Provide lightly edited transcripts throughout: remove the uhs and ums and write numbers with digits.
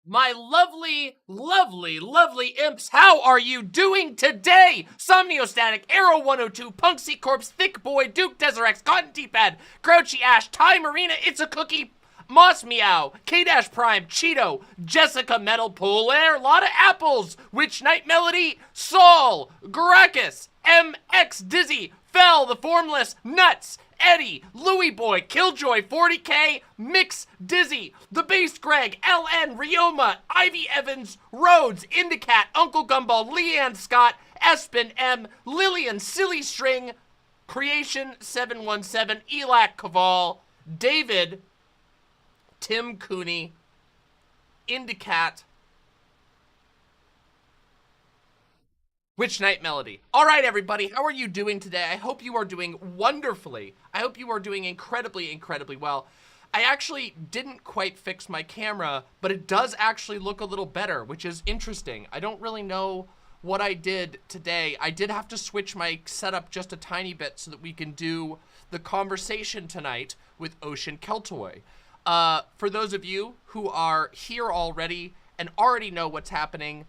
My lovely, lovely, lovely imps, how are you doing today? Somniostatic, Arrow 102, Punksy Corpse, Thick Boy, Duke Deserex, Cotton Teapad, Grouchy Ash, Ty Marina, It's a Cookie, Moss Meow, K-Dash Prime, Cheeto, Jessica Metal, Polaire, Lotta Apples, Witch Night Melody, Saul, Gracchus, MX Dizzy, Fell, The Formless, Nuts, Eddie, Louie Boy, Killjoy, 40K, Mix, Dizzy, The Beast Greg, LN, Rioma, Ivy Evans, Rhodes, Indicat, Uncle Gumball, Leanne Scott, Espen M, Lillian, Silly String, Creation 717, Elac Caval, David, Tim Cooney, Indicat, Witch Night Melody. All right, everybody, how are you doing today? I hope you are doing wonderfully. I hope you are doing incredibly, incredibly well. I actually didn't quite fix my camera, but it does actually look a little better, which is interesting. I don't really know what I did today. I did have to switch my setup just a tiny bit so that we can do the conversation tonight with OceanKeltoi. For those of you who are here already and already know what's happening,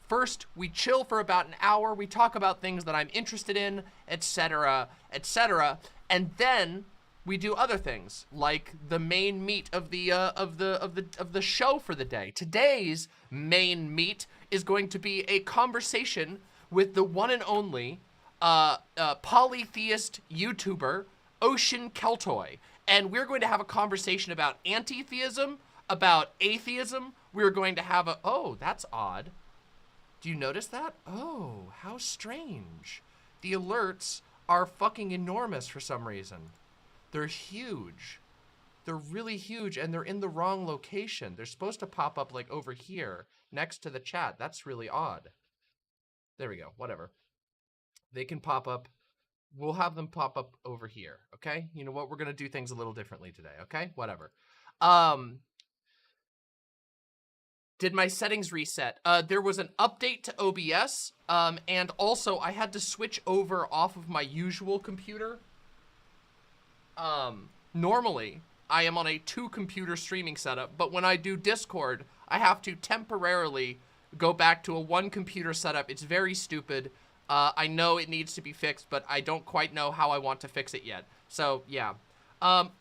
first, we chill for about an hour, we talk about things that I'm interested in, etc., etc., and then we do other things like the main meat of the show for the day. Today's main meat is going to be a conversation with the one and only polytheist YouTuber OceanKeltoi, and we're going to have a conversation about anti-theism, about atheism. We're going to have a that's odd. Do you notice that? Oh, how strange. The alerts are fucking enormous for some reason. They're huge. They're really huge, and they're in the wrong location. They're supposed to pop up like over here next to the chat. That's really odd. There we go, whatever. They can pop up. We'll have them pop up over here, okay? You know what? We're gonna do things a little differently today, okay? Whatever. Did my settings reset? There was an update to OBS, and also I had to switch over off of my usual computer. Normally, I am on a 2-computer streaming setup, but when I do Discord, I have to temporarily go back to a 1-computer setup. It's very stupid. I know it needs to be fixed, but I don't quite know how I want to fix it yet. So, yeah.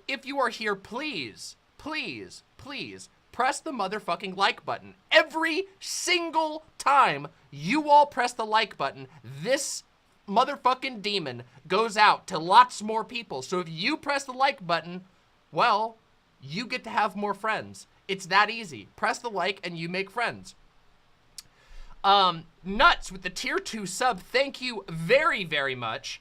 If you are here, please, please, please, press the motherfucking like button. Every single time you all press the like button, this motherfucking demon goes out to lots more people. So if you press the like button, well, you get to have more friends. It's that easy. Press the like and you make friends. Nuts with the tier 2 sub. Thank you very, very much.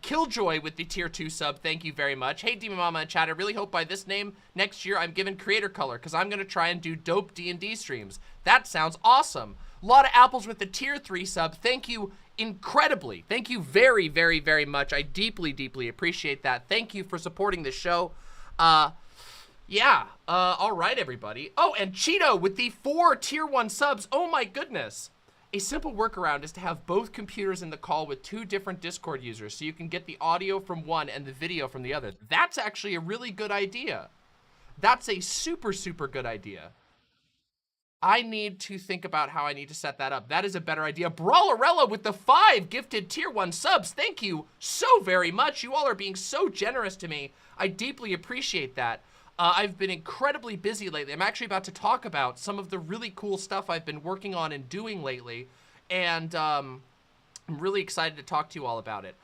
Killjoy with the tier 2 sub. Thank you very much. Hey, Demon Mama and chat. I really hope by this name next year I'm given creator color because I'm going to try and do dope D&D streams. That sounds awesome. A lot of apples with the tier 3 sub. Thank you incredibly. Thank you very, very, very much. I deeply, deeply appreciate that. Thank you for supporting the show. Yeah, all right, everybody. Oh, and Cheeto with the 4 tier 1 subs. Oh my goodness. A simple workaround is to have both computers in the call with 2 different Discord users so you can get the audio from one and the video from the other. That's actually a really good idea. That's a super, super good idea. I need to think about how I need to set that up. That is a better idea. Brawlerella with the 5 gifted tier 1 subs. Thank you so very much. You all are being so generous to me. I deeply appreciate that. I've been incredibly busy lately. I'm actually about to talk about some of the really cool stuff I've been working on and doing lately. And I'm really excited to talk to you all about it.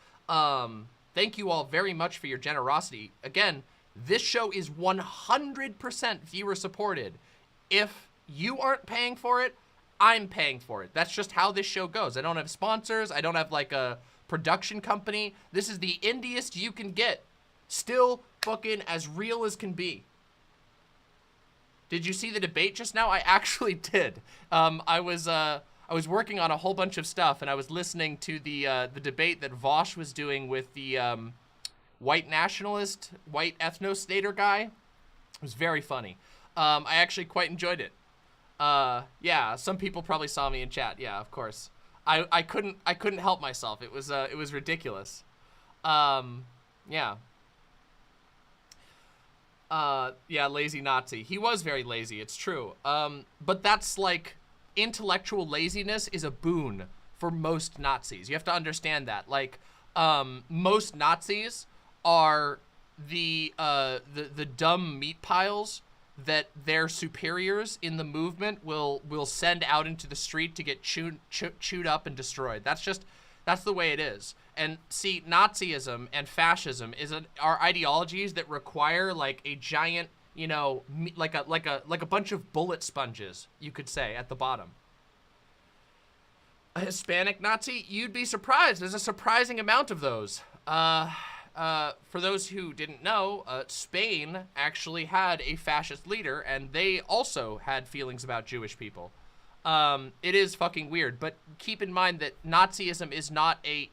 Thank you all very much for your generosity. Again, this show is 100% viewer supported. If you aren't paying for it, I'm paying for it. That's just how this show goes. I don't have sponsors. I don't have like a production company. This is the indiest you can get. Still fucking as real as can be. Did you see the debate just now? I actually did. I was working on a whole bunch of stuff, and I was listening to the debate that Vosh was doing with the white nationalist, white ethno-stater guy. It was very funny. I actually quite enjoyed it. Yeah, some people probably saw me in chat. Yeah, of course. I couldn't help myself. It was ridiculous. Yeah. Yeah, lazy Nazi. He was very lazy, it's true. But that's like, intellectual laziness is a boon for most Nazis. You have to understand that. Like, most Nazis are the dumb meat piles that their superiors in the movement will send out into the street to get chewed up and destroyed. That's the way it is. And see, Nazism and fascism are ideologies that require like a giant, you know, like a bunch of bullet sponges, you could say, at the bottom. A Hispanic Nazi? You'd be surprised. There's a surprising amount of those. For those who didn't know, Spain actually had a fascist leader, and they also had feelings about Jewish people. It is fucking weird, but keep in mind that Nazism is not a,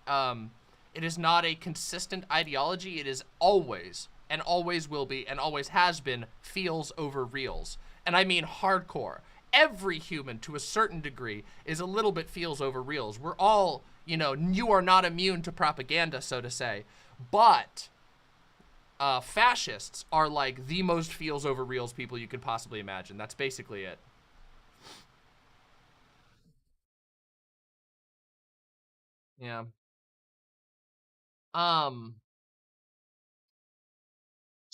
it is not a consistent ideology. It is always, and always will be, and always has been, feels over reals. And I mean hardcore. Every human, to a certain degree, is a little bit feels over reals. We're all, you know, you are not immune to propaganda, so to say. But fascists are like the most feels over reals people you could possibly imagine. That's basically it. Yeah.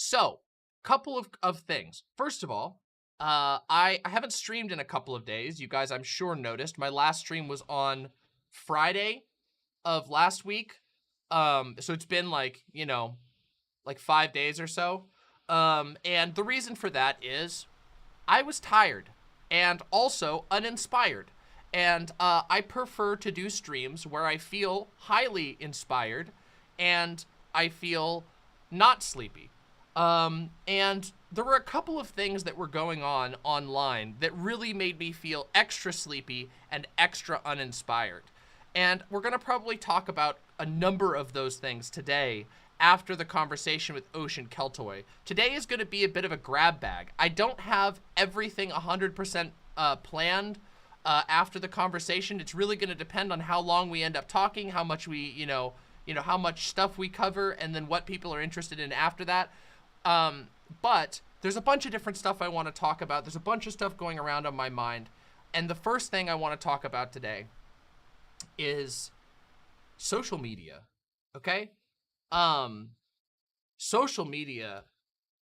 So, couple of things. First of all, I haven't streamed in a couple of days. You guys, I'm sure, noticed. My last stream was on Friday of last week. So it's been like, you know, like 5 days or so. And the reason for that is I was tired and also uninspired. And I prefer to do streams where I feel highly inspired and I feel not sleepy. And there were a couple of things that were going on online that really made me feel extra sleepy and extra uninspired. And we're going to probably talk about a number of those things today after the conversation with OceanKeltoi. Today is going to be a bit of a grab bag. I don't have everything 100% planned after the conversation. It's really going to depend on how long we end up talking, how much we, how much stuff we cover, and then what people are interested in after that. But there's a bunch of different stuff I want to talk about. There's a bunch of stuff going around on my mind. And the first thing I want to talk about today is social media, okay? Social media,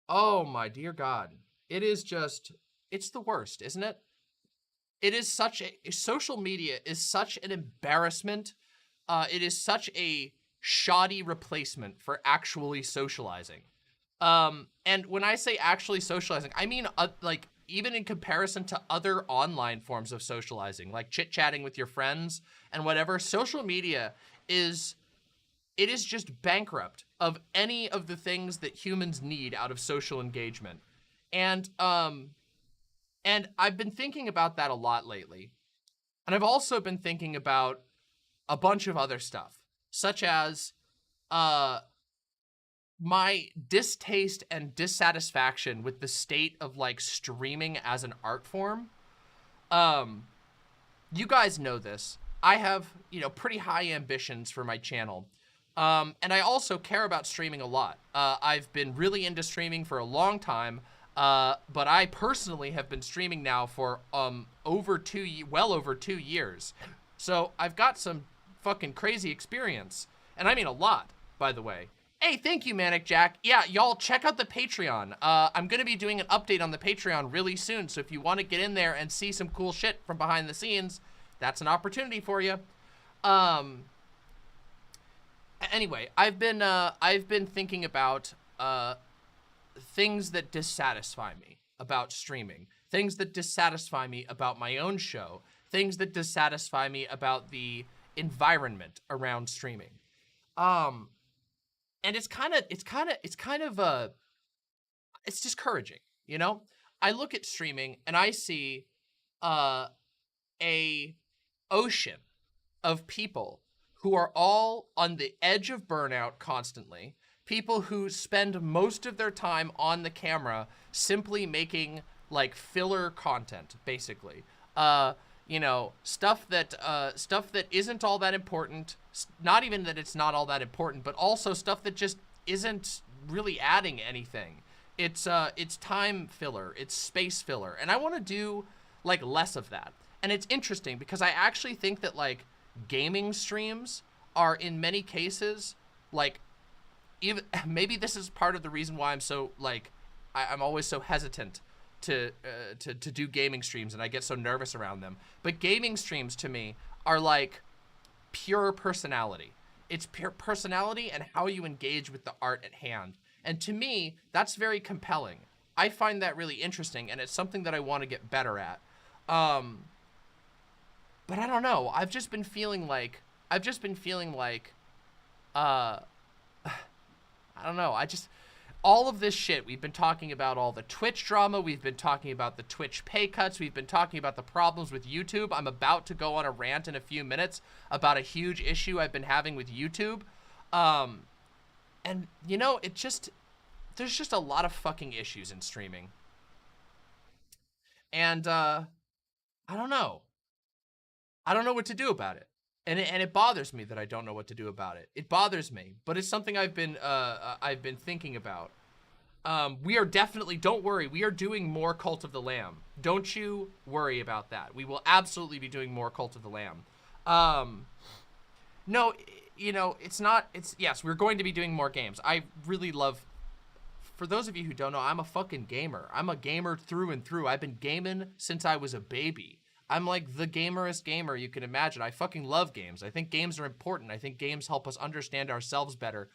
oh my dear God. It is just, it's the worst, isn't it? It is social media is such an embarrassment. It is such a shoddy replacement for actually socializing. And when I say actually socializing, I mean, like, even in comparison to other online forms of socializing, like chit-chatting with your friends and whatever, social media is just bankrupt of any of the things that humans need out of social engagement. And I've been thinking about that a lot lately. And I've also been thinking about a bunch of other stuff, such as, my distaste and dissatisfaction with the state of like streaming as an art form. You guys know this. I have, pretty high ambitions for my channel. And I also care about streaming a lot. I've been really into streaming for a long time. But I personally have been streaming now for well over 2 years. So I've got some fucking crazy experience. And I mean a lot, by the way. Hey, thank you, Manic Jack. Yeah, y'all, check out the Patreon. I'm going to be doing an update on the Patreon really soon, so if you want to get in there and see some cool shit from behind the scenes, that's an opportunity for you. Anyway, I've been thinking about things that dissatisfy me about streaming, things that dissatisfy me about my own show, things that dissatisfy me about the environment around streaming. And it's discouraging, I look at streaming and I see a ocean of people who are all on the edge of burnout constantly, people who spend most of their time on the camera simply making like filler content, basically. Stuff that isn't all that important. Not even that it's not all that important, but also stuff that just isn't really adding anything. It's time filler, it's space filler, and I want to do like less of that. And it's interesting because I actually think that like gaming streams are in many cases like, even maybe this is part of the reason why I'm so like I'm always so hesitant to do gaming streams and I get so nervous around them. But gaming streams to me are like pure personality. It's pure personality and how you engage with the art at hand. And to me, that's very compelling. I find that really interesting and it's something that I want to get better at. But I don't know. I've just been feeling like I don't know. All of this shit, we've been talking about all the Twitch drama, we've been talking about the Twitch pay cuts, we've been talking about the problems with YouTube. I'm about to go on a rant in a few minutes about a huge issue I've been having with YouTube. And there's just a lot of fucking issues in streaming. And I don't know. I don't know what to do about it. And it bothers me that I don't know what to do about it. It bothers me, but it's something I've been thinking about. We are definitely, don't worry, we are doing more Cult of the Lamb. Don't you worry about that. We will absolutely be doing more Cult of the Lamb. No, yes, we're going to be doing more games. I really love for those of you who don't know, I'm a fucking gamer. I'm a gamer through and through. I've been gaming since I was a baby. I'm like the gamerest gamer you can imagine. I fucking love games. I think games are important. I think games help us understand ourselves better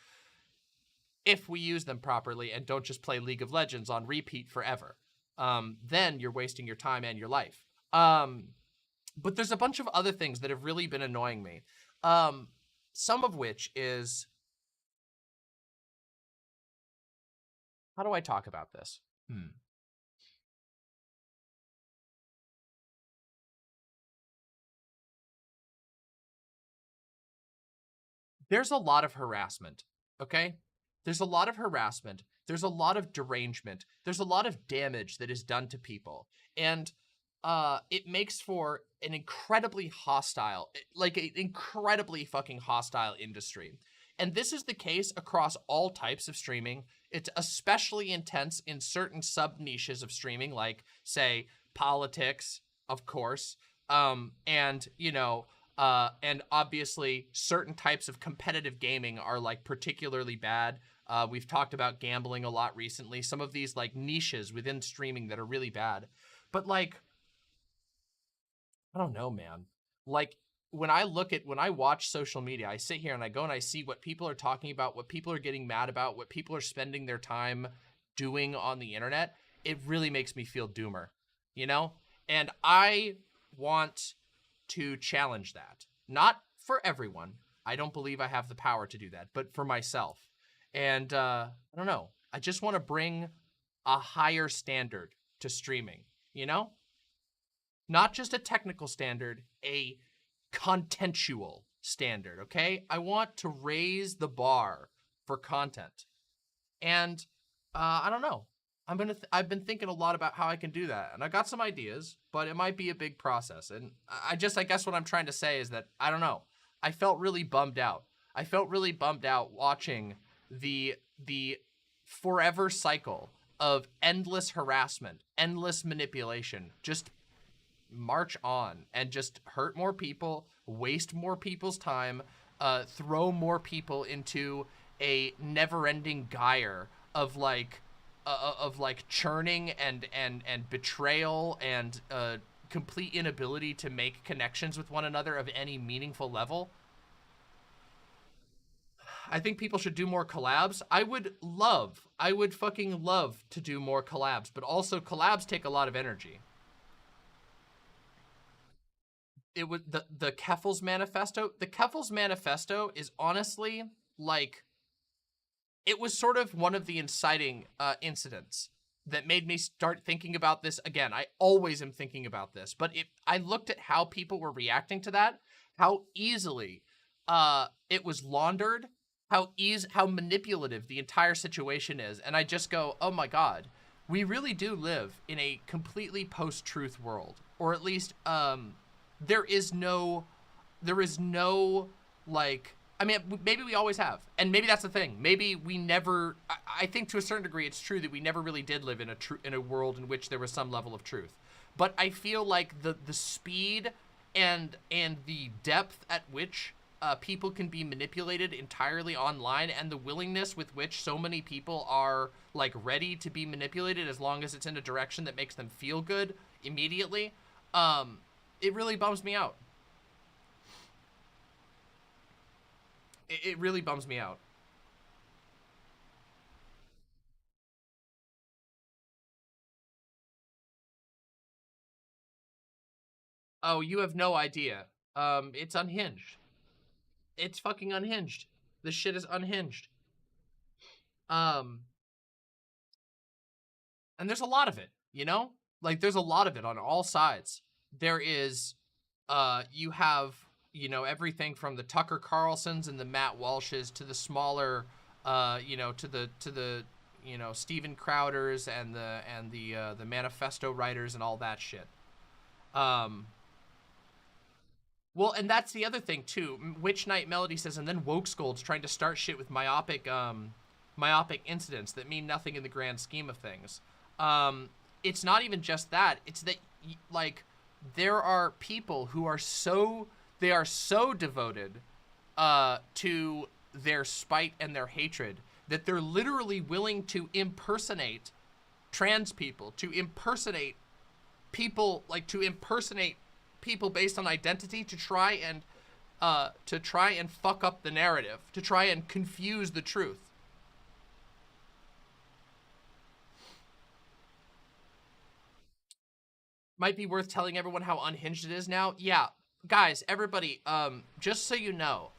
if we use them properly and don't just play League of Legends on repeat forever. Then you're wasting your time and your life. But there's a bunch of other things that have really been annoying me. Some of which is, how do I talk about this? There's a lot of harassment, okay? There's a lot of harassment. There's a lot of derangement. There's a lot of damage that is done to people. And it makes for an incredibly hostile, like an incredibly fucking hostile industry. And this is the case across all types of streaming. It's especially intense in certain sub-niches of streaming, like, say, politics, of course, and, you know, and obviously certain types of competitive gaming are, like, particularly bad. We've talked about gambling a lot recently. Some of these, like, niches within streaming that are really bad. But, like, I don't know, man. Like, when I watch social media, I sit here and I go and I see what people are talking about, what people are getting mad about, what people are spending their time doing on the internet. It really makes me feel doomer, you know? And I want to challenge that. Not for everyone. I don't believe I have the power to do that, but for myself. And I don't know. I just want to bring a higher standard to streaming, you know? Not just a technical standard, a contentual standard, okay? I want to raise the bar for content. And I don't know. I've been thinking a lot about how I can do that. And I got some ideas, but it might be a big process. And I guess what I'm trying to say is that, I don't know. I felt really bummed out. I felt really bummed out watching the forever cycle of endless harassment, endless manipulation, just march on and just hurt more people, waste more people's time, throw more people into a never-ending gyre of like churning and betrayal and complete inability to make connections with one another of any meaningful level. I think people should do more collabs. I would fucking love to do more collabs, but also collabs take a lot of energy. It was the Keffals manifesto. The Keffals manifesto is honestly, like, it was sort of one of the inciting incidents that made me start thinking about this again. I always am thinking about this, but I looked at how people were reacting to that, how easily it was laundered, how manipulative the entire situation is, and I just go, oh my God, we really do live in a completely post-truth world, or at least there is no, like, I mean, maybe we always have, and maybe that's the thing. Maybe we never, I think to a certain degree it's true that we never really did live in a world in which there was some level of truth. But I feel like the speed and the depth at which people can be manipulated entirely online, and the willingness with which so many people are, like, ready to be manipulated as long as it's in a direction that makes them feel good immediately, it really bums me out. It really bums me out. Oh, you have no idea. It's unhinged. It's fucking unhinged. This shit is unhinged. And there's a lot of it, you know? Like, there's a lot of it on all sides. There is, you have, you know, everything from the Tucker Carlsons and the Matt Walshes to the smaller, you know, to the, you know, Steven Crowders and the manifesto writers and all that shit. Well, and that's the other thing too. Witch Night Melody says, and then woke scolds trying to start shit with myopic incidents that mean nothing in the grand scheme of things. It's not even just that. It's that, like, there are people who are so devoted to their spite and their hatred that they're literally willing to impersonate trans people, to impersonate people, like to impersonate people based on identity to try and fuck up the narrative, to try and confuse the truth. Might be worth telling everyone how unhinged it is now. Yeah, guys, everybody, just so you know,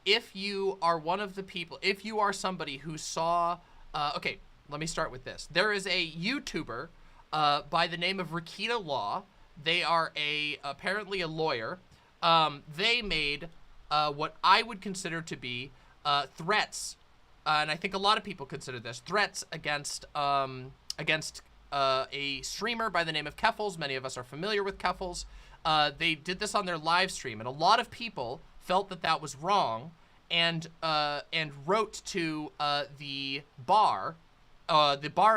if you are one of the people, if you are somebody who saw, okay, let me start with this. There is a YouTuber by the name of Rakita Law. They are apparently a lawyer. They made what I would consider to be threats, and I think a lot of people consider this threats against a streamer by the name of Keffals. Many of us are familiar with Keffals. They did this on their live stream, and a lot of people felt that that was wrong, and wrote to the bar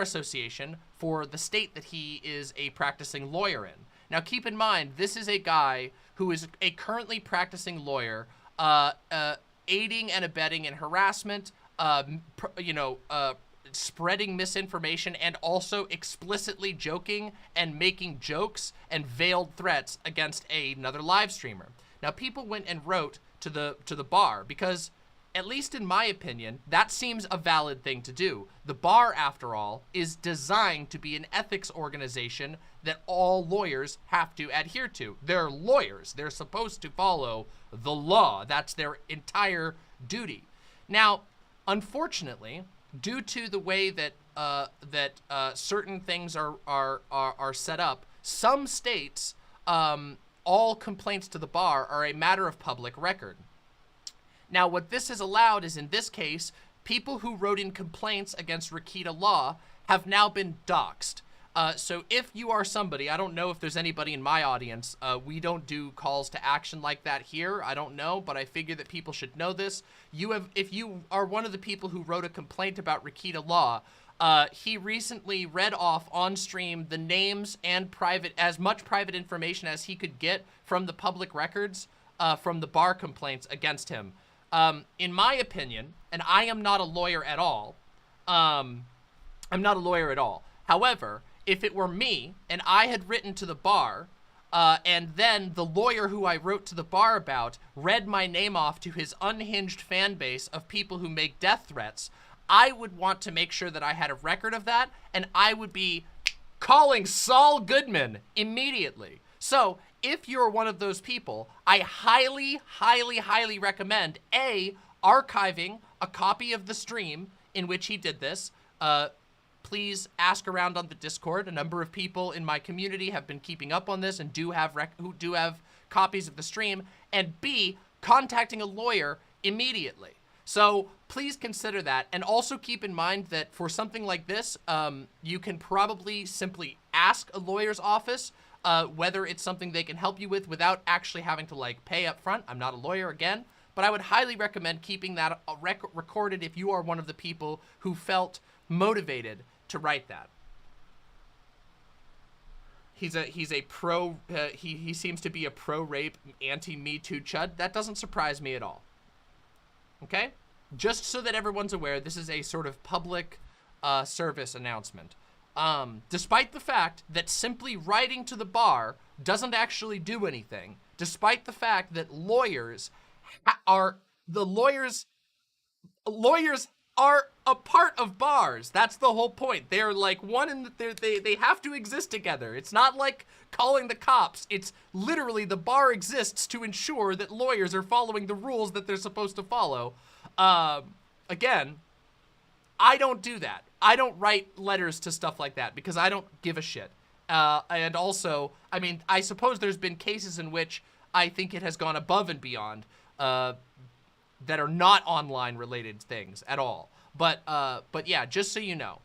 association for the state that he is a practicing lawyer in. Now, keep in mind, this is a guy who is a currently practicing lawyer, aiding and abetting in harassment, spreading misinformation, and also explicitly joking and making jokes and veiled threats against another live streamer. Now, people went and wrote to the bar because, at least in my opinion, that seems a valid thing to do. The bar, after all, is designed to be an ethics organization that all lawyers have to adhere to. They're lawyers. They're supposed to follow the law. That's their entire duty. Now, unfortunately, due to the way that certain things are set up, some states, all complaints to the bar are a matter of public record. Now, what this has allowed is, in this case, people who wrote in complaints against Rakita Law have now been doxxed. So if you are somebody, I don't know if there's anybody in my audience, we don't do calls to action like that here, I don't know, but I figure that people should know this. If you are one of the people who wrote a complaint about Rakita Law, he recently read off on stream the names and as much private information as he could get from the public records, from the bar complaints against him. In my opinion, and I am not a lawyer at all, However, if it were me and I had written to the bar, and then the lawyer who I wrote to the bar about read my name off to his unhinged fan base of people who make death threats, I would want to make sure that I had a record of that, and I would be calling Saul Goodman immediately. So, if you're one of those people, I highly, highly, highly recommend archiving a copy of the stream in which he did this. Please ask around on the Discord. A number of people in my community have been keeping up on this and who do have copies of the stream. And B, contacting a lawyer immediately. So please consider that. And also keep in mind that for something like this, you can probably simply ask a lawyer's office whether it's something they can help you with without actually having to like pay up front. I'm not a lawyer again, but I would highly recommend keeping that recorded if you are one of the people who felt motivated to write that. He seems to be a pro-rape, anti-Me Too chud. That doesn't surprise me at all. Okay? Just so that everyone's aware, this is a sort of public service announcement. Despite the fact that simply writing to the bar doesn't actually do anything, despite the fact that lawyers are a part of bars. That's the whole point. They're like one in they have to exist together. It's not like calling the cops. It's literally the bar exists to ensure that lawyers are following the rules that they're supposed to follow. Again, I don't do that. I don't write letters to stuff like that because I don't give a shit. And also, I mean, I suppose there's been cases in which I think it has gone above and beyond that are not online related things at all. But yeah, just so you know,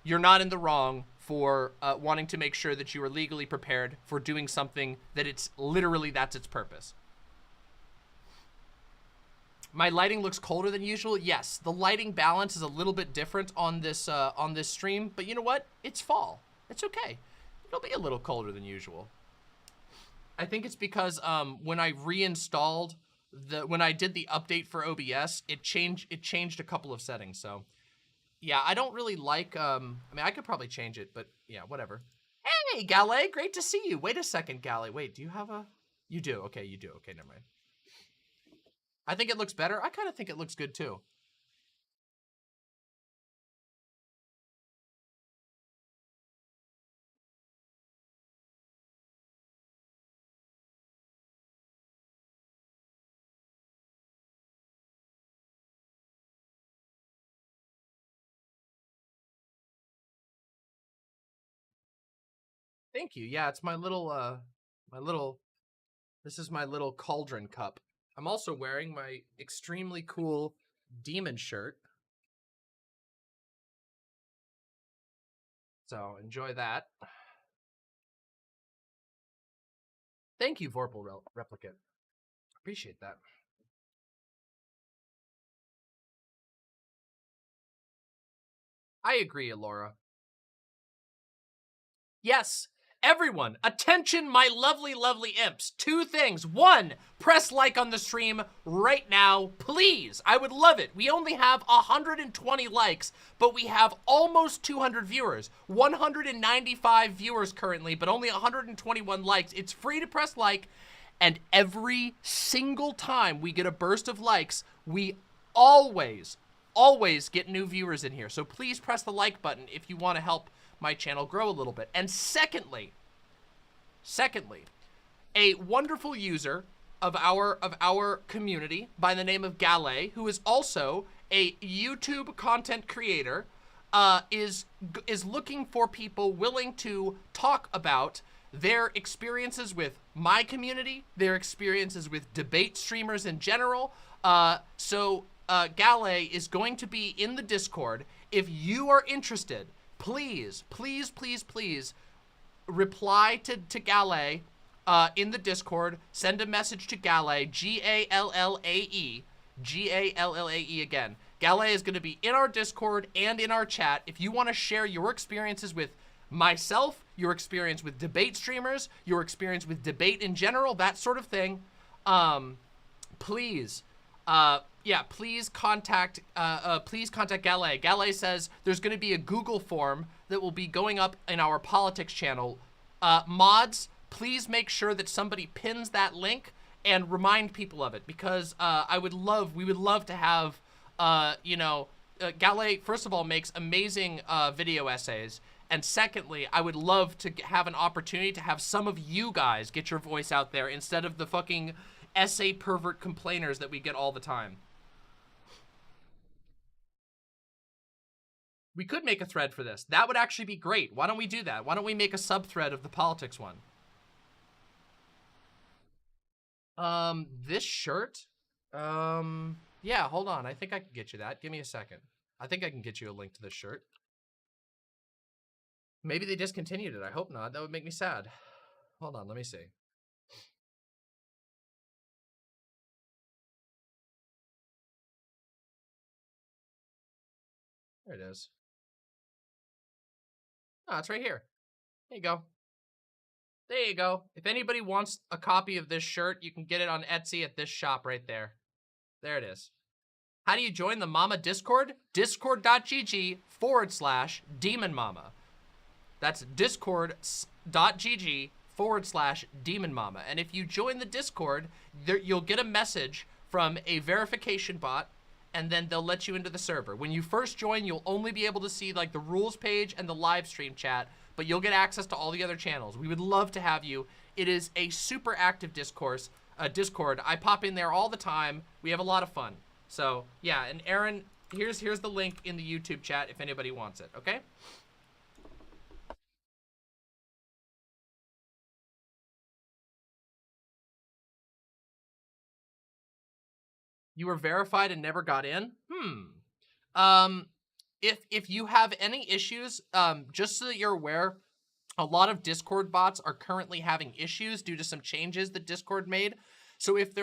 you're not in the wrong for wanting to make sure that you are legally prepared for doing something that that's its purpose. My lighting looks colder than usual. Yes, the lighting balance is a little bit different on this stream, but you know what? It's fall. It's okay. It'll be a little colder than usual. I think it's because when I reinstalled when I did the update for OBS, it changed a couple of settings. So yeah, I don't really like, I mean, I could probably change it, but yeah, whatever. Hey, Gallet, great to see you. Wait a second, Gallet. Wait, do you have a, you do. Okay, you do. Okay, never mind. I think it looks better. I kind of think it looks good too. Thank you. Yeah, it's my little, this is my little cauldron cup. I'm also wearing my extremely cool demon shirt. So enjoy that. Thank you, Vorpal Replicant. Appreciate that. I agree, Alora. Yes, everyone, attention, my lovely, lovely imps. Two things. One, press like on the stream right now, please. I would love it. We only have 120 likes, but we have almost 200 viewers. 195 viewers currently, but only 121 likes. It's free to press like, and every single time we get a burst of likes, we always get new viewers in here. So please press the like button if you want to help my channel grow a little bit. And secondly, a wonderful user of our community by the name of Gallet, who is also a YouTube content creator, is looking for people willing to talk about their experiences with my community, their experiences with debate streamers in general. So Gallet is going to be in the Discord. If you are interested, please reply to Gallet in the Discord. Send a message to Gallet, G-A-L-L-A-E again. Gallet is going to be in our Discord and in our chat. If you want to share your experiences with myself, your experience with debate streamers, your experience with debate in general, that sort of thing, please contact Gallet. Gallet says there's going to be a Google form that will be going up in our politics channel. Mods, please make sure that somebody pins that link and remind people of it, because we would love to have, Gallet, first of all, makes amazing video essays. And secondly, I would love to have an opportunity to have some of you guys get your voice out there instead of the fucking essay pervert complainers that we get all the time. We could make a thread for this. That would actually be great. Why don't we do that? Why don't we make a sub-thread of the politics one? This shirt? Yeah, hold on. I think I can get you that. Give me a second. I think I can get you a link to this shirt. Maybe they discontinued it. I hope not. That would make me sad. Hold on, let me see. There it is. Oh, it's right here. There you go. There you go. If anybody wants a copy of this shirt, you can get it on Etsy at this shop right there. There it is. How do you join the Mama Discord? Discord.gg/DemonMama. That's discord.gg/DemonMama. And if you join the Discord, you'll get a message from a verification bot, and then they'll let you into the server. When you first join, you'll only be able to see like the rules page and the live stream chat, but you'll get access to all the other channels. We would love to have you. It is a super active Discord. I pop in there all the time. We have a lot of fun. So yeah, and Aaron, here's the link in the YouTube chat if anybody wants it, okay? You were verified and never got in? If you have any issues, just so that you're aware, a lot of Discord bots are currently having issues due to some changes that Discord made. So if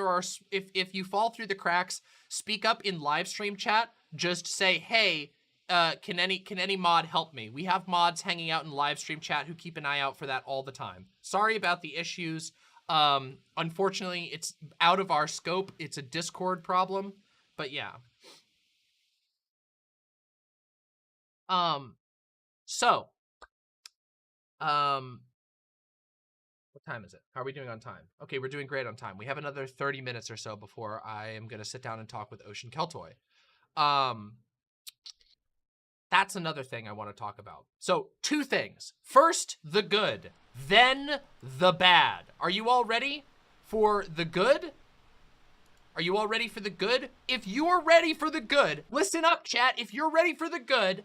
you fall through the cracks, speak up in live stream chat. Just say, hey, can any mod help me? We have mods hanging out in live stream chat who keep an eye out for that all the time. Sorry about the issues. Unfortunately, it's out of our scope. It's a Discord problem, but yeah. So, what time is it? How are we doing on time? Okay, we're doing great on time. We have another 30 minutes or so before I am going to sit down and talk with OceanKeltoi. That's another thing I want to talk about. So, two things. First, the good, then the bad. Are you all ready for the good? Are you all ready for the good? If you are ready for the good, listen up, chat. If you're ready for the good,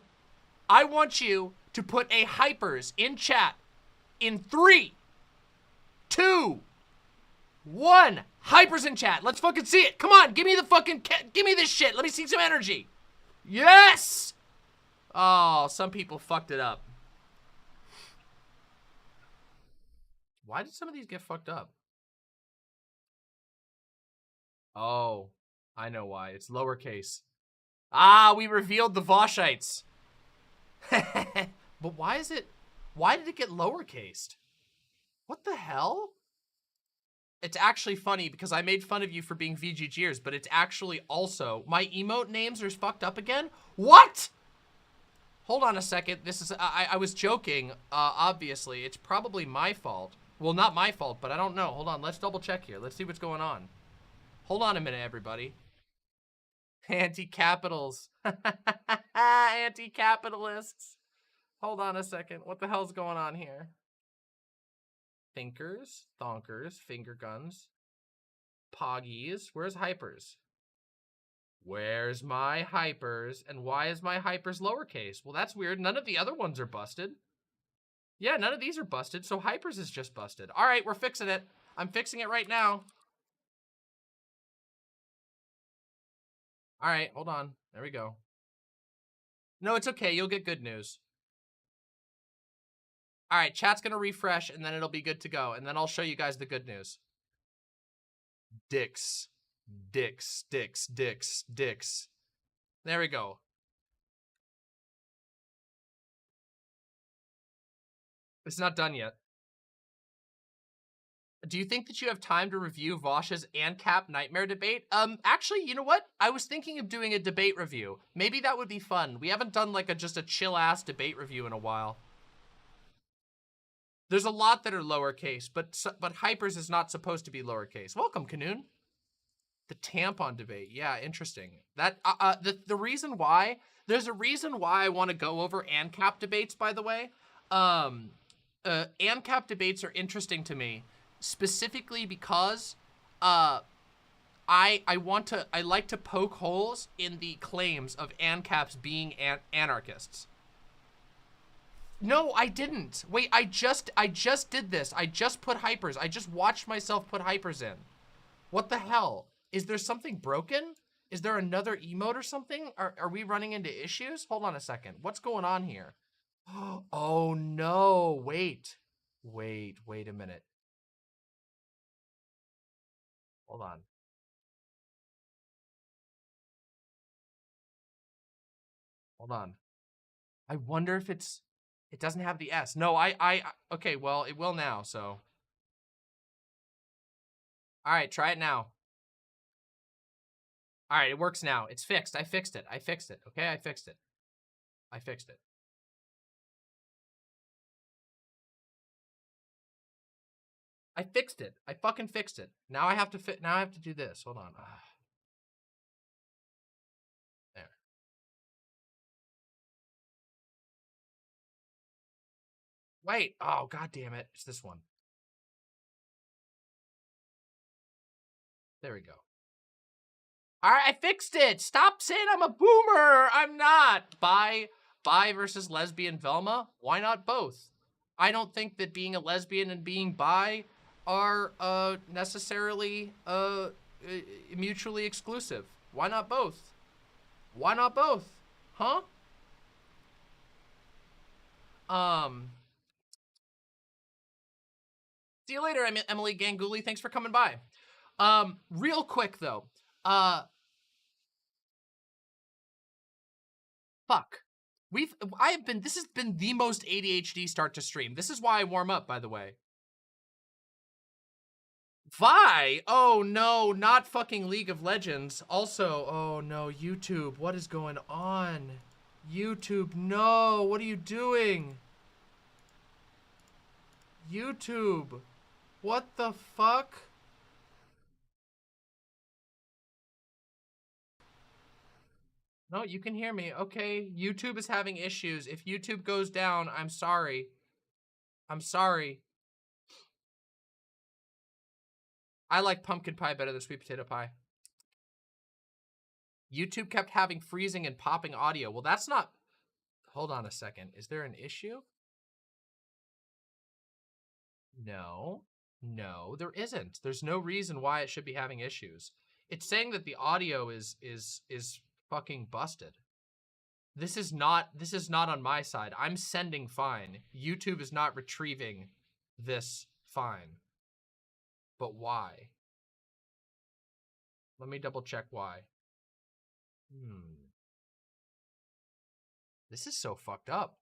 I want you to put a hypers in chat in 3, 2, 1. Hypers in chat. Let's fucking see it. Come on, give me the fucking, give me this shit. Let me see some energy. Yes! Oh, some people fucked it up. Why did some of these get fucked up? Oh, I know why. It's lowercase. Ah, we revealed the Voshites. But why did it get lowercased? What the hell? It's actually funny because I made fun of you for being VGGers, but it's actually also, my emote names are fucked up again? What? Hold on a second. This is, I was joking, obviously. It's probably my fault. Well, not my fault, but I don't know. Hold on, let's double check here. Let's see what's going on. Hold on a minute, everybody. Anti-capitals. Anti-capitalists. Hold on a second. What the hell's going on here? Thinkers, thonkers, finger guns, poggies. Where's hypers? Where's my hypers? And why is my hypers lowercase? Well, that's weird. None of the other ones are busted. Yeah, none of these are busted, so hypers is just busted. All right, we're fixing it. I'm fixing it right now. All right, hold on. There we go. No, it's okay. You'll get good news. All right, chat's going to refresh, and then it'll be good to go. And then I'll show you guys the good news. Dicks. Dicks, dicks, dicks, dicks. There we go. It's not done yet. Do you think that you have time to review Vosh's ANCAP nightmare debate? Actually, you know what? I was thinking of doing a debate review. Maybe that would be fun. We haven't done like just a chill-ass debate review in a while. There's a lot that are lowercase, but hypers is not supposed to be lowercase. Welcome, Canoon. The tampon debate. Yeah, interesting. That the reason why, there's a reason why I want to go over ANCAP debates, by the way. ANCAP debates are interesting to me, specifically because I like to poke holes in the claims of ANCAPs being anarchists. No, I didn't. Wait, I just did this. I just put hypers. I just watched myself put hypers in. What the hell? Is there something broken? Is there another emote or something? Are we running into issues? Hold on a second. What's going on here? Oh no, wait a minute. Hold on. Hold on. I wonder if it doesn't have the S. No, okay, well, it will now, so. All right, try it now. All right, it works now. It's fixed. I fixed it. Okay, I fixed it. I fixed it. I fucking fixed it. Now I have to do this. Hold on. There. Wait. Oh, god damn it. It's this one. There we go. All right, I fixed it. Stop saying I'm a boomer. I'm not. Bi versus lesbian Velma. Why not both? I don't think that being a lesbian and being bi are necessarily mutually exclusive. Why not both? Why not both? Huh? See you later, Emily Ganguly. Thanks for coming by. Real quick though. Fuck. This has been the most ADHD start to stream. This is why I warm up, by the way. Vi? Oh no, not fucking League of Legends. Also, oh no, YouTube, what is going on? YouTube, no, what are you doing? YouTube, what the fuck? No, you can hear me. Okay, YouTube is having issues. If YouTube goes down, I'm sorry. I'm sorry. I like pumpkin pie better than sweet potato pie. YouTube kept having freezing and popping audio. Well, that's not... Hold on a second. Is there an issue? No. No, there isn't. There's no reason why it should be having issues. It's saying that the audio is fucking busted. This is not on my side. I'm sending fine. YouTube is not retrieving this fine. But why? Let me double check why. This is so fucked up.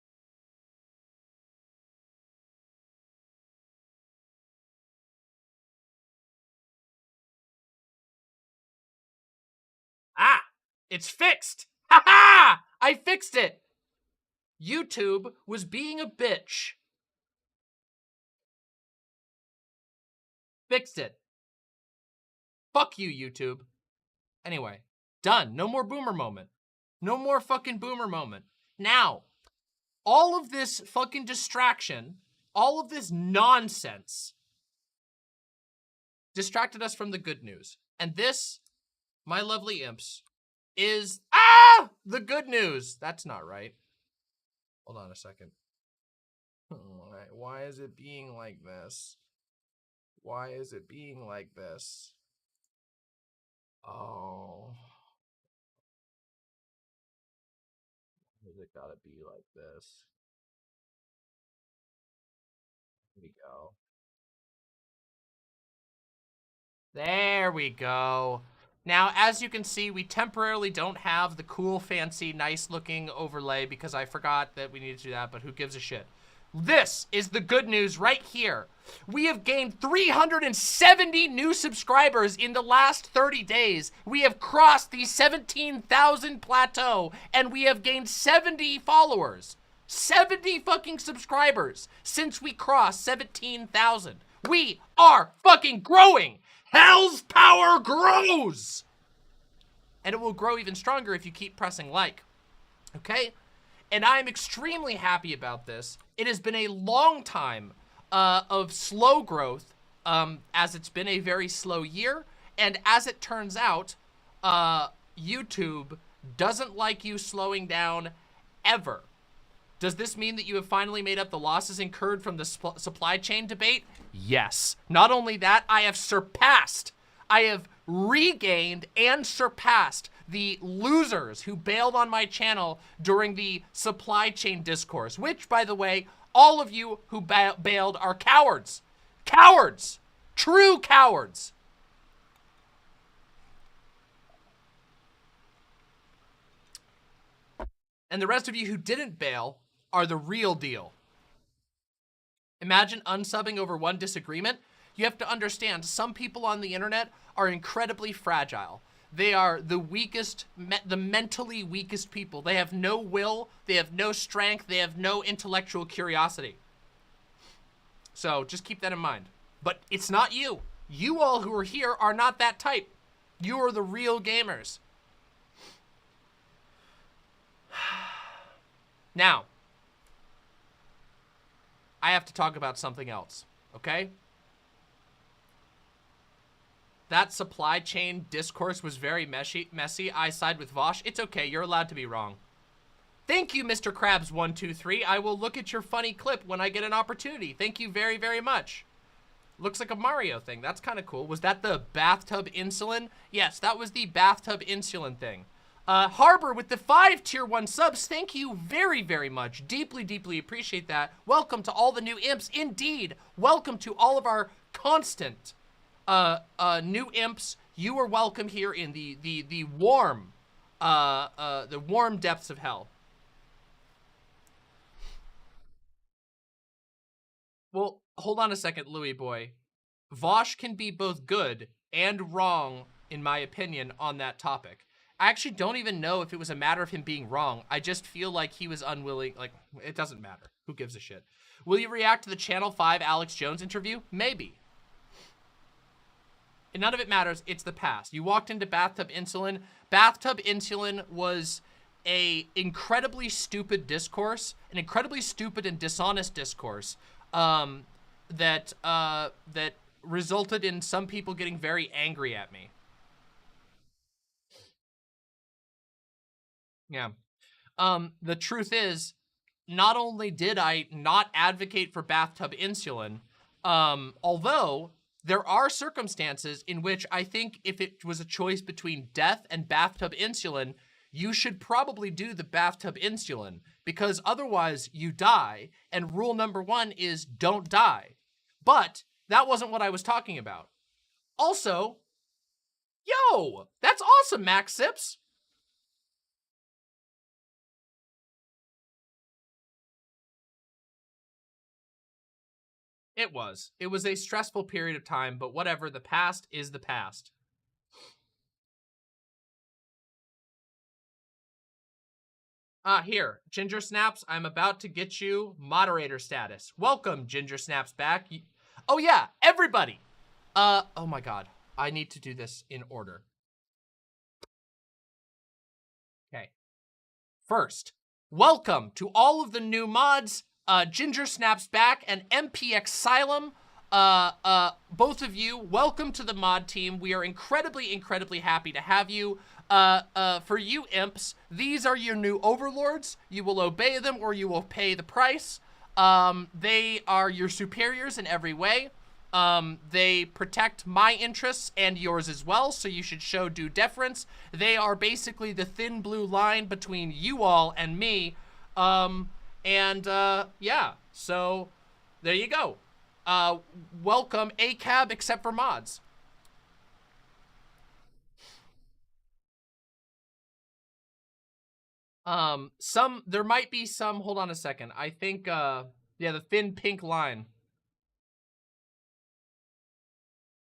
Ah! It's fixed! Ha ha! I fixed it! YouTube was being a bitch. Fixed it. Fuck you, YouTube. Anyway, done. No more boomer moment. No more fucking boomer moment. Now, all of this fucking distraction, all of this nonsense distracted us from the good news. And this, my lovely imps, is, the good news. That's not right. Hold on a second. Why is it being like this? Why is it being like this? Oh. Why does it gotta be like this? Here we go. There we go. Now, as you can see, we temporarily don't have the cool, fancy, nice-looking overlay because I forgot that we needed to do that, but who gives a shit? This is the good news right here. We have gained 370 new subscribers in the last 30 days. We have crossed the 17,000 plateau, and we have gained 70 followers. 70 fucking subscribers since we crossed 17,000. We are fucking growing. Hell's power grows! And it will grow even stronger if you keep pressing like, okay? And I'm extremely happy about this. It has been a long time of slow growth, as it's been a very slow year. And as it turns out, YouTube doesn't like you slowing down ever. Does this mean that you have finally made up the losses incurred from the supply chain debate? Yes. Not only that, I have regained and surpassed the losers who bailed on my channel during the supply chain discourse, which, by the way, all of you who bailed are cowards. Cowards! True cowards! And the rest of you who didn't bail are the real deal. Imagine unsubbing over one disagreement. You have to understand, some people on the internet are incredibly fragile. They are the weakest, the mentally weakest people. They have no will, they have no strength, they have no intellectual curiosity. So just keep that in mind. But it's not you. You all who are here are not that type. You are the real gamers. Now, I have to talk about something else, okay? That supply chain discourse was very messy. I side with Vosh. It's okay, you're allowed to be wrong. Thank you, Mr. Krabs123. I will look at your funny clip when I get an opportunity. Thank you very, very much. Looks like a Mario thing. That's kind of cool. Was that the bathtub insulin? Yes, that was the bathtub insulin thing. Harbor with the 5 tier 1 subs, thank you very, very much. Deeply, deeply appreciate that. Welcome to all the new imps. Indeed, welcome to all of our constant new imps. You are welcome here in the warm depths of hell. Well, hold on a second, Louis boy. Vosh can be both good and wrong, in my opinion, on that topic. I actually don't even know if it was a matter of him being wrong. I just feel like he was unwilling. Like, it doesn't matter. Who gives a shit? Will you react to the Channel 5 Alex Jones interview? Maybe. And none of it matters. It's the past. You walked into Bathtub Insulin. Bathtub Insulin was a incredibly stupid discourse, an incredibly stupid and dishonest discourse that resulted in some people getting very angry at me. Yeah. The truth is, not only did I not advocate for bathtub insulin, although there are circumstances in which I think if it was a choice between death and bathtub insulin, you should probably do the bathtub insulin because otherwise you die. And rule number 1 is don't die. But that wasn't what I was talking about. Also, yo, that's awesome, Max Sips. It was. It was a stressful period of time, but whatever. The past is the past. Here, Ginger Snaps, I'm about to get you moderator status. Welcome, Ginger Snaps back. Oh yeah, everybody. Oh my God. I need to do this in order. Okay. First, welcome to all of the new mods. Ginger Snaps back and MP Exilum. Both of you, welcome to the mod team. We are incredibly, incredibly happy to have you. For you imps, these are your new overlords. You will obey them or you will pay the price. They are your superiors in every way. They protect my interests and yours as well, so you should show due deference. They are basically the thin blue line between you all and me. Yeah, so there you go. Welcome ACAB except for mods. There might be some, hold on a second. I think, yeah, the thin pink line.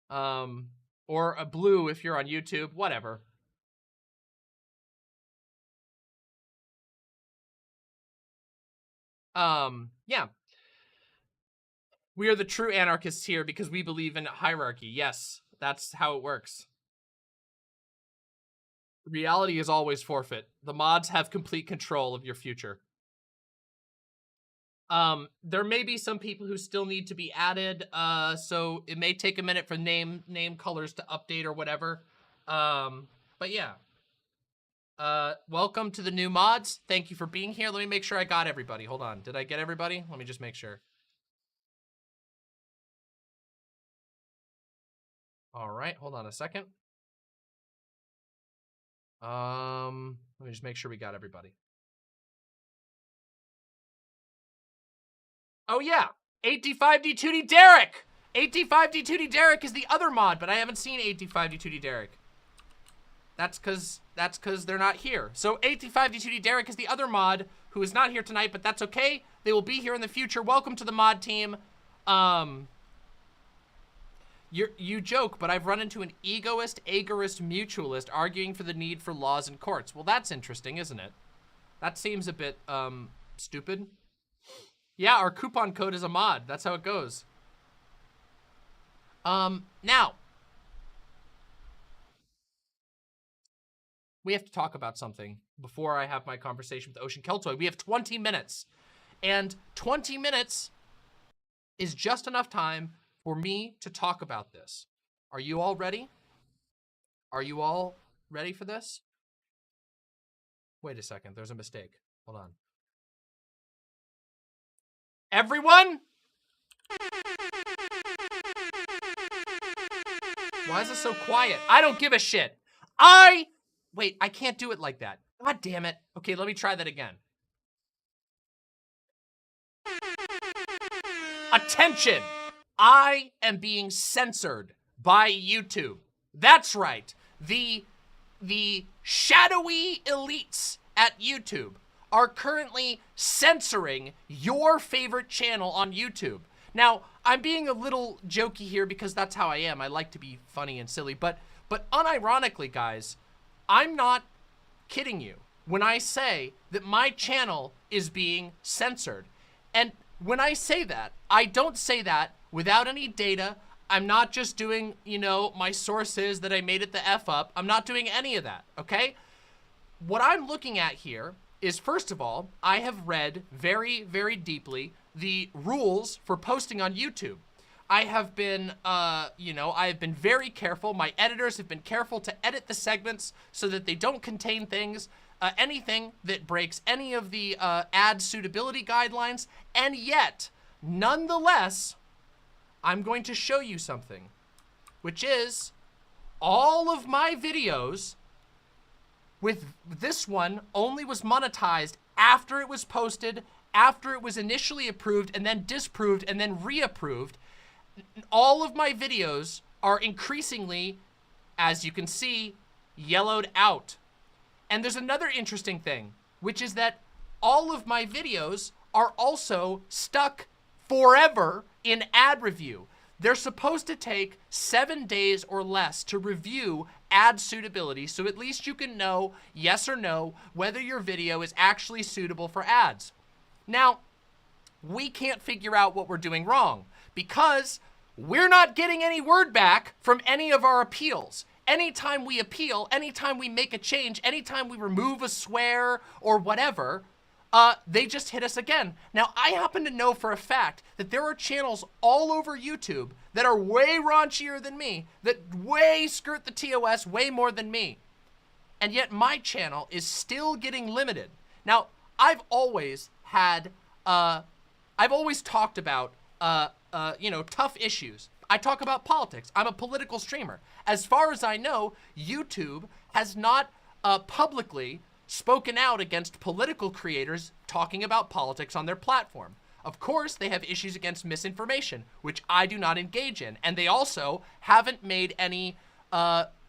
Or a blue if you're on YouTube, whatever. Yeah. We are the true anarchists here because we believe in hierarchy. Yes, that's how it works. Reality is always forfeit. The mods have complete control of your future. There may be some people who still need to be added, so it may take a minute for name colors to update or whatever. But yeah. Welcome to the new mods. Thank you for being here. Let me make sure I got everybody. Hold on. Did I get everybody? Let me just make sure. All right, hold on a second. Let me just make sure we got everybody. Oh yeah, 85D2D Derek! 85D2D Derek is the other mod, but I haven't seen 85D2D Derek. That's cause they're not here. So 85D2D Derek is the other mod who is not here tonight, but that's okay. They will be here in the future. Welcome to the mod team. You joke, but I've run into an egoist, agorist, mutualist arguing for the need for laws and courts. Well, that's interesting, isn't it? That seems a bit, stupid. Yeah, our coupon code is a mod. That's how it goes. Now. We have to talk about something before I have my conversation with OceanKeltoi. We have 20 minutes. And 20 minutes is just enough time for me to talk about this. Are you all ready? Are you all ready for this? Wait a second, there's a mistake. Hold on. Everyone? Why is it so quiet? I don't give a shit. Wait, I can't do it like that. God damn it. Okay, let me try that again. Attention! I am being censored by YouTube. That's right. The shadowy elites at YouTube are currently censoring your favorite channel on YouTube. Now, I'm being a little jokey here because that's how I am. I like to be funny and silly, but unironically, guys, I'm not kidding you when I say that my channel is being censored. And when I say that, I don't say that without any data. I'm not just doing, you know, my sources that I made it the F up. I'm not doing any of that, okay? What I'm looking at here is, first of all, I have read very, very deeply the rules for posting on YouTube. I have been, you know, I have been very careful. My editors have been careful to edit the segments so that they don't contain things, anything that breaks any of the ad suitability guidelines. And yet, nonetheless, I'm going to show you something, which is all of my videos with this one only was monetized after it was posted, after it was initially approved and then disproved and then reapproved. All of my videos are increasingly, as you can see, yellowed out. And there's another interesting thing, which is that all of my videos are also stuck forever in ad review. They're supposed to take 7 days or less to review ad suitability, so at least you can know, yes or no, whether your video is actually suitable for ads. Now, we can't figure out what we're doing wrong because we're not getting any word back from any of our appeals. Anytime we appeal, anytime we make a change, anytime we remove a swear or whatever, they just hit us again. Now, I happen to know for a fact that there are channels all over YouTube that are way raunchier than me, that way skirt the TOS way more than me. And yet my channel is still getting limited. Now, I've always had, I've always talked about, you know, tough issues. I talk about politics. I'm a political streamer. As far as I know, YouTube has not publicly spoken out against political creators talking about politics on their platform. Of course, they have issues against misinformation, which I do not engage in. And they also haven't made any,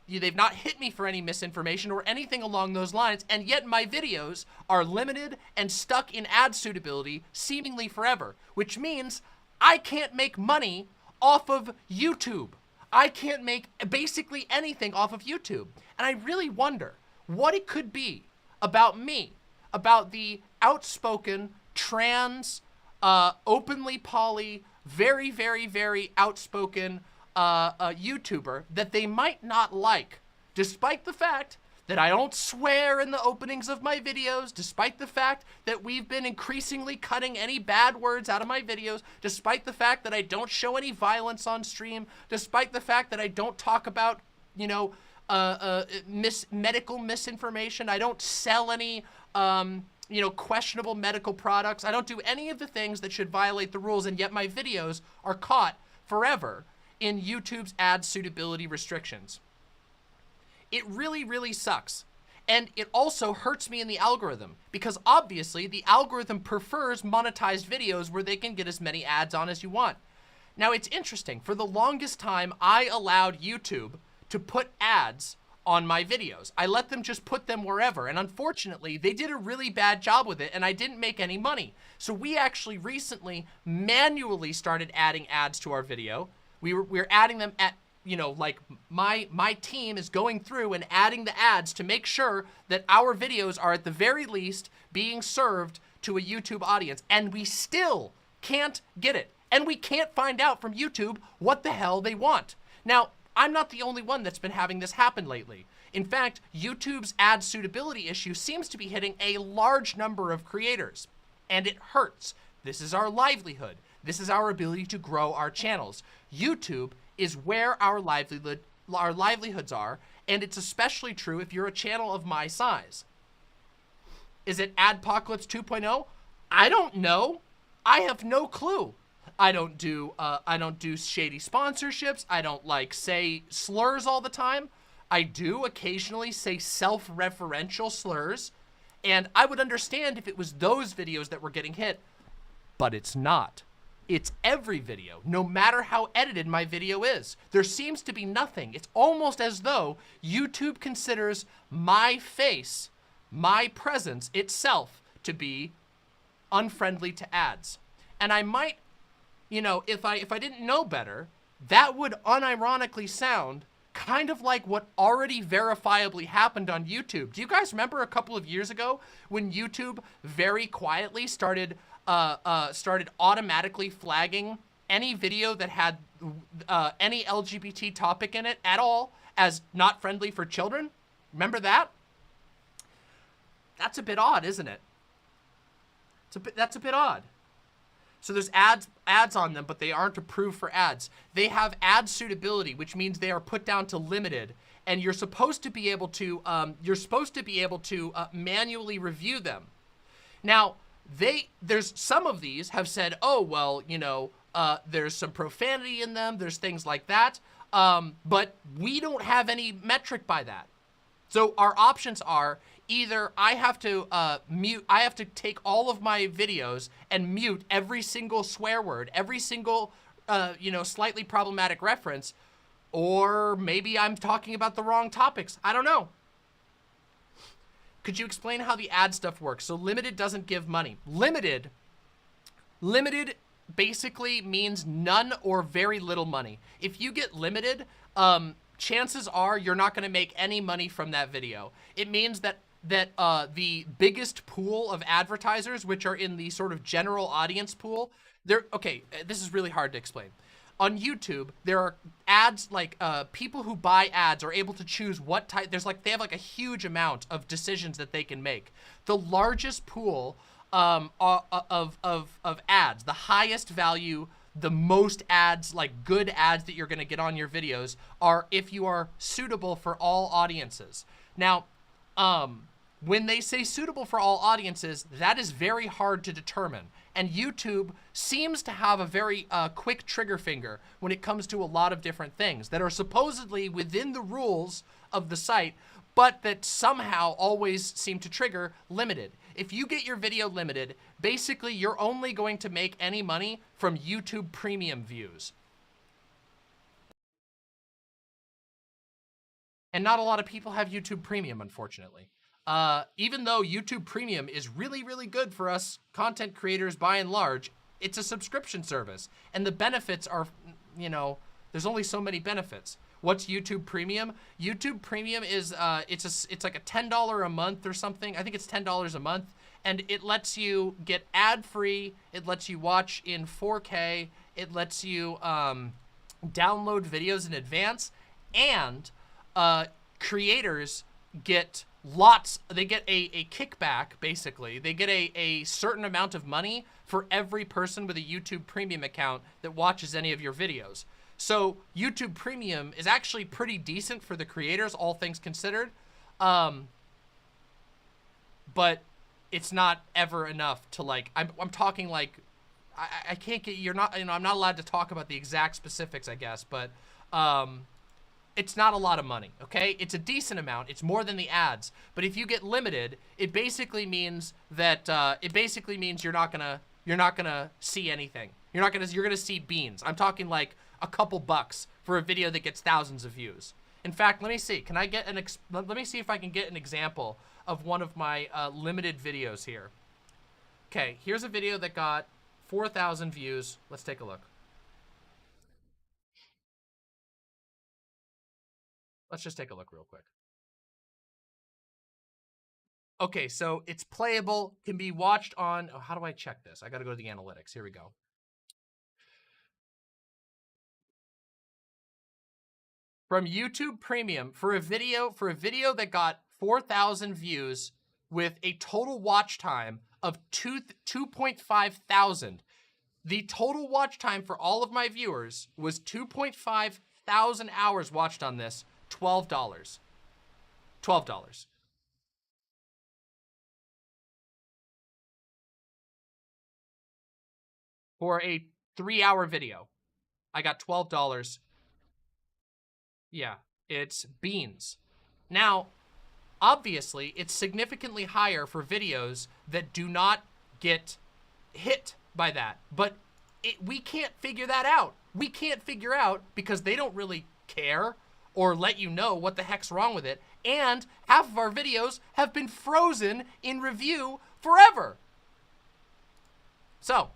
they've not hit me for any misinformation or anything along those lines. And yet my videos are limited and stuck in ad suitability seemingly forever, which means I can't make money off of YouTube. I can't make basically anything off of YouTube. And I really wonder what it could be about me, about the outspoken, trans, openly poly, very, very, very outspoken YouTuber that they might not like, despite the fact that I don't swear in the openings of my videos, despite the fact that we've been increasingly cutting any bad words out of my videos, despite the fact that I don't show any violence on stream, despite the fact that I don't talk about, you know, medical misinformation. I don't sell any, you know, questionable medical products. I don't do any of the things that should violate the rules, and yet my videos are caught forever in YouTube's ad suitability restrictions. It really, really sucks. And it also hurts me in the algorithm because obviously the algorithm prefers monetized videos where they can get as many ads on as you want. Now it's interesting, for the longest time I allowed YouTube to put ads on my videos. I let them just put them wherever, and unfortunately they did a really bad job with it and I didn't make any money. So we actually recently manually started adding ads to our video. We're adding them at, you know, like my team is going through and adding the ads to make sure that our videos are at the very least being served to a YouTube audience, and we still can't get it. And we can't find out from YouTube what the hell they want. Now, I'm not the only one that's been having this happen lately. In fact, YouTube's ad suitability issue seems to be hitting a large number of creators, and it hurts. This is our livelihood. This is our ability to grow our channels. YouTube is where our livelihoods are, and it's especially true if you're a channel of my size. Is it Adpocalypse 2.0? I don't know. I have no clue. I don't do shady sponsorships. I don't like say slurs all the time. I do occasionally say self-referential slurs, and I would understand if it was those videos that were getting hit, but it's not. It's every video, no matter how edited my video is. There seems to be nothing. It's almost as though YouTube considers my face, my presence itself, to be unfriendly to ads. And I might you know, if I didn't know better, that would unironically sound kind of like what already verifiably happened on YouTube. Do you guys remember a couple of years ago when YouTube very quietly started automatically flagging any video that had any LGBT topic in it at all as not friendly for children? Remember that? That's a bit odd, isn't it? That's a bit odd. So there's ads on them, but they aren't approved for ads. They have ad suitability, which means they are put down to limited, and you're supposed to be able to manually review them. Now, there's some of these have said, oh well, you know, there's some profanity in them, there's things like that, but we don't have any metric by that. So our options are either I have to take all of my videos and mute every single swear word, every single, you know, slightly problematic reference, or maybe I'm talking about the wrong topics. I don't know. Could you explain how the ad stuff works? So limited doesn't give money. Limited basically means none or very little money. If you get limited, chances are you're not gonna make any money from that video. It means that the biggest pool of advertisers, which are in the sort of general audience pool, okay, this is really hard to explain. On YouTube, there are ads, like people who buy ads are able to choose what type, they have like a huge amount of decisions that they can make. The largest pool of ads, the highest value, the most ads, like good ads that you're gonna get on your videos are if you are suitable for all audiences. Now, when they say suitable for all audiences, that is very hard to determine. And YouTube seems to have a very quick trigger finger when it comes to a lot of different things that are supposedly within the rules of the site, but that somehow always seem to trigger limited. If you get your video limited, basically you're only going to make any money from YouTube Premium views. And not a lot of people have YouTube Premium, unfortunately. Even though YouTube Premium is really, really good for us content creators by and large, it's a subscription service. And the benefits are, you know, there's only so many benefits. What's YouTube Premium? YouTube Premium is, it's like a $10 a month or something. I think it's $10 a month. And it lets you get ad-free. It lets you watch in 4K. It lets you download videos in advance. And creators get they get a kickback, basically. They get a certain amount of money for every person with a YouTube Premium account that watches any of your videos. So YouTube Premium is actually pretty decent for the creators, all things considered. But it's not ever enough to, like, I'm talking like, I can't get, you're not, you know, I'm not allowed to talk about the exact specifics, I guess, but it's not a lot of money, okay? It's a decent amount. It's more than the ads. But if you get limited, it basically means that you're not gonna see anything. You're gonna see beans. I'm talking like a couple bucks for a video that gets thousands of views. In fact, let me see. Can I get let me see if I can get an example of one of my limited videos here. Okay, here's a video that got 4,000 views. Let's take a look. Let's just take a look real quick. Okay, so it's playable, can be watched on, oh, how do I check this? I gotta go to the analytics, here we go. From YouTube Premium, for a video that got 4,000 views with a total watch time of 2.5 thousand. The total watch time for all of my viewers was 2.5 thousand hours watched on this. $12. $12. For a 3-hour video. I got $12. Yeah, it's beans. Now, obviously, it's significantly higher for videos that do not get hit by that. But we can't figure that out. We can't figure out because they don't really care or let you know what the heck's wrong with it. And half of our videos have been frozen in review forever. So,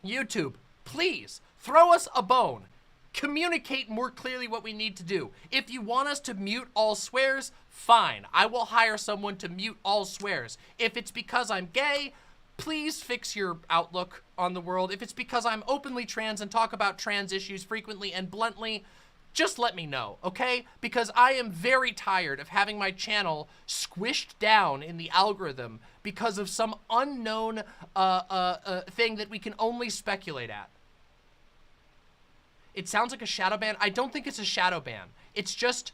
YouTube please throw us a bone. Communicate more clearly what we need to do. If you want us to mute all swears, fine. I will hire someone to mute all swears. If it's because I'm gay, please fix your outlook on the world. If it's because I'm openly trans and talk about trans issues frequently and bluntly, just let me know, okay? Because I am very tired of having my channel squished down in the algorithm because of some unknown thing that we can only speculate at. It sounds like a shadow ban. I don't think it's a shadow ban. It's just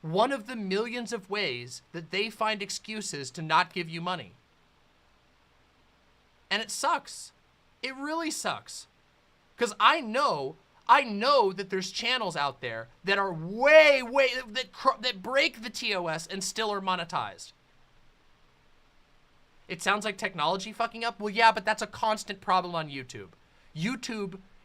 one of the millions of ways that they find excuses to not give you money. And it sucks. It really sucks. Because I know that there's channels out there that are that break the TOS and still are monetized. It sounds like technology fucking up. Well, yeah, but that's a constant problem on YouTube.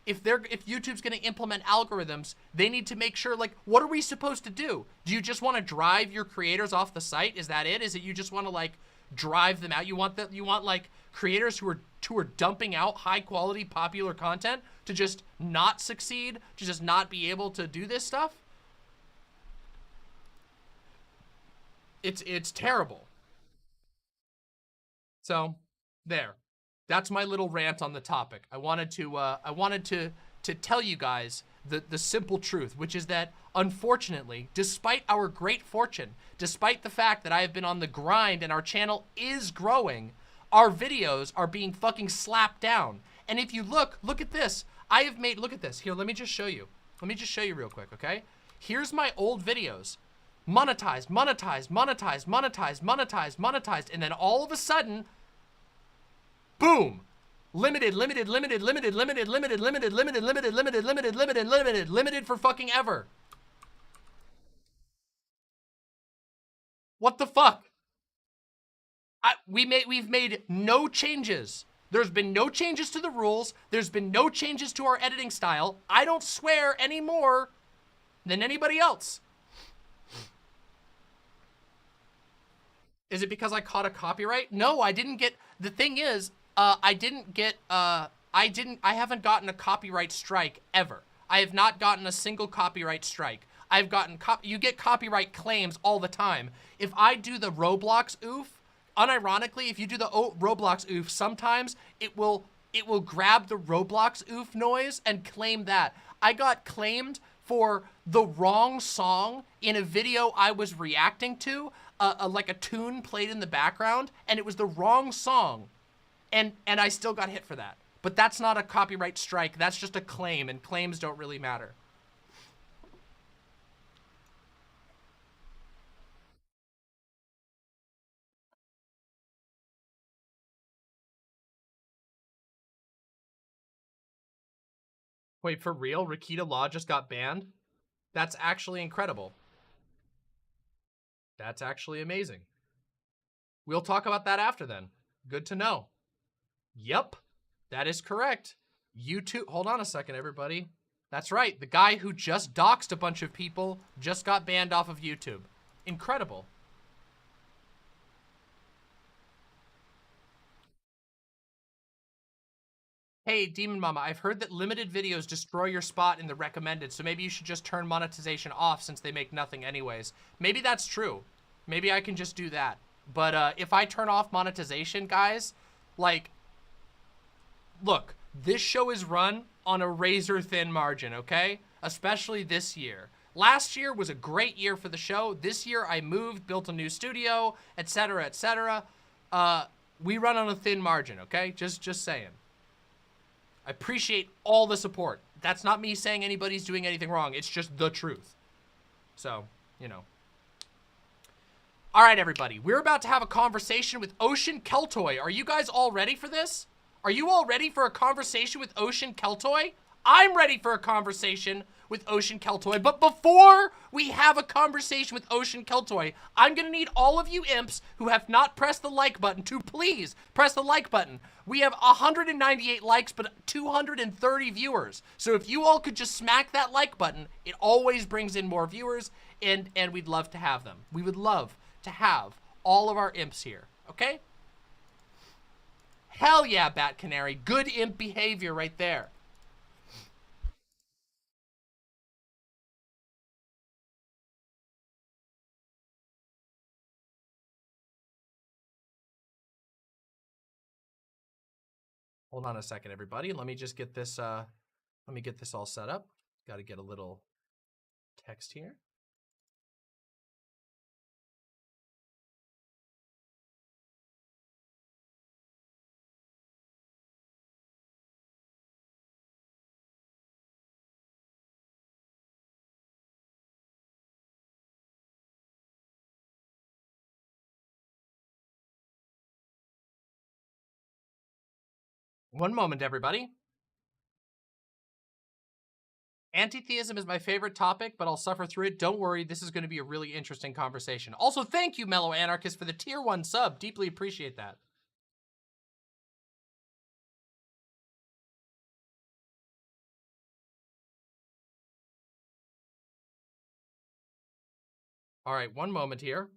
If YouTube's gonna implement algorithms, they need to make sure, like, what are we supposed to do? Do you just want to drive your creators off the site? Is that it? Is it you just want to, like, drive them out? You want like creators who are dumping out high quality popular content to just not succeed, to just not be able to do this stuff? It's terrible. So there, that's my little rant on the topic. I wanted to tell you guys the simple truth, which is that unfortunately, despite our great fortune, despite the fact that I have been on the grind and our channel is growing, our videos are being fucking slapped down. And if you look at this. I have made, look at this. Here, let me just show you. Let me just show you real quick, okay? Here's my old videos. Monetized, monetized, monetized, monetized, monetized, monetized, and then all of a sudden, boom. Limited, limited, limited, limited, limited, limited, limited, limited, limited, limited, limited, limited, limited, limited for fucking ever. What the fuck? We've made no changes. There's been no changes to the rules. There's been no changes to our editing style. I don't swear any more than anybody else. Is it because I caught a copyright? No, I didn't get, the thing is, I haven't gotten a copyright strike ever. I have not gotten a single copyright strike. I've gotten, you get copyright claims all the time. If I do the Roblox oof, unironically, if you do the Roblox oof, sometimes it will grab the Roblox oof noise and claim that. I got claimed for the wrong song in a video I was reacting to, like a tune played in the background, and it was the wrong song, and I still got hit for that. But that's not a copyright strike, that's just a claim, and claims don't really matter. Wait, for real? Rakita Law just got banned? That's actually incredible. That's actually amazing. We'll talk about that after then. Good to know. Yep, that is correct. YouTube, hold on a second, everybody. That's right, the guy who just doxed a bunch of people just got banned off of YouTube. Incredible. Hey, Demon Mama, I've heard that limited videos destroy your spot in the recommended, so maybe you should just turn monetization off since they make nothing anyways. Maybe that's true. Maybe I can just do that. But if I turn off monetization, guys, like, look, this show is run on a razor-thin margin, okay? Especially this year. Last year was a great year for the show. This year I moved, built a new studio, etc., etc. We run on a thin margin, okay? Just saying. I appreciate all the support. That's not me saying anybody's doing anything wrong. It's just the truth. So, you know. All right, everybody. We're about to have a conversation with OceanKeltoi. Are you guys all ready for this? Are you all ready for a conversation with OceanKeltoi? I'm ready for a conversation with OceanKeltoi. But before we have a conversation with OceanKeltoi, I'm gonna need all of you imps who have not pressed the like button to please press the like button. We have 198 likes, but 230 viewers. So if you all could just smack that like button, it always brings in more viewers, and we'd love to have them. We would love to have all of our imps here, okay? Hell yeah, Bat Canary. Good imp behavior right there. Hold on a second, everybody. Let me just get this, let me get this all set up. Got to get a little text here. One moment, everybody. Anti-theism is my favorite topic, but I'll suffer through it. Don't worry, this is going to be a really interesting conversation. Also, thank you, Mellow Anarchist, for the tier 1 sub. Deeply appreciate that. All right, one moment here.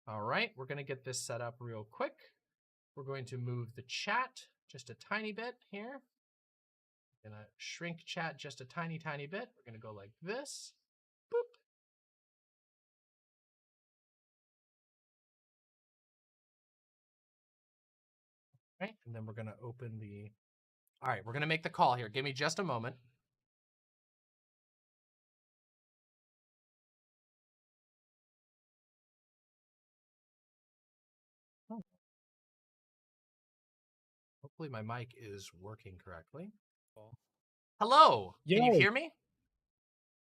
All right, we're going to get this set up real quick. We're going to move the chat just a tiny bit here. I'm going to shrink chat just a tiny, tiny bit. We're going to go like this. Boop. All right, and then we're going to open the... All right, we're going to make the call here. Give me just a moment. Hopefully my mic is working correctly. Hello. Can you hear me?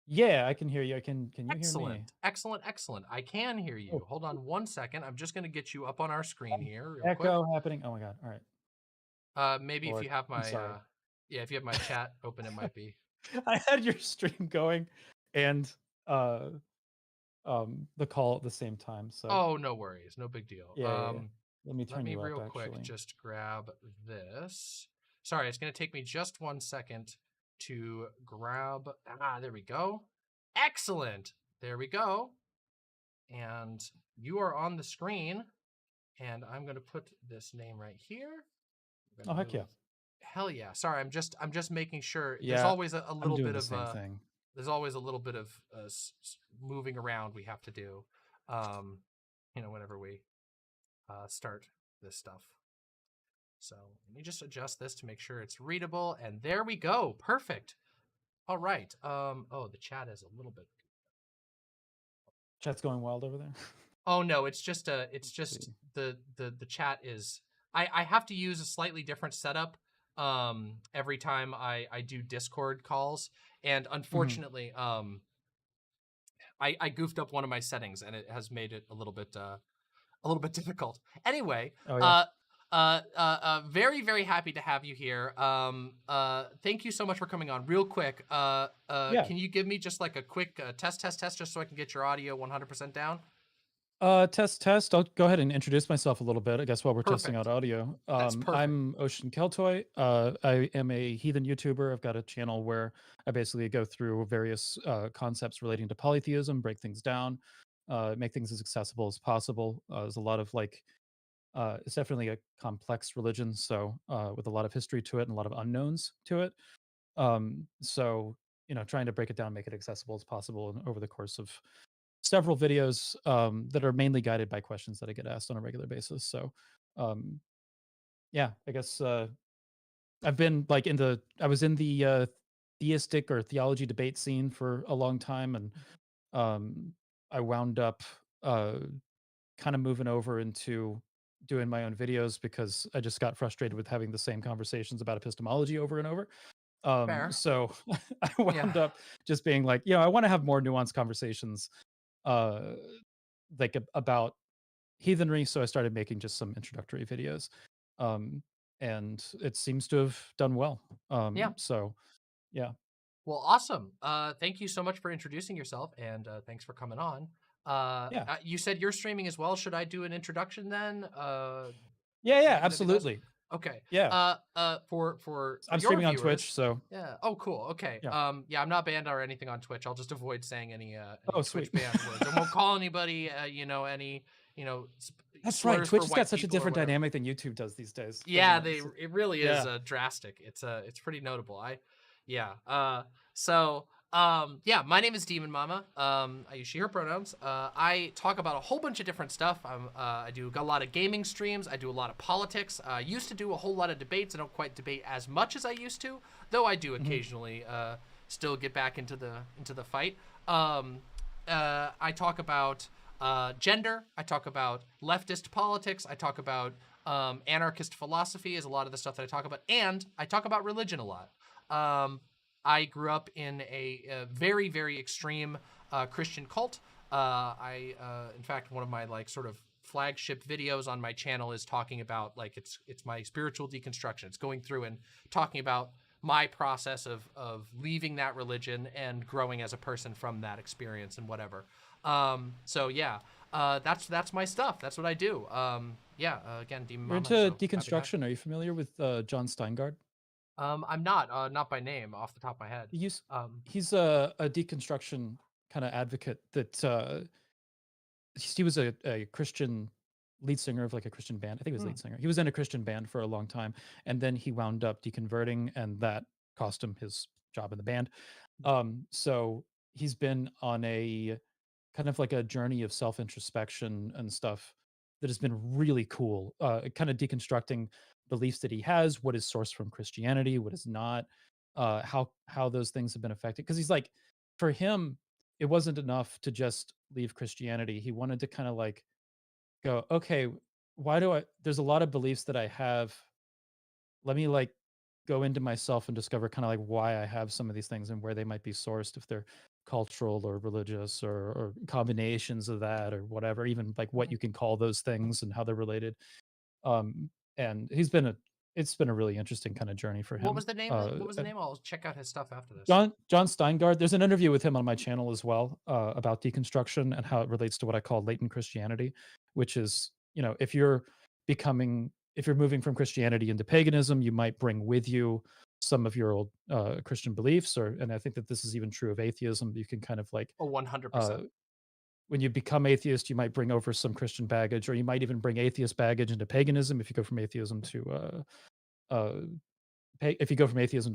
Yeah, I can hear you. Can you Excellent. hear me? Excellent. Excellent. I can hear you. Oh. Hold on one second. I'm just going to get you up on our screen here real Echo quick. happening. Oh my God. All right. Maybe Lord, if you have my yeah, if you have my chat open, it might be. I had your stream going and the call at the same time. So oh, no worries. No big deal. Yeah. Let me turn you up, real actually. quick just grab this. Sorry, it's going to take me just 1 second to grab. There we go. Excellent. There we go. And you are on the screen. And I'm going to put this name right here. Oh, heck yeah. Hell yeah. Sorry, I'm just making sure. Yeah, there's always a little bit of thing. There's always a little bit of moving around we have to do. You know, whenever we start this stuff. So let me just adjust this to make sure it's readable, and there we go. Perfect. All right. Oh, the chat is a little bit. Chat's going wild over there. Oh no, it's just the chat is. I have to use a slightly different setup every time I do Discord calls, and unfortunately I goofed up one of my settings, and it has made it a little bit difficult. Anyway, very, very happy to have you here. Thank you so much for coming on. Real quick, can you give me just like a quick test, just so I can get your audio 100% down? Test. I'll go ahead and introduce myself a little bit, I guess, while we're testing out audio. I'm OceanKeltoi. I am a heathen YouTuber. I've got a channel where I basically go through various concepts relating to polytheism, break things down, make things as accessible as possible. There's a lot of it's definitely a complex religion, so with a lot of history to it and a lot of unknowns to it. So, you know, trying to break it down, make it accessible as possible, and over the course of several videos that are mainly guided by questions that I get asked on a regular basis. So, yeah, I guess I've been like I was in the theistic or theology debate scene for a long time, and I wound up kind of moving over into doing my own videos because I just got frustrated with having the same conversations about epistemology over and over. So I wound up just being like, you know, I want to have more nuanced conversations like about heathenry. So I started making just some introductory videos. And it seems to have done well. So yeah. Well, awesome. Thank you so much for introducing yourself, and thanks for coming on. You said you're streaming as well. Should I do an introduction then? Yeah, absolutely. Okay. Yeah. For I'm your streaming viewers, on Twitch, so yeah. Oh, cool. Okay. Yeah. Yeah, I'm not banned or anything on Twitch. I'll just avoid saying any sweet. Twitch banned words. I won't call anybody. You know, any That's right. slurs for Twitch has got white such a people or different whatever. dynamic than YouTube does these days, Yeah, doesn't it? it really is Yeah. drastic. It's pretty notable. Yeah. Yeah, my name is Demon Mama. I use she her pronouns. I talk about a whole bunch of different stuff. I do a lot of gaming streams. I do a lot of politics. I used to do a whole lot of debates. I don't quite debate as much as I used to, though I do occasionally still get back into the fight. I talk about gender. I talk about leftist politics. I talk about anarchist philosophy is a lot of the stuff that I talk about, and I talk about religion a lot. I grew up in a very, very extreme Christian cult. In fact, one of my like sort of flagship videos on my channel is talking about like it's my spiritual deconstruction. It's going through and talking about my process of leaving that religion and growing as a person from that experience and whatever. So yeah, that's my stuff. That's what I do. Again, Demon You're Mama. into So deconstruction. Are you familiar with John Steingard? I'm not by name off the top of my head. He's a deconstruction kind of advocate that he was a Christian lead singer of like a Christian band. I think it was lead singer. He was in a Christian band for a long time, and then he wound up deconverting, and that cost him his job in the band. So he's been on a kind of like a journey of self-introspection and stuff that has been really cool. Kind of deconstructing beliefs that he has, what is sourced from Christianity, what is not, how those things have been affected. Because he's like, for him, it wasn't enough to just leave Christianity. He wanted to kind of like go, okay, why do I? There's a lot of beliefs that I have. Let me like go into myself and discover kind of like why I have some of these things and where they might be sourced, if they're cultural or religious or combinations of that or whatever, even like what you can call those things and how they're related. And it's been a really interesting kind of journey for What him. was the name? What was the name? I'll check out his stuff after this. John Steingard. There's an interview with him on my channel as well about deconstruction and how it relates to what I call latent Christianity, which is, if you're moving from Christianity into paganism, you might bring with you some of your old Christian beliefs, and I think that this is even true of atheism. You can kind of like, 100%. when you become atheist, you might bring over some Christian baggage, or you might even bring atheist baggage into paganism if you go from atheism to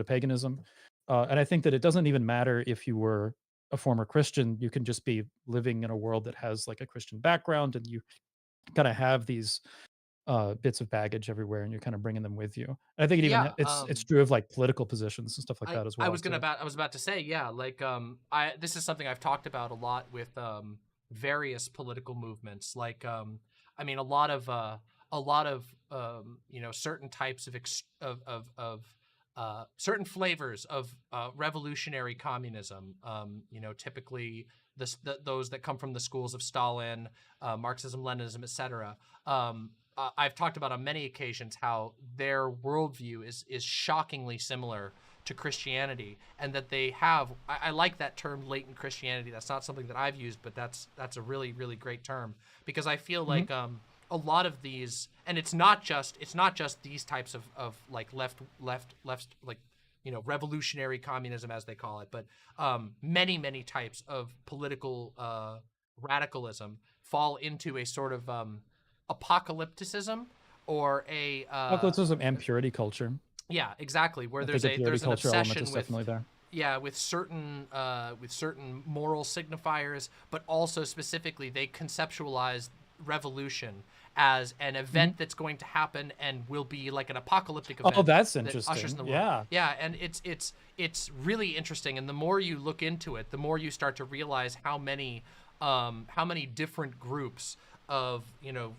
paganism. And I think that it doesn't even matter if you were a former Christian. You can just be living in a world that has like a Christian background, and you kind of have these bits of baggage everywhere, and you're kind of bringing them with you. And I think it's true of like political positions and stuff like that as well. I was about to say, yeah, like this is something I've talked about a lot with various political movements. Like I mean, a lot of certain types of certain flavors of revolutionary communism. Typically those that come from the schools of Stalin, Marxism, Leninism, etc. I've talked about on many occasions how their worldview is shockingly similar to Christianity, and that they have. I like that term, latent Christianity. That's not something that I've used, but that's a really, really great term, because I feel like a lot of these, and it's not just these types of like left like revolutionary communism as they call it, but many types of political radicalism fall into a sort of apocalypticism or a apocalypticism and purity culture. Yeah, exactly. Where there's an obsession with certain moral signifiers, but also specifically they conceptualize revolution as an event that's going to happen and will be like an apocalyptic event. Oh, that's interesting. That ushers in the world. Yeah, and it's really interesting. And the more you look into it, the more you start to realize how many different groups of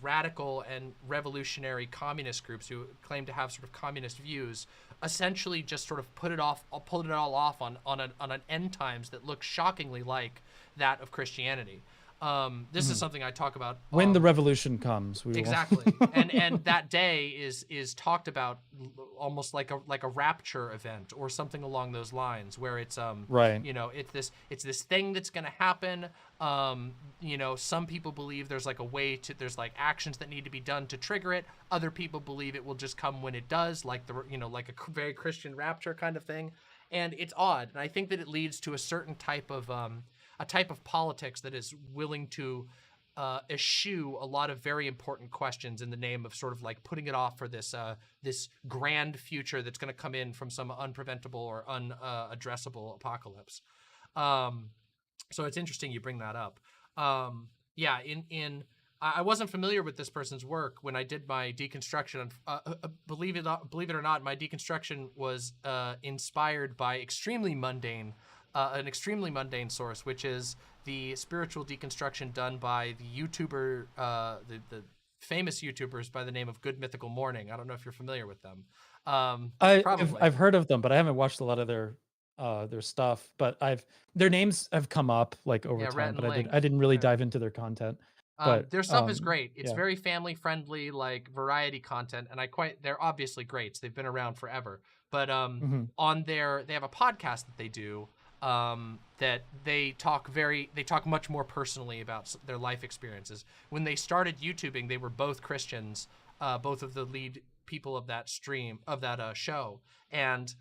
radical and revolutionary communist groups who claim to have sort of communist views essentially just sort of put it all off on an end times that looks shockingly like that of Christianity. This is something I talk about when the revolution comes. Exactly, and that day is talked about almost like a rapture event or something along those lines, where it's right. It's this thing that's going to happen. Some people believe there's like there's like actions that need to be done to trigger it. Other people believe it will just come when it does, like like a very Christian rapture kind of thing. And it's odd, and I think that it leads to a certain type of politics that is willing to eschew a lot of very important questions in the name of sort of like putting it off for this this grand future that's going to come in from some unpreventable or unaddressable apocalypse. So it's interesting you bring that up. Yeah, I wasn't familiar with this person's work when I did my deconstruction. Believe it or not, my deconstruction was inspired by an extremely mundane source, which is the spiritual deconstruction done by the YouTuber, the famous YouTubers by the name of Good Mythical Morning. I don't know if you're familiar with them. Probably. I've heard of them, but I haven't watched a lot of their stuff. But their names have come up like over Yeah, Rhett time, and but Link. I didn't really Yeah. dive into their content. But Their stuff is great. It's yeah. very family friendly, like variety content, and they're obviously greats. They've been around forever. But on they have a podcast that they do that they talk much more personally about their life experiences. When they started YouTubing, they were both Christians, both of the lead people of that show, and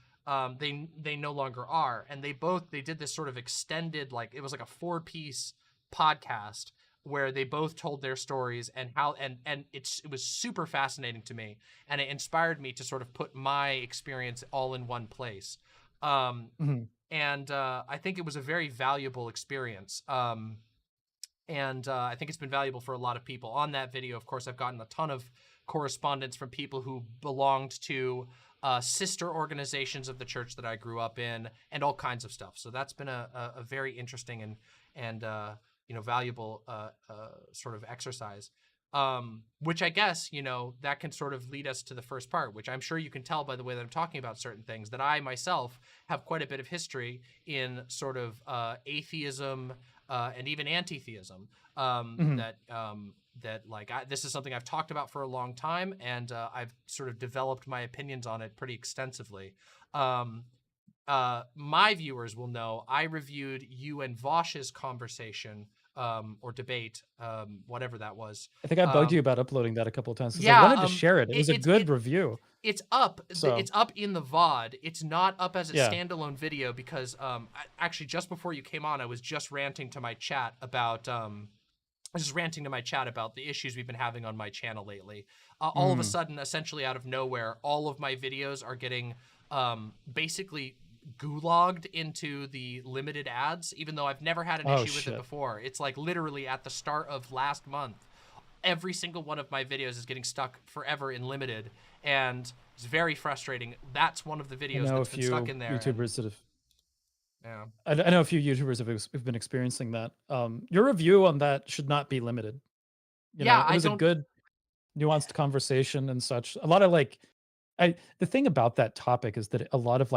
they no longer are. And they did this sort of extended, like, it was like a 4-piece podcast where they both told their stories and how and it was super fascinating to me, and it inspired me to sort of put my experience all in one place. And I think it was a very valuable experience. And I think it's been valuable for a lot of people. On that video, of course, I've gotten a ton of correspondence from people who belonged to sister organizations of the church that I grew up in, and all kinds of stuff. So that's been a very interesting and valuable sort of exercise. Which I guess, that can sort of lead us to the first part, which I'm sure you can tell by the way that I'm talking about certain things, that I myself have quite a bit of history in sort of atheism and even anti-theism. This is something I've talked about for a long time, and I've sort of developed my opinions on it pretty extensively. My viewers will know I reviewed you and Vosh's conversation or debate, whatever that was. I think I bugged you about uploading that a couple of times because Yeah, I wanted to share it. It was a good review. It's up. So, it's up in the VOD. It's not up as a yeah. standalone video because actually just before you came on, I was just ranting to my chat about the issues we've been having on my channel lately. All of a sudden, essentially out of nowhere, all of my videos are getting basically gulagged into the limited ads, even though I've never had an issue with it before. It's like literally at the start of last month, every single one of my videos is getting stuck forever in limited, and it's very frustrating. That's one of the videos that's been stuck in there. YouTubers that have, yeah, I know a few YouTubers have been experiencing that. Your review on that should not be limited. It was a good, nuanced conversation and such. A lot of the thing about that topic is that a lot of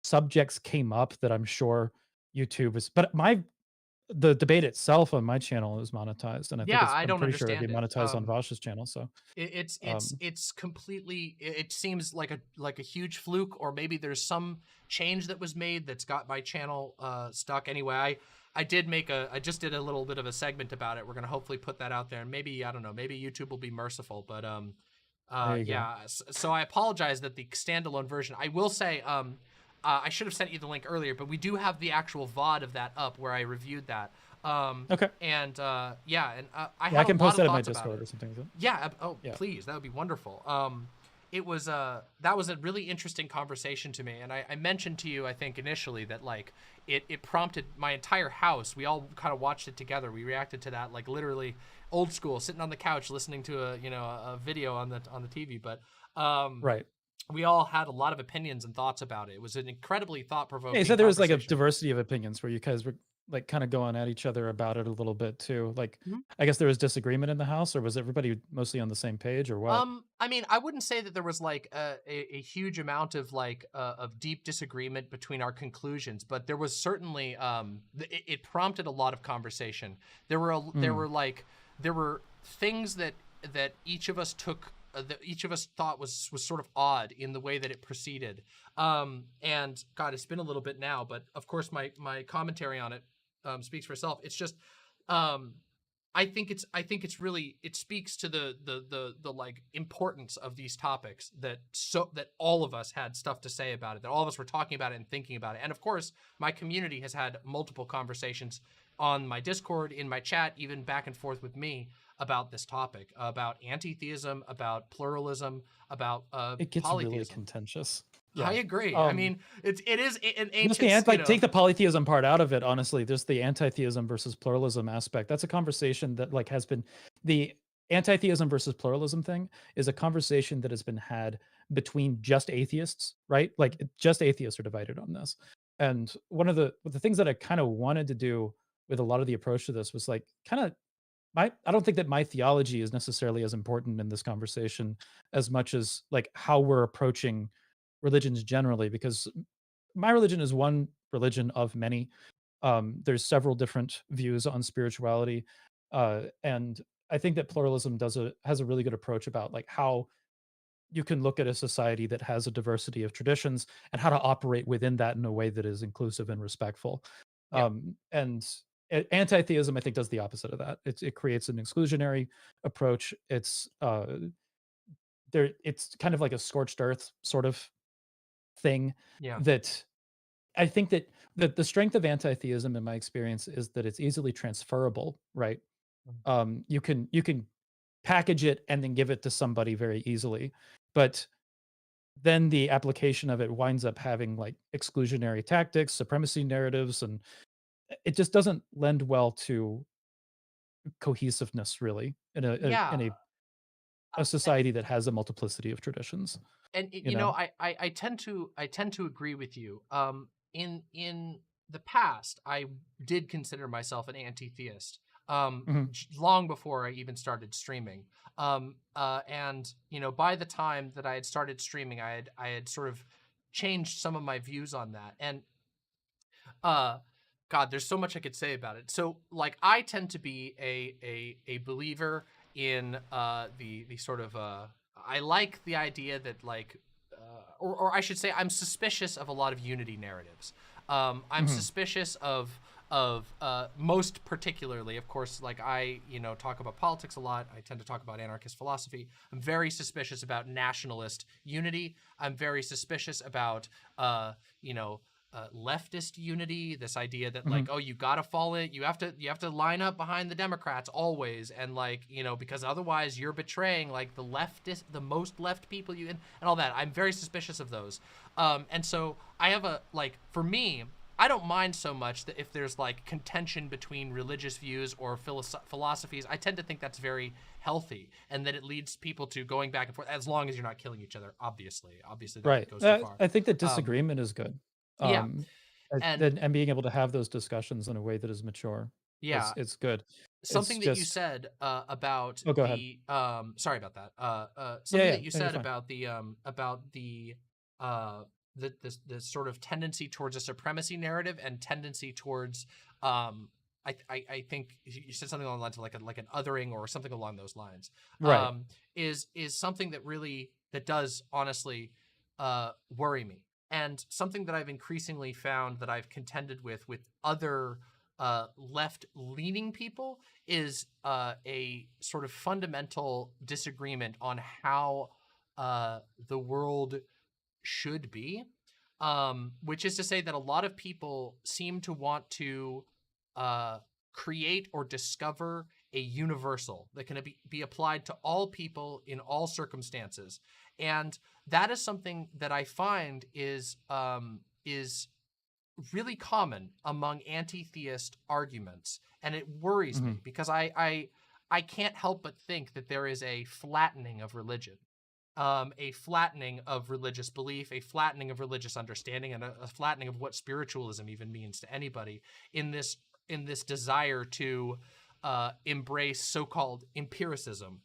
subjects came up that I'm sure YouTube is, but the debate itself on my channel is monetized, and I'm pretty sure it'd be monetized on Vosh's channel. So it's completely. It seems like a huge fluke, or maybe there's some change that was made that's got my channel stuck. Anyway, I just did a little bit of a segment about it. We're gonna hopefully put that out there, and maybe, I don't know, maybe YouTube will be merciful, but yeah. So I apologize that the standalone version. I will say, I should have sent you the link earlier, but we do have the actual VOD of that up where I reviewed that. Okay. And I can post that in my Discord or something. Yeah. Please, that would be wonderful. That was a really interesting conversation to me, and I mentioned to you, I think initially, that it prompted my entire house. We all kind of watched it together. We reacted to that literally old school, sitting on the couch listening to a video on the TV. But right. We all had a lot of opinions and thoughts about it. It was an incredibly thought-provoking. Yeah, so there was a diversity of opinions where you guys were kind of going at each other about it a little bit too. I guess there was disagreement in the house, or was everybody mostly on the same page, or what? I mean, I wouldn't say that there was a huge amount of of deep disagreement between our conclusions, but there was certainly it prompted a lot of conversation. There were things that each of us took. That each of us thought was sort of odd in the way that it proceeded. And God, it's been a little bit now, but of course my commentary on it speaks for itself. It's just I think it's really, it speaks to the like importance of these topics, that all of us had stuff to say about it, that all of us were talking about it and thinking about it. And of course, my community has had multiple conversations on my Discord, in my chat, even back and forth with me about this topic, about anti-theism, about pluralism, about It gets really polytheism. contentious. I Yeah. agree. I mean, it is an Just ancient, like take the polytheism part out of it, honestly. There's the anti-theism versus pluralism aspect. That's a conversation that like has been the anti-theism versus pluralism thing is a conversation that has been had between just atheists, right? Like just atheists are divided on this. And one of the things that I kind of wanted to do with a lot of the approach to this was like kind of I don't think that my theology is necessarily as important in this conversation as much as like how we're approaching religions generally, because my religion is one religion of many. There's several different views on spirituality, and I think that pluralism has a really good approach about like how you can look at a society that has a diversity of traditions and how to operate within that in a way that is inclusive and respectful. yeah, And anti-theism, I think, does the opposite of that. It creates an exclusionary approach. It's kind of like a scorched earth sort of thing yeah, that I think that the strength of anti-theism in my experience is that it's easily transferable, right? You can package it and then give it to somebody very easily. But then the application of it winds up having like exclusionary tactics, supremacy narratives, and it just doesn't lend well to cohesiveness really in yeah. a society that has a multiplicity of traditions, And you you know, know? I tend to agree with you. In the past, I did consider myself an anti-theist. Mhm. Long before I even started streaming. And you know, by the time that I had started streaming, I had sort of changed some of my views on that. And uh God, there's so much I could say about it. So like, I tend to be a believer in the sort of I like the idea that like or I should say, I'm suspicious of a lot of unity narratives. I'm Mhm. suspicious of most particularly, of course, like, I, you know, talk about politics a lot. I tend to talk about anarchist philosophy. I'm very suspicious about nationalist unity. I'm very suspicious about you know, leftist unity, this idea that like, Mhm. oh, you gotta fall in, you have to line up behind the Democrats always, and like, you know, because otherwise you're betraying like the most left people and all that. I'm very suspicious of those. And so I have a, like, for me, I don't mind so much that if there's like contention between religious views or philosophies. I tend to think that's very healthy, and that it leads people to going back and forth, as long as you're not killing each other. Obviously that Right. goes too far. I think that Um, disagreement is good. yeah, Um, and and being able to have those discussions in a way that is mature yeah, is good. It's something that you just said about oh, go ahead. the sorry about that. Yeah, Something yeah. that you No, you're said fine. about uh the sort of tendency towards a supremacy narrative, and tendency towards I think you said something along the lines of like an othering or something along those lines. Right. Is something that really, that does honestly worry me, and something that I've increasingly found that I've contended with other left-leaning people, is a sort of fundamental disagreement on how the world should be. Which is to say that a lot of people seem to want to uh, create or discover a universal that can be applied to all people in all circumstances. And that is something that I find is really common among anti-theist arguments, and it worries Mhm. me, because I can't help but think that there is a flattening of religion, a flattening of religious belief, a flattening of religious understanding, and a flattening of what spiritualism even means to anybody, in this desire to embrace so-called empiricism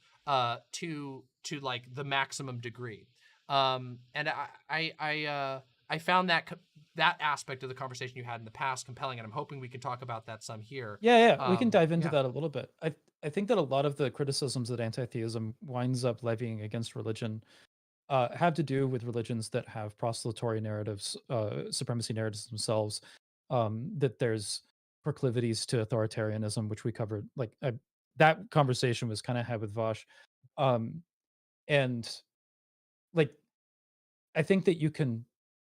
to like the maximum degree. And I found that aspect of the conversation you had in the past compelling, and I'm hoping we can talk about that some here. Yeah, yeah. We can dive into Yeah, that a little bit. I think that a lot of the criticisms that anti-theism winds up levying against religion have to do with religions that have proselytory narratives, supremacy narratives themselves. That there's proclivities to authoritarianism, which we covered. Like that conversation was kind of had with Vosh. Um, and like, I think that you can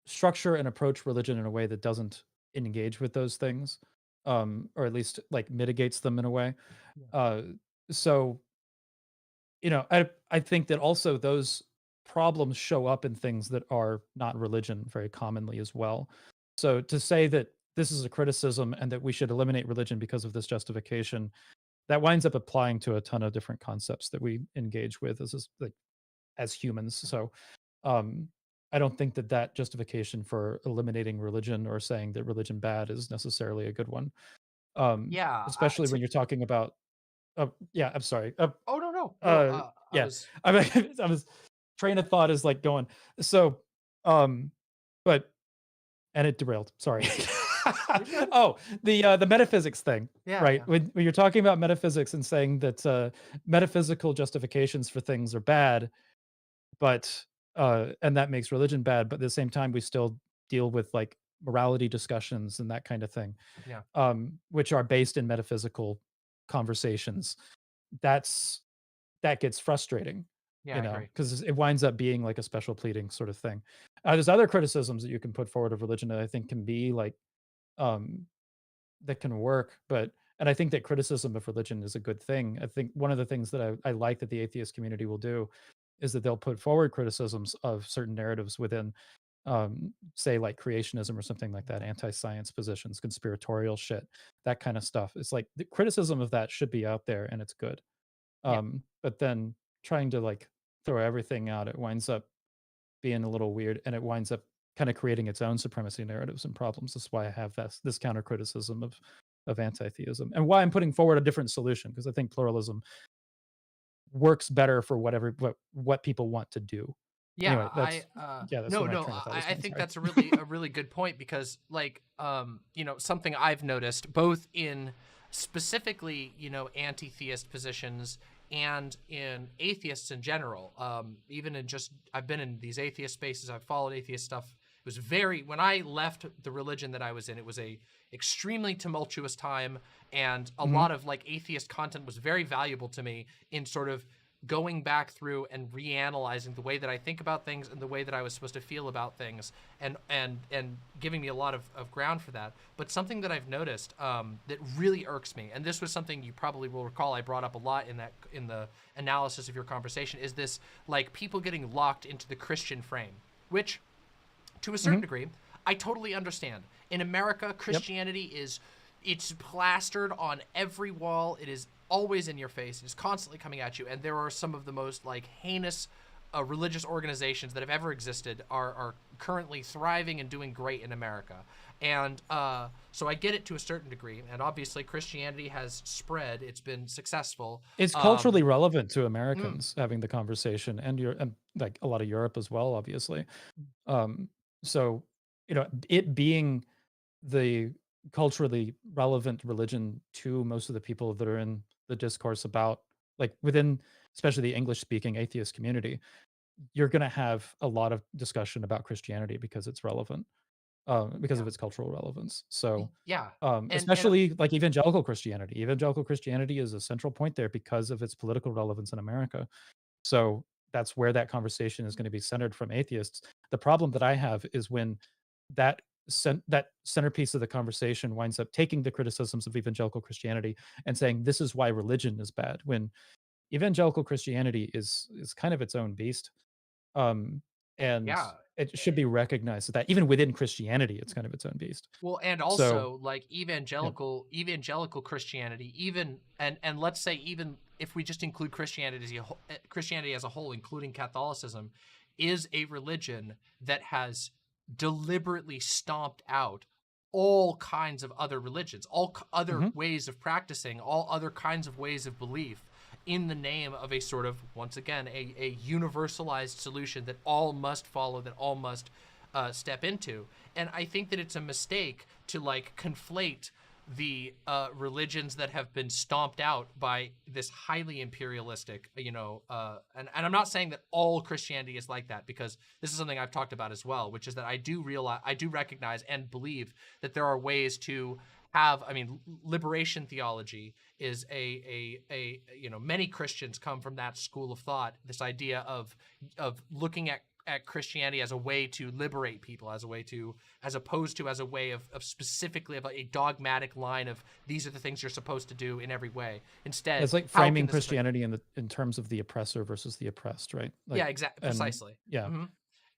structure and approach religion in a way that doesn't engage with those things, or at least like mitigates them in a way. Yeah. Uh, so I think that also those problems show up in things that are not religion very commonly as well. So to say that this is a criticism and that we should eliminate religion because of this justification, that winds up applying to a ton of different concepts that we engage with like as humans. So um, I don't think that that justification for eliminating religion or saying that religion bad is necessarily a good one. Yeah, Especially when you're talking about. Yeah, I'm sorry. oh, no, no, no, I Yeah, was I mean, I was train of thought is like going. So, um, but and it derailed. Sorry. you're good. Oh, the metaphysics thing, Yeah, right? yeah, When you're talking about metaphysics and saying that metaphysical justifications for things are bad, but and that makes religion bad, but at the same time we still deal with like morality discussions and that kind of thing, yeah, which are based in metaphysical conversations. That's that gets frustrating, yeah, I agree. because it winds up being like a special pleading sort of thing. There's other criticisms that you can put forward of religion that I think can be like um, that can work, but and I think that criticism of religion is a good thing. I think one of the things that I like that the atheist community will do is that they'll put forward criticisms of certain narratives within, say, like creationism or something like that, anti-science positions, conspiratorial shit, that kind of stuff. It's like the criticism of that should be out there, and it's good. Yeah, But then trying to like throw everything out, it winds up being a little weird, and it winds up kind of creating its own supremacy narratives and problems. That's why I have this counter criticism of anti-theism, and why I'm putting forward a different solution, because I think pluralism works better for what people want to do. yeah, Anyway, that's yeah, that's no, where my no, train of thought was I going. think Sorry. that's a really good point because, like, something I've noticed both in specifically, anti-theist positions and in atheists in general. Even in just, I've been in these atheist spaces, I've followed atheist stuff. It was when I left the religion that I was in, it was a extremely tumultuous time, and a Mhm. lot of like atheist content was very valuable to me in sort of going back through and reanalyzing the way that I think about things and the way that I was supposed to feel about things, and giving me a lot of ground for that. But something that I've noticed that really irks me, and this was something you probably will recall I brought up a lot in the analysis of your conversation, is this like people getting locked into the Christian frame, which to a certain Mhm. degree I totally understand. In America, Yep. Christianity it's plastered on every wall. It is always in your face. It is constantly coming at you. And there are some of the most like heinous religious organizations that have ever existed are currently thriving and doing great in America. And so I get it to a certain degree. And obviously Christianity has spread. It's been successful. It's Um, culturally relevant to mm, Americans having the conversation, and like a lot of Europe as well, obviously. Um, so it being the culturally relevant religion to most of the people that are in the discourse about, like, within especially the English speaking atheist community, you're going to have a lot of discussion about Christianity because it's relevant, because yeah. of its cultural relevance. So Yeah. And especially like evangelical Christianity is a central point there because of its political relevance in America. So that's where that conversation is going to be centered from atheists. The problem that I have is when that centerpiece of the conversation winds up taking the criticisms of evangelical Christianity and saying this is why religion is bad, when evangelical Christianity is kind of its own beast. Um, and yeah. it should be recognized that even within Christianity, it's kind of its own beast. Well, and So also like yeah. evangelical Christianity, even and let's say even if we just include Christianity as a whole, including Catholicism, is a religion that has deliberately stomped out all kinds of other religions, other Mhm. ways of practicing, all other kinds of ways of belief in the name of a sort of, once again, a universalized solution that all must follow, that all must step into. And I think that it's a mistake to like conflate the religions that have been stomped out by this highly imperialistic, and I'm not saying that all Christianity is like that, because this is something I've talked about as well, which is that I do recognize and believe that there are ways to have, I mean, liberation theology is many Christians come from that school of thought, this idea of looking at Christianity as a way to liberate people, as opposed to as a way of specifically of a dogmatic line of these are the things you're supposed to do in every way. Instead, it's like framing Christianity in terms of the oppressor versus the oppressed, right? Like, yeah, exactly, precisely. Yeah.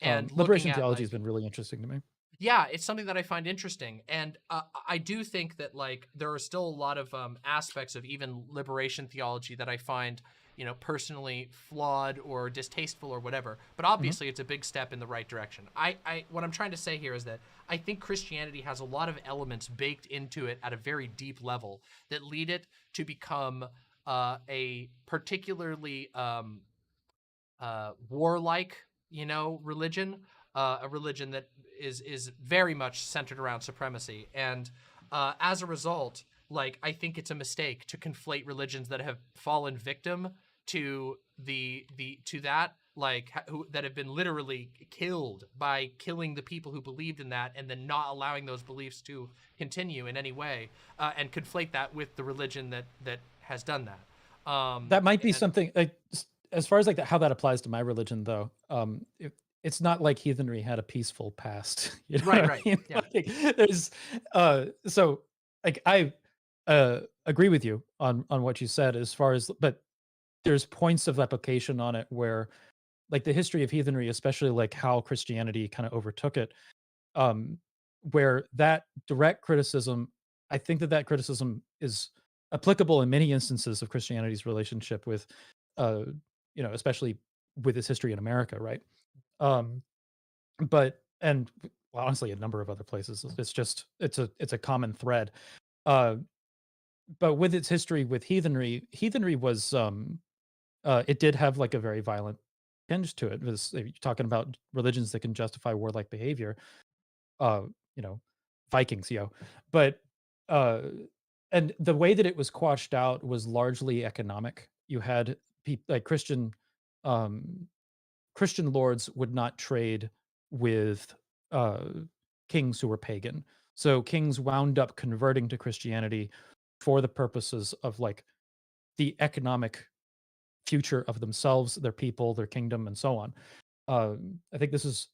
And liberation theology has been really interesting to me. Yeah, it's something that I find interesting. And I do think that, like, there are still a lot of aspects of even liberation theology that I find, personally flawed or distasteful or whatever. But obviously it's a big step in the right direction. What I'm trying to say here is that I think Christianity has a lot of elements baked into it at a very deep level that lead it to become a particularly warlike, religion, a religion that is very much centered around supremacy. And as a result, like, I think it's a mistake to conflate religions that have fallen victim to that, like, that have been literally killed by killing the people who believed in that and then not allowing those beliefs to continue in any way, and conflate that with the religion that has done that. That might be something, like, as far as like how that applies to my religion, though. It's not like heathenry had a peaceful past. You know Right, what I right, mean? yeah. Like, there's so, like, I agree with you on what you said as far as, but there's points of application on it where, like, the history of heathenry, especially like how Christianity kind of overtook it, um, where that direct criticism, I think that criticism is applicable in many instances of Christianity's relationship with, uh, especially with its history in America, right? Um, but and well, honestly, a number of other places. It's just it's a common thread. Uh, but with its history with heathenry was, it did have like a very violent tinge to it. It was, you're talking about religions that can justify warlike behavior, uh, you know, Vikings, but uh, and the way that it was quashed out was largely economic. You had people like um, Christian lords would not trade with uh, kings who were pagan. So kings wound up converting to Christianity for the purposes of, like, the economic future of themselves, their people, their kingdom, and so on. I think this is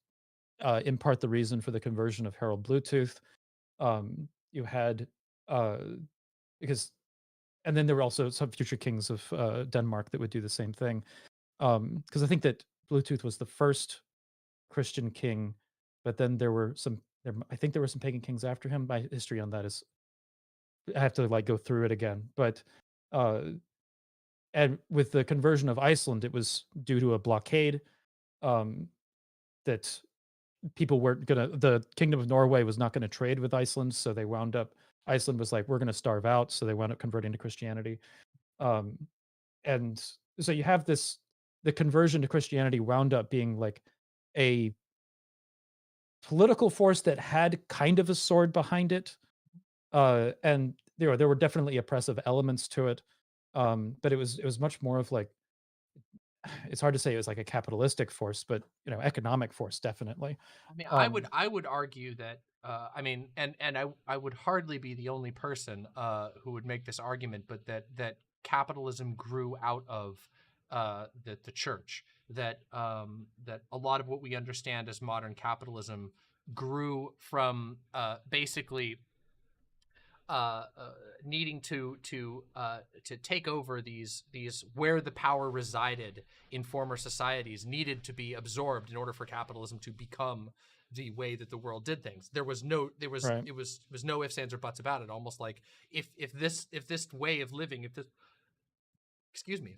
in part the reason for the conversion of Harold Bluetooth. You had uh, because, and then there were also some future kings of Denmark that would do the same thing. Because I think that Bluetooth was the first Christian king, but then there were some. I think there were some pagan kings after him. My history on that is, I have to like go through it again. But uh, and with the conversion of Iceland, it was due to a blockade, um, that people weren't gonna. The Kingdom of Norway was not going to trade with Iceland, so they wound up. Iceland was like, we're going to starve out, so they wound up converting to Christianity. Um, and so you have this. The conversion to Christianity wound up being like a political force that had kind of a sword behind it, and there were definitely oppressive elements to it, but it was much more of like, it's hard to say it was like a capitalistic force, but economic force, definitely. I mean, um I would argue that I mean, and I would hardly be the only person who would make this argument, but that capitalism grew out of the church. That a lot of what we understand as modern capitalism grew from basically uh, uh, needing to take over these where the power resided in former societies needed to be absorbed in order for capitalism to become the way that the world did things. right. It was no ifs, ands, or buts about it. Almost like if this way of living, if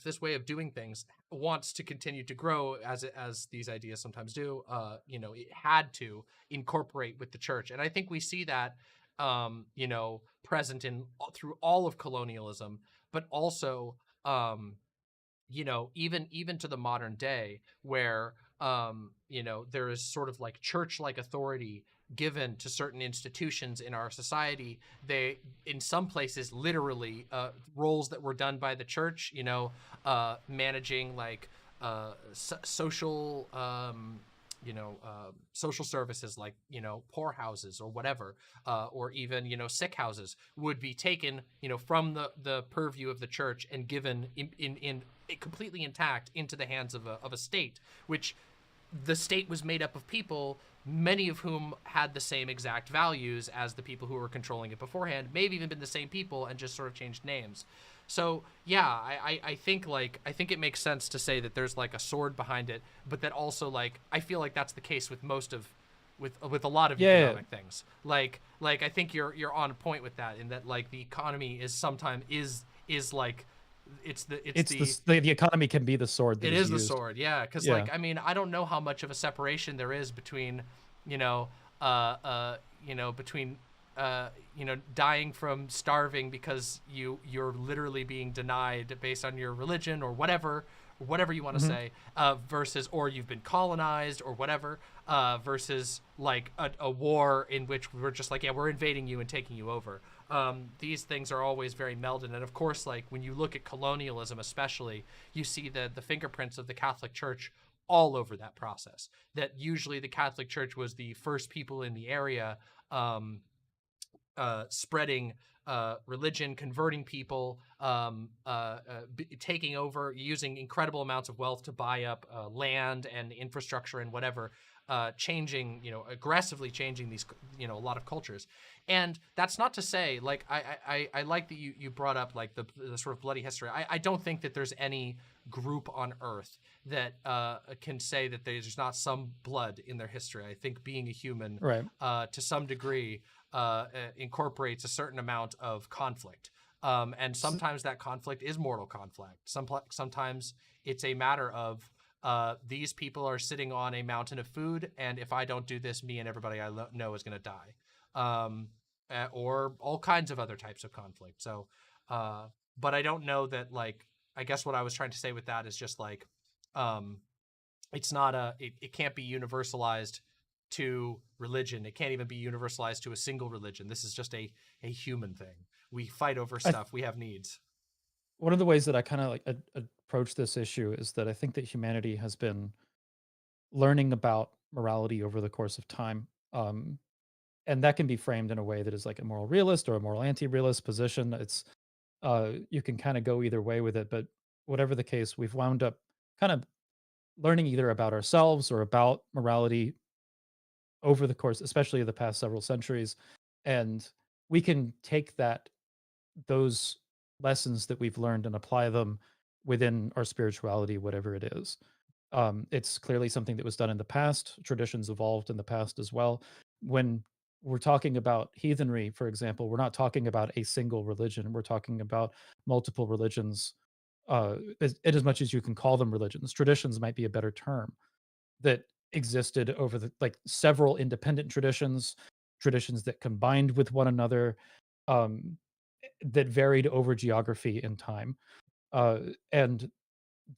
this way of doing things wants to continue to grow as these ideas sometimes do, it had to incorporate with the church. And I think we see that, present in through all of colonialism, but also, even to the modern day where, there is sort of like church-like authority given to certain institutions in our society. They, in some places, literally roles that were done by the church, managing like social social services like, poorhouses or whatever, or even, sick houses would be taken, from the purview of the church and given in completely intact into the hands of a state, which the state was made up of people, many of whom had the same exact values as the people who were controlling it beforehand, maybe even been the same people and just sort of changed names. So yeah, I think it makes sense to say that there's like a sword behind it, but that also like I feel like that's the case with most of with a lot of Yeah, economic things. Like I think you're on point with that, in that like the economy is sometimes is like the economy can be the sword that it is is the used. sword, yeah. Because Yeah. like, I mean, I don't know how much of a separation there is between, between, dying from starving because you're literally being denied based on your religion or whatever you want to Hmm. say, versus, or you've been colonized or whatever, versus like a war in which we're just like, yeah, we're invading you and taking you over. These things are always very melded. And of course, like when you look at colonialism, especially, you see the fingerprints of the Catholic Church all over that process. That usually the Catholic Church was the first people in the area, spreading religion, converting people, taking over, using incredible amounts of wealth to buy up land and infrastructure and whatever, changing, aggressively changing these, a lot of cultures. And that's not to say, like, I like that you brought up like the sort of bloody history. I don't think that there's any group on Earth that can say that there's not some blood in their history. I think being a human, Right. to some degree, incorporates a certain amount of conflict. And sometimes that conflict is mortal conflict. Sometimes it's a matter of these people are sitting on a mountain of food, and if I don't do this, me and everybody I know is going to die. Or all kinds of other types of conflict. So, but I don't know that, like, I guess what I was trying to say with that is just like, it's not it can't be universalized to religion. It can't even be universalized to a single religion. This is just a human thing. We fight over I, stuff. We have needs. one of the ways that I kind of like approach this issue is that I think that humanity has been learning about morality over the course of time. And that can be framed in a way that is like a moral realist or a moral anti-realist position. It's you can kind of go either way with it, but whatever the case, we've wound up kind of learning either about ourselves or about morality over the course, especially of the past several centuries. And we can take those lessons that we've learned and apply them within our spirituality, whatever it is. It's clearly something that was done in the past. Traditions evolved in the past as well. When we're talking about heathenry, for example, we're not talking about a single religion. We're talking about multiple religions, as much as you can call them religions. Traditions might be a better term that existed over the like several independent traditions that combined with one another, um, that varied over geography and time, and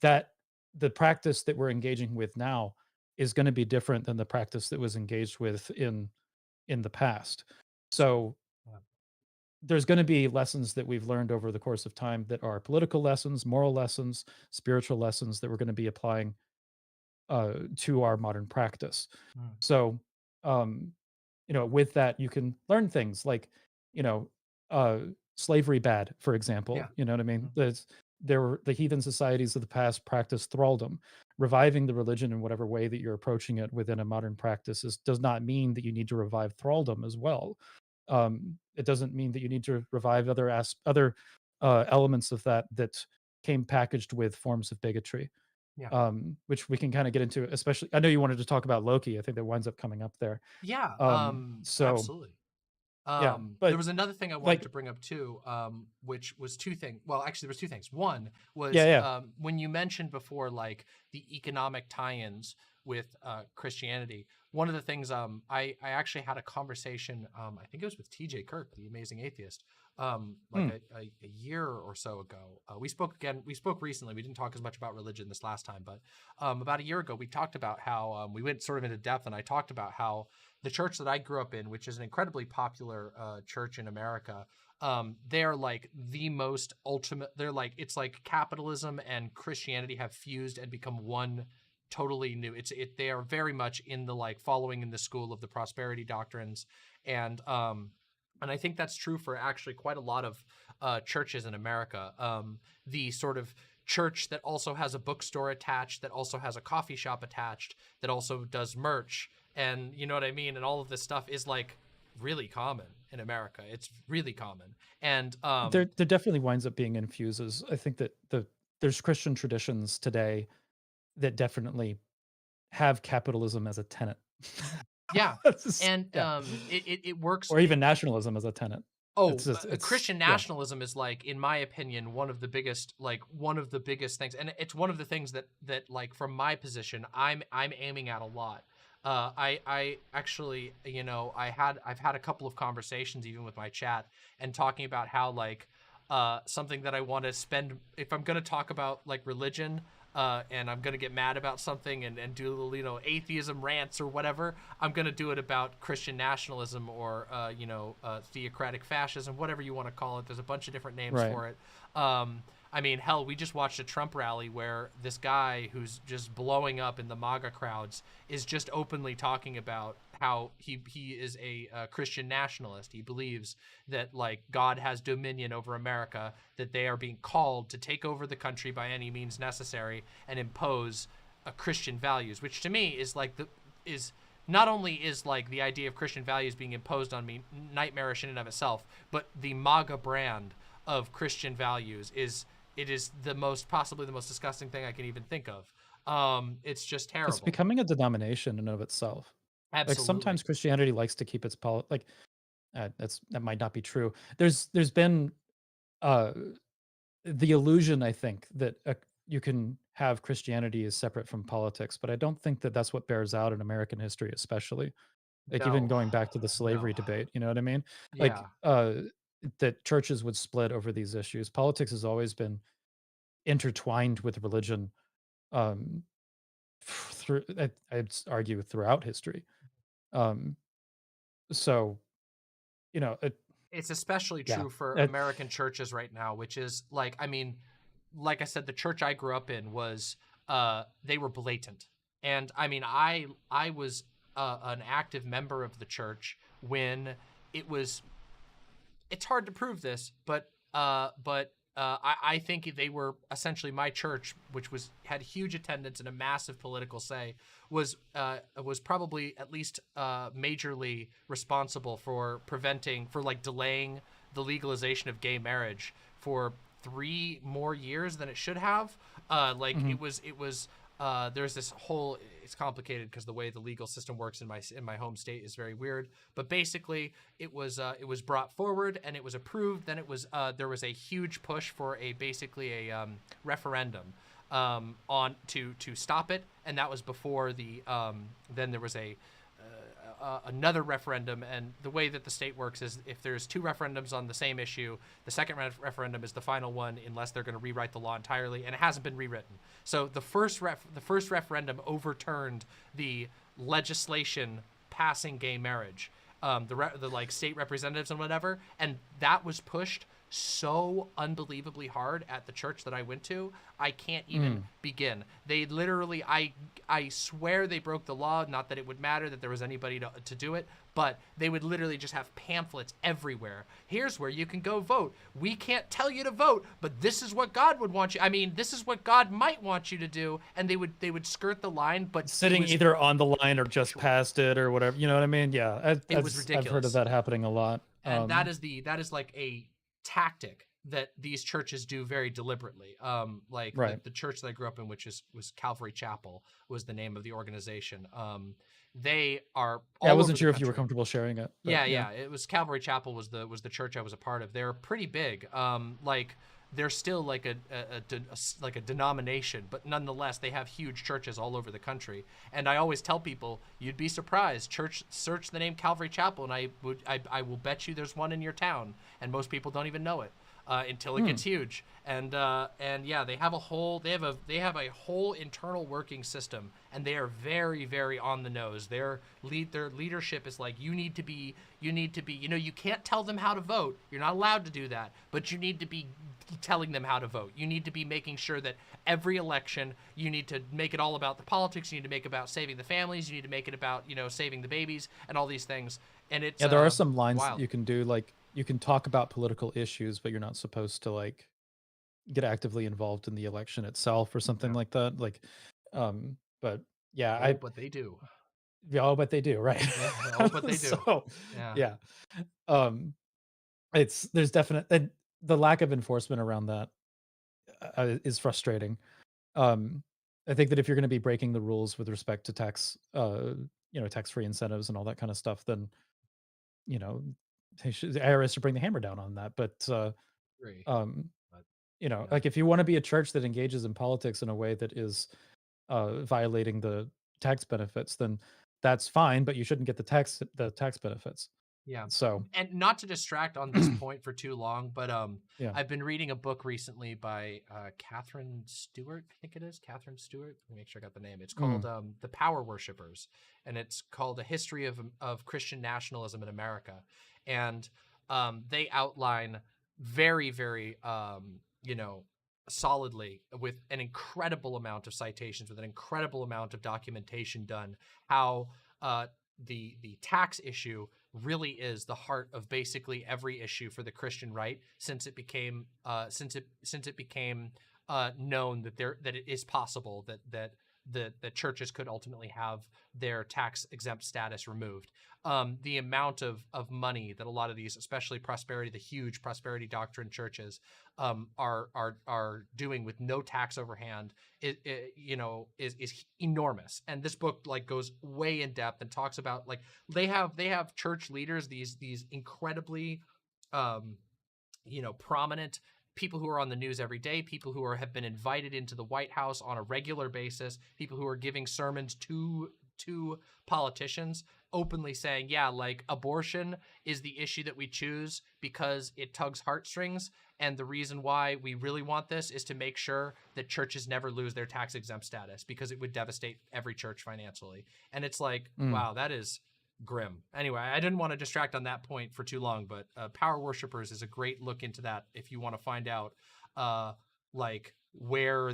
that the practice that we're engaging with now is going to be different than the practice that was engaged with in the past. So Yeah. there's going to be lessons that we've learned over the course of time that are political lessons, moral lessons, spiritual lessons that we're going to be applying to our modern practice. Mm. So, um, with that, you can learn things like, you know, uh, slavery bad, for example. Yeah. You know what I mean? Mm. There were the heathen societies of the past practiced thraldom. Reviving the religion in whatever way that you're approaching it within a modern practice does not mean that you need to revive thraldom as well. It doesn't mean that you need to revive other elements of that came packaged with forms of bigotry, Yeah. which we can kind of get into. Especially, I know you wanted to talk about Loki. I think that winds up coming up there. Yeah. So Absolutely. yeah, There but was another thing I wanted like, to bring up too, which was two things. Well, actually, there was two things. One yeah, was, yeah, when you mentioned before, like the economic tie-ins with Christianity. One of the things, I actually had a conversation. I think it was with T.J. Kirk, the amazing atheist, like hmm, a year or so ago. We spoke again. We spoke recently. We didn't talk as much about religion this last time, but about a year ago, we talked about how, we went sort of into depth, and I talked about how the church that I grew up in, which is an incredibly popular church in America, they're like the most ultimate. They're like, it's like capitalism and Christianity have fused and become one totally new. They are very much in the like following in the school of the prosperity doctrines, and I think that's true for actually quite a lot of churches in America. The sort of church that also has a bookstore attached, that also has a coffee shop attached, that also does merch, and you know what I mean. And all of this stuff is like really common in America. It's really common, and there definitely winds up being infuses. I think that there's Christian traditions today that definitely have capitalism as a tenet. yeah, That's just, and yeah, it works. or even nationalism as a tenet. Oh, It's just it's Christian yeah. nationalism is like, in my opinion, one of the biggest things, and it's one of the things that like from my position, I'm aiming at a lot. I actually, you know, I've had a couple of conversations even with my chat and talking about how like something that I want to spend if I'm gonna talk about like religion. And I'm gonna get mad about something and do little, you know, atheism rants or whatever. I'm gonna do it about Christian nationalism or you know, theocratic fascism, whatever you want to call it. There's a bunch of different names Right. for it. I mean, hell, we just watched a Trump rally where this guy who's just blowing up in the MAGA crowds is just openly talking about how he is a Christian nationalist. He believes that like God has dominion over America, that they are being called to take over the country by any means necessary and impose Christian values, which to me is like is not only is like the idea of Christian values being imposed on me nightmarish in and of itself, but the MAGA brand of Christian values is possibly the most disgusting thing I can even think of. It's just It's terrible. becoming a denomination in and of itself. Like Absolutely. sometimes Christianity likes to keep its like that might not be true. There's been uh the illusion, I think, that you can have Christianity as separate from politics, but I don't think that that's what bears out in American history, especially like even No. going back to the No. slavery debate. You know what I mean? Like Yeah. that churches would split over these issues. Politics has always been intertwined with religion. Um, through I'd argue throughout history. Um, so you know, It's especially yeah, true for it, American churches right now, which is like, I mean, like I said, the church I grew up in was they were blatant. And I mean, I was an active member of the church when it was it's hard to prove this, but I think they were essentially my church, which had huge attendance and a massive political say, was probably at least majorly responsible for delaying the legalization of gay marriage for 3 more years than it should have. mhm. It was there's this whole it's complicated because the way the legal system works in my home state is very weird, but basically it was brought forward and it was approved. Then it was there was a huge push for basically a referendum on to stop it, and that was before the then there was another referendum. And the way that the state works is if there's two referendums on the same issue, the second referendum is the final one unless they're going to rewrite the law entirely, and it hasn't been rewritten. So the first referendum overturned the legislation passing gay marriage, the like state representatives and whatever, and that was pushed so unbelievably hard at the church that I went to. I can't even begin. They literally, I swear they broke the law. Not that it would matter that there was anybody to do it, but they would literally just have pamphlets everywhere. Here's where you can go vote. We can't tell you to vote, but this is what God would want you. I mean, this is what God might want you to do. And they would skirt the line, but Sitting either on the line or just past it or whatever. You know what I mean? Yeah, it was ridiculous. I've heard of that happening a lot. And that is like a tactic that these churches do very deliberately. Like right. the church that I grew up in, which was Calvary Chapel, was the name of the organization. They are all I over wasn't the sure if you were country. comfortable sharing it. But Yeah. It was Calvary Chapel was the church I was a part of. They're pretty big. Like they're still like a denomination, but nonetheless they have huge churches all over the country. And I always tell people, you'd be surprised. Search the name Calvary Chapel, and I will bet you there's one in your town, and most people don't even know it until it gets huge. And yeah, they have a whole internal working system, and they are very, very on the nose. Their leadership is like, you need to be, you know, you can't tell them how to vote. You're not allowed to do that, but you need to be telling them how to vote. You need to be making sure that every election, you need to make it all about the politics. You need to make it about saving the families. You need to make it about, you know, saving the babies and all these things. And it's there are some lines wild. that you can do, like you can talk about political issues, but you're not supposed to like get actively involved in the election itself or something like that. Like, but yeah, but they do. Yeah, but they do, right? Yeah, but they do. So, yeah. There's definite the lack of enforcement around that is frustrating. I think that if you're going to be breaking the rules with respect to tax, tax-free incentives and all that kind of stuff, then you know, the IRS should bring the hammer down on that. But Agree. But, like if you want to be a church that engages in politics in a way that is violating the tax benefits, then that's fine, but you shouldn't get the tax benefits. Yeah. So, and not to distract on this point for too long, but yeah. I've been reading a book recently by Catherine Stewart, I think it is Catherine Stewart. Let me make sure I got the name. It's called The Power Worshippers, and it's called A History of Christian Nationalism in America. And they outline very, very, solidly, with an incredible amount of citations, with an incredible amount of documentation done, how the tax issue really is the heart of basically every issue for the Christian right, since it became known that it is possible that the churches could ultimately have their tax exempt status removed. The amount of money that a lot of these, especially the huge prosperity doctrine churches, are doing with no tax overhand, is enormous. And this book like goes way in depth and talks about, like, they have church leaders, these incredibly prominent people who are on the news every day, people who have been invited into the White House on a regular basis, people who are giving sermons to politicians, openly saying, yeah, like, abortion is the issue that we choose because it tugs heartstrings, and the reason why we really want this is to make sure that churches never lose their tax exempt status, because it would devastate every church financially. And it's like, wow, that is grim. Anyway, I didn't want to distract on that point for too long, but Power Worshippers is a great look into that if you want to find out like where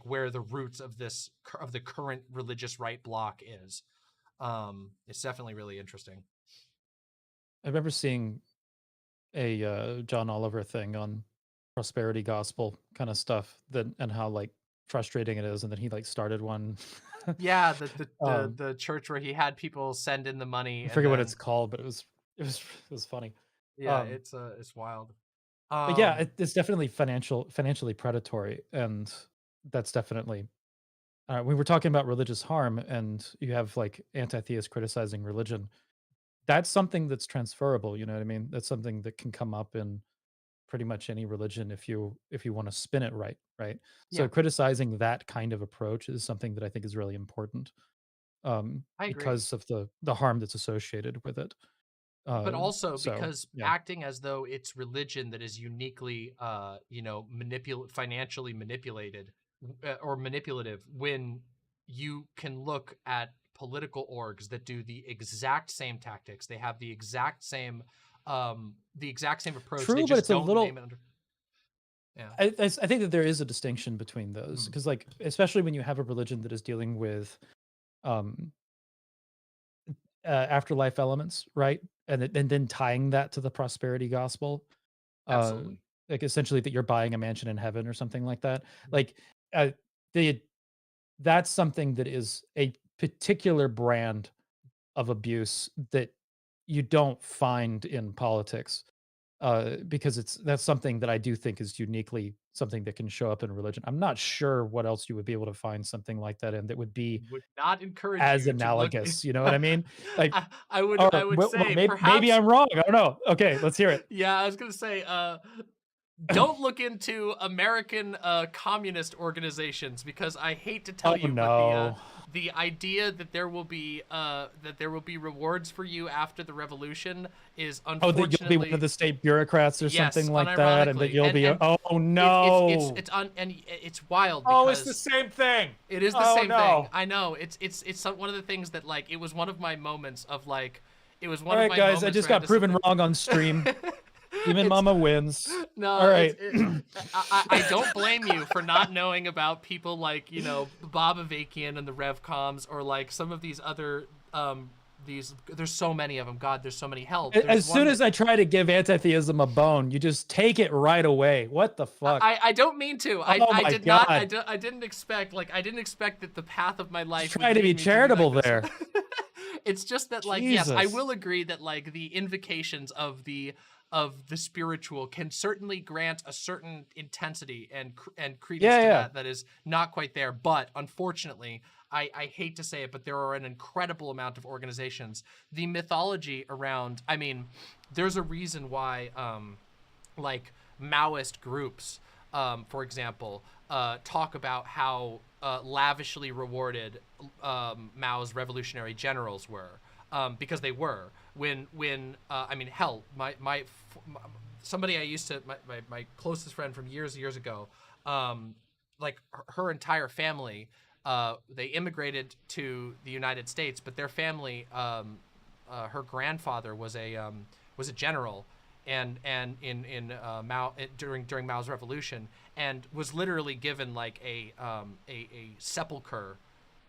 where the roots of the current religious right block is. It's definitely really interesting. I remember seeing a John Oliver thing on prosperity gospel kind of stuff, and how like frustrating it is, and then he like started one. Yeah, the church where he had people send in the money. I forget what it's called, but it was funny. Yeah, it's wild. But yeah, it's definitely financially predatory, and that's definitely. We were talking about religious harm, and you have like anti-theists criticizing religion. That's something that's transferable. You know what I mean? That's something that can come up in pretty much any religion if you want to spin it right, right? So Yeah. criticizing that kind of approach is something that I think is really important, I agree. because of the harm that's associated with it. But also So, because yeah. acting as though it's religion that is uniquely, financially manipulated or manipulative, when you can look at political orgs that do the exact same tactics. They have the exact same approach. True, they but just it's a don't little. name it under. Yeah. I think that there is a distinction between those, because, like, especially when you have a religion that is dealing with um, afterlife elements, right? And then tying that to the prosperity gospel, Absolutely. like essentially that you're buying a mansion in heaven or something like that. Like, uh, the that's something that is a particular brand of abuse that you don't find in politics, because that's something that I do think is uniquely something that can show up in religion. I'm not sure what else you would be able to find something like that in that would be Would not encourage as you to look. analogous. You know what I mean? Like, I would say maybe perhaps. I'm wrong. I don't know. Okay, let's hear it. Yeah, I was gonna say, don't look into American communist organizations, because I hate to tell you, no. but the idea that there will be rewards for you after the revolution is unfortunately. That you'll be one of the state bureaucrats or something like that, and that you'll be. Oh no! And it's wild. Because it's the same thing. It is the same thing. I know. It's one of the things that, like, it was one of my moments of, like, it was one of my guys, moments. I just got proven wrong on stream. Demon Mama wins. No, All right. I don't blame you for not knowing about people like, you know, Bob Avakian and the Revcoms, or like some of these other there's so many of them. God, there's so many. Hell, as soon as I try to give anti-theism a bone, you just take it right away. What the fuck? I don't mean to. I did God. not. I didn't expect that the path of my life. Try to be charitable there. It's just that, like, Jesus. yes, I will agree that, like, the invocations of the spiritual can certainly grant a certain intensity and credence to that is not quite there. But unfortunately, I hate to say it, but there are an incredible amount of organizations. The mythology around, I mean, there's a reason why, like, Maoist groups, for example, talk about how lavishly rewarded Mao's revolutionary generals were, because they were. When I mean, hell, somebody I used to, my closest friend from years ago, like her entire family, they immigrated to the United States, but their family, her grandfather was a general, and in Mao, during Mao's revolution, and was literally given like a sepulcher,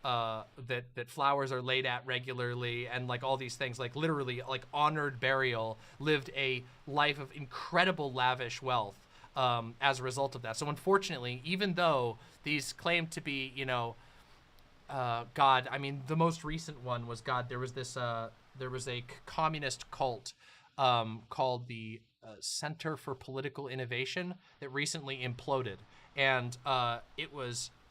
that flowers are laid at regularly, and like all these things, like literally like honored burial, lived a life of incredible lavish wealth, as a result of that. So unfortunately, even though these claim to be, you know, God, I mean, the most recent one was, God, there was a communist cult, called the Center for Political Innovation, that recently imploded. And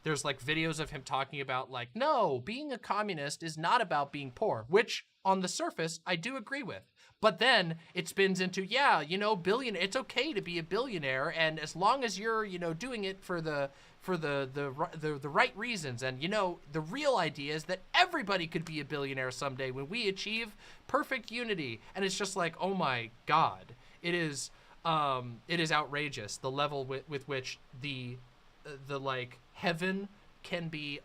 there's like videos of him talking about, like, no, being a communist is not about being poor, which on the surface I do agree with. But then it spins into, yeah, you know, it's okay to be a billionaire, and as long as you're, you know, doing it for the right reasons. And, you know, the real idea is that everybody could be a billionaire someday when we achieve perfect unity. And it's just like, oh my God, it is outrageous, the level with which the like heaven can be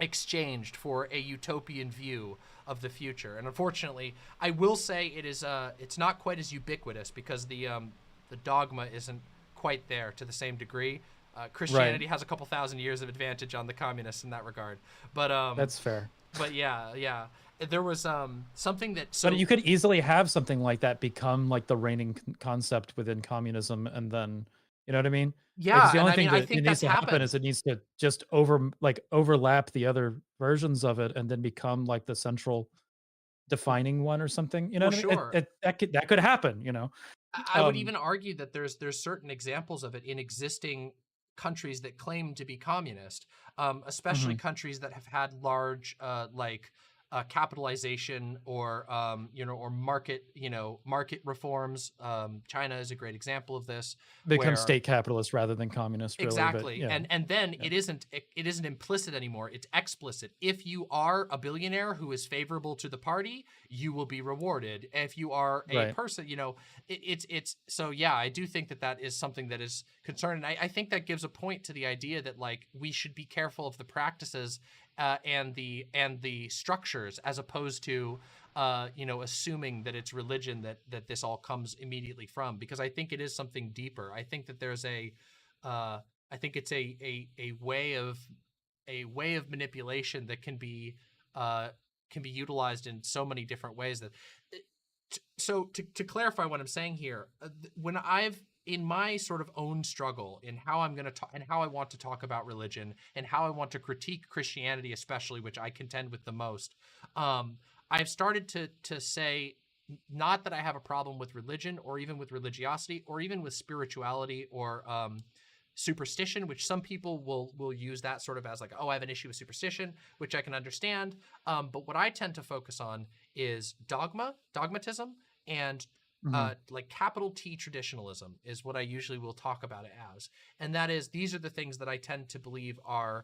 exchanged for a utopian view of the future. And unfortunately, I will say it's not quite as ubiquitous, because the dogma isn't quite there to the same degree. Christianity has a couple thousand years of advantage on the communists in that regard. But that's fair. But yeah. There was something that. But you could easily have something like that become like the reigning concept within communism, and then, you know what I mean? Yeah, like, the only and thing I mean, that needs to happen is it needs to just overlap the other versions of it, and then become like the central defining one or something. You know what I mean? Sure. That could happen. You know. I would even argue that there's certain examples of it in existing countries that claim to be communist, especially countries that have had large capitalization, or or market reforms. China is a great example of this. Become state capitalist rather than communist. Really, exactly, but, yeah. and then it isn't implicit anymore. It's explicit. If you are a billionaire who is favorable to the party, you will be rewarded. If you are a person, you know, it's so yeah. I do think that is something that is concerning. I think that gives a point to the idea that, like, we should be careful of the practices and the structures, as opposed to assuming that it's religion that this all comes immediately from, because I think it is something deeper. I think that there's I think it's a way of manipulation that can be utilized in so many different ways. So to clarify what I'm saying here, when I've in my sort of own struggle in how I'm going to talk and how I want to talk about religion and how I want to critique Christianity, especially, which I contend with the most, I've started to say, not that I have a problem with religion, or even with religiosity, or even with spirituality, or superstition, which some people will use that sort of as like, oh, I have an issue with superstition, which I can understand. But what I tend to focus on is dogmatism, and like capital T traditionalism is what I usually will talk about it as. And that is, these are the things that I tend to believe are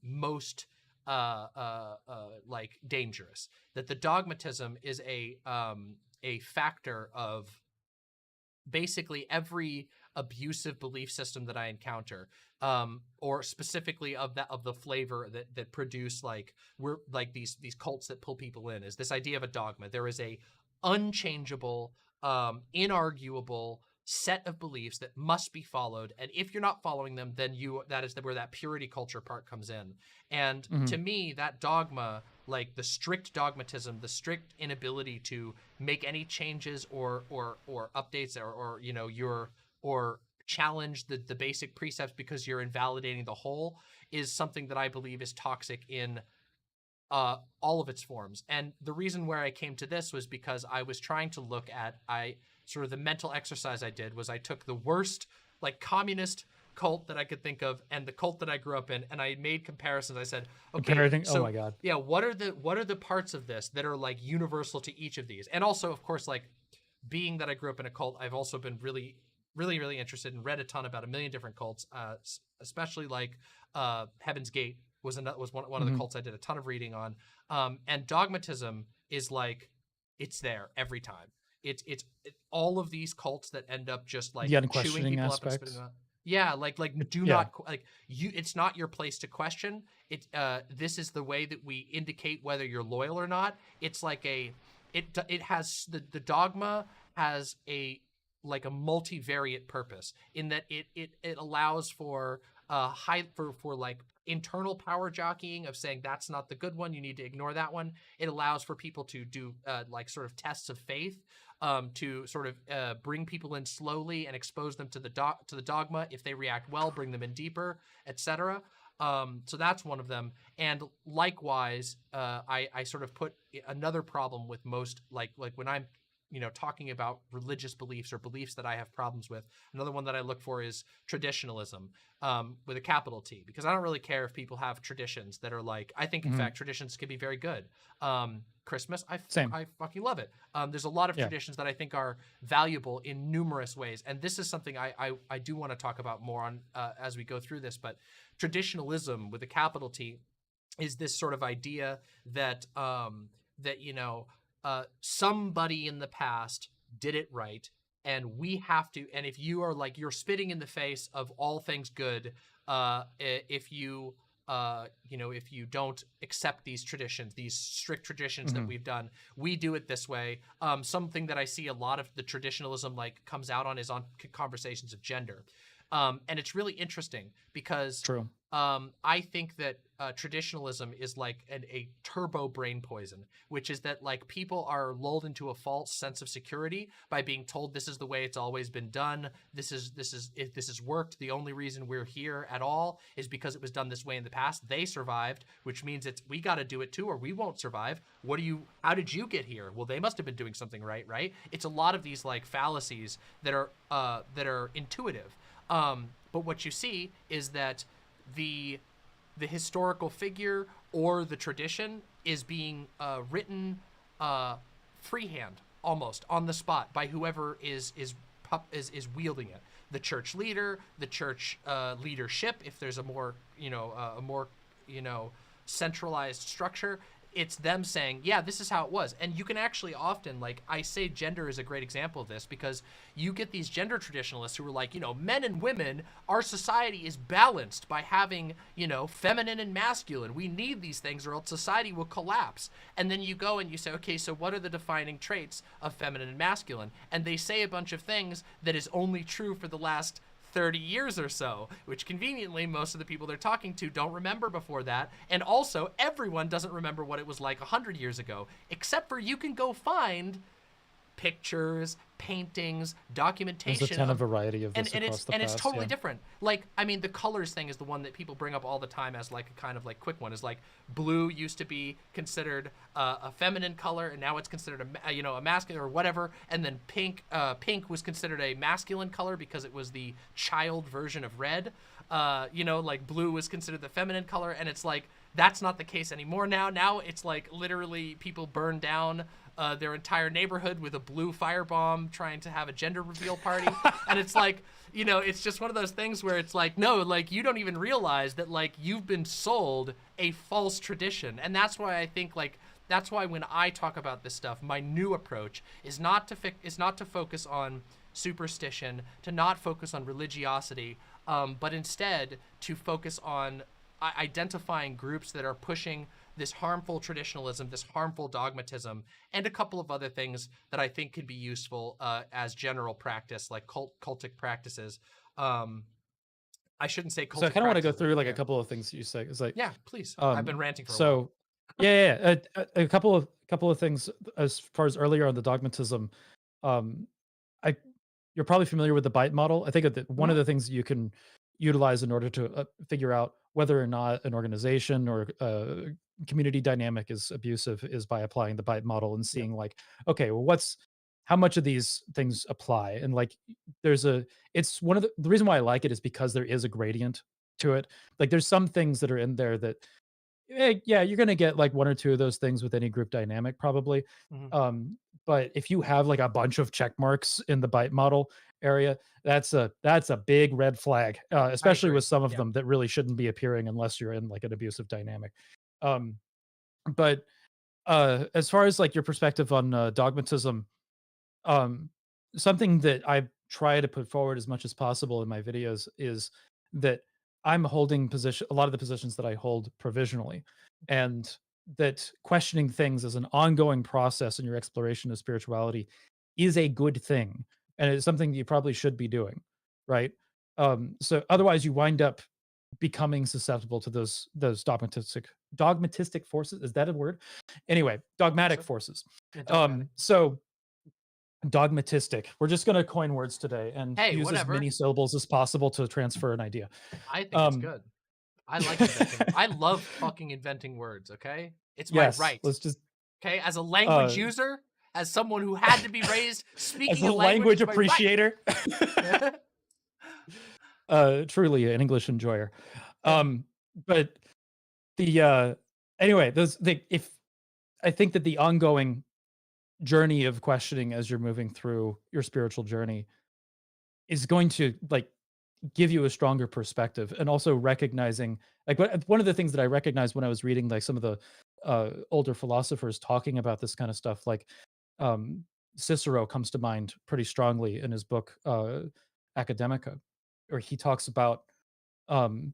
most like dangerous. That the dogmatism is a factor of basically every abusive belief system that I encounter, or specifically of the flavor that produce, like, we're like these cults that pull people in, is this idea of a dogma. There is a unchangeable inarguable set of beliefs that must be followed, and if you're not following them, then that is where that purity culture part comes in. And to me, that dogma, like the strict dogmatism, the strict inability to make any changes or updates or or challenge the basic precepts because you're invalidating the whole, is something that I believe is toxic in all of its forms. And the reason where I came to this was because I was trying to look at, sort of the mental exercise I did was I took the worst, like, communist cult that I could think of and the cult that I grew up in, and I made comparisons. I said, okay, so, oh my God. yeah, what are the parts of this that are like universal to each of these? And also, of course, like, being that I grew up in a cult, I've also been really, really, really interested and read a ton about a million different cults, especially like Heaven's Gate was one of the cults I did a ton of reading on. And dogmatism is like, it's there every time. It's all of these cults that end up just like chewing people up and spitting them out. Yeah, like not like you. It's not your place to question. This is the way that we indicate whether you're loyal or not. It's like it has the dogma has a multivariate purpose in that it allows for for like internal power jockeying of saying that's not the good one, you need to ignore that one. It allows for people to do like sort of tests of faith, to sort of bring people in slowly and expose them to the dogma. If they react well, bring them in deeper, etc. So that's one of them. And likewise, I sort of put another problem with most like when I'm talking about religious beliefs or beliefs that I have problems with. Another one that I look for is traditionalism, with a capital T, because I don't really care if people have traditions that are like, I think in fact traditions can be very good. Christmas, I fucking love it. There's a lot of traditions that I think are valuable in numerous ways. And this is something I do want to talk about more on as we go through this, but traditionalism with a capital T is this sort of idea that, somebody in the past did it right, and we have to. And if you are like, you're spitting in the face of all things good, if you don't accept these traditions, these strict traditions that we've done, we do it this way. Something that I see a lot of the traditionalism like comes out on is on conversations of gender. And it's really interesting because I think that traditionalism is like a turbo brain poison, which is that like people are lulled into a false sense of security by being told this is the way it's always been done. This has worked. The only reason we're here at all is because it was done this way in the past. They survived, which means we got to do it too, or we won't survive. How did you get here? Well, they must have been doing something right? It's a lot of these like fallacies that are intuitive. But what you see is that the historical figure or the tradition is being written freehand, almost on the spot by whoever is wielding it. The church leader, the church leadership, if there's a more centralized structure. It's them saying, yeah, this is how it was. And you can actually often, like, I say gender is a great example of this because you get these gender traditionalists who are like, men and women, our society is balanced by having, feminine and masculine. We need these things or else society will collapse. And then you go and you say, okay, so what are the defining traits of feminine and masculine? And they say a bunch of things that is only true for the last 30 years or so, which conveniently most of the people they're talking to don't remember before that. And also everyone doesn't remember what it was like 100 years ago, except for you can go find pictures, paintings, documentation. There's a ton of variety of this and it's totally different. Like, I mean, the colors thing is the one that people bring up all the time as like a kind of like quick one. Is like blue used to be considered a feminine color, and now it's considered a masculine or whatever. And then pink was considered a masculine color because it was the child version of red. Like blue was considered the feminine color, and it's like that's not the case anymore now. Now it's like literally people burn down their entire neighborhood with a blue firebomb trying to have a gender reveal party. And it's like, it's just one of those things where it's like, no, like you don't even realize that like you've been sold a false tradition. And that's why I think like, that's why when I talk about this stuff, my new approach is not to focus on superstition, to not focus on religiosity, but instead to focus on identifying groups that are pushing this harmful traditionalism, this harmful dogmatism, and a couple of other things that I think could be useful as general practice, like cultic practices. I shouldn't say So I cultic kind of want to go practices. through like a Yeah. couple of things you say. It's like, Yeah, please. I've been ranting for a while. so yeah, a couple of things as far as earlier on the dogmatism. Um, I You're probably familiar with the bite model. I think that one of Mhm. the things you can utilize in order to figure out whether or not an organization or community dynamic is abusive is by applying the bite model and Yep. seeing like, okay, well, how much of these things apply? And like, there's a, it's one of the reason why I like it is because there is a gradient to it. Like, there's some things that are in there that yeah, you're gonna get like one or two of those things with any group dynamic probably. Mhm. Um, but if you have like a bunch of check marks in the bite model area, that's a big red flag, I especially agree. with some of Yeah. them that really shouldn't be appearing unless you're in like an abusive dynamic. Um, but as far as like your perspective on dogmatism, um, something that I try to put forward as much as possible in my videos is that I'm holding position a lot of the positions that I hold provisionally, and that questioning things as an ongoing process in your exploration of spirituality is a good thing, and it's something that you probably should be doing, right? So otherwise, you wind up becoming susceptible to those dogmatistic forces. Is that a word? Anyway, I think dogmatic so. forces. Yeah, dogmatic. So dogmatistic. We're just going to coin words today and Hey, use as whatever. many syllables as possible to transfer an idea. I think it's Um, good. I like inventing. I love fucking inventing words, okay? It's my yes, right. let's just Okay? As a language uh, user, as someone who had to be raised as speaking a a language, language it's my right. appreciator, truly an English enjoyer. Um, but the anyway, those the if I think that the ongoing journey of questioning as you're moving through your spiritual journey is going to like give you a stronger perspective, and also recognizing like one of the things that I recognized when I was reading like some of the older philosophers talking about this kind of stuff, like um, Cicero comes to mind pretty strongly in his book Academica, where he talks about um,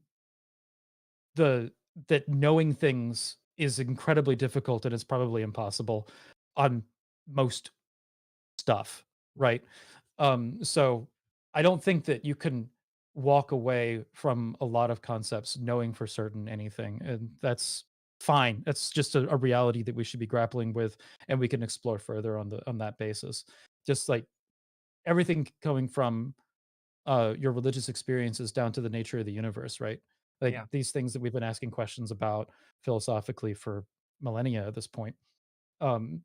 the that knowing things is incredibly difficult and it's probably impossible on most stuff, right? So I don't think that you can walk away from a lot of concepts knowing for certain anything, and that's fine. That's just a reality that we should be grappling with, and we can explore further on that basis. Just like everything coming from your religious experiences down to the nature of the universe, right? Like Yeah. these things that we've been asking questions about philosophically for millennia at this point. Um,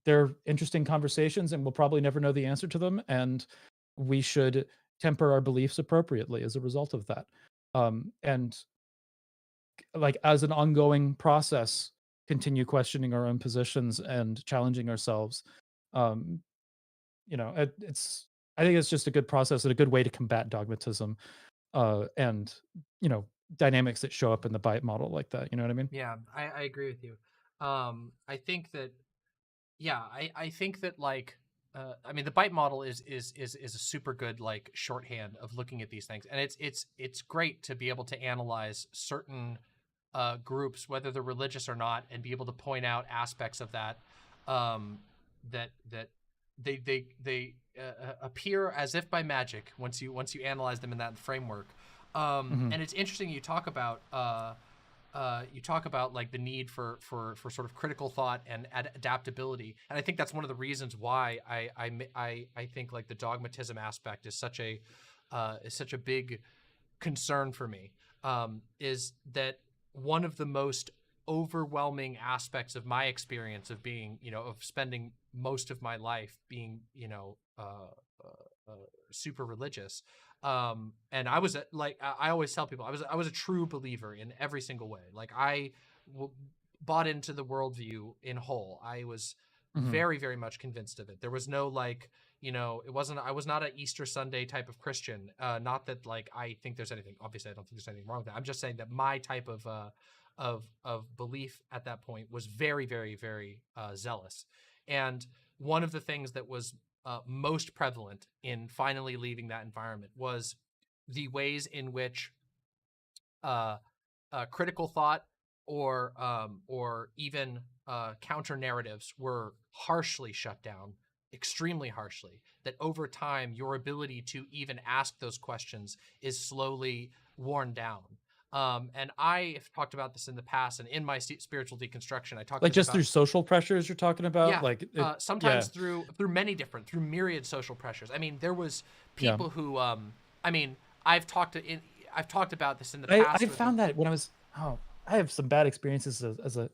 they're interesting conversations and we'll probably never know the answer to them, and we should temper our beliefs appropriately as a result of that. And like as an ongoing process, continue questioning our own positions and challenging ourselves. um it's I think it's just a good process and a good way to combat dogmatism, and dynamics that show up in the bite model like that, you know what I mean? Yeah, I agree with you. I think that yeah, I think that like I mean the bite model is a super good like shorthand of looking at these things. And it's great to be able to analyze certain groups, whether they're religious or not, and be able to point out aspects of that um that they appear as if by magic once you analyze them in that framework. Hmm. And it's interesting you talk about like the need for sort of critical thought and adaptability, and I think that's one of the reasons why I think like the dogmatism aspect is such a big concern for me. Is that one of the most overwhelming aspects of my experience of being, of spending most of my life being, uh, super religious. And I was like, I always tell people I was a true believer in every single way. Like bought into the worldview in whole. I was Hmm. very, very much convinced of it. There was no like, it wasn't, I was not an Easter Sunday type of Christian. Not that like I think there's anything, obviously I don't think there's anything wrong with that. I'm just saying that my type of belief at that point was very, very, very zealous. And one of the things that was most prevalent in finally leaving that environment was the ways in which uh, critical thought or even counter narratives were harshly shut down, extremely harshly, that over time your ability to even ask those questions is slowly worn down. And I have talked about this in the past, and in my spiritual deconstruction, I talked Like this just about. through social pressures you're talking about? Yeah, Like it, yeah, sometimes through through myriad social pressures. I mean, there was yeah. people who, I mean, I've talked to in I've talked about this in the I past with. found that when I was I have some bad experiences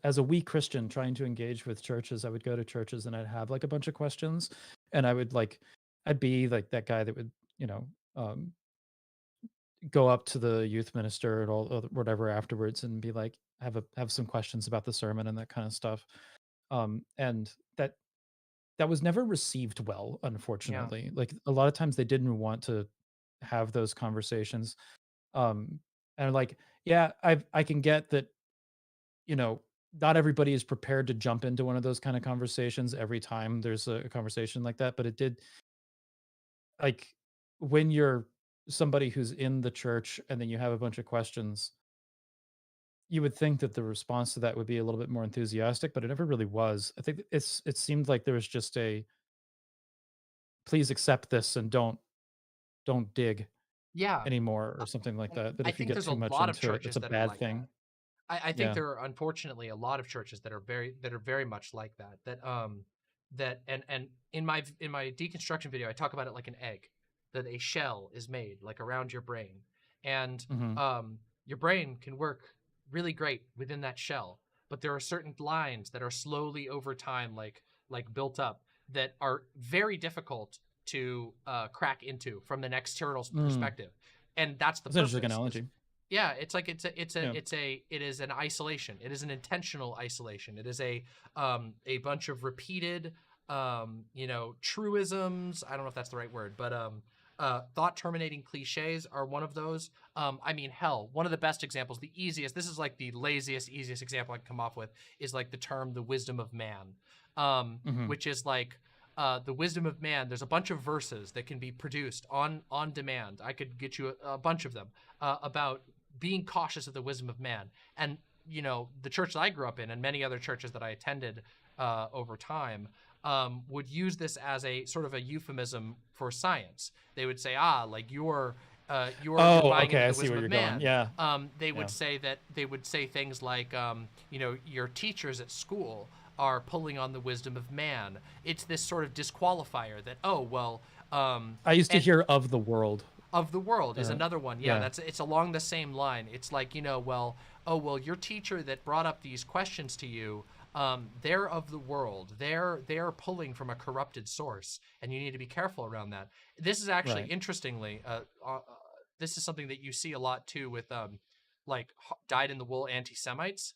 as a weak Christian trying to engage with churches. I would go to churches and I'd have like a bunch of questions, and I'd be like that guy that would you know um, go up to the youth minister and all whatever afterwards and be like have some questions about the sermon and that kind of stuff. And that was never received well, Yeah. unfortunately. Like a lot of times they didn't want to have those conversations. Um, and like, yeah, I can get that, you know, not everybody is prepared to jump into one of those kind of conversations every time there's a conversation like that. But it did like when you're somebody who's in the church and then you have a bunch of questions, you would think that the response to that would be a little bit more enthusiastic, but it never really was. I think it seemed like there was just a please accept this and don't dig Yeah. anymore or something like that. That I if you think get there's a too much lot of into it, it's churches a that are bad like that. thing. I think Yeah. there are unfortunately a lot of churches that are very much like that. And in my deconstruction video, I talk about it like an egg, that a shell is made like around your brain, and Mhm. your brain can work really great within that shell, but there are certain lines that are slowly over time like built up that are very difficult to crack into from an external Mm. perspective, and that's the That's an interesting purpose. Is analogy. yeah, it's like Yeah. it is an isolation. It is an intentional isolation. It is a bunch of repeated truisms. I don't know if that's the right word, but thought terminating cliches are one of those. I mean, hell, one of the best examples, the easiest. This is like the laziest, easiest example I can come up with is like the term "the wisdom of man," Mhm. which is like the wisdom of man. There's a bunch of verses that can be produced on demand. I could get you a bunch of them about being cautious of the wisdom of man. And the church that I grew up in, and many other churches that I attended over time, would use this as a sort of a euphemism for science. They would say, like you're Oh, buying okay, into I the see wisdom where of you're going. man. Yeah. Yeah. They would say things like, your teachers at school are pulling on the wisdom of man. It's this sort of disqualifier that, oh well, I used to and hear of the world. of the world is Uh, another one. Yeah, yeah. it's along the same line. It's like, well, oh well, your teacher that brought up these questions to you, they're of the world. They're pulling from a corrupted source, and you need to be careful around that. This is actually Right. interestingly, this is something that you see a lot too with like dyed in the wool anti-Semites,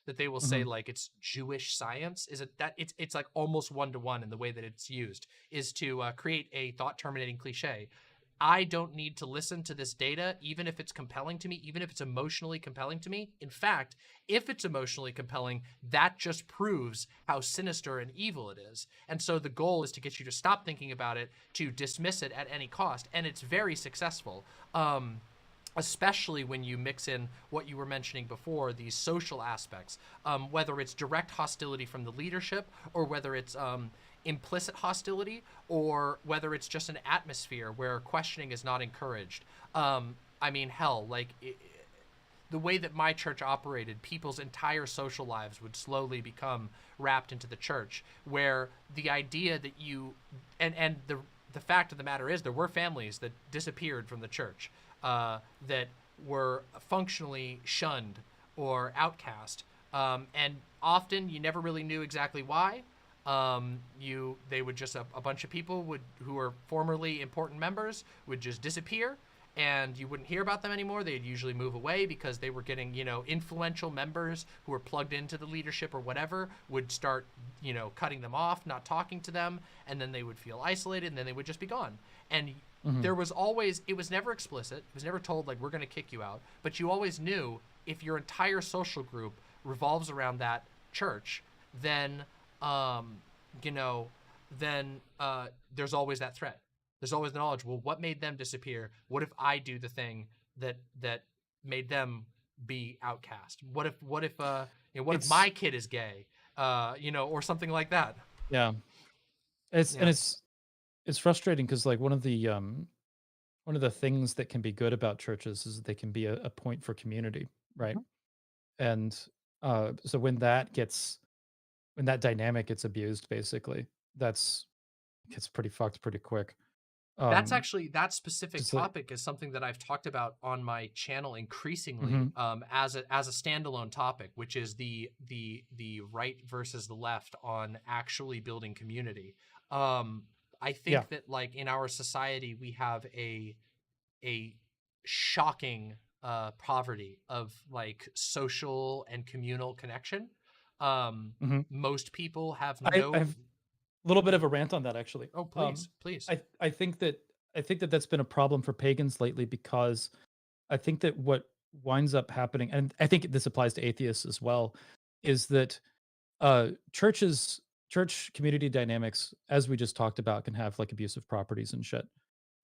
that they will say Mhm. like it's Jewish science. Is it that it's like almost one to one in the way that it's used is to create a thought terminating cliche. I don't need to listen to this data, even if it's compelling to me, even if it's emotionally compelling to me. In fact, if it's emotionally compelling, that just proves how sinister and evil it is. And so the goal is to get you to stop thinking about it, to dismiss it at any cost. And it's very successful. Especially when you mix in what you were mentioning before, these social aspects, whether it's direct hostility from the leadership or whether it's implicit hostility or whether it's just an atmosphere where questioning is not encouraged. I mean, hell, like the way that my church operated, people's entire social lives would slowly become wrapped into the church, where the idea that and the fact of the matter is there were families that disappeared from the church, that were functionally shunned or outcast, and often you never really knew exactly why. They would just a bunch of people who were formerly important members would just disappear, and you wouldn't hear about them anymore. They'd usually move away because they were getting, influential members who were plugged into the leadership or whatever would start, cutting them off, not talking to them, and then they would feel isolated, and then they would just be gone. And Mhm. it was never explicit. It was never told like we're going to kick you out, but you always knew if your entire social group revolves around that church, then um, you know, then there's always that threat. There's always the knowledge. Well, what made them disappear? What if I do the thing that made them be outcast? What if what if It's my kid is gay? Or something like that. yeah. It's and Yeah. it's frustrating because like one of the things that can be good about churches is they can be a point for community, right? Mhm. And so when that dynamic gets abused, basically, that's gets pretty fucked pretty quick. That's Um, actually, that specific just like topic is something that I've talked about on my channel increasingly, mhm, as a standalone topic, which is the right versus the left on actually building community. Um, I yeah, think that like in our society we have a shocking poverty of like social and communal connection. Um, mhm. Most people have I no. have a little bit of a rant on that actually. Oh, please, please. I think that that's been a problem for pagans lately because I think that what winds up happening, and I think this applies to atheists as well, is that churches church community dynamics, as we just talked about, can have like abusive properties and shit.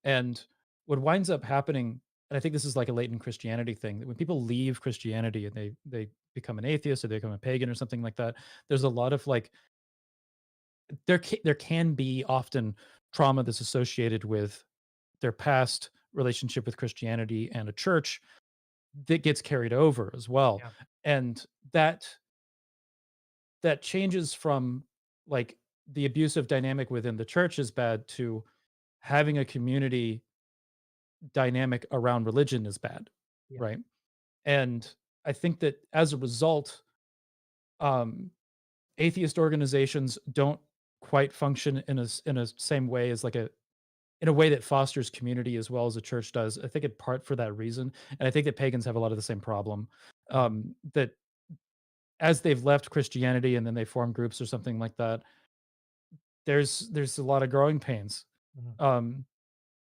And what winds up happening, and I think this is like a latent Christianity thing, that when people leave Christianity and they become an atheist or they become a pagan or something like that, there's a lot of like there can be often trauma that's associated with their past relationship with Christianity and a church that gets carried over as well. Yeah. And that changes from like the abusive dynamic within the church is bad to having a community dynamic around religion is bad, Yeah. right? And I think that as a result, um, atheist organizations don't quite function in a same way as like a in a way that fosters community as well as the church does. I think in part for that reason, and I think that pagans have a lot of the same problem. Mhm. That as they've left Christianity and then they form groups or something like that, there's a lot of growing pains. Mhm. Um,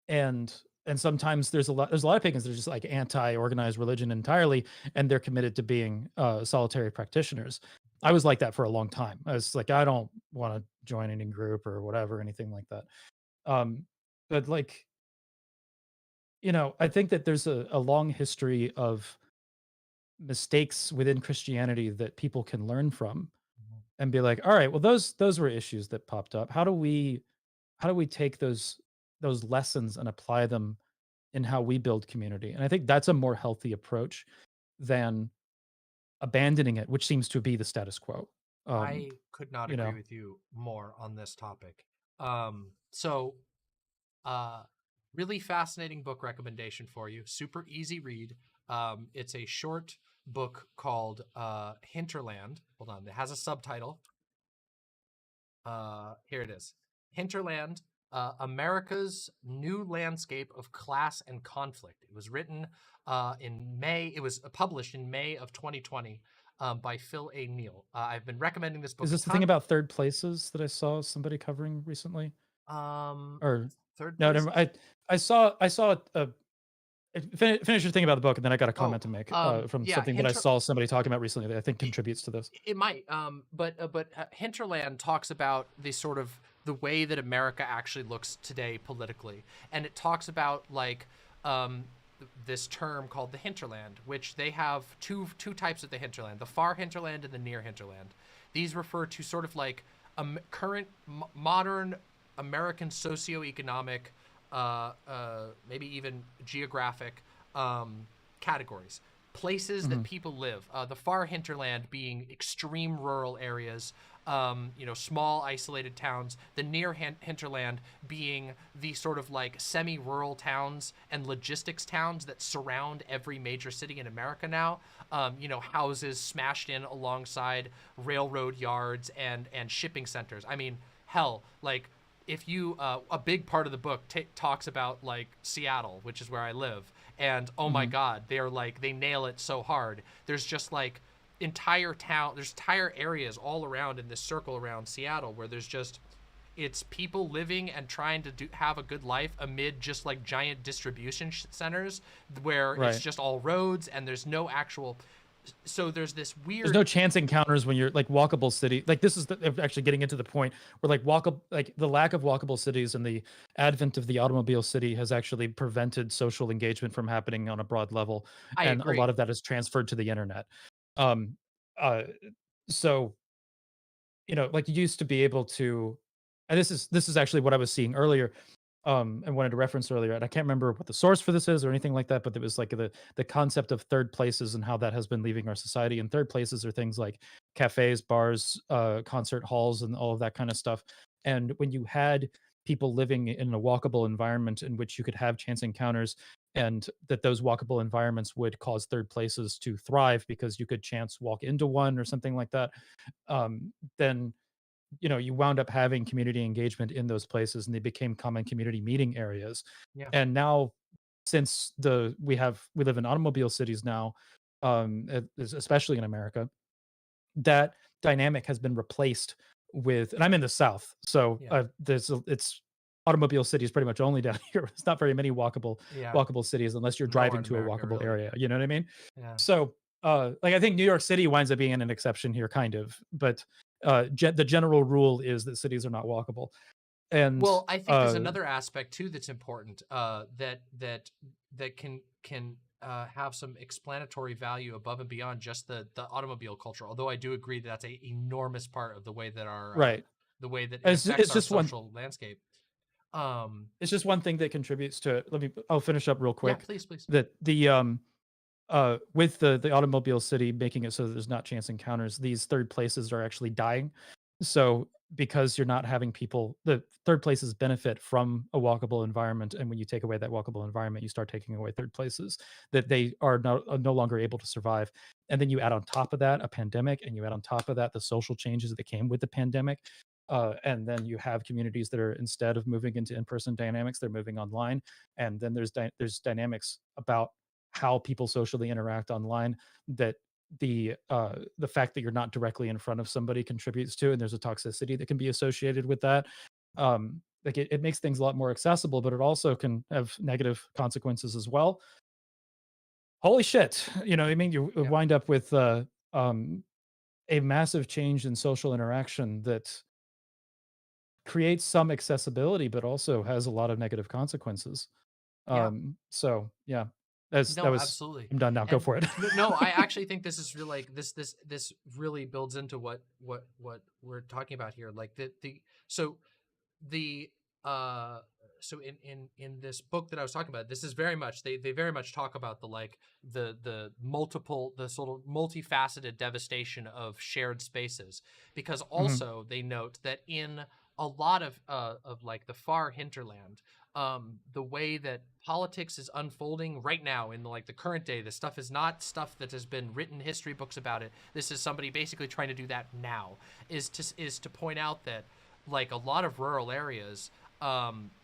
and sometimes there's a lot of pagans that are just like anti-organized religion entirely, and they're committed to being solitary practitioners. I was like that for a long time. I was like, I don't want to join any group or whatever, anything like that. Um, but like, I think that there's a long history of mistakes within Christianity that people can learn from Mhm. and be like, all right, well, those were issues that popped up. How do we take those lessons and apply them in how we build community? And I think that's a more healthy approach than abandoning it, which seems to be the status quo. Um, I could not you agree know, with you more on this topic. So, uh, really fascinating book recommendation for you. Super easy read. It's a short book called Hinterland. Hold on, it has a subtitle. Here it is. Hinterland, America's New Landscape of Class and Conflict. It was written in May. It was published in May of 2020 by Phil A. Neal. I've been recommending this book is a this the thing ton. about third places that I saw somebody covering recently? Um, Or Third no, never, places. I saw a finish your thing about the book, and then I got a Oh, comment to make from yeah, something that I saw somebody talking about recently that I think contributes to this. It might, but Hinterland talks about the sort of the way that America actually looks today politically, and it talks about like um, this term called the hinterland, which they have two types of the hinterland: the far hinterland and the near hinterland. These refer to sort of like current modern American socioeconomic, maybe even geographic categories, places that Mhm, people live. The far hinterland being extreme rural areas, small isolated towns. The near hinterland being the sort of like semi-rural towns and logistics towns that surround every major city in America now. Houses smashed in alongside railroad yards and shipping centers. I mean, hell, like if you a big part of the book talks about like Seattle, which is where I live, and oh my mhm, god, they nail it so hard. There's just like there's entire areas all around in this circle around Seattle where there's just it's people living and trying to have a good life amid just like giant distribution centers where it's right. just all roads and there's no actual so there's this weird. There's no chance encounters when you're like walkable city. Like this is actually getting into the point where like the lack of walkable cities and the advent of the automobile city has actually prevented social engagement from happening on a broad level, I and a lot agree. of that is transferred to the internet. Um, uh, so like you used to be able to, and this is actually what I was seeing earlier, and wanted to reference earlier, and I can't remember what the source for this is or anything like that, but it was like the concept of third places and how that has been leaving our society. And third places are things like cafes, bars, concert halls, and all of that kind of stuff. And when you had people living in a walkable environment in which you could have chance encounters, and that those walkable environments would cause third places to thrive because you could chance walk into one or something like that, then you wound up having community engagement in those places, and they became common community meeting areas. Yeah. And now, since we live in automobile cities now, especially in America, that dynamic has been replaced with, and I'm in the South, so Yeah. it's automobile cities pretty much only down here. It's not very many Yeah. walkable cities unless you're Nowhere driving in to a America, walkable really. area. You know what I mean? Yeah. So, like I think New York City winds up being an exception here, kind of, but the general rule is that cities are not walkable. And Well, I think there's another aspect too that's important, that can have some explanatory value above and beyond just the automobile culture. Although I do agree that that's a enormous part of the way that right, the way that it it's affects it's our just one social landscape. Um, it's just one thing that contributes to it. I'll finish up real yeah, quick. please, please. That with the automobile city making it so that there's not chance encounters, these third places are actually dying. So because you're not having people, the third places benefit from a walkable environment, and when you take away that walkable environment, you start taking away third places, that they are no longer able to survive. And then you add on top of that a pandemic, and you add on top of that the social changes that came with the pandemic. And then you have communities that are, instead of moving into in-person dynamics, they're moving online. And then there's dynamics about how people socially interact online that the fact that you're not directly in front of somebody contributes to, and there's a toxicity that can be associated with that. Like it makes things a lot more accessible, but it also can have negative consequences as well. Holy shit. I mean, you Yeah. wind up with a massive change in social interaction that creates some accessibility but also has a lot of negative consequences. Yeah. So yeah, No, absolutely. I'm done now. Go And for it. no, I actually think this is really like this really builds into what we're talking about here. Like so the uh so in this book that I was talking about, this is very much, they very much talk about the sort of multifaceted devastation of shared spaces, because Mhm. also they note that in a lot of like the far hinterland, the way that politics is unfolding right now in the current day, this stuff is not stuff that has been written history books about it. This is somebody basically trying to do that now, is to point out that like a lot of rural areas,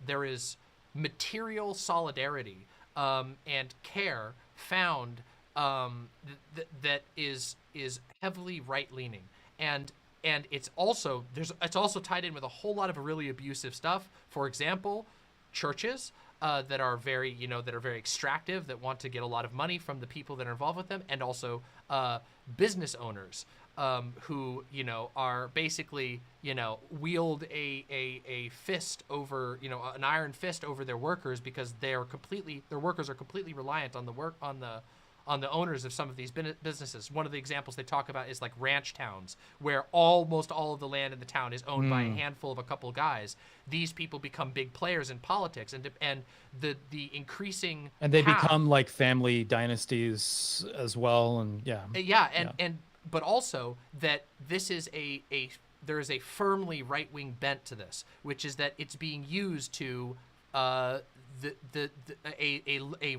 there is material solidarity, and care found, that is heavily right leaning, and it's also tied in with a whole lot of really abusive stuff. For example, churches, that are very extractive, that want to get a lot of money from the people that are involved with them, and also business owners, who are basically wield a fist over, an iron fist over their workers, because their workers are completely reliant on the owners of some of these businesses. One of the examples they talk about is like ranch towns, where almost all of the land in the town is owned by a handful of a couple guys. These people become big players in politics, and the increasing And they path, become like family dynasties as well, and yeah. but also that this is there is a firmly right-wing bent to this, which is that it's being used to, a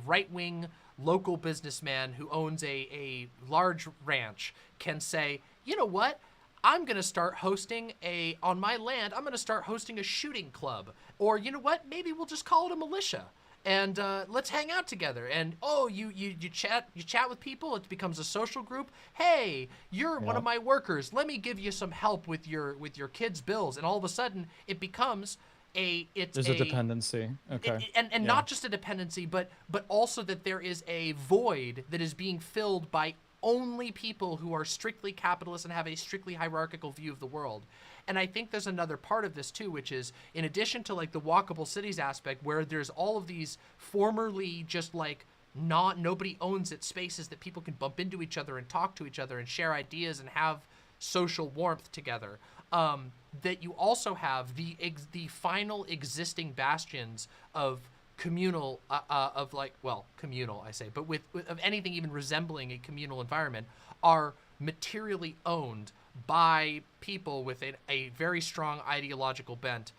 right-wing local businessman who owns a large ranch can say, you know what, I'm going to start hosting on my land, I'm going to start hosting a shooting club. Or you know what, maybe we'll just call it a militia. And let's hang out together. And you chat with people. It becomes a social group. Hey, you're one of my workers. Let me give you some help with your kids' bills. And all of a sudden, it becomes There's a dependency. Okay. Not just a dependency, but also that there is a void that is being filled by only people who are strictly capitalist and have a strictly hierarchical view of the world. And I think there's another part of this too, which is in addition to like the walkable cities aspect, where there's all of these formerly just like not nobody owns it spaces that people can bump into each other and talk to each other and share ideas and have social warmth together. That you also have the final existing bastions of communal of like, well, communal I say, but with of anything even resembling a communal environment are materially owned by people with a very strong ideological bent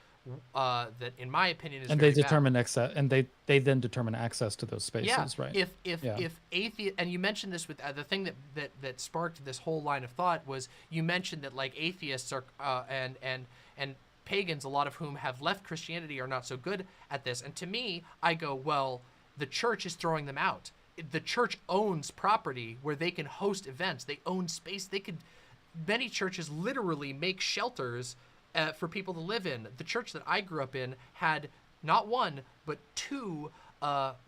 that in my opinion is and very they bad. determine access, and they then determine access to those spaces, right? If atheist, and you mentioned this with the thing that sparked this whole line of thought was you mentioned that like atheists are and pagans, a lot of whom have left Christianity, are not so good at this. And to me, I go, well, the church is throwing them out. The church owns property where they can host events. They own space. They could. Many churches literally make shelters for people to live in. The church that I grew up in had not one, but two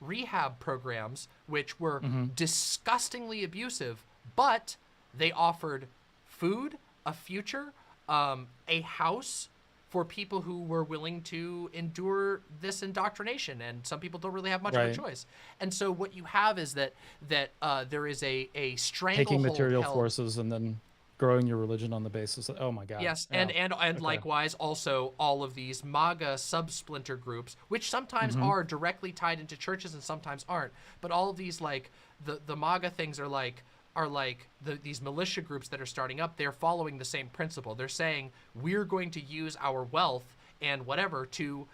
rehab programs, which were disgustingly abusive, but they offered food, a future, a house for people who were willing to endure this indoctrination. And some people don't really have much of a choice. And so what you have is that there is a stranglehold taking material held. forces and then growing your religion on the basis of, oh my God. Yes, yeah. and likewise also all of these MAGA sub-splinter groups, which sometimes are directly tied into churches and sometimes aren't. But all of these, like the MAGA things are like these militia groups that are starting up. They're following the same principle. They're saying we're going to use our wealth and whatever to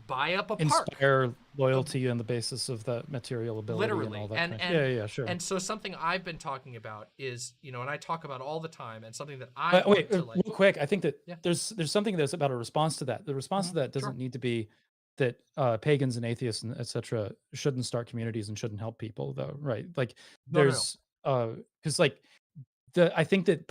buy up a park. Inspire loyalty on the basis of that material ability. Literally. And all that yeah, sure. And so something I've been talking about is, and I talk about all the time, and something that wait, real quick, I think that Yeah. there's something that's about a response to that. The response to that doesn't need to be that pagans and atheists and etc. shouldn't start communities and shouldn't help people, though, right? Like there's because like I think that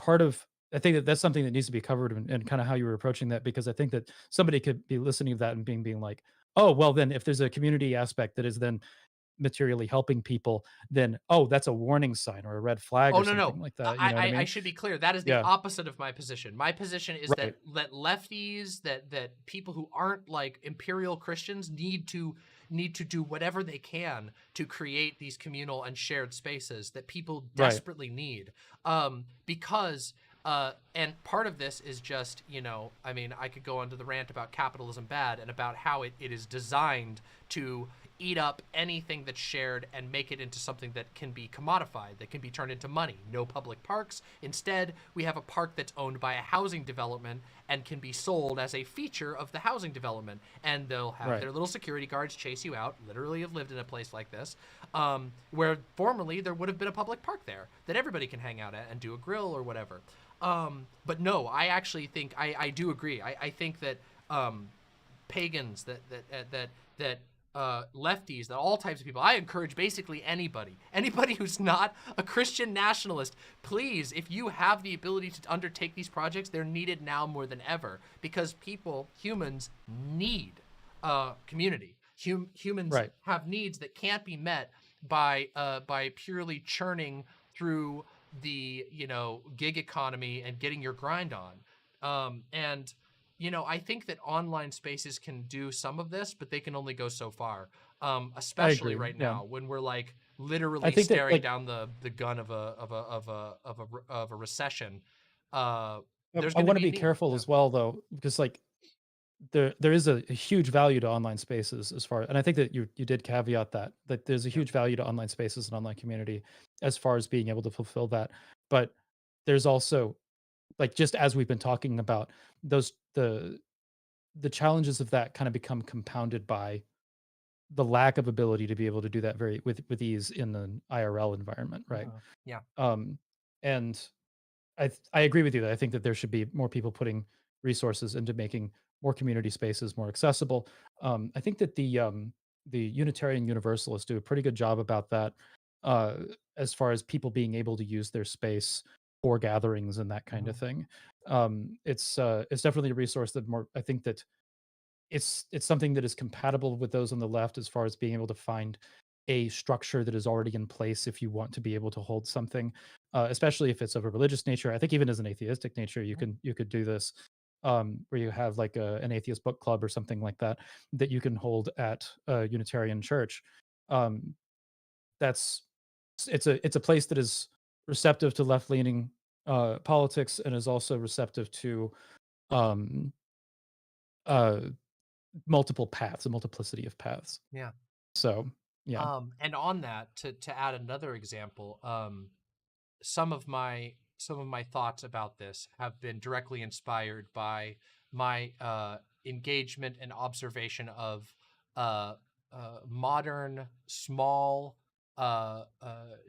that's something that needs to be covered and kind of how you were approaching that, because I think that somebody could be listening to that and being like, oh, well, then if there's a community aspect that is then materially helping people, then that's a warning sign or a red flag or something like that. You know what I mean? I should be clear. That is the opposite of my position. My position is that lefties, that people who aren't like imperial Christians need to do whatever they can to create these communal and shared spaces that people desperately need. Because and part of this is just, I mean, I could go onto the rant about capitalism bad and about how it is designed to eat up anything that's shared and make it into something that can be commodified, that can be turned into money. No public parks. Instead, we have a park that's owned by a housing development and can be sold as a feature of the housing development. And they'll have their little security guards chase you out. Literally have lived in a place like this, where formerly there would have been a public park there that everybody can hang out at and do a grill or whatever. But no, I actually think I do agree. I think that pagans, that lefties, that all types of people, I encourage basically anybody who's not a Christian nationalist, please, if you have the ability to undertake these projects, they're needed now more than ever, because humans need community. Humans have needs that can't be met by purely churning through the gig economy and getting your grind on. And I think that online spaces can do some of this, but they can only go so far. Especially right now when we're like literally staring down the gun of a recession. I want to be careful as well, though, because like there is a huge value to online spaces and I think that you did caveat that there's a huge value to online spaces and online community as far as being able to fulfill that. But there's also, like, just as we've been talking about, the challenges of that kind of become compounded by the lack of ability to be able to do that with ease in an IRL environment, right? Yeah. And I agree with you that I think that there should be more people putting resources into making more community spaces more accessible. I think that the Unitarian Universalists do a pretty good job about that, as far as people being able to use their space for gatherings and that kind of thing. It's definitely a resource that I think that it's something that is compatible with those on the left as far as being able to find a structure that is already in place if you want to be able to hold something, especially if it's of a religious nature. I think even as an atheistic nature, you could do this, where you have like an atheist book club or something like that that you can hold at a Unitarian church. Um, that's it's a place that is receptive to left leaning politics and is also receptive to um, uh, multiple paths, a multiplicity of paths. Yeah. So yeah. And on that, to add another example, some of my thoughts about this have been directly inspired by my engagement and observation of uh, modern small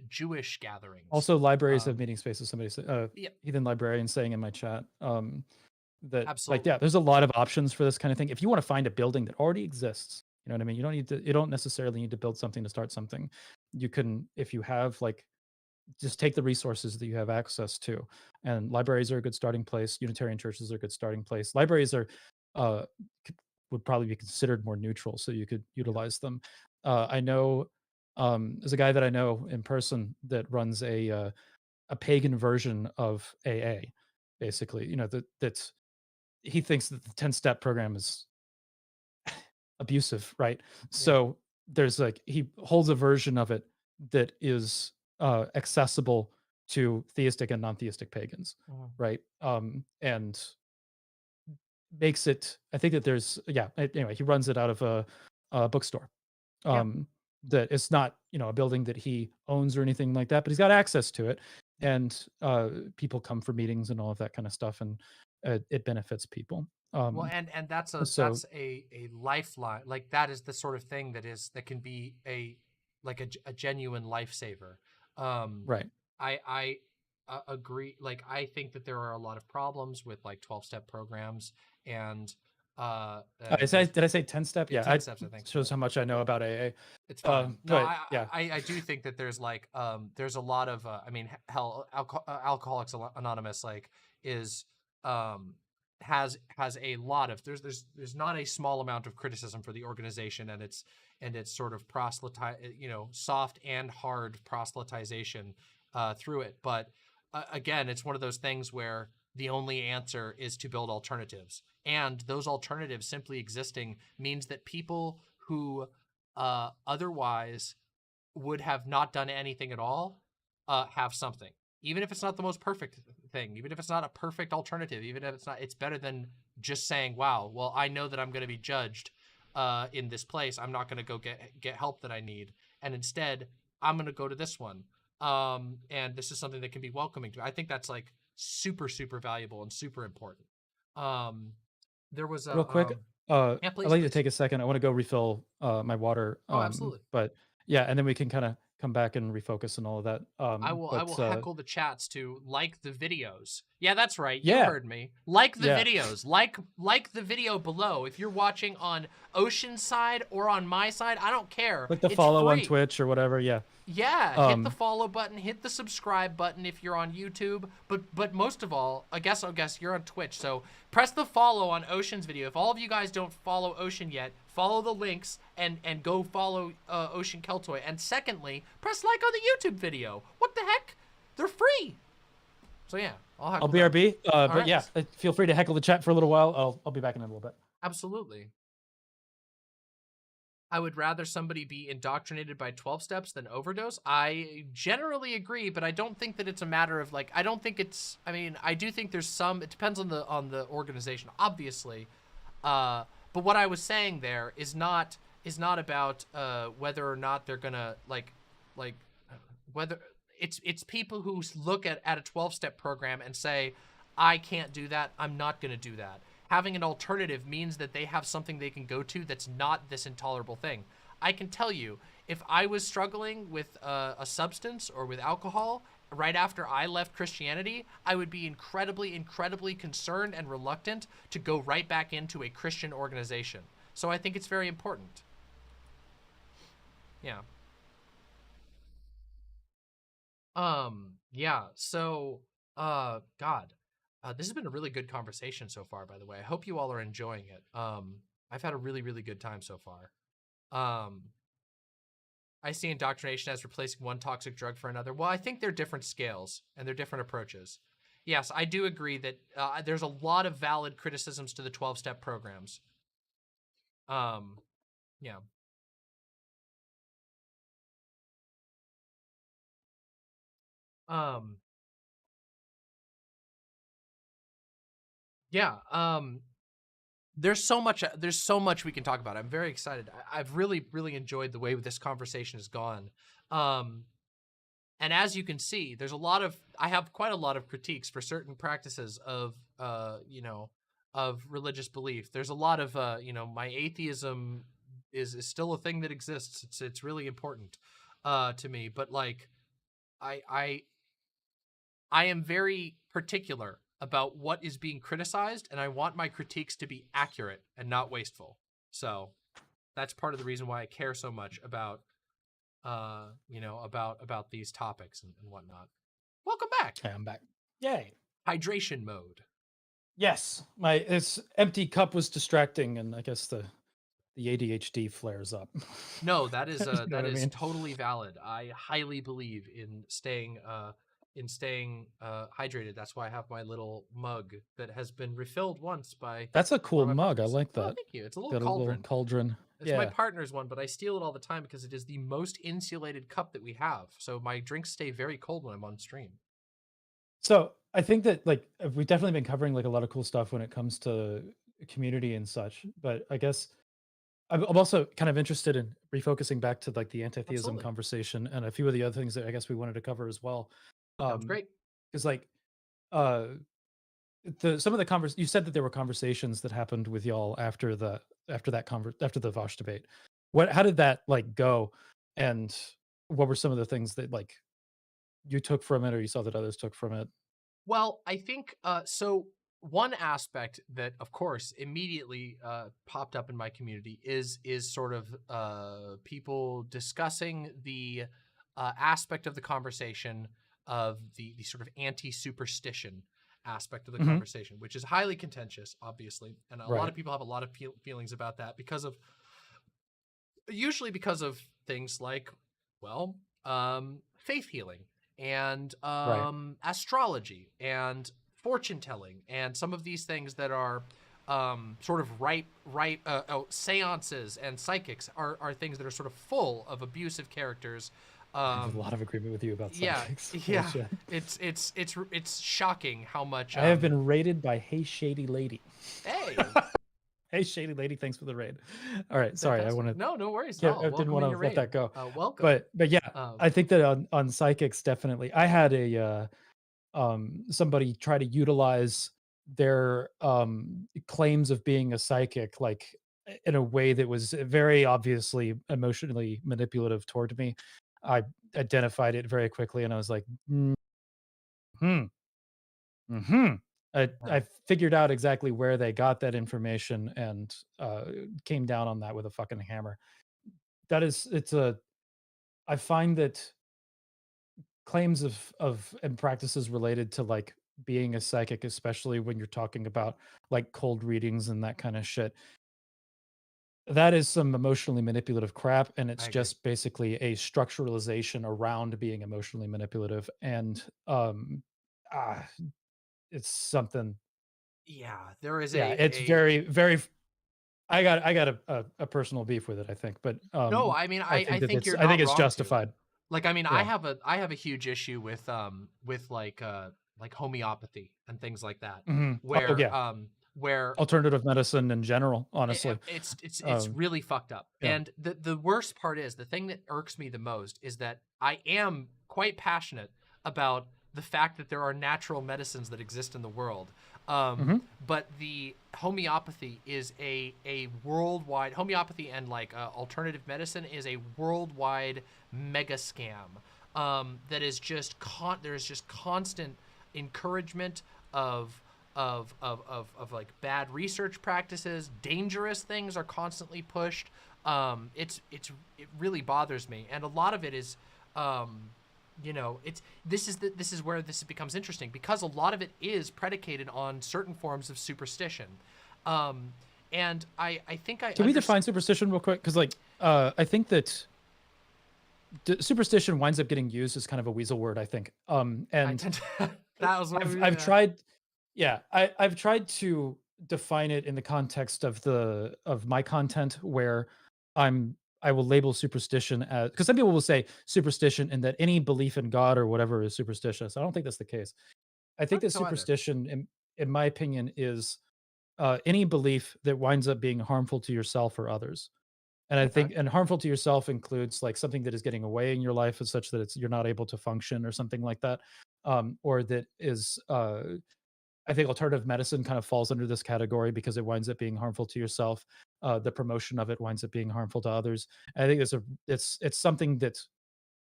Jewish gatherings. Also, libraries have Um, meeting spaces. Somebody said, yeah, heathen librarian saying in my chat, that like, yeah, absolutely. there's a lot of options for this kind of thing. If you want to find a building that already exists, you know what I mean? You don't necessarily need to build something to start something. You can, if you have like, just take the resources that you have access to. And libraries are a good starting place. Unitarian churches are a good starting place. Libraries are, uh, would probably be considered more neutral, so you could Yeah. utilize them. I know, there's a guy that I know in person that runs a pagan version of AA, basically. You know, that's he thinks that the 10-step program is abusive, right? Yeah. So there's like he holds a version of it that is accessible to theistic and non-theistic pagans, Mhm. right? And makes it. I think that there's yeah. Anyway, he runs it out of a bookstore. Yeah. Um, that it's not a building that he owns or anything like that, but he's got access to it, and people come for meetings and all of that kind of stuff, and it benefits people. Well, and that's a So lifeline. Like that is the sort of thing that can be a genuine lifesaver. Um, right. I agree. Like I think that there are a lot of problems with like 12-step programs and there's Did I say 10 step? yeah, Yeah, 10 steps I think, shows but how much I know about AA. it's fine. No, But yeah, I do think that there's like there's a lot of I mean hell Alcoholics Anonymous like is um has a lot of there's not a small amount of criticism for the organization and its sort of soft and hard proselytization through it, but again it's one of those things where the only answer is to build alternatives, and those alternatives simply existing means that people who otherwise would have not done anything at all, have something. Even if it's not the most perfect thing, even if it's not a perfect alternative, even if it's not, it's better than just saying, wow, well, I know that I'm going to be judged in this place. I'm not going to go get help that I need. And instead, I'm going to go to this one. And this is something that can be welcoming to me. I think that's like super, super valuable and super important. Um, there was real a, quick, yeah, I'd please, like to please. take a second. I want to go refill my water. Oh, absolutely. But yeah, and then we can kind of come back and refocus and all of that. I will heckle the chats to like the videos. Yeah, that's right. You Yeah, heard me. Like the yeah, videos. Like the video below. If you're watching on Ocean's side or on my side, I don't care. click the It's follow on free. Twitch or whatever. Yeah, Yeah, hit the um, follow button, hit the subscribe button if you're on YouTube, but most of all, I guess you're on Twitch. So press the follow on Ocean's video. If all of you guys don't follow Ocean yet, follow the links and go follow OceanKeltoi. And secondly, press like on the YouTube video. What the heck? They're free. So yeah, I'll I'll heckle them. BRB. All But right, yeah, feel free to heckle the chat for a little while. I'll be back in a little bit. absolutely. I would rather somebody be indoctrinated by 12 steps than overdose. I generally agree, but I don't think that it's a matter of like, I don't think it's, I mean, I do think there's some, it depends on the organization, obviously. But what I was saying there is not about whether or not they're gonna like whether it's people who look at a 12-step program and say, I can't do that, I'm not gonna do that. Having an alternative means that they have something they can go to that's not this intolerable thing. I can tell you, if I was struggling with a substance or with alcohol right after I left Christianity, I would be incredibly, incredibly concerned and reluctant to go right back into a Christian organization. So I think it's very important. Yeah. Yeah, so, God, this has been a really good conversation so far, by the way. I hope you all are enjoying it. I've had a really, really good time so far. Um, I see indoctrination as replacing one toxic drug for another. Well, I think they're different scales and they're different approaches. Yes, I do agree that there's a lot of valid criticisms to the 12-step programs. Yeah. Yeah. There's so much we can talk about. I'm very excited. I've really enjoyed the way this conversation has gone. And as you can see, I have quite a lot of critiques for certain practices of, of religious belief. There's a lot of, my atheism is still a thing that exists. It's really important, to me. But like, I am very particular about what is being criticized, and I want my critiques to be accurate and not wasteful. So that's part of the reason why I care so much about, about these topics and whatnot. Welcome back. Okay, I'm back. Yay. Hydration mode. Yes, this empty cup was distracting, and I guess the ADHD flares up. No, that is You know that is totally valid. I highly believe in staying hydrated. That's why I have my little mug that has been refilled once by. That's a cool mug. Partners. I like that. Oh, thank you. It's a little Got cauldron. A little cauldron. It's my partner's one, but I steal it all the time because it is the most insulated cup that we have. So my drinks stay very cold when I'm on stream. So I think that like we've definitely been covering like a lot of cool stuff when it comes to community and such. But I guess I'm also kind of interested in refocusing back to like the anti-theism conversation and a few of the other things that I guess we wanted to cover as well. Sounds great. Because like some of the you said that there were conversations that happened with y'all after the Vosh debate. How did that like go, and what were some of the things that like you took from it or you saw that others took from it? Well, I think so. One aspect that, of course, immediately popped up in my community is sort of people discussing the aspect of the conversation of the sort of anti-superstition aspect of the conversation, which is highly contentious, obviously, and a lot of people have a lot of feelings about that usually because of things like, well, faith healing and astrology and fortune telling and some of these things that are sort of seances and psychics are things that are sort of full of abusive characters. I have a lot of agreement with you about psychics. Yeah. It's shocking how much I have been raided by Hey Shady Lady. Hey. Hey Shady Lady, thanks for the raid. All right, sorry, I want to. No worries. Yeah, I didn't want to let that go. Welcome. But yeah, I think that on psychics definitely. I had a somebody try to utilize their claims of being a psychic like in a way that was very obviously emotionally manipulative toward me. I identified it very quickly and I was like, I figured out exactly where they got that information and came down on that with a fucking hammer. I find that claims of and practices related to like being a psychic, especially when you're talking about like cold readings and that kind of shit, that is some emotionally manipulative crap, and it's just basically a structuralization around being emotionally manipulative, and it's something. Yeah, there is it's very. I got a personal beef with it, I think, but no, I mean I think you're. I think it's justified. Like, I mean, I have a huge issue with like homeopathy and things like that, where alternative medicine in general, honestly, it's really fucked up. Yeah. And the worst part is, the thing that irks me the most is that I am quite passionate about the fact that there are natural medicines that exist in the world. But the homeopathy is a worldwide, homeopathy and like alternative medicine is a worldwide mega scam that is just there's just constant encouragement of like bad research practices. Dangerous things are constantly pushed. It really bothers me, and a lot of it is this is where this becomes interesting, because a lot of it is predicated on certain forms of superstition. And I think can we define superstition real quick? Because like I think that superstition winds up getting used as kind of a weasel word, I think. I And tend to, that was what I've tried, yeah, I've tried to define it in the context of my content where I will label superstition as, because some people will say superstition and that any belief in God or whatever is superstitious. I don't think that's the case. I I think don't that think so either. superstition, in my opinion, is any belief that winds up being harmful to yourself or others. And I Okay. think, and harmful to yourself includes like something that is getting away in your life as such that you're not able to function or something like that, or that is. I think alternative medicine kind of falls under this category because it winds up being harmful to yourself. The promotion of it winds up being harmful to others. I think it's something that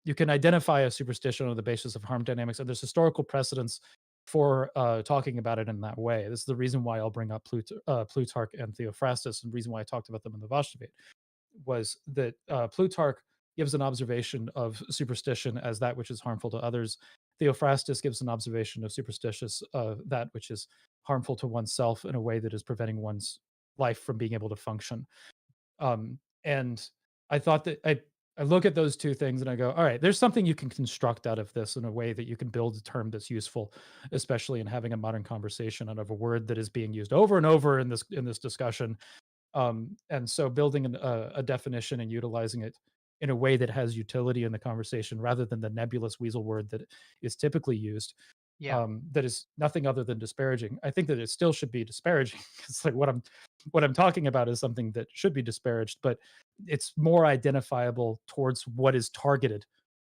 you can identify a superstition on the basis of harm dynamics, and there's historical precedents for talking about it in that way. This is the reason why I'll bring up Plutarch and Theophrastus, and the reason why I talked about them in the Vosh debate was that Plutarch gives an observation of superstition as that which is harmful to others. Theophrastus gives an observation of superstitious that which is harmful to oneself in a way that is preventing one's life from being able to function. And I thought that I look at those two things and I go, all right, there's something you can construct out of this in a way that you can build a term that's useful, especially in having a modern conversation out of a word that is being used over and over in this discussion. And so building a definition and utilizing it in a way that has utility in the conversation rather than the nebulous weasel word that is typically used, Yeah. that is nothing other than disparaging. I think that it still should be disparaging. It's like what I'm talking about is something that should be disparaged, but it's more identifiable towards what is targeted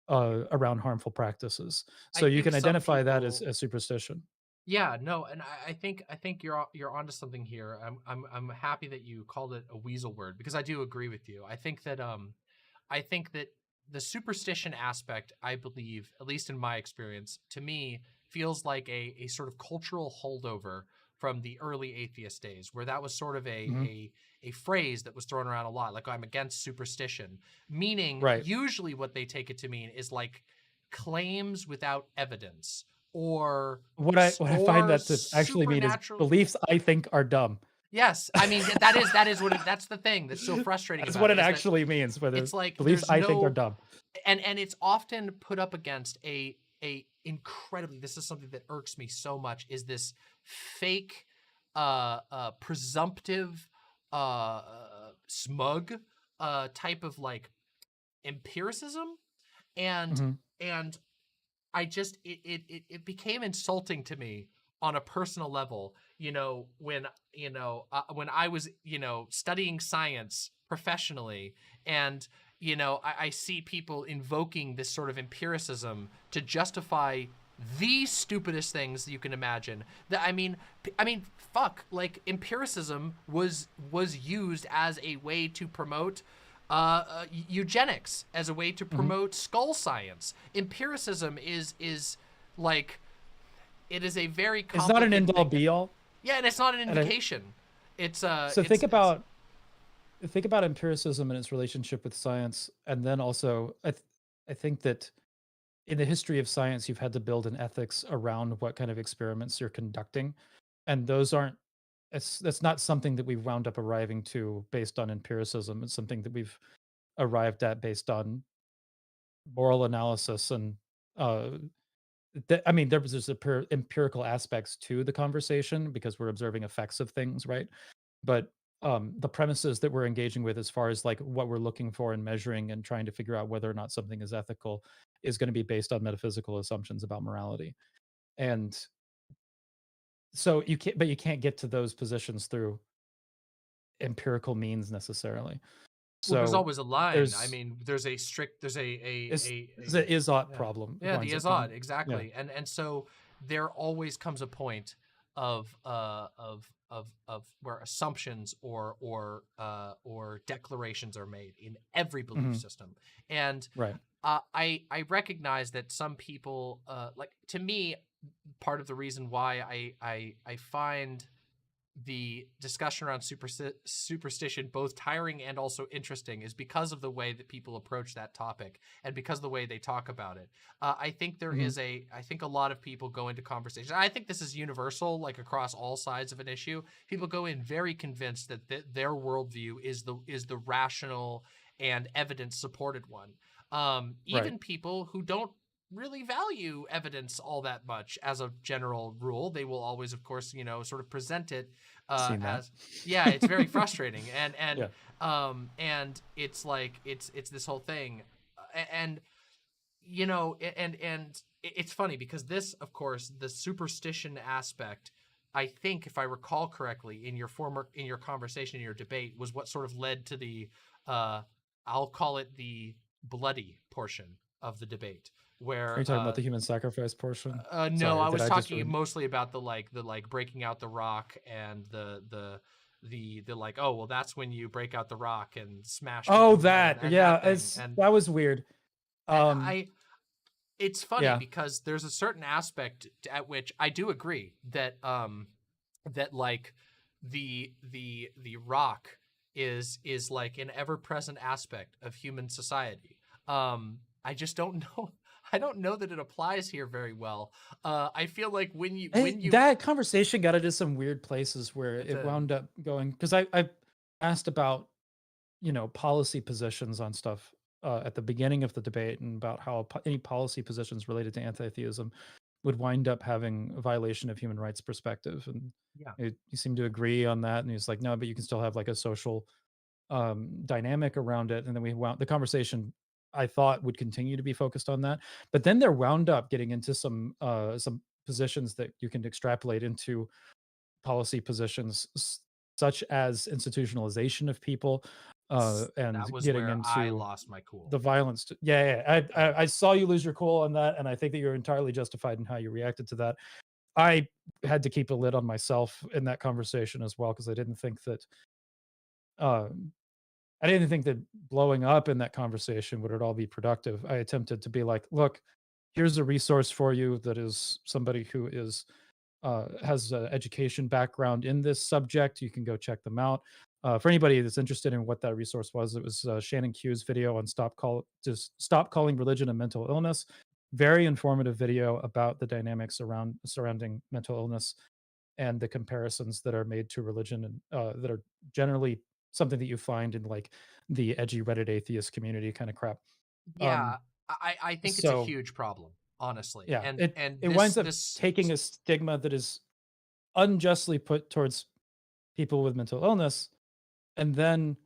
around harmful practices. I So you think can some identify that people, as superstition. yeah, no, and I think you're onto something here. I'm happy that you called it a weasel word because I do agree with you. I think that the superstition aspect, I believe, at least in my experience, to me feels like a sort of cultural holdover from the early atheist days, where that was sort of Mhm. a phrase that was thrown around a lot, like I'm against superstition, meaning Right. usually what they take it to mean is like claims without evidence or What I find that to actually mean is supernatural. beliefs I think are dumb. Yes, I mean that is what that's the thing that's so frustrating That's about what it it is that actually means, whether it's like beliefs there's I think are no, dumb. and it's often put up against a incredibly, this is something that irks me so much, is this fake presumptive uh smug type of like empiricism, and Mhm, and I just it became insulting to me on a personal level, when I was, studying science professionally, and I see people invoking this sort of empiricism to justify the stupidest things you can imagine. That I mean, fuck, like empiricism was used as a way to promote eugenics, as a way to mhm. promote skull science. Empiricism is like, it is a very It's not an complicated end all thing, and be all, yeah, and it's not an and I invocation. It's so it's think about empiricism and its relationship with science, and then also I think that in the history of science, you've had to build an ethics around what kind of experiments you're conducting, and those aren't that's not something that we've wound up arriving to based on empiricism. It's something that we've arrived at based on moral analysis and uh I mean, there's empirical aspects to the conversation because we're observing effects of things, right? But the premises that we're engaging with, as far as like what we're looking for and measuring and trying to figure out whether or not something is ethical, is going to be based on metaphysical assumptions about morality. And so you can't get to those positions through empirical means necessarily. well, there's So always a line. I there's mean, there's a strict, there's it's a is-ought yeah, problem yeah, the winds up Azad, being. Yeah. exactly. And so there always comes a point of where assumptions or declarations are made in every belief Hmm. system. And Right. I recognize that some people, like, to me, part of the reason why I find the discussion around superstition both tiring and also interesting is because of the way that people approach that topic, and because of the way they talk about it. I think Hmm. I think a lot of people go into conversation. I think this is universal, like across all sides of an issue. People go in very convinced that their worldview is the rational and evidence supported one. Even people who don't really value evidence all that much as a general rule, they will always, of course, you know, sort of present it Seen that. as, yeah, it's very frustrating. Yeah. And it's like, it's this whole thing. And, you know, and it's funny because this, of course, the superstition aspect, I think, if I recall correctly, in your conversation, in your debate, was what sort of led to the, I'll call it the bloody portion of the debate, Are where you talking about the human sacrifice portion? no, Sorry, I did was I just talking mostly about the like breaking out the rock and the like, oh well, that's when you break out the rock and smash Oh, people's that. and Yeah, that thing. that was weird. And Um, it's funny yeah. because there's a certain aspect at which I do agree that that like the rock is like an ever-present aspect of human society. I just don't know. I don't know that it applies here very well. I feel like when you That conversation got into some weird places where it's it a wound up going, because I asked about, you know, policy positions on stuff at the beginning of the debate, and about how any policy positions related to anti-theism would wind up having a violation of human rights perspective. And yeah. he seemed to agree on that. And he's like, no, but you can still have like a social dynamic around it. And then we wound the conversation, I thought, would continue to be focused on that. But then there wound up getting into some positions that you can extrapolate into policy positions, such as institutionalization of people, and That was getting where I into lost my cool. the violence. I saw you lose your cool on that, and I think that you're entirely justified in how you reacted to that. I had to keep a lid on myself in that conversation as well, because uh, I didn't think that blowing up in that conversation would at all be productive. I attempted to be like, look, here's a resource for you that is somebody who has an education background in this subject. You can go check them out. For anybody that's interested in what that resource was, it was Shannon Q's video on stop calling religion a mental illness. Very informative video about the dynamics surrounding mental illness and the comparisons that are made to religion, and that are generally something that you find in like the edgy Reddit atheist community kind of crap. Um, Yeah, I think it's a so huge problem, honestly. yeah, And it winds up this taking a stigma that is unjustly put towards people with mental illness, and then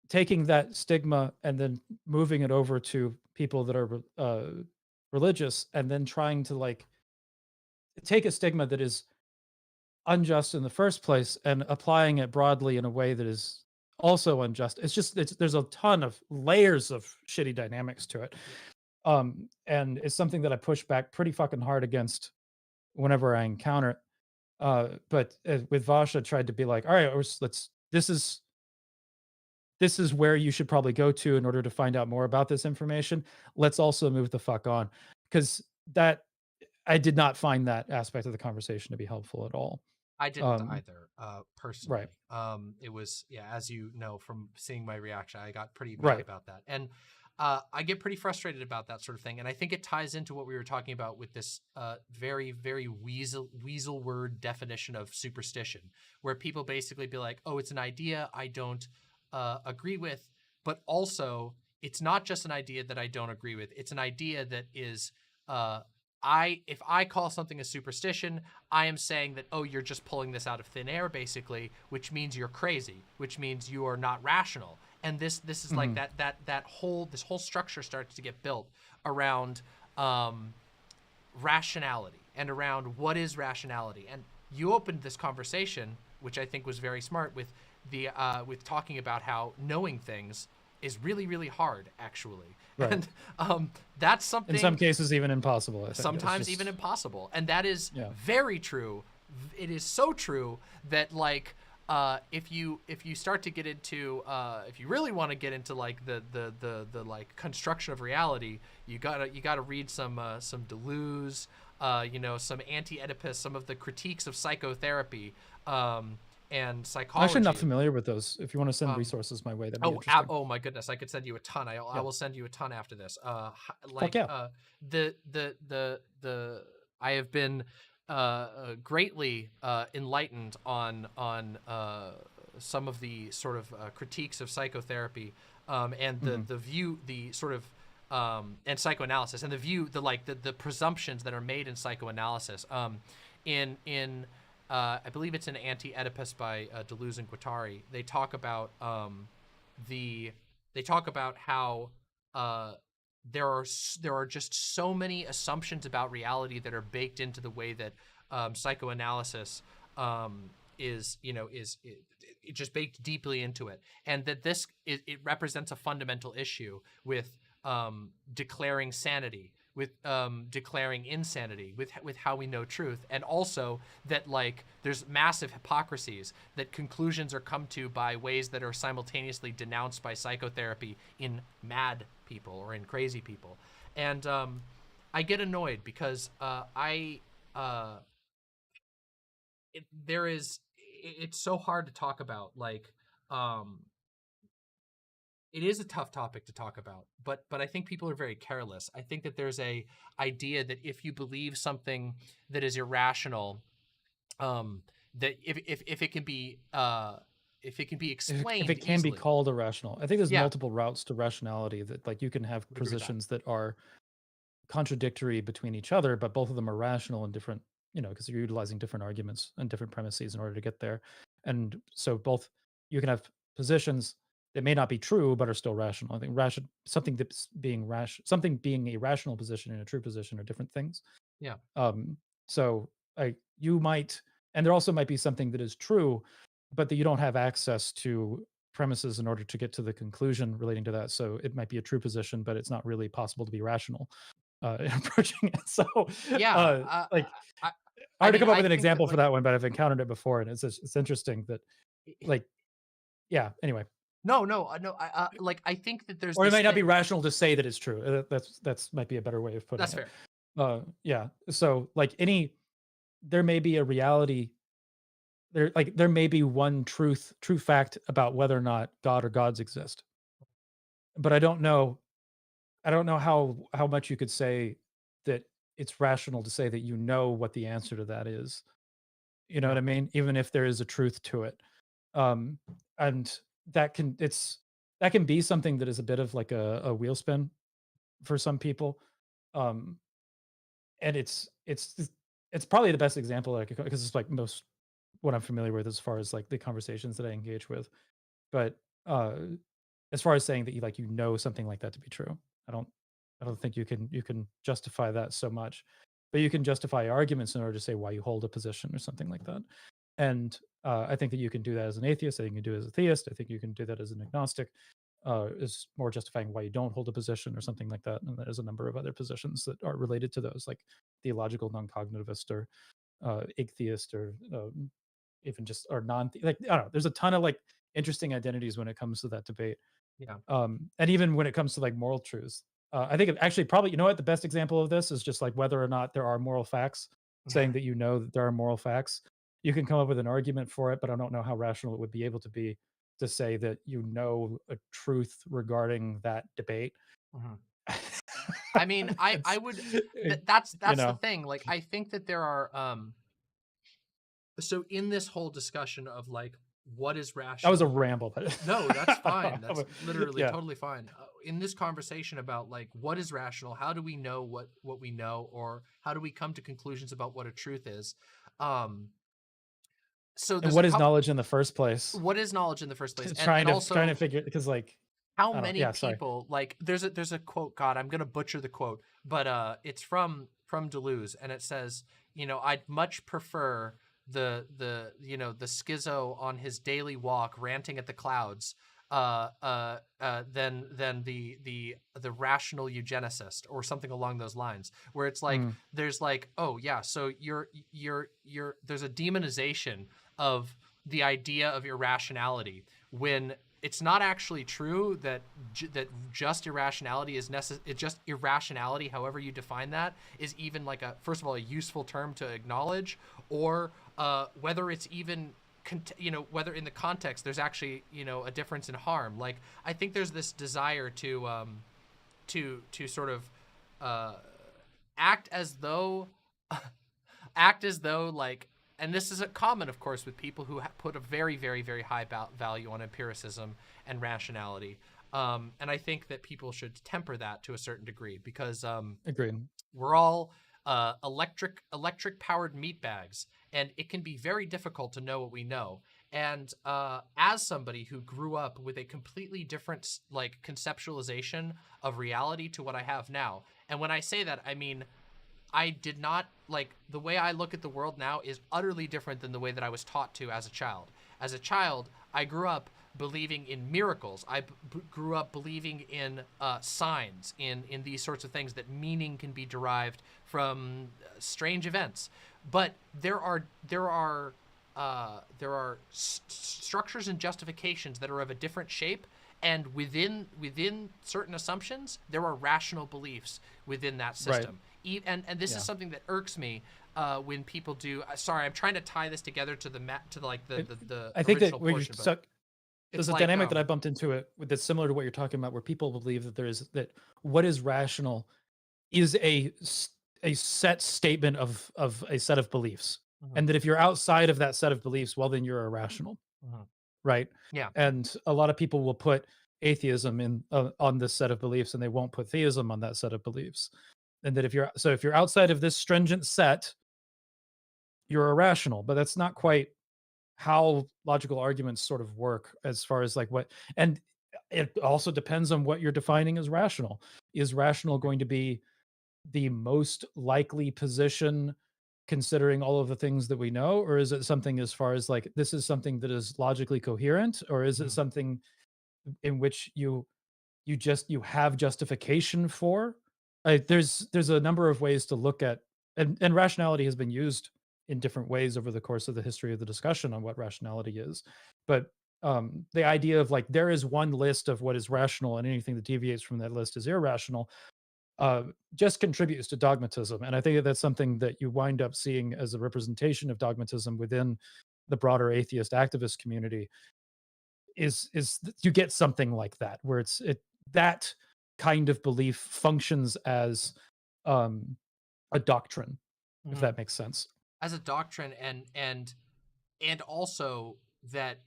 taking that stigma and then moving it over to people that are religious, and then trying to like take a stigma that is unjust in the first place and applying it broadly in a way that is also unjust. There's a ton of layers of shitty dynamics to it. And it's something that I push back pretty fucking hard against whenever I encounter it. But with Vasha, tried to be like, all right, this is where you should probably go to in order to find out more about this information. Let's also move the fuck on, because that I did not find that aspect of the conversation to be helpful at all. I didn't either, personally. Right, It was, yeah, as you know from seeing my reaction, I got pretty mad right. about that. And I get pretty frustrated about that sort of thing. And I think it ties into what we were talking about with this very, very weasel word definition of superstition, where people basically be like, oh, it's an idea I don't agree with, but also it's not just an idea that I don't agree with. It's an idea that is uh, if I call something a superstition, I am saying that, oh, you're just pulling this out of thin air, basically, which means you're crazy, which means you are not rational. And this is like Mhm. this whole structure starts to get built around rationality and around what is rationality. And you opened this conversation, which I think was very smart, with talking about how knowing things is really, really hard, actually. Right. And that's something, In some cases, even impossible. I think. sometimes even impossible. And that is Yeah. very true. It is so true that like if you start to get into if you really want to get into like the like construction of reality, you gotta read some Deleuze, you know, some anti-Oedipus, some of the critiques of psychotherapy and I'm actually not psychology. familiar with those. If you want to send resources my way, that'd be Oh, interesting. oh my goodness! I could send you a ton. I Yeah. will send you a ton after this. Fuck Like yeah. the I have been greatly enlightened on some of the sort of critiques of psychotherapy, and Mhm. the view, the sort of and psychoanalysis, and the presumptions that are made in psychoanalysis. In I believe it's in Anti-Oedipus by Deleuze and Guattari. They talk about how there are just so many assumptions about reality that are baked into the way that psychoanalysis is just baked deeply into it, and that it represents a fundamental issue with declaring sanity, with declaring insanity, with how we know truth, and also that like there's massive hypocrisies, that conclusions are come to by ways that are simultaneously denounced by psychotherapy in mad people or in crazy people. And I get annoyed because it's so hard to talk about. Like, it is a tough topic to talk about, but I think people are very careless. I think that there's a idea that if you believe something that is irrational, that if it can be If explained it can be easily. called irrational, I think there's Yeah, multiple routes to rationality that like you can have would agree with that. positions that are contradictory between each other, but both of them are rational and different, because you're utilizing different arguments and different premises in order to get there. And so both you can have positions that may not be true but are still rational. I think something being a rational position and a true position are different things. Yeah, Um, so you might, and there also might be something that is true, but that you don't have access to premises in order to get to the conclusion relating to that. So it might be a true position, but it's not really possible to be rational approaching it. So, yeah. like, I, I hard to mean, come up I with an think that example for like that one, but I've encountered it before, and it's interesting that, like, yeah. Anyway, no. Like I think that there's or it this might not thing. be rational to say that it's true. That's might be a better way of putting That's it. fair. Yeah. So, like, there may be a reality there may be one true fact about whether or not God or gods exist. But I don't know how much you could say that it's rational to say that you know what the answer to that is. You know what Yeah. I mean? Even if there is a truth to it. Um and that can be something that is a bit of like a wheel spin for some people. Um and it's probably the best example because it's like most what I'm familiar with as far as like the conversations that I engage with. But uh as far as saying that you know something like that to be true, I don't I don't think you can justify that so much. But you can justify arguments in order to say why you hold a position or something like that. And I think that you can do that as an atheist. I think you can do it as a theist. I think you can do that as an agnostic. Is more justifying why you don't hold a position or something like that. And there's a number of other positions that are related to those, like theological non-cognitivist or atheist or even just or non like I don't know. There's a ton of like interesting identities when it comes to that debate. Yeah. And even when it comes to like moral truths, I think actually probably the best example of this is just like whether or not there are moral facts. Saying that you know that there are moral facts, you can come up with an argument for it, but I don't know how rational it would be able to be to say that you know a truth regarding that debate. Mhm. I mean, I It's would it- you that's the know thing. Like I think that there are so in this whole discussion of like what is that was a rational. ramble, but No, that's fine. That's literally yeah. totally fine. In this conversation about like what is rational, how do we know what we know, or how do we come to conclusions about what a truth is? Um, so And there's a what is couple. knowledge in the first place? What is knowledge in the first place, Trying and to also figure because like how I don't many yeah, sorry. people like there's a quote. God, I'm gonna butcher the quote, but it's from Deleuze, and it says, I'd much prefer the schizo on his daily walk ranting at the clouds than the rational eugenicist or something along those lines, where it's like Mm. there's like, oh yeah, so you're there's a demonization of the idea of irrationality when it's not actually true that that just irrationality is necessary. Just irrationality, however you define that, is even like a first of all a useful term to acknowledge, or whether it's even whether in the context there's actually a difference in harm. Like I think there's this desire to sort of uh, act as though act as though like, and this is a common of course with people who put a very very very high value on empiricism and rationality, And I think that people should temper that to a certain degree because Agreed. we're all electric powered meat bags, and it can be very difficult to know what we know. And as somebody who grew up with a completely different like conceptualization of reality to what I have now, and when I say that, I mean I did not like the way I look at the world now is utterly different than the way that I was taught to as a child. As a child, I grew up believing in miracles. I grew up believing in signs, in these sorts of things, that meaning can be derived from strange events. But there are structures and justifications that are of a different shape, and within certain assumptions, there are rational beliefs within that system. And this is something that irks me when people do. Sorry, I'm trying to tie this together to the I think that original where you're portion. stuck, there's It's a like dynamic that I bumped into it that's similar to what you're talking about, where people believe that that what is rational is a set statement of a set of beliefs, and that if you're outside of that set of beliefs, well, then you're irrational, right? yeah, And a lot of people will put atheism in on this set of beliefs, and they won't put theism on that set of beliefs. And that if you're outside of this stringent set, you're irrational. But that's not quite how logical arguments sort of work, as far as like what. And it also depends on what you're defining as rational. Is rational going to be the most likely position considering all of the things that we know, or is it something as far as like this is something that is logically coherent, or is it something in which you have justification for? There's a number of ways to look at, and rationality has been used in different ways over the course of the history of the discussion on what rationality is. But the idea of like there is one list of what is rational, and anything that deviates from that list is irrational, just contributes to dogmatism. And I think that that's something that you wind up seeing as a representation of dogmatism within the broader atheist activist community. You get something like that, where that kind of belief functions as a doctrine, if that makes sense. as a doctrine, and also that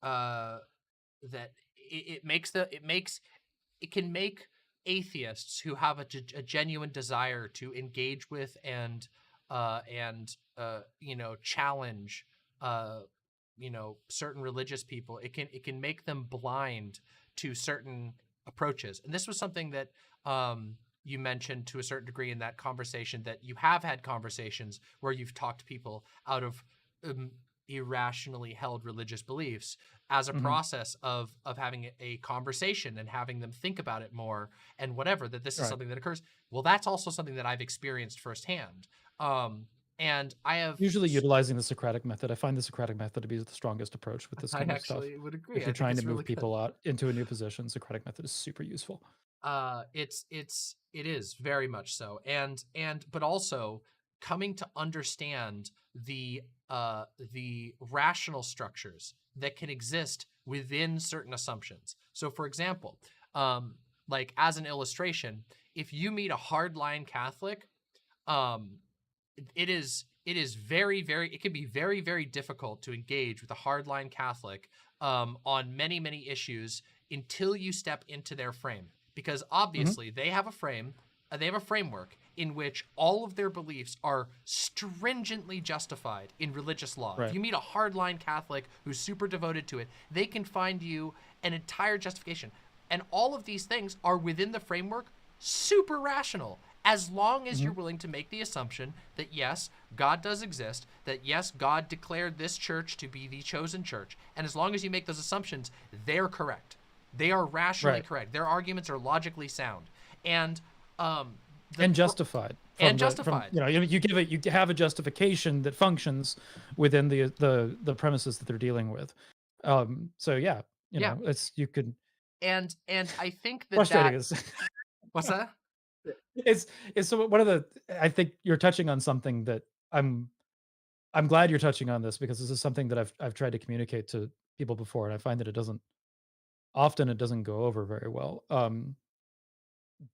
that it can make atheists who have a genuine desire to engage with and challenge certain religious people. It can make them blind to certain approaches. And this was something that you mentioned to a certain degree in that conversation, that you have had conversations where you've talked people out of irrationally held religious beliefs as a process of having a conversation and having them think about it more and whatever, that this is something that occurs. Well, that's also something that I've experienced firsthand. And I have usually utilizing the Socratic method. I find the Socratic method to be the strongest approach with this kind of stuff. I actually would agree. If you're trying to move people out into a new position, Socratic method is super useful. It is very much so. But also coming to understand the rational structures that can exist within certain assumptions. So for example, like as an illustration, if you meet a hardline Catholic, it can be very, very difficult to engage with a hardline Catholic on many, many issues until you step into their frame, because obviously they have a framework in which all of their beliefs are stringently justified in religious law. If you meet a hardline Catholic who's super devoted to it, they can find you an entire justification. And all of these things are within the framework, super rational, as long as you're willing to make the assumption that yes, God does exist, that yes, God declared this church to be the chosen church. And as long as you make those assumptions, they're correct. They are rationally correct. Their arguments are logically sound. And justified. Justified. You have a justification that functions within the premises that they're dealing with. So yeah, it's you could. And I think that frustrating is what's that? It's so one of the. I think you're touching on something that I'm glad you're touching on this, because this is something that I've tried to communicate to people before, and I find that it doesn't go over very well.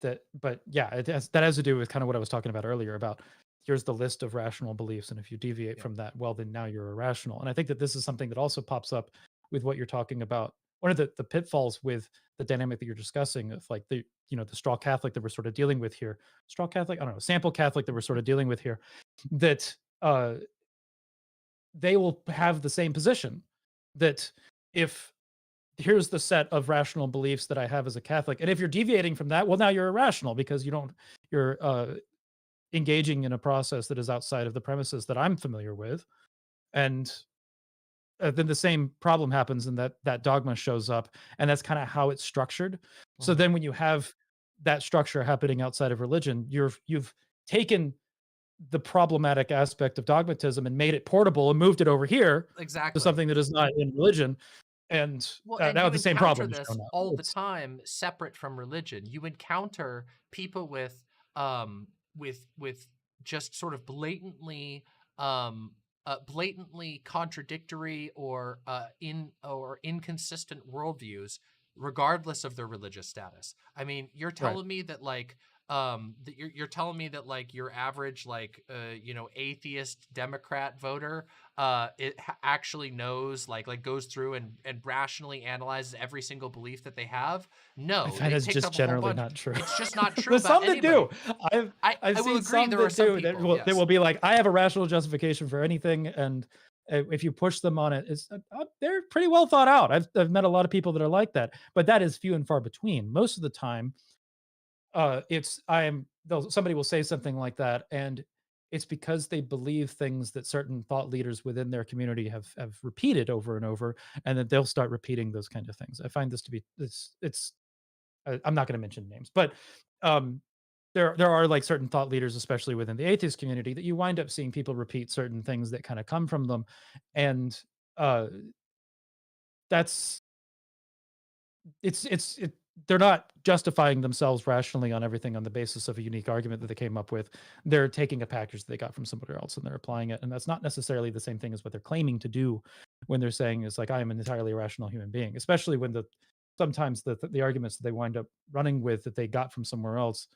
But yeah, that has to do with kind of what I was talking about earlier about here's the list of rational beliefs, and if you deviate from that, well, then now you're irrational. And I think that this is something that also pops up with what you're talking about one of the pitfalls with the dynamic that you're discussing of like the straw Catholic that we're sort of dealing with here, straw Catholic, I don't know, sample Catholic that we're sort of dealing with here, that they will have the same position that if here's the set of rational beliefs that I have as a Catholic, and if you're deviating from that, well, now you're irrational because you're engaging in a process that is outside of the premises that I'm familiar with, and then the same problem happens, and that dogma shows up, and that's kind of how it's structured. So Mhm. then, when you have that structure happening outside of religion, you've taken the problematic aspect of dogmatism and made it portable and moved it over here to Exactly. something that is not in religion, and Well, and now you the same encounter problem is this shown up. all the It's time separate from religion. You encounter people um with just sort of um blatantly contradictory or inconsistent worldviews regardless of their religious status. I mean, you're right. telling me that you're telling me that like your average atheist Democrat voter actually knows like goes through and rationally analyzes every single belief that they have. I No, find they that's picked just up a whole generally bunch. not true. It's just not true There's about some that do. anybody. I've i I've i will seen agree some there are that some do that people, will yes. be like, I have a rational justification for anything, and if you push them on it, it's they're pretty well thought out. I've met a lot of people that are like that, but that is few and far between. Most of the time, it's somebody will say something like that, and it's because they believe things that certain thought leaders within their community have repeated over and over, and then they'll start repeating those kind of things. I find this to be it's I'm not going to mention names, but um, there are like certain thought leaders, especially within the atheist community, that you wind up seeing people repeat certain things that kind of come from them, and uh, that's they're not justifying themselves rationally on everything on the basis of a unique argument that they came up with. They're taking a package that they got from somebody else and they're applying it, and that's not necessarily the same thing as what they're claiming to do when they're saying is like, I am an entirely rational human being. Especially when sometimes the arguments that they wind up running with that they got from somewhere else.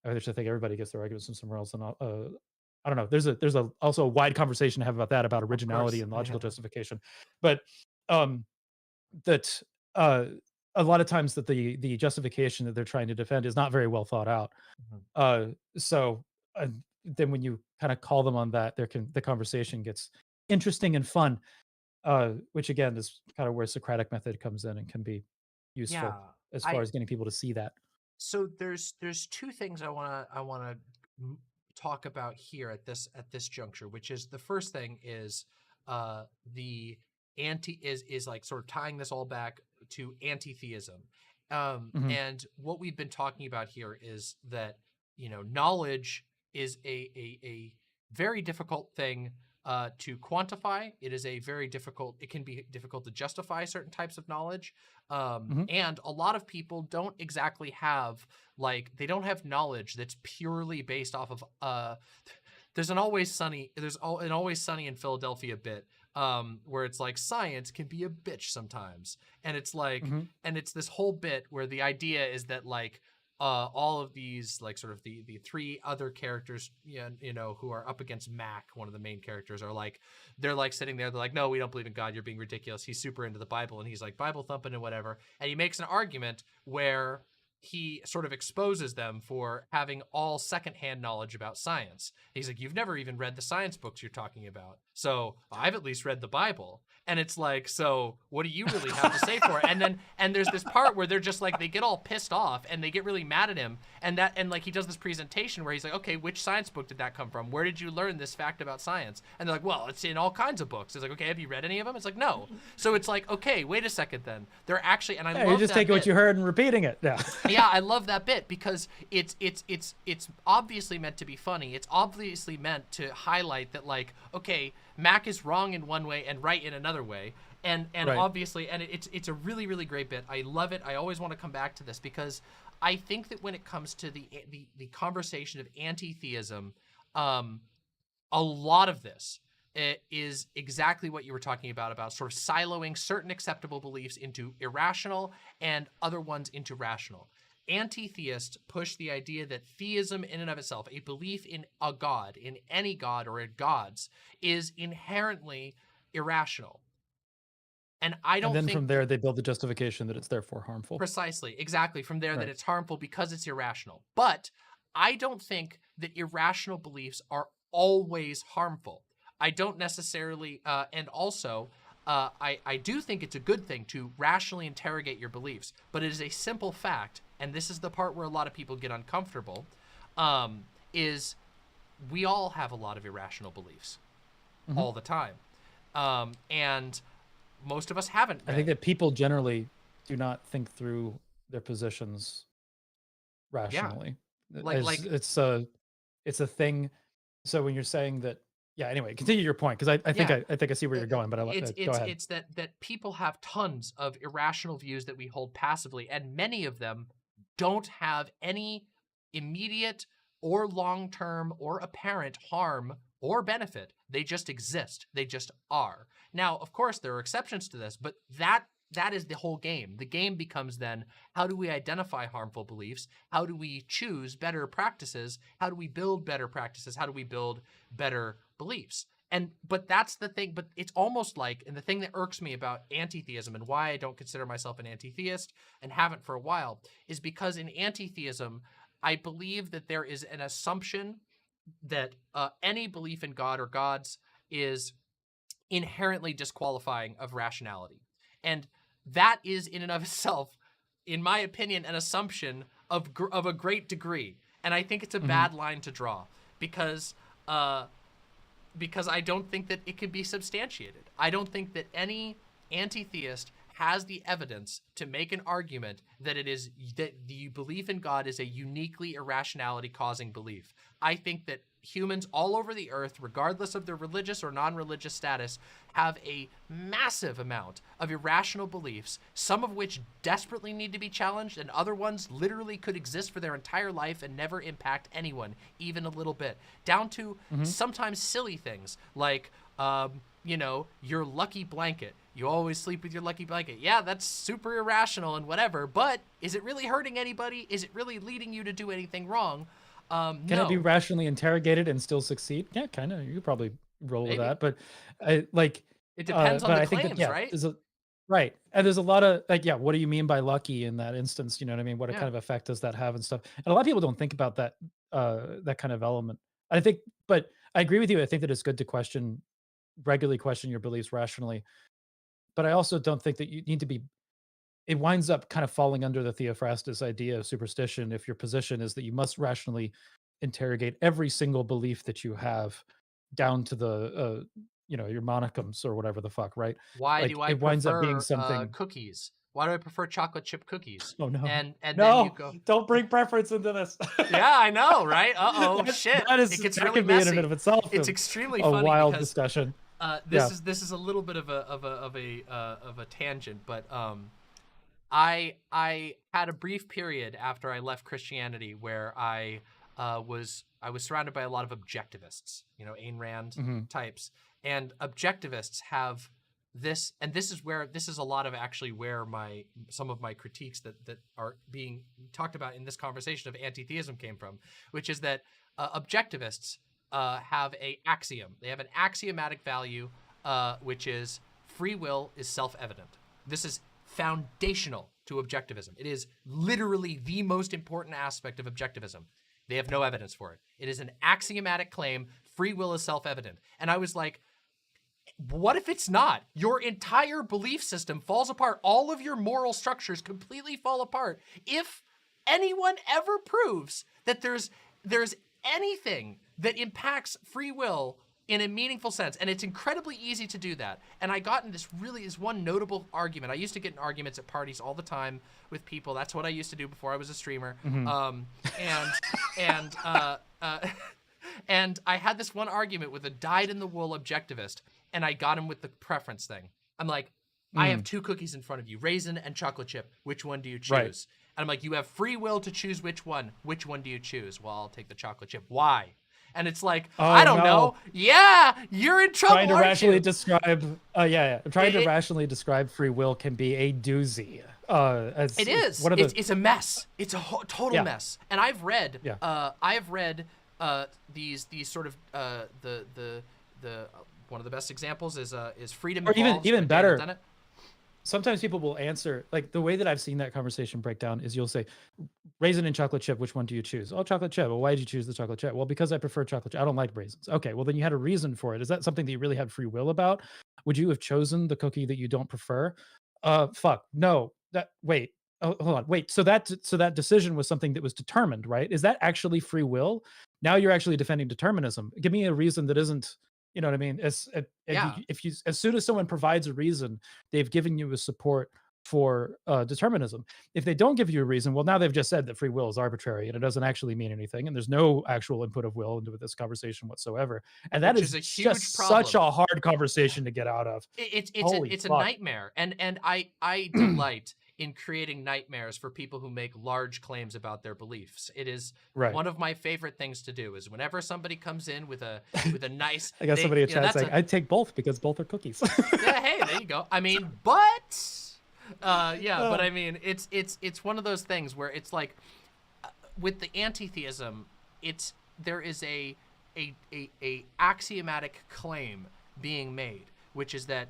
I just think everybody gets their arguments from somewhere else, and I don't know. There's also a wide conversation to have about that, about Of originality course. and Yeah. logical justification, but um, that uh, a lot of times that the justification that they're trying to defend is not very well thought out. Mhm. Uh, so then when you kind of call them on that, the conversation gets interesting and fun, which again is kind of where Socratic method comes in and can be useful Yeah. as far I as getting people to see that. So there's two things I want to talk about here at this juncture, which is the first thing is the anti is like sort of tying this all back to anti-theism. Hmm. And what we've been talking about here is that, knowledge is a very difficult thing to quantify. It can be difficult to justify certain types of knowledge. Hmm. And a lot of people don't exactly have they don't have knowledge that's purely based off of there's an Always Sunny in Philadelphia bit where it's like science can be a bitch sometimes, and Hmm. it's this whole bit where the idea is that all of these like sort of the three other characters, who are up against Mac, one of the main characters, are they're like sitting there, they're like, no, we don't believe in God, you're being ridiculous. He's super into the Bible, and he's like Bible thumping and whatever, and he makes an argument where he sort of exposes them for having all secondhand knowledge about science. He's like, you've never even read the science books you're talking about, so I've at least read the Bible. And it's like, so what do you really have to say for it? And there's this part where they're just like, they get all pissed off and they get really mad at him, and like he does this presentation where he's like, okay, which science book did that come from? Where did you learn this fact about science? And they're like, well, it's in all kinds of books. It's like, okay, have you read any of them? It's like, no. So it's like, okay, wait a second then. They're actually, and I Yeah, you're love just that taking what bit. you heard and repeating it. Yeah. Yeah, I love that bit because it's obviously meant to be funny. It's obviously meant to highlight that, like, okay, Mac is wrong in one way and right in another way. And Right. obviously, and it's a really, really great bit. I love it. I always want to come back to this because I think that when it comes to the conversation of anti-theism, um, a lot of this is exactly what you were talking about sort of siloing certain acceptable beliefs into irrational and other ones into rational. Anti-theists push the idea that theism in and of itself, a belief in a god, in any god or in gods, is inherently irrational. And I don't And then think from there, they build the justification that it's therefore harmful. precisely, exactly, from there that Right. it's harmful because it's irrational. But I don't think that irrational beliefs are always harmful. I don't necessarily, and also, I do think it's a good thing to rationally interrogate your beliefs, but it is a simple fact, and this is the part where a lot of people get uncomfortable, is we all have a lot of irrational beliefs all the time. And most of us haven't. I think that people generally do not think through their positions Yeah. rationally. Like It's a thing. So when you're saying that, yeah. Anyway, continue your point because I think yeah, I think I see where you're going, but go ahead. it's that people have tons of irrational views that we hold passively, and many of them don't have any immediate or long-term or apparent harm or benefit. They just exist. They just are. Now, of course, there are exceptions to this, but that is the whole game. The game becomes then, how do we identify harmful beliefs? How do we choose better practices? How do we build better practices? How do we build better beliefs? But that's the thing, but it's almost like, and the thing that irks me about anti-theism and why I don't consider myself an anti-theist and haven't for a while is because in anti-theism, I believe that there is an assumption that any belief in God or gods is inherently disqualifying of rationality. And that is in and of itself, in my opinion, an assumption of a great degree. And I think it's a bad line to draw because I don't think that it can be substantiated. I don't think that any anti-theist has the evidence to make an argument that the belief in God is a uniquely irrationality causing belief. I think that humans all over the earth, regardless of their religious or non-religious status, have a massive amount of irrational beliefs, some of which desperately need to be challenged, and other ones literally could exist for their entire life and never impact anyone, even a little bit. Down to sometimes silly things like, your lucky blanket. You always sleep with your lucky blanket. Yeah, that's super irrational and whatever, but is it really hurting anybody? Is it really leading you to do anything wrong? Can No. it be rationally interrogated and still succeed? Yeah, kind of. You could probably roll with Maybe. that, but It depends on but the I think claims, that, yeah, right? right, and there's a lot of what do you mean by lucky in that instance? You know what I mean? What Yeah. kind of effect does that have and stuff? And a lot of people don't think about that that kind of element. I think, but I agree with you. I think that it's good to regularly question your beliefs rationally, but I also don't think that you need to be. It winds up kind of falling under the Theophrastus idea of superstition if your position is that you must rationally interrogate every single belief that you have down to the your monicums or whatever the fuck, right? Why Like do I it winds up being prefer something. cookies? Why do I prefer chocolate chip cookies? Oh no, And then you no, go, don't bring preference into this. yeah, I know, right? Uh-oh, shit. It gets That really could be in and messy. of itself It's extremely a funny wild because discussion. this Yeah. is a little bit of a tangent, but I had a brief period after I left Christianity where I was surrounded by a lot of objectivists, Ayn Rand types, and objectivists have this, and this is a lot of actually where some of my critiques that are being talked about in this conversation of anti-theism came from, which is that objectivists have a axiom. They have an axiomatic value, which is free will is self-evident. This is foundational to objectivism. It is literally the most important aspect of objectivism. They have no evidence for it. It is an axiomatic claim. Free will is self-evident. And I was like, what if it's not? Your entire belief system falls apart. All of your moral structures completely fall apart. If anyone ever proves that there's anything that impacts free will in a meaningful sense, and it's incredibly easy to do that. And I got in this one notable argument. I used to get in arguments at parties all the time with people. That's what I used to do before I was a streamer. And I had this one argument with a dyed-in-the-wool objectivist, and I got him with the preference thing. I'm like, I have two cookies in front of you, raisin and chocolate chip. Which one do you choose? Right. And I'm like, you have free will to choose which one. Which one do you choose? Well, I'll take the chocolate chip. Why? And it's like, I don't know. Yeah, you're in trouble, Trying to rationally describe, trying to It- rationally describe free will can be a doozy. It is. It's a mess. It's a total mess. And I've read, these sort of the one of the best examples is Freedom Or Evolves. even by Daniel better. Dennett. sometimes people will answer, like, the way that I've seen that conversation break down is you'll say, raisin and chocolate chip, which one do you choose? Oh, chocolate chip. Well, why did you choose the chocolate chip? Well, because I prefer chocolate chip. I don't like raisins. Okay, well, then you had a reason for it. Is that something that you really had free will about? Would you have chosen the cookie that you don't prefer? Fuck, no. That wait. Oh, hold on. Wait. So that decision was something that was determined, right? Is that actually free will? Now you're actually defending determinism. Give me a reason that isn't. You know what I mean? Yeah. If you, as soon as someone provides a reason, they've given you a support for determinism. If they don't give you a reason, well, now they've just said that free will is arbitrary and it doesn't actually mean anything, and there's no actual input of will into this conversation whatsoever. And that Which is is a huge just such problem. a hard conversation to get out of. Holy It's a fuck! nightmare, and I delight in creating nightmares for people who make large claims about their beliefs. It is Right. one of my favorite things to do. Is whenever somebody comes in with a nice, I got they somebody in you know chat that's saying a I'd take both because both are cookies. yeah, hey, there you go. I mean, but yeah, but Uh, I mean, it's one of those things where it's like with the anti-theism, it's there is a axiomatic claim being made, which is that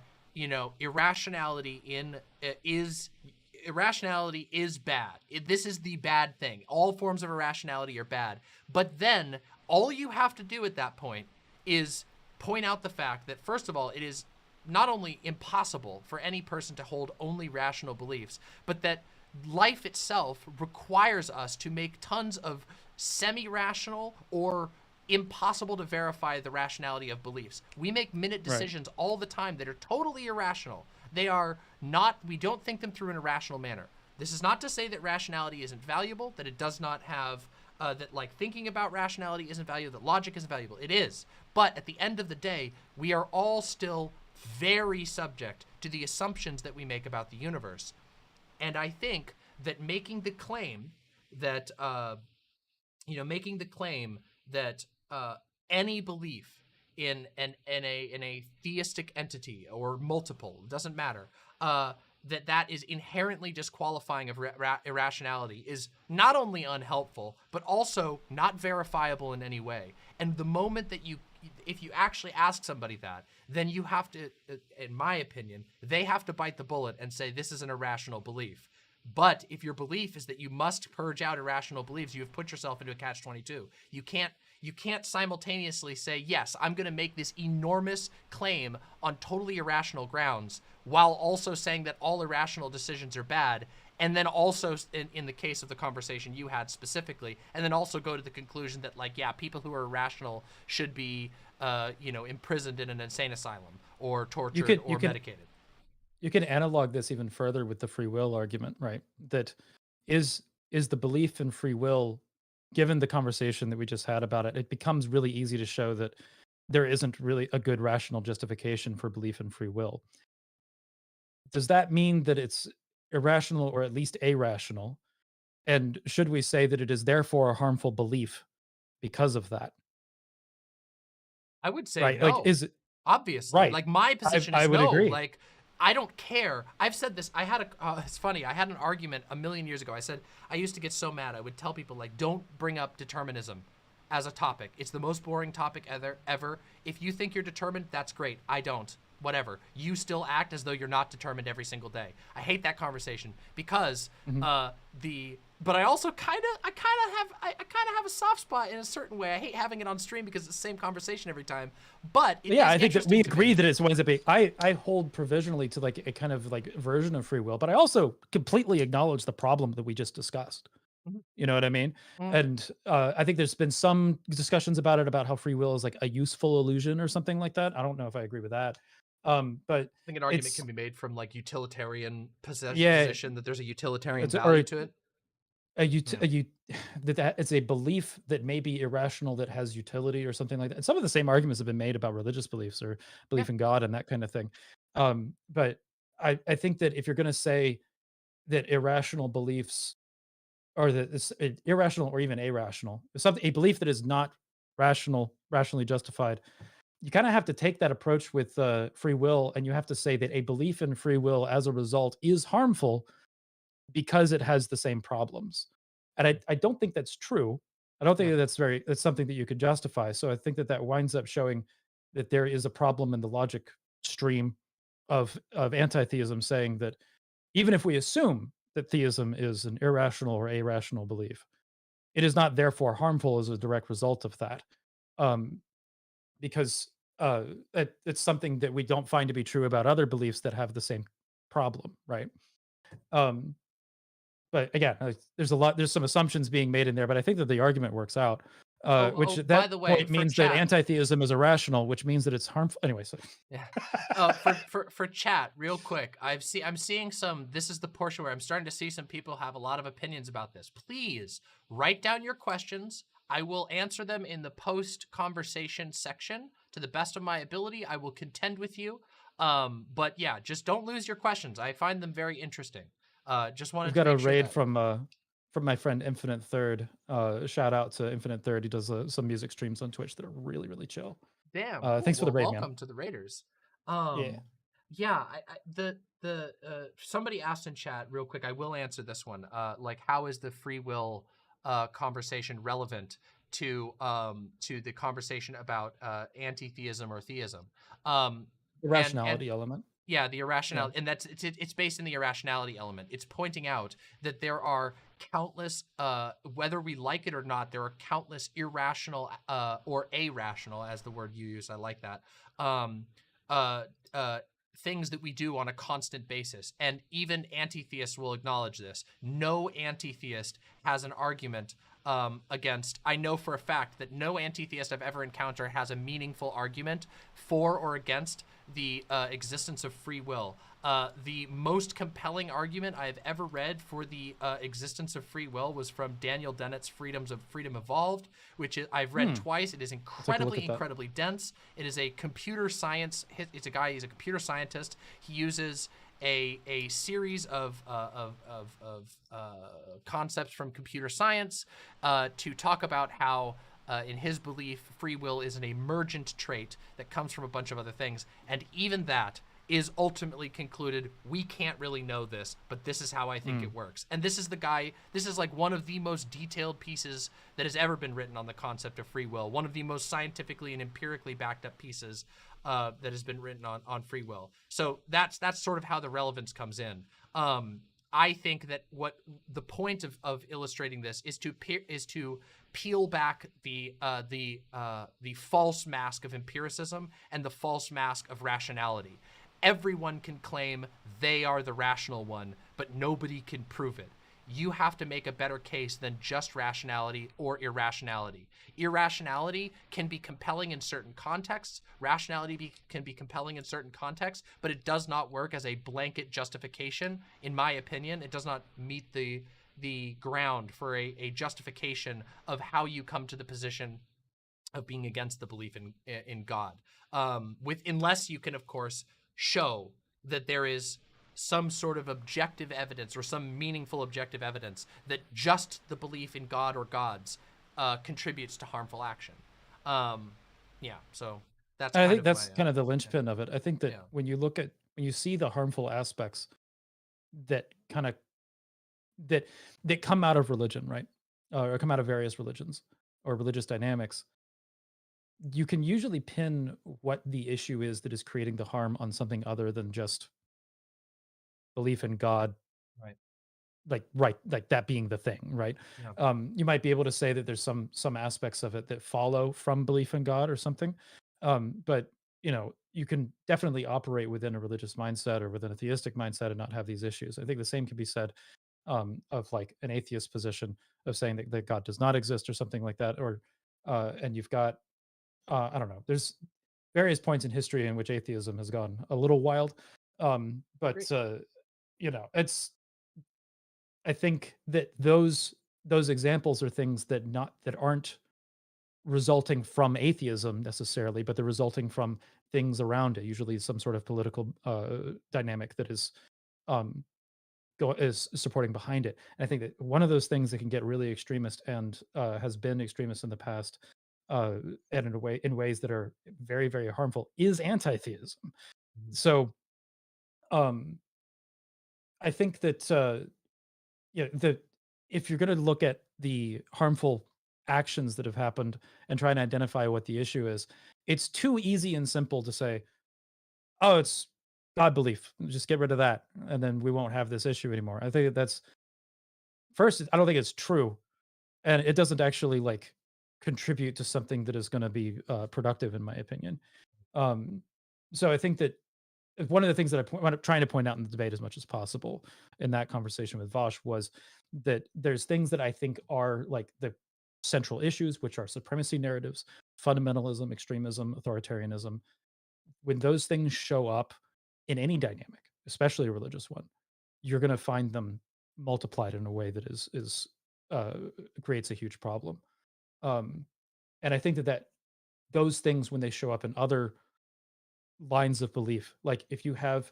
irrationality is bad. This is the bad thing. All forms of irrationality are bad. But then all you have to do at that point is point out the fact that, first of all, it is not only impossible for any person to hold only rational beliefs, but that life itself requires us to make tons of semi-rational or impossible to verify the rationality of beliefs. We make minute right. decisions all the time that are totally irrational. They are not, we don't think them through in a rational manner. This is not to say that rationality isn't valuable, that it does not have, that like thinking about rationality isn't valuable, that logic isn't valuable. It is. But at the end of the day, we are all still very subject to the assumptions that we make about the universe. And I think that making the claim that, making the claim that any belief in a theistic entity or multiple, doesn't matter, that is inherently disqualifying of irrationality is not only unhelpful, but also not verifiable in any way. And the moment that if you actually ask somebody that, then you have to, in my opinion, they have to bite the bullet and say, this is an irrational belief. But if your belief is that you must purge out irrational beliefs, you have put yourself into a catch-22. You can't simultaneously say, yes, I'm going to make this enormous claim on totally irrational grounds while also saying that all irrational decisions are bad, and then also, in the case of the conversation you had specifically, and then also go to the conclusion that, like, yeah, people who are irrational should be, imprisoned in an insane asylum or You tortured can or medicated. you can analog this even further with the free will argument, right? That is the belief in free will, given the conversation that we just had about it, it becomes really easy to show that there isn't really a good rational justification for belief in free will. Does that mean that it's irrational or at least irrational? And should we say that it is therefore a harmful belief because of that? I would say Right? Like, no. is it Obviously, right? like my I position I is would no. agree. Like I don't care. I've said this. I had it's funny. I had an argument a million years ago. I said I used to get so mad. I would tell people like, don't bring up determinism as a topic. It's the most boring topic ever. If you think you're determined, that's great. I don't. Whatever. You still act as though you're not determined every single day. I hate that conversation because Mhm. but I also kind of have a soft spot in a certain way. I hate having it on stream because it's the same conversation every time. But it Yeah, is I think that we interesting to agree me. that it's winds up being I hold provisionally to like a kind of like version of free will, but I also completely acknowledge the problem that we just discussed. Mhm. You know what I mean? Mm. And I think there's been some discussions about it about how free will is like a useful illusion or something like that. I don't know if I agree with that. But I think an argument it's can be made from like utilitarian yeah, position that there's a utilitarian it's value or to it. Yeah. a ut that it's a belief that may be irrational that has utility or something like that. And some of the same arguments have been made about religious beliefs or Yeah. belief in God and that kind of thing. But I think that if you're going to say that irrational beliefs or that it's irrational or even irrational, something a belief that is not rationally justified, you kind of have to take that approach with free will, and you have to say that a belief in free will as a result is harmful because it has the same problems. And I don't think that's true. I don't think Yeah. that that's something that you could justify. So I think that that winds up showing that there is a problem in the logic stream of anti-theism saying that even if we assume that theism is an irrational or irrational belief, it is not therefore harmful as a direct result of that. Um, because it's something that we don't find to be true about other beliefs that have the same problem, right? Um, but again, there's some assumptions being made in there, but I think that the argument works out. Which Oh, at by that the way, point for means that chat, anti-theism is irrational, which means that it's harmful. Anyway, so yeah. For chat, real quick, I'm seeing some. This is the portion where I'm starting to see some people have a lot of opinions about this. Please write down your questions. I will answer them in the post conversation section to the best of my ability. I will contend with you. But yeah, just don't lose your questions. I find them very interesting. Just we've wanted to got a make sure raid that. from my friend Infinite Third. Shout out to Infinite Third. He does some music streams on Twitch that are really really chill. Damn, cool. Thanks for the Well, raid, man. welcome to the Raiders. Yeah. Yeah, somebody asked in chat real quick. I will answer this one. Like, how is the free will conversation relevant to the conversation about anti-theism or theism? The And rationality element. yeah, the Yeah. irrationality, and it's based in the irrationality element. It's pointing out that there are countless, whether we like it or not, there are countless irrational or irrational, as the word you use. I like that. Um, uh, uh, Things that we do on a constant basis, and even anti-theists will acknowledge this. No anti-theist has an argument against. I know for a fact that no anti-theist I've ever encountered has a meaningful argument for or against the existence of free will. The most compelling argument I've ever read for the existence of free will was from Daniel Dennett's Freedom Evolved, which I've read twice. It is incredibly, incredibly dense. It is a computer science. It's a guy. He's a computer scientist. He uses a series of concepts from computer science to talk about how in his belief, free will is an emergent trait that comes from a bunch of other things. And even that is ultimately concluded, we can't really know this, but this is how I think it works. And this is like one of the most detailed pieces that has ever been written on the concept of free will. One of the most scientifically and empirically backed up pieces that has been written on free will. So that's sort of how the relevance comes in. I think that what the point of illustrating this is to peel back the false mask of empiricism and the false mask of rationality. Everyone can claim they are the rational one, but nobody can prove it. You have to make a better case than just rationality or irrationality. Irrationality can be compelling in certain contexts. Rationality can be compelling in certain contexts, but it does not work as a blanket justification. In my opinion, it does not meet the ground for a justification of how you come to the position of being against the belief in God. Unless you can, of course, show that there is some sort of objective evidence or some meaningful objective evidence that just the belief in God or gods contributes to harmful action. Yeah, so that's I kind think of my that's kind of the linchpin of it. I think that yeah. when you see the harmful aspects that kind of that that come out of religion, right? Or come out of various religions or religious dynamics, you can usually pin what the issue is that is creating the harm on something other than just belief in God, Right. like that being the thing, right? Yeah. You might be able to say that there's some aspects of it that follow from belief in God or something, but you can definitely operate within a religious mindset or within a theistic mindset and not have these issues. I think the same can be said of like an atheist position of saying that God does not exist or something like that, or and you've got I don't know. There's various points in history in which atheism has gone a little wild, Agree. but it's I think that those examples are things that aren't resulting from atheism necessarily, but they're resulting from things around it. Usually, some sort of political dynamic that um, is supporting behind it. And I think that one of those things that can get really extremist and has been extremist in the past, uh, and in ways that are very very harmful, is anti-theism. Mhm. So um, I think that the if you're going to look at the harmful actions that have happened and try and identify what the issue is, it's too easy and simple to say, "Oh, it's God belief. Just get rid of that, and then we won't have this issue anymore. I think that's first. I don't think it's true, and it doesn't actually like contribute to something that is going to be productive, in my opinion. Um, so I think that one of the things that I'm trying to point out in the debate as much as possible in that conversation with Vosh was that there's things that I think are like the central issues, which are supremacy narratives, fundamentalism, extremism, authoritarianism. When those things show up in any dynamic, especially a religious one, you're going to find them multiplied in a way that is uh, creates a huge problem. Um, and I think that those things when they show up in other lines of belief. Like if you have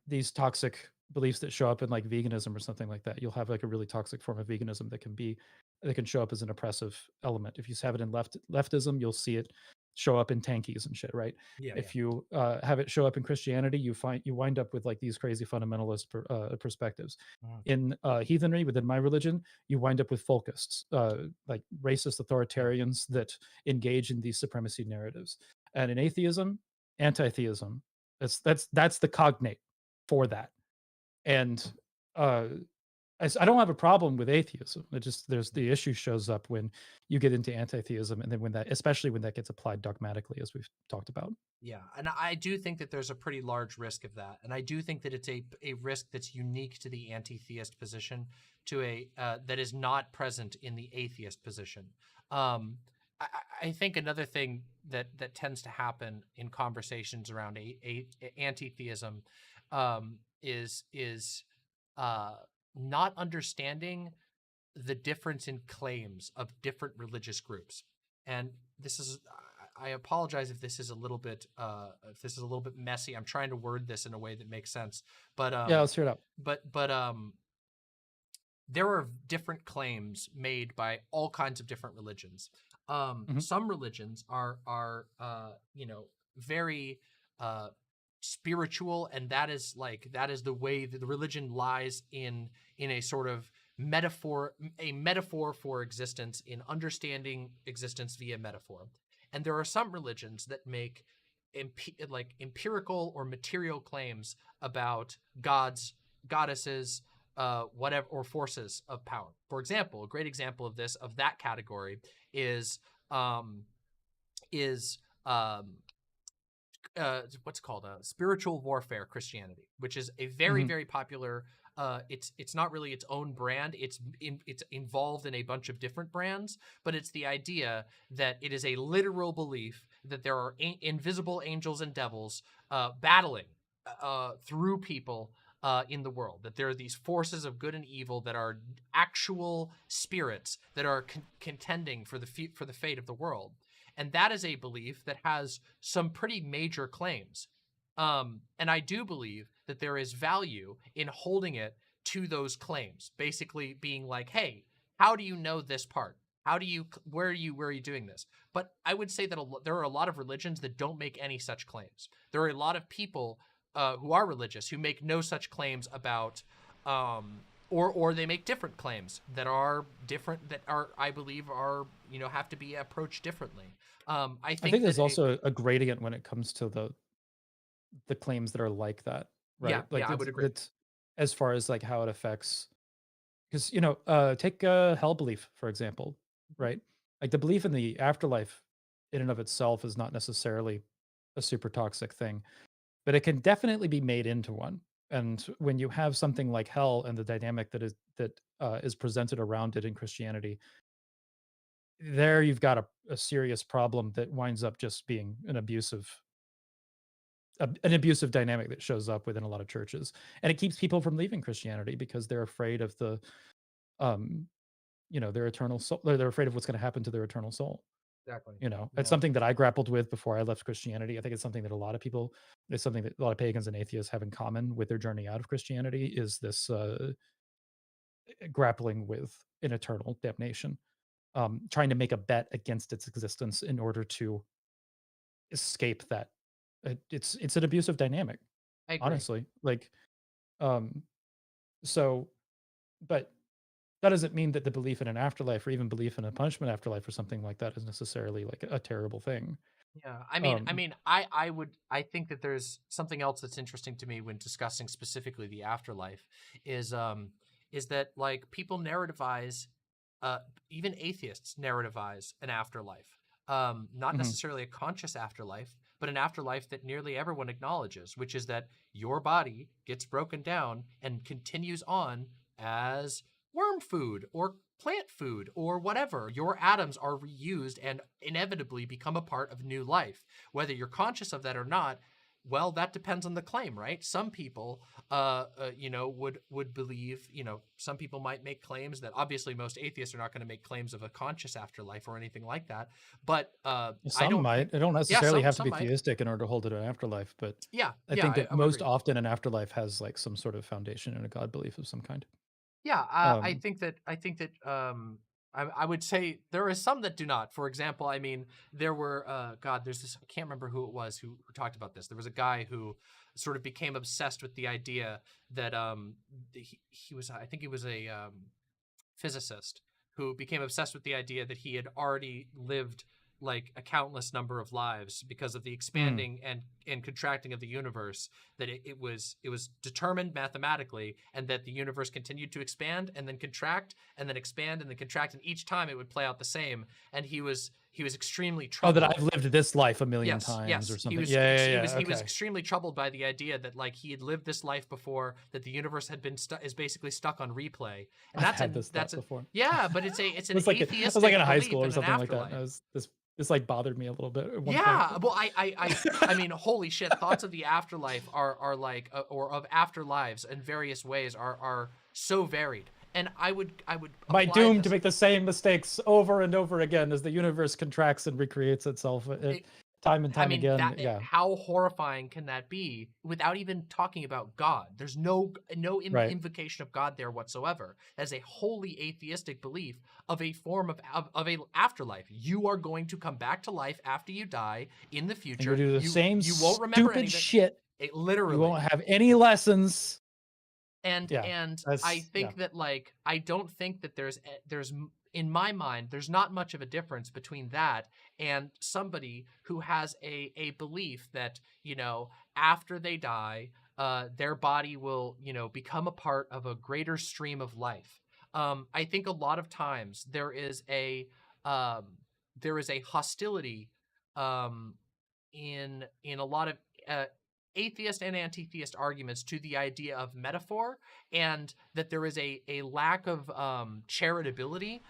these toxic beliefs that show up in like veganism or something like that, you'll have like a really toxic form of veganism that can show up as an oppressive element. If you have it in leftism, you'll see it show up in tankies and shit, right? Yeah, yeah. If you have it show up in Christianity, you wind up with like these crazy fundamentalist perspectives. Mhm. In heathenry within my religion, you wind up with folkists, like racist Yeah. authoritarians that engage in these supremacy narratives. And in atheism, anti-theism. That's the cognate for that. And uh, I don't have a problem with atheism. It just there's the issue shows up when you get into anti-theism, and then when that, especially when that gets applied dogmatically, as we've talked about. Yeah, and I do think that there's a pretty large risk of that, and I do think that it's a risk that's unique to the anti-theist position, to a that is not present in the atheist position. Um, I think another thing that tends to happen in conversations around anti-theism is uh, not understanding the difference in claims of different religious groups. And this is, I apologize if this is a little bit messy. I'm trying to word this in a way that makes sense. But Yeah, let's hear it out. but there are different claims made by all kinds of different religions. Mhm. Some religions are very uh, spiritual, and that is the way that the religion lies in a sort of metaphor for existence, in understanding existence via metaphor. And there are some religions that make empirical or material claims about gods, goddesses, whatever, or forces of power. For example, a great example of that category is um, is um, what's called a spiritual warfare Christianity, which is a very Mhm. very popular. It's not really its own brand. It's involved in a bunch of different brands, but it's the idea that it is a literal belief that there are invisible angels and devils battling through people in the world. That there are these forces of good and evil that are actual spirits that are contending for for the fate of the world. And that is a belief that has some pretty major claims. And I do believe that there is value in holding it to those claims, basically being like, hey, how do you know this part? How do you, where are you doing this? But I would say that there are a lot of religions that don't make any such claims. There are a lot of people who are religious who make no such claims about, or they make different claims that are different, that are, I believe, are, have to be approached differently. I I think think that there's also a gradient when it comes to the claims that are like that, yeah, right? yeah, Like I would it's agree. that's as far as like how it affects, because take hell belief for example, Mhm. right? Like the belief in the afterlife in and of itself is not necessarily a super toxic thing, but it can definitely be made into one. And when you have something like hell and the dynamic that is presented around it in Christianity, there you've got a serious problem that winds up just being an abusive dynamic that shows up within a lot of churches, and it keeps people from leaving Christianity because they're afraid of um their eternal soul. They're afraid of what's going to happen to their eternal soul. Exactly. It's Yeah, something that I grappled with before I left Christianity. I think it's something that it's something that a lot of pagans and atheists have in common with their journey out of Christianity, is this grappling with an eternal damnation, trying to make a bet against its existence in order to escape that. It's an abusive dynamic, I agree. honestly. Like, um, so, but that doesn't mean that the belief in an afterlife or even belief in a punishment afterlife or something like that is necessarily like a terrible thing. Yeah, Um, I think that there's something else that's interesting to me when discussing specifically the afterlife is that like people narrativize, uh, even atheists narrativize an afterlife, not mhm. necessarily a conscious afterlife, but an afterlife that nearly everyone acknowledges, which is that your body gets broken down and continues on as worm food or plant food or whatever. Your atoms are reused and inevitably become a part of new life. Whether you're conscious of that or not, well, that depends on the claim, right? Some people, would believe, some people might make claims that obviously most atheists are not going to make claims of a conscious afterlife or anything like that. But I Some don't think, might. It don't yeah, necessarily some have to some be might, theistic in order to hold it an afterlife, but yeah, I yeah, think I, that I would most agree. often an afterlife has like some sort of foundation in a God belief of some kind. Yeah, I Um, think that I would say there are some that do not. For example, I mean, there were God, there's this, I can't remember who it was who talked about this. There was a guy who sort of became obsessed with the idea that he was, I think he was a physicist who became obsessed with the idea that he had already lived like a countless number of lives because of the mm. expanding and contracting of the universe, that it was determined mathematically, and that the universe continued to expand and then contract and then expand and then contract, and each time it would play out the same. And he was extremely Oh, that troubled. I've lived this life a million Yes, times or yes. He something. was Yeah, ex- yeah, he was yeah. he was Okay. extremely troubled by the idea that like he had lived this life before, that the universe had been is basically stuck on replay. And I've had this thought that's a before. yeah, but it's an I was like in atheistic high school belief or in an something like that, and I afterlife. was this like bothered me a little bit at one point. Yeah, well, I mean, holy shit! Thoughts of the afterlife are like, or of afterlives in various ways are so varied, and I would Am I apply doomed to this. make the same mistakes over and over again as the universe contracts and recreates itself time and I time mean, again? Yeah, how horrifying can that be without even talking about God? There's no right. invocation of God there whatsoever. As a wholly atheistic belief of a form of a afterlife. You are going to come back to life after you die in the And you'll future. do the You same you won't remember any stupid of it. shit. It You won't literally. have any lessons. and Yeah, and I that's yeah. think that, like, I don't think that in my mind there's not much of a difference between that and somebody who has a belief that, after they die, their body will, become a part of a greater stream of life. I think a lot of times um there is a hostility, um in a lot of uh, atheist and anti-theist arguments to the idea of metaphor, and that there is a lack of charitability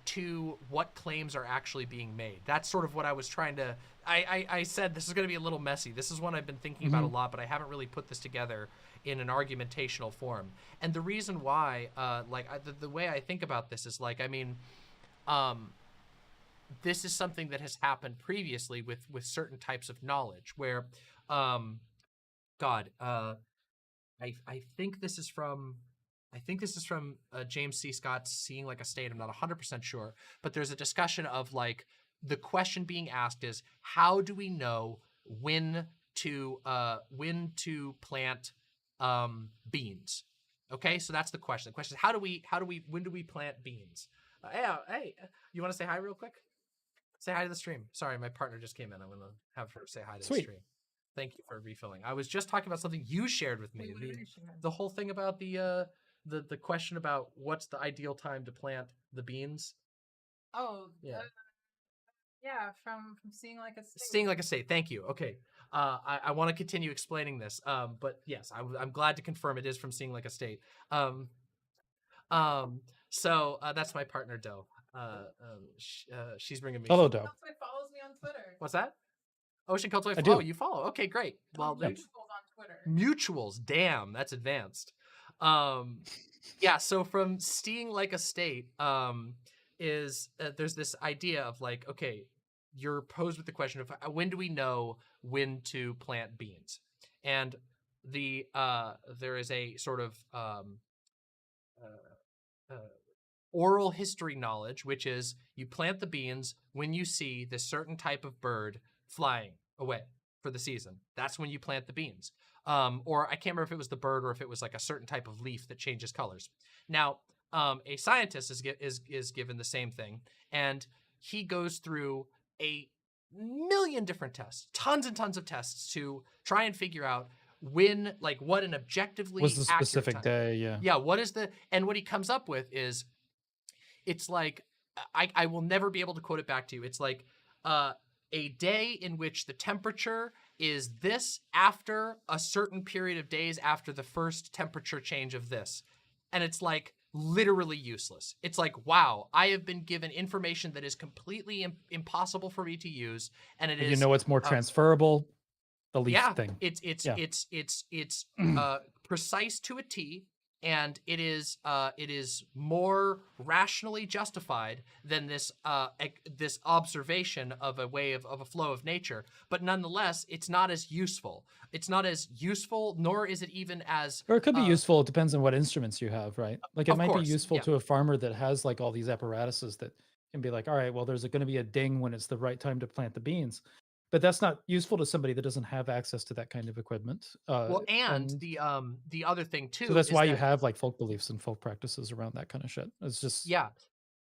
to what claims are actually being made. That's sort of what I was trying to. I said this is going to be a little messy. This is one I've been thinking about a Hmm. lot, but I haven't really put this together in an argumentational form. And the reason why, the way I think about this is like, I mean, um, this is something that has happened previously with certain types of knowledge where, um god I think this is from, James C. Scott's Seeing Like a State. I'm not 100% sure, but there's a discussion of like, the question being asked is, how do we know when to plant beans? Okay, so that's the question. The question is, when do we plant beans? Hey, you want to say hi real quick? Say hi to the stream. Sorry, my partner just came in. I'm going to have her say hi to the Sweet. stream. Thank you for refilling. I was just talking about something you shared with me. The whole thing about the question about what's the ideal time to plant the beans. Oh, Yeah. yeah, from Seeing Like a State. Seeing Like a State. Thank you. Okay. I want to continue explaining this. But yes, I'm glad to confirm it is from Seeing Like a State. Um, so that's my partner, Doe. She's bringing me Hello, food. Doe. Follows me on Twitter. What's that? OceanKeltoi. I Oh, do. you follow. Okay, great. Well, Mutuals there's on Twitter. mutuals. Damn, that's advanced. Um, yeah. So from Seeing Like a State, is there's this idea of like, okay, you're posed with the question of when do we know when to plant beans, and there is a sort of uh, oral history knowledge, which is you plant the beans when you see this certain type of bird flying away for the season. That's when you plant the beans. Or I can't remember if it was the bird or if it was like a certain type of leaf that changes colors. Now, a scientist is given the same thing, and he goes through a million different tests, tons and tons of tests to try and figure out when, like, what an objectively Was the accurate specific time. day? Yeah. Yeah, what is the, and what he comes up with is, it's like, I will never be able to quote it back to you. It's like a day in which the temperature is this after a certain period of days after the first temperature change of this. And it's like literally useless. It's like, wow, I have been given information that is completely impossible for me to use. And it But is, you know what's more transferable? The leaf yeah, thing. it's Yeah. it's precise to a T, and it is more rationally justified than this this observation of a way of a flow of nature. But nonetheless, it's not as useful. It's not as useful, nor is it even as Or it could be useful. It depends on what instruments you have, right? Like it of might be course, useful yeah. to a farmer that has like all these apparatuses that can be like, all right, well, there's going to be a ding when it's the right time to plant the beans. But that's not useful to somebody that doesn't have access to that kind of equipment. Well, and And the other thing so too that's is why you that, have like folk beliefs and folk practices around that kind of shit. It's just yeah,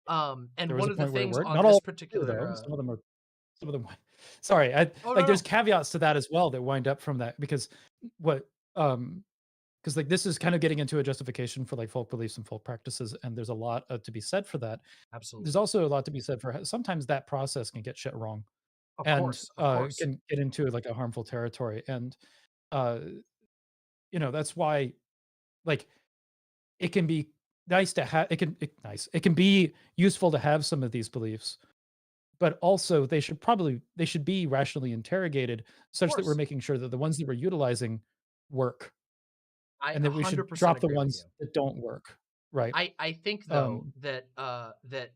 and there was one a of the point where it things worked. on Not all this are true, particular though. Some of them sorry, I oh, like no, there's no, caveats to that as well that wind up from that because what because like this is kind of getting into a justification for like folk beliefs and folk practices, and there's a lot to be said for that. There's absolutely, also a lot to be said for sometimes that process can get shit wrong of and course, of course, can get into like a harmful territory, and uh, that's why like it can be nice to have it can be useful to have some of these beliefs, but also they should be rationally interrogated of such that we're course. making sure that the ones that we're utilizing work I and that we should 100% drop the agree with you. ones that don't work, right? I think though Um, that that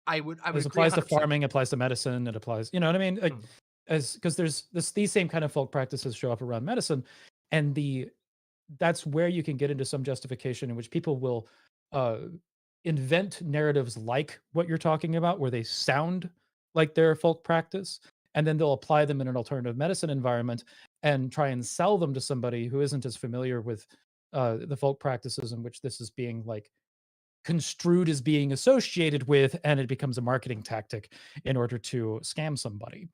I would this agree applies to 100%. farming, applies to medicine, it applies, you know what I mean? Like, Mm, as because there's these same kind of folk practices show up around medicine, and that's where you can get into some justification in which people will uh, invent narratives like what you're talking about, where they sound like they're a folk practice, and then they'll apply them in an alternative medicine environment and try and sell them to somebody who isn't as familiar with the folk practices in which this is being like construed as being associated with, and it becomes a marketing tactic in order to scam somebody.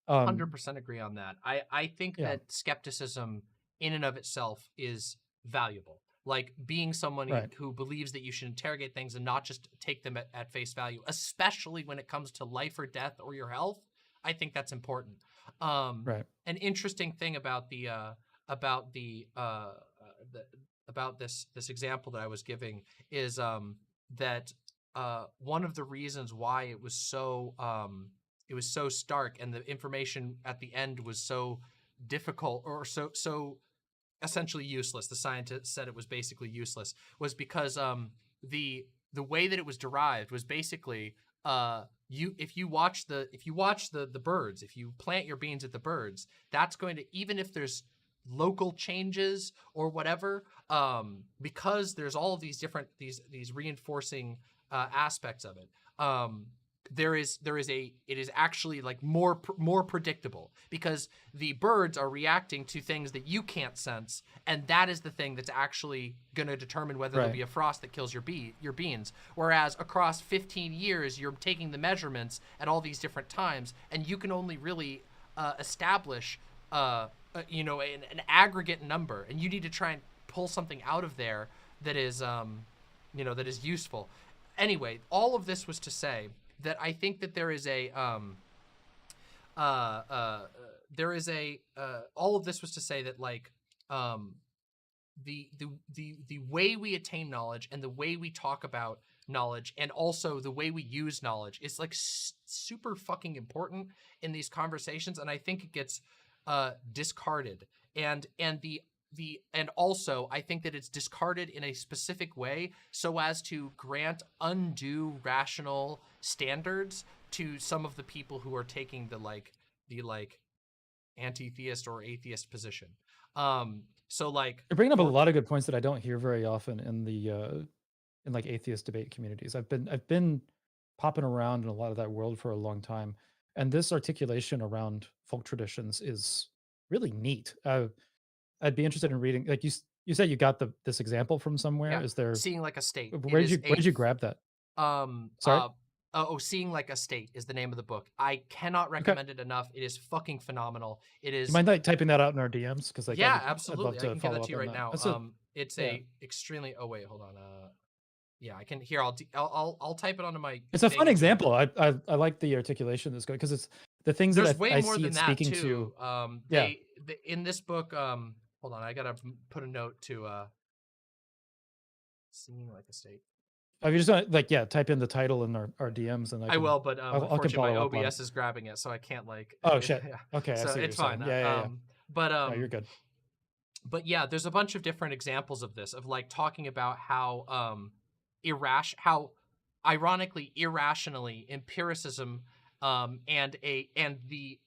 Um, 100% agree on that. I think yeah, that skepticism in and of itself is valuable. Like being someone right, who believes that you should interrogate things and not just take them at face value, especially when it comes to life or death or your health. I think that's important. right. An interesting thing about about the, uh, uh, the about this example that I was giving is that one of the reasons why it was so stark and the information at the end was so difficult or so essentially useless. The scientist said it was basically useless, was because the way that it was derived was basically you if you watch the birds, if you plant your beans at the birds, that's going to, even if there's local changes or whatever, because there's all of these different these reinforcing aspects of it, it is actually like more predictable because the birds are reacting to things that you can't sense, and that is the thing that's actually going to determine whether there'll Right. be a frost that kills your beans. Whereas across 15 years, you're taking the measurements at all these different times, and you can only really establish an aggregate number, and you need to try and pull something out of there that is that is useful. Anyway, all of this was to say that I think that there is a all of this was to say that like the way we attain knowledge and the way we talk about knowledge and also the way we use knowledge is like super fucking important in these conversations, and I think it gets discarded, and also I think that it's discarded in a specific way so as to grant undue rational standards to some of the people who are taking the anti-theist or atheist position. So like You're bringing up a for lot of good points that I don't hear very often in the in like atheist debate communities. I've been popping around in a lot of that world for a long time, and this articulation around folk traditions is really neat. I'd be interested in reading. Like you said, you got this example from somewhere. yeah, Is there seeing like a state, it where is did you grab that? um uh Sorry. Seeing Like a State is the name of the book. I cannot Okay. recommend it enough. It is fucking phenomenal. It Do you is. mind like typing that out in our DMs? Because like Yeah, I'd love absolutely. I to can give follow that up to you on right that. now. That's a It's yeah. a extremely. Oh wait, hold on. Yeah, I can. Here, I'll type it onto my. It's a thing fun to- example. I like the articulation that's good because it's the things that There's way I more see than it that speaking too. to. Yeah. In this book. Hold on, I gotta put a note to Seeing Like a State. If you just want like type in the title in our DMs and I will, but I can unfortunately my follow up on it. OBS is grabbing it, so I can't like. Oh shit. Yeah, Okay, I so see what it's you're fine. saying. Yeah. But No, you're good. But yeah, there's a bunch of different examples of this, of like talking about how how ironically irrationally empiricism and the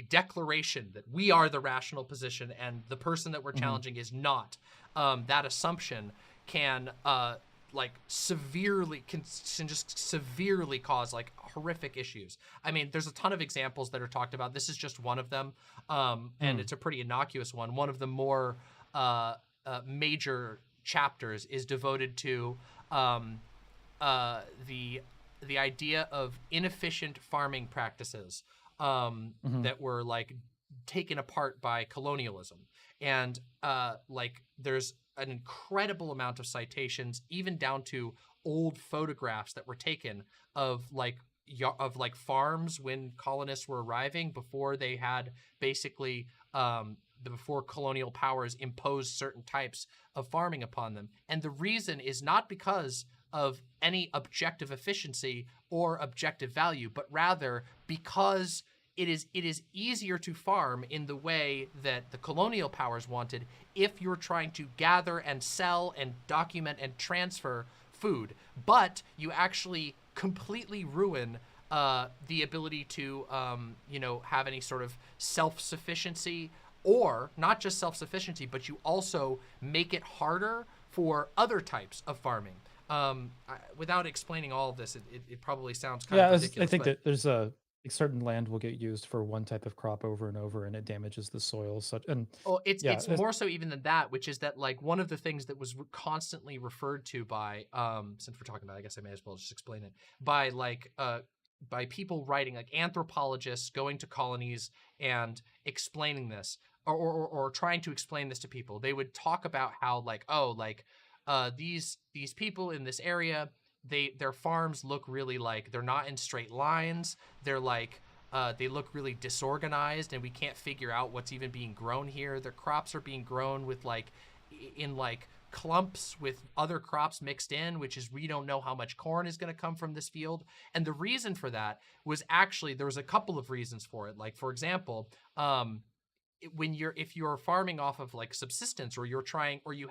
declaration that we are the rational position and the person that we're challenging is not, that assumption can like can just severely cause like horrific issues. I mean, there's a ton of examples that are talked about. This is just one of them, and it's a pretty innocuous one. One of the more major chapters is devoted to the idea of inefficient farming practices that were like taken apart by colonialism, and like there's an incredible amount of citations, even down to old photographs that were taken of like farms when colonists were arriving, before they had basically before colonial powers imposed certain types of farming upon them. And the reason is not because of any objective efficiency or objective value, but rather because it is easier to farm in the way that the colonial powers wanted if you're trying to gather and sell and document and transfer food. But you actually completely ruin the ability to, have any sort of self-sufficiency, or not just self-sufficiency, but you also make it harder for other types of farming. Without explaining all of this, it probably sounds kind of ridiculous. I think that there's a certain land will get used for one type of crop over and over, and it damages the soil. It's more so even than that, which is that like one of the things that was constantly referred to by since we're talking about it, I guess I may as well just explain it, by like by people writing, like anthropologists going to colonies and explaining this, or trying to explain this to people. They would talk about how like, these people in this area, their farms look really like they're not in straight lines. They're like they look really disorganized, and we can't figure out what's even being grown here. Their crops are being grown with like in like clumps with other crops mixed in, which is, we don't know how much corn is going to come from this field. And the reason for that was actually, there was a couple of reasons for it. Like, for example, if you're farming off of like subsistence, or you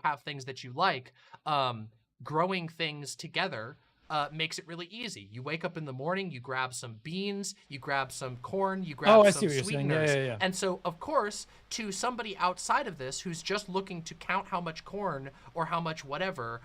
have things that you like, growing things together makes it really easy. You wake up in the morning, you grab some beans, you grab some corn, you grab some sweeteners. Yeah. And so, of course, to somebody outside of this who's just looking to count how much corn or how much whatever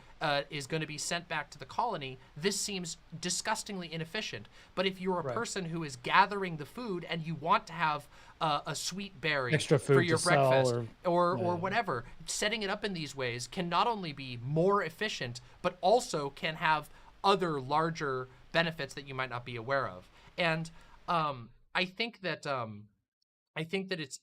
is going to be sent back to the colony, this seems disgustingly inefficient. But if you're a person who is gathering the food and you want to have a sweet berry extra food for your breakfast or whatever, setting it up in these ways can not only be more efficient, but also can have other larger benefits that you might not be aware of. And I think that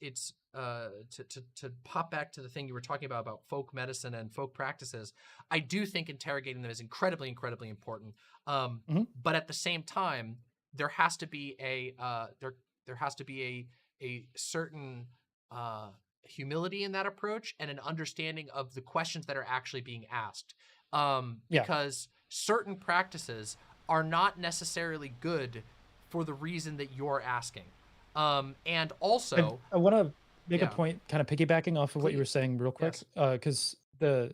it's to pop back to the thing you were talking about folk medicine and folk practices. I do think interrogating them is incredibly, incredibly important. But at the same time, there has to be a certain humility in that approach, and an understanding of the questions that are actually being asked. Because certain practices are not necessarily good for the reason that you're asking. And also, I want to make a point, kind of piggybacking off of what you were saying real quick, because we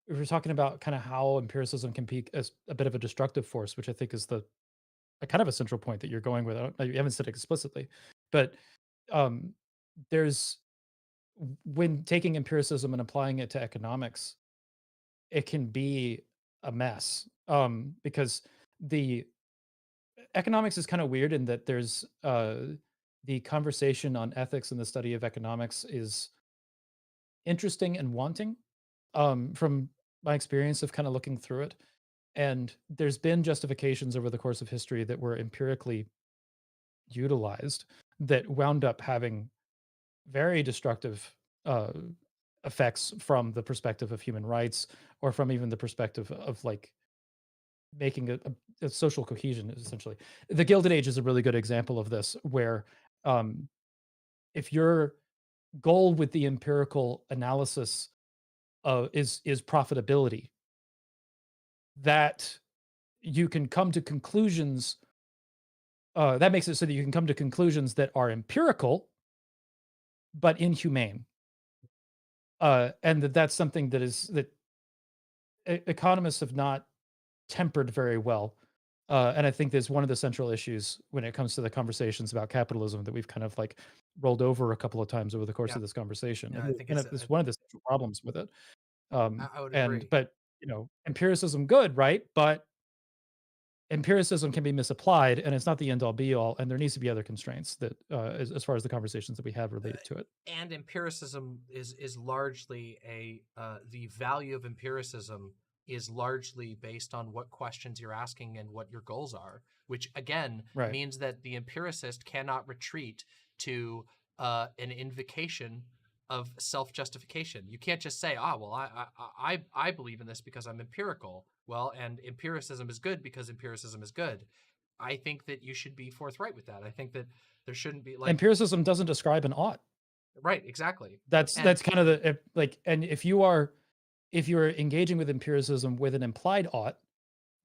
were talking about kind of how empiricism can be as a bit of a destructive force, which I think is the kind of a central point that you're going with. You haven't said it explicitly, but there's, when taking empiricism and applying it to economics, it can be a mess, because the economics is kind of weird in that there's the conversation on ethics and the study of economics is interesting and wanting, from my experience of kind of looking through it. And there's been justifications over the course of history that were empirically utilized that wound up having very destructive uh, effects from the perspective of human rights, or from even the perspective of like making a social cohesion, essentially. The Gilded Age is a really good example of this, where um, if your goal with the empirical analysis is profitability, that you can come to conclusions, that makes it so that you can come to conclusions that are empirical but inhumane, and that's something that economists have not tempered very well. And I think there's one of the central issues when it comes to the conversations about capitalism that we've kind of like rolled over a couple of times over the course Yeah. of this conversation. Yeah, I think And it's it's one of the central problems with it. I would agree. But empiricism good, right? But empiricism can be misapplied, and it's not the end all be all. And there needs to be other constraints that, as far as the conversations that we have related to it. And empiricism is largely the value of empiricism is largely based on what questions you're asking and what your goals are, which again Right. means that the empiricist cannot retreat to an invocation of self-justification. You can't just say, well, I believe in this because I'm empirical. Well, and empiricism is good because empiricism is good. I think that you should be forthright with that. I think that there shouldn't be like Empiricism doesn't describe an ought. Right, exactly. That's kind of the like, and if you're engaging with empiricism with an implied ought,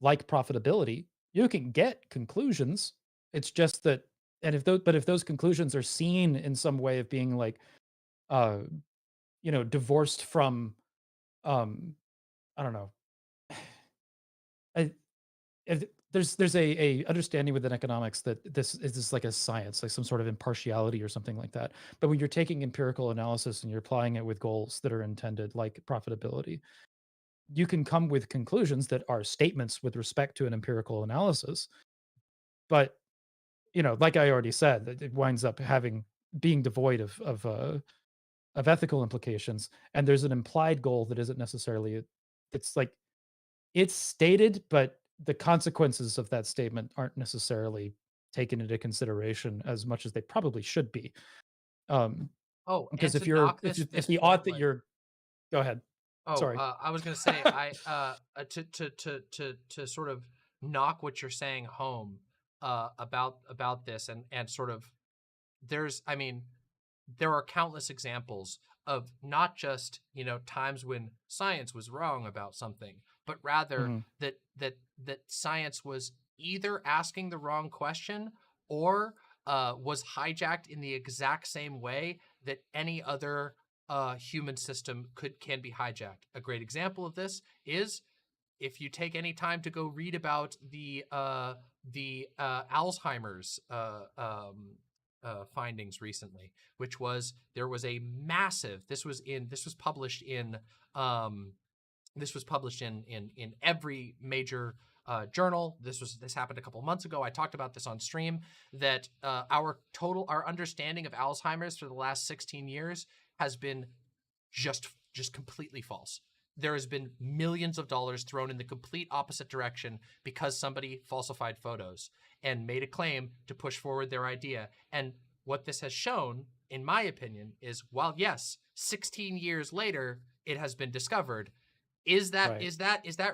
like profitability, you can get conclusions. It's just that, and if those conclusions are seen in some way of being like, divorced from, I don't know, there's a understanding within economics that this is like a science, like some sort of impartiality or something like that. But when you're taking empirical analysis and you're applying it with goals that are intended, like profitability, you can come with conclusions that are statements with respect to an empirical analysis. But like I already said, that it winds up being devoid of ethical implications, and there's an implied goal that isn't necessarily. It's like it's stated, but the consequences of that statement aren't necessarily taken into consideration as much as they probably should be. Because if the ought that you're, go ahead. Sorry. I was gonna say to sort of knock what you're saying home about this and sort of there are countless examples of not just times when science was wrong about something, but rather that science was either asking the wrong question or was hijacked in the exact same way that any other human system can be hijacked. A great example of this is if you take any time to go read about the Alzheimer's findings recently, which was there was a massive. This was published in every major journal. This happened a couple months ago. I talked about this on stream that our understanding of Alzheimer's for the last 16 years has been just completely false. There has been millions of dollars thrown in the complete opposite direction because somebody falsified photos and made a claim to push forward their idea. And what this has shown, in my opinion, is while yes, 16 years later it has been discovered, is that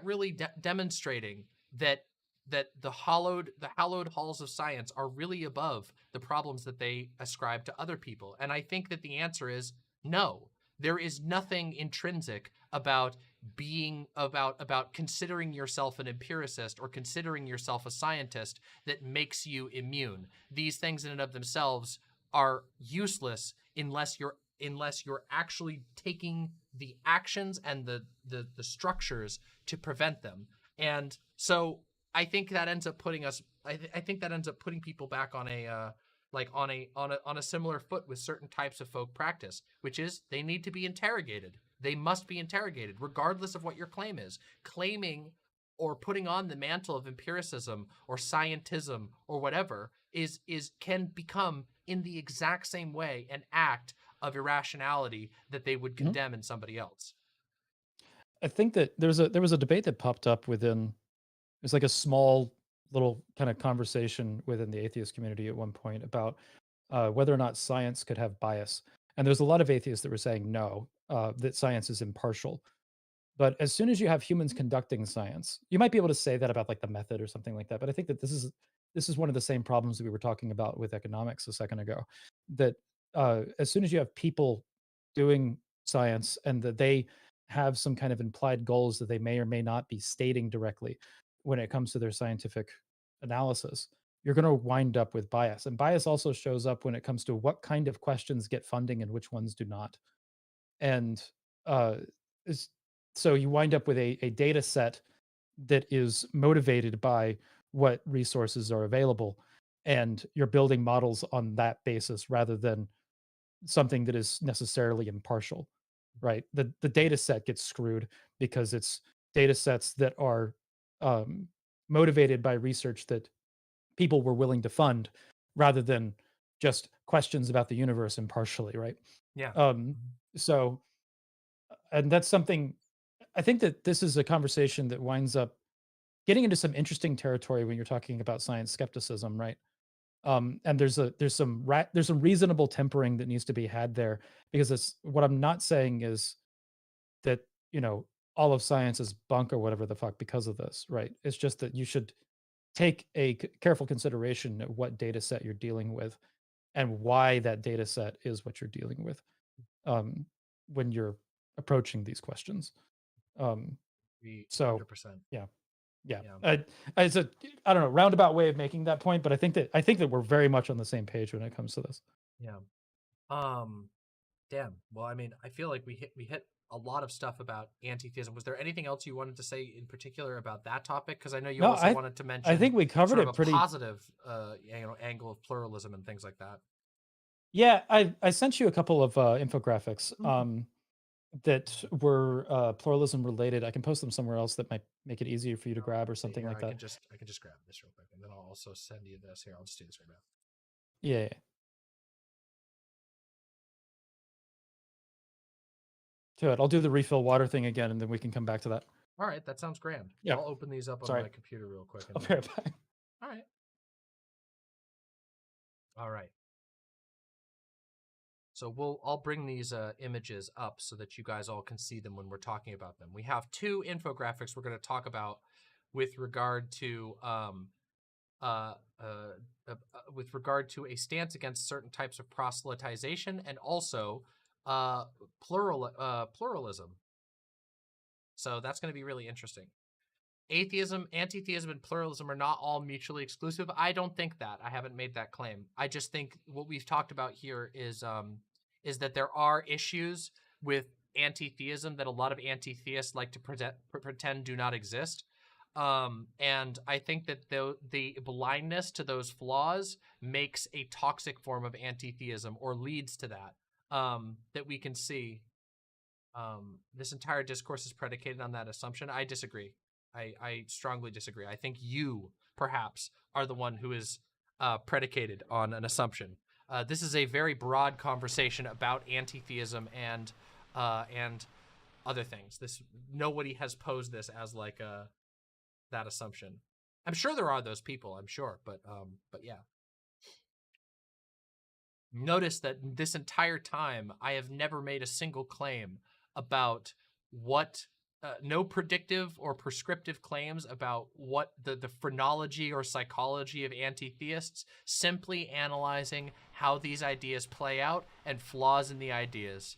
really demonstrating that the hallowed halls of science are really above the problems that they ascribe to other people? And I think that the answer is no. There is nothing intrinsic about considering yourself an empiricist or considering yourself a scientist that makes you immune. These things in and of themselves are useless unless you're actually taking the actions and the structures to prevent them. And so I think that ends up putting us. I think that ends up putting people back on a on a similar foot with certain types of folk practice, which is they need to be interrogated. They must be interrogated, regardless of what your claim is. Claiming or putting on the mantle of empiricism or scientism or whatever can become in the exact same way an act of irrationality that they would condemn in somebody else. I think that there was a debate that popped up within there's like a small little kind of conversation within the atheist community at one point about whether or not science could have bias. And there's a lot of atheists that were saying no, that science is impartial. But as soon as you have humans conducting science, you might be able to say that about like the method or something like that. But I think that this is one of the same problems that we were talking about with economics a second ago. That as soon as you have people doing science and that they have some kind of implied goals that they may or may not be stating directly when it comes to their scientific analysis, you're going to wind up with bias. And bias also shows up when it comes to what kind of questions get funding and which ones do not. And uh, is, so you wind up with a data set that is motivated by what resources are available. And you're building models on that basis rather than something that is necessarily impartial, right? The data set gets screwed because it's data sets that are motivated by research that people were willing to fund rather than just questions about the universe impartially, right? Yeah. So, and that's something I think that this is a conversation that winds up getting into some interesting territory when you're talking about science skepticism, right? And there's some reasonable tempering that needs to be had there because it's what I'm not saying is that all of science is bunk or whatever the fuck because of this, right? It's just that you should take a careful consideration of what data set you're dealing with and why that data set is what you're dealing with when you're approaching these questions. So 100%. yeah. It's a I don't know roundabout way of making that point, but I think that we're very much on the same page when it comes to this. Yeah. Damn. Well, I mean, I feel like we hit a lot of stuff about anti-theism. Was there anything else you wanted to say in particular about that topic? Because I know you also wanted to mention. I think we covered sort it of pretty a positive, angle of pluralism and things like that. Yeah, I sent you a couple of infographics that were pluralism related. I can post them somewhere else that might make it easier for you to grab or something like that. I can just grab this real quick, and then I'll also send you this. Here, I'll just do this right now. Yeah. To it. I'll do the refill water thing again, and then we can come back to that. All right, that sounds grand. Yeah. I'll open these up on my computer real quick. I'll be right back. All right. All right. So I'll bring these images up so that you guys all can see them when we're talking about them. We have two infographics we're going to talk about with regard to a stance against certain types of proselytization and also pluralism. So that's going to be really interesting. Atheism, anti-theism, and pluralism are not all mutually exclusive. I don't think that. I haven't made that claim. I just think what we've talked about here is that there are issues with anti-theism that a lot of anti-theists like to pretend do not exist. And I think that the blindness to those flaws makes a toxic form of anti-theism or leads to that, that we can see. This entire discourse is predicated on that assumption. I disagree. I strongly disagree. I think you, perhaps, are the one who is predicated on an assumption. This is a very broad conversation about anti-theism and other things. Nobody has posed this as like that assumption. I'm sure there are those people. I'm sure, but yeah. Notice that this entire time I have never made a single claim about what. No predictive or prescriptive claims about what the phrenology or psychology of anti-theists, simply analyzing how these ideas play out and flaws in the ideas.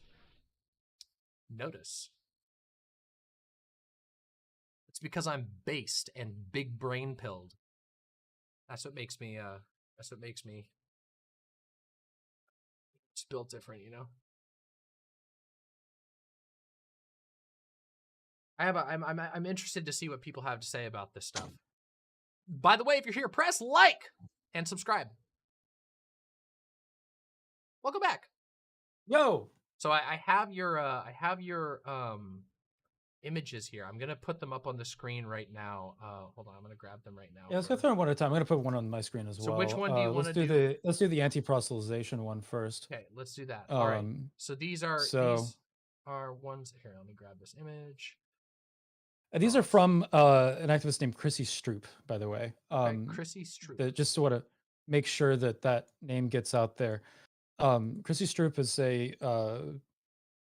Notice. It's because I'm based and big brain pilled. That's what makes me just built different, you know? I'm interested to see what people have to say about this stuff. By the way, if you're here, press like and subscribe. Welcome back. Yo. So I have your images here. I'm gonna put them up on the screen right now. Hold on, I'm gonna grab them right now. Yeah, let's go through them one at a time. I'm gonna put one on my screen as well. So which one do you want to do? Let's do the anti-proselytization one first. Okay, let's do that. All right. So these are ones here. Let me grab this image. These are from an activist named Chrissy Stroop, by the way. Chrissy Stroop. Just to want to make sure that that name gets out there. Chrissy Stroop is a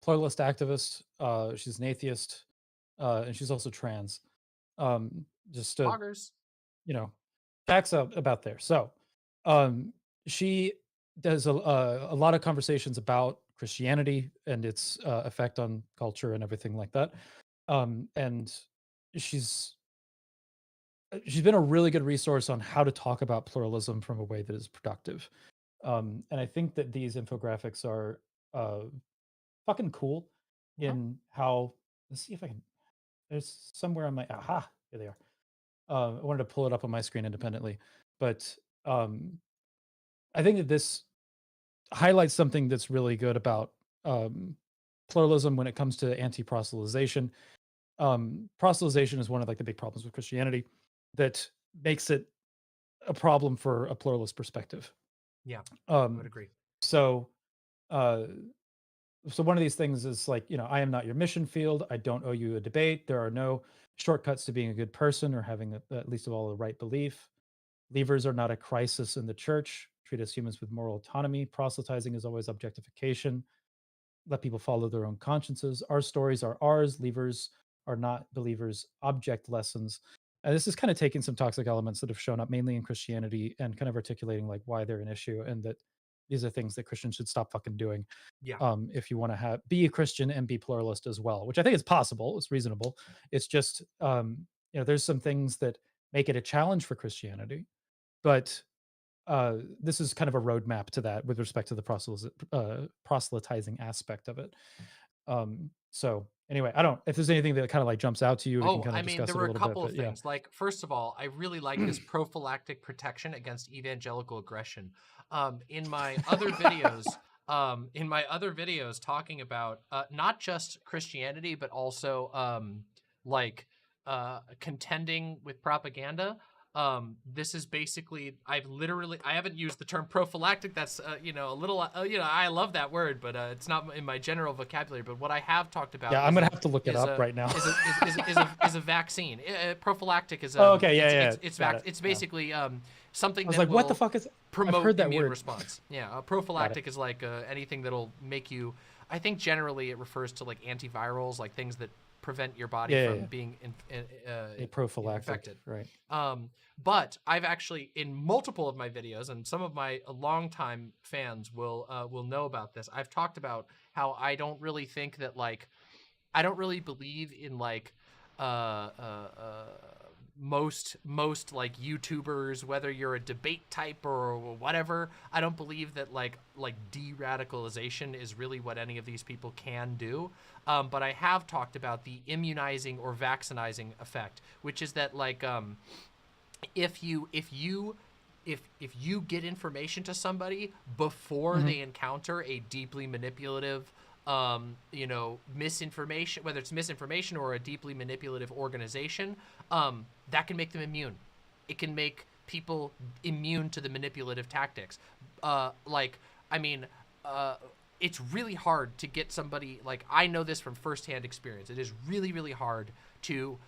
pluralist activist. She's an atheist, and she's also trans. Just to, Poggers. you know, facts about there. So, she does a lot of conversations about Christianity and its effect on culture and everything like that. And she's been a really good resource on how to talk about pluralism from a way that is productive. And I think that these infographics are fucking cool in how. Let's see if I can. There's somewhere on my here they are. I wanted to pull it up on my screen independently, but I think that this highlights something that's really good about pluralism when it comes to anti-proselytization. Proselytization is one of like the big problems with Christianity that makes it a problem for a pluralist perspective. Yeah, I would agree. So, so one of these things is like, I am not your mission field. I don't owe you a debate. There are no shortcuts to being a good person or having at least of all the right belief. Leavers are not a crisis in the church. Treat us humans with moral autonomy. Proselytizing is always objectification. Let people follow their own consciences. Our stories are ours. Leavers are not believers. Object lessons. And this is kind of taking some toxic elements that have shown up mainly in Christianity and kind of articulating like why they're an issue and that these are things that Christians should stop fucking doing. Yeah. If you want to be a Christian and be pluralist as well, which I think is possible. It's reasonable. It's just, there's some things that make it a challenge for Christianity, but this is kind of a roadmap to that with respect to the proselytizing aspect of it. So anyway, I don't, if there's anything that kind of like jumps out to you, we can kind of discuss there were it a a couple bit, of things. Like, first of all, I really like this prophylactic protection against evangelical aggression. In my other videos, talking about not just Christianity, but also contending with propaganda. This is basically, I haven't used the term prophylactic. That's, a little, I love that word, but it's not in my general vocabulary. But what I have talked about. Yeah, I'm going to have to look it up right now. Is a vaccine. Prophylactic is a. Oh, okay, yeah. It's basically something I was that like, what the fuck is. Promote I've heard that immune word. response. Yeah, prophylactic is like anything that'll make you. I think generally it refers to like antivirals, like things that prevent your body from being prophylactic, infected. Right. But I've actually, in multiple of my videos, and some of my longtime fans will know about this, I've talked about how I don't really think that I don't really believe in most like YouTubers, whether you're a debate type or whatever. I don't believe that like de-radicalization is really what any of these people can do. But I have talked about the immunizing or vaccinizing effect, which is that if you get information to somebody before they encounter a deeply manipulative misinformation, whether it's misinformation or a deeply manipulative organization, that can make them immune. It can make people immune to the manipulative tactics. It's really hard to get somebody, I know this from firsthand experience. It is really, really hard to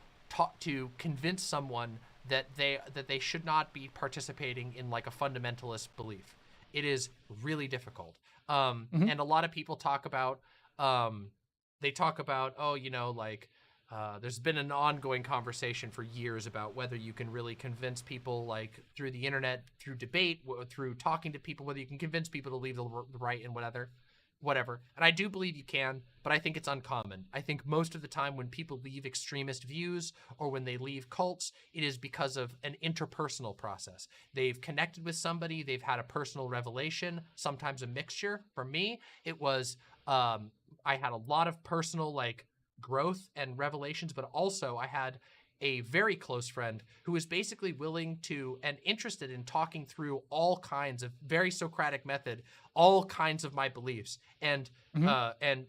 convince someone that they should not be participating in a fundamentalist belief. It is really difficult. And a lot of people talk about, there's been an ongoing conversation for years about whether you can really convince people through the internet, through debate, through talking to people, whether you can convince people to leave the right and whatever. And I do believe you can, but I think it's uncommon. I think most of the time when people leave extremist views or when they leave cults, it is because of an interpersonal process. They've connected with somebody, they've had a personal revelation, sometimes a mixture. For me, it was, I had a lot of personal growth and revelations, but also I had a very close friend who was basically willing to and interested in talking through all kinds of very Socratic method, all kinds of my beliefs and contend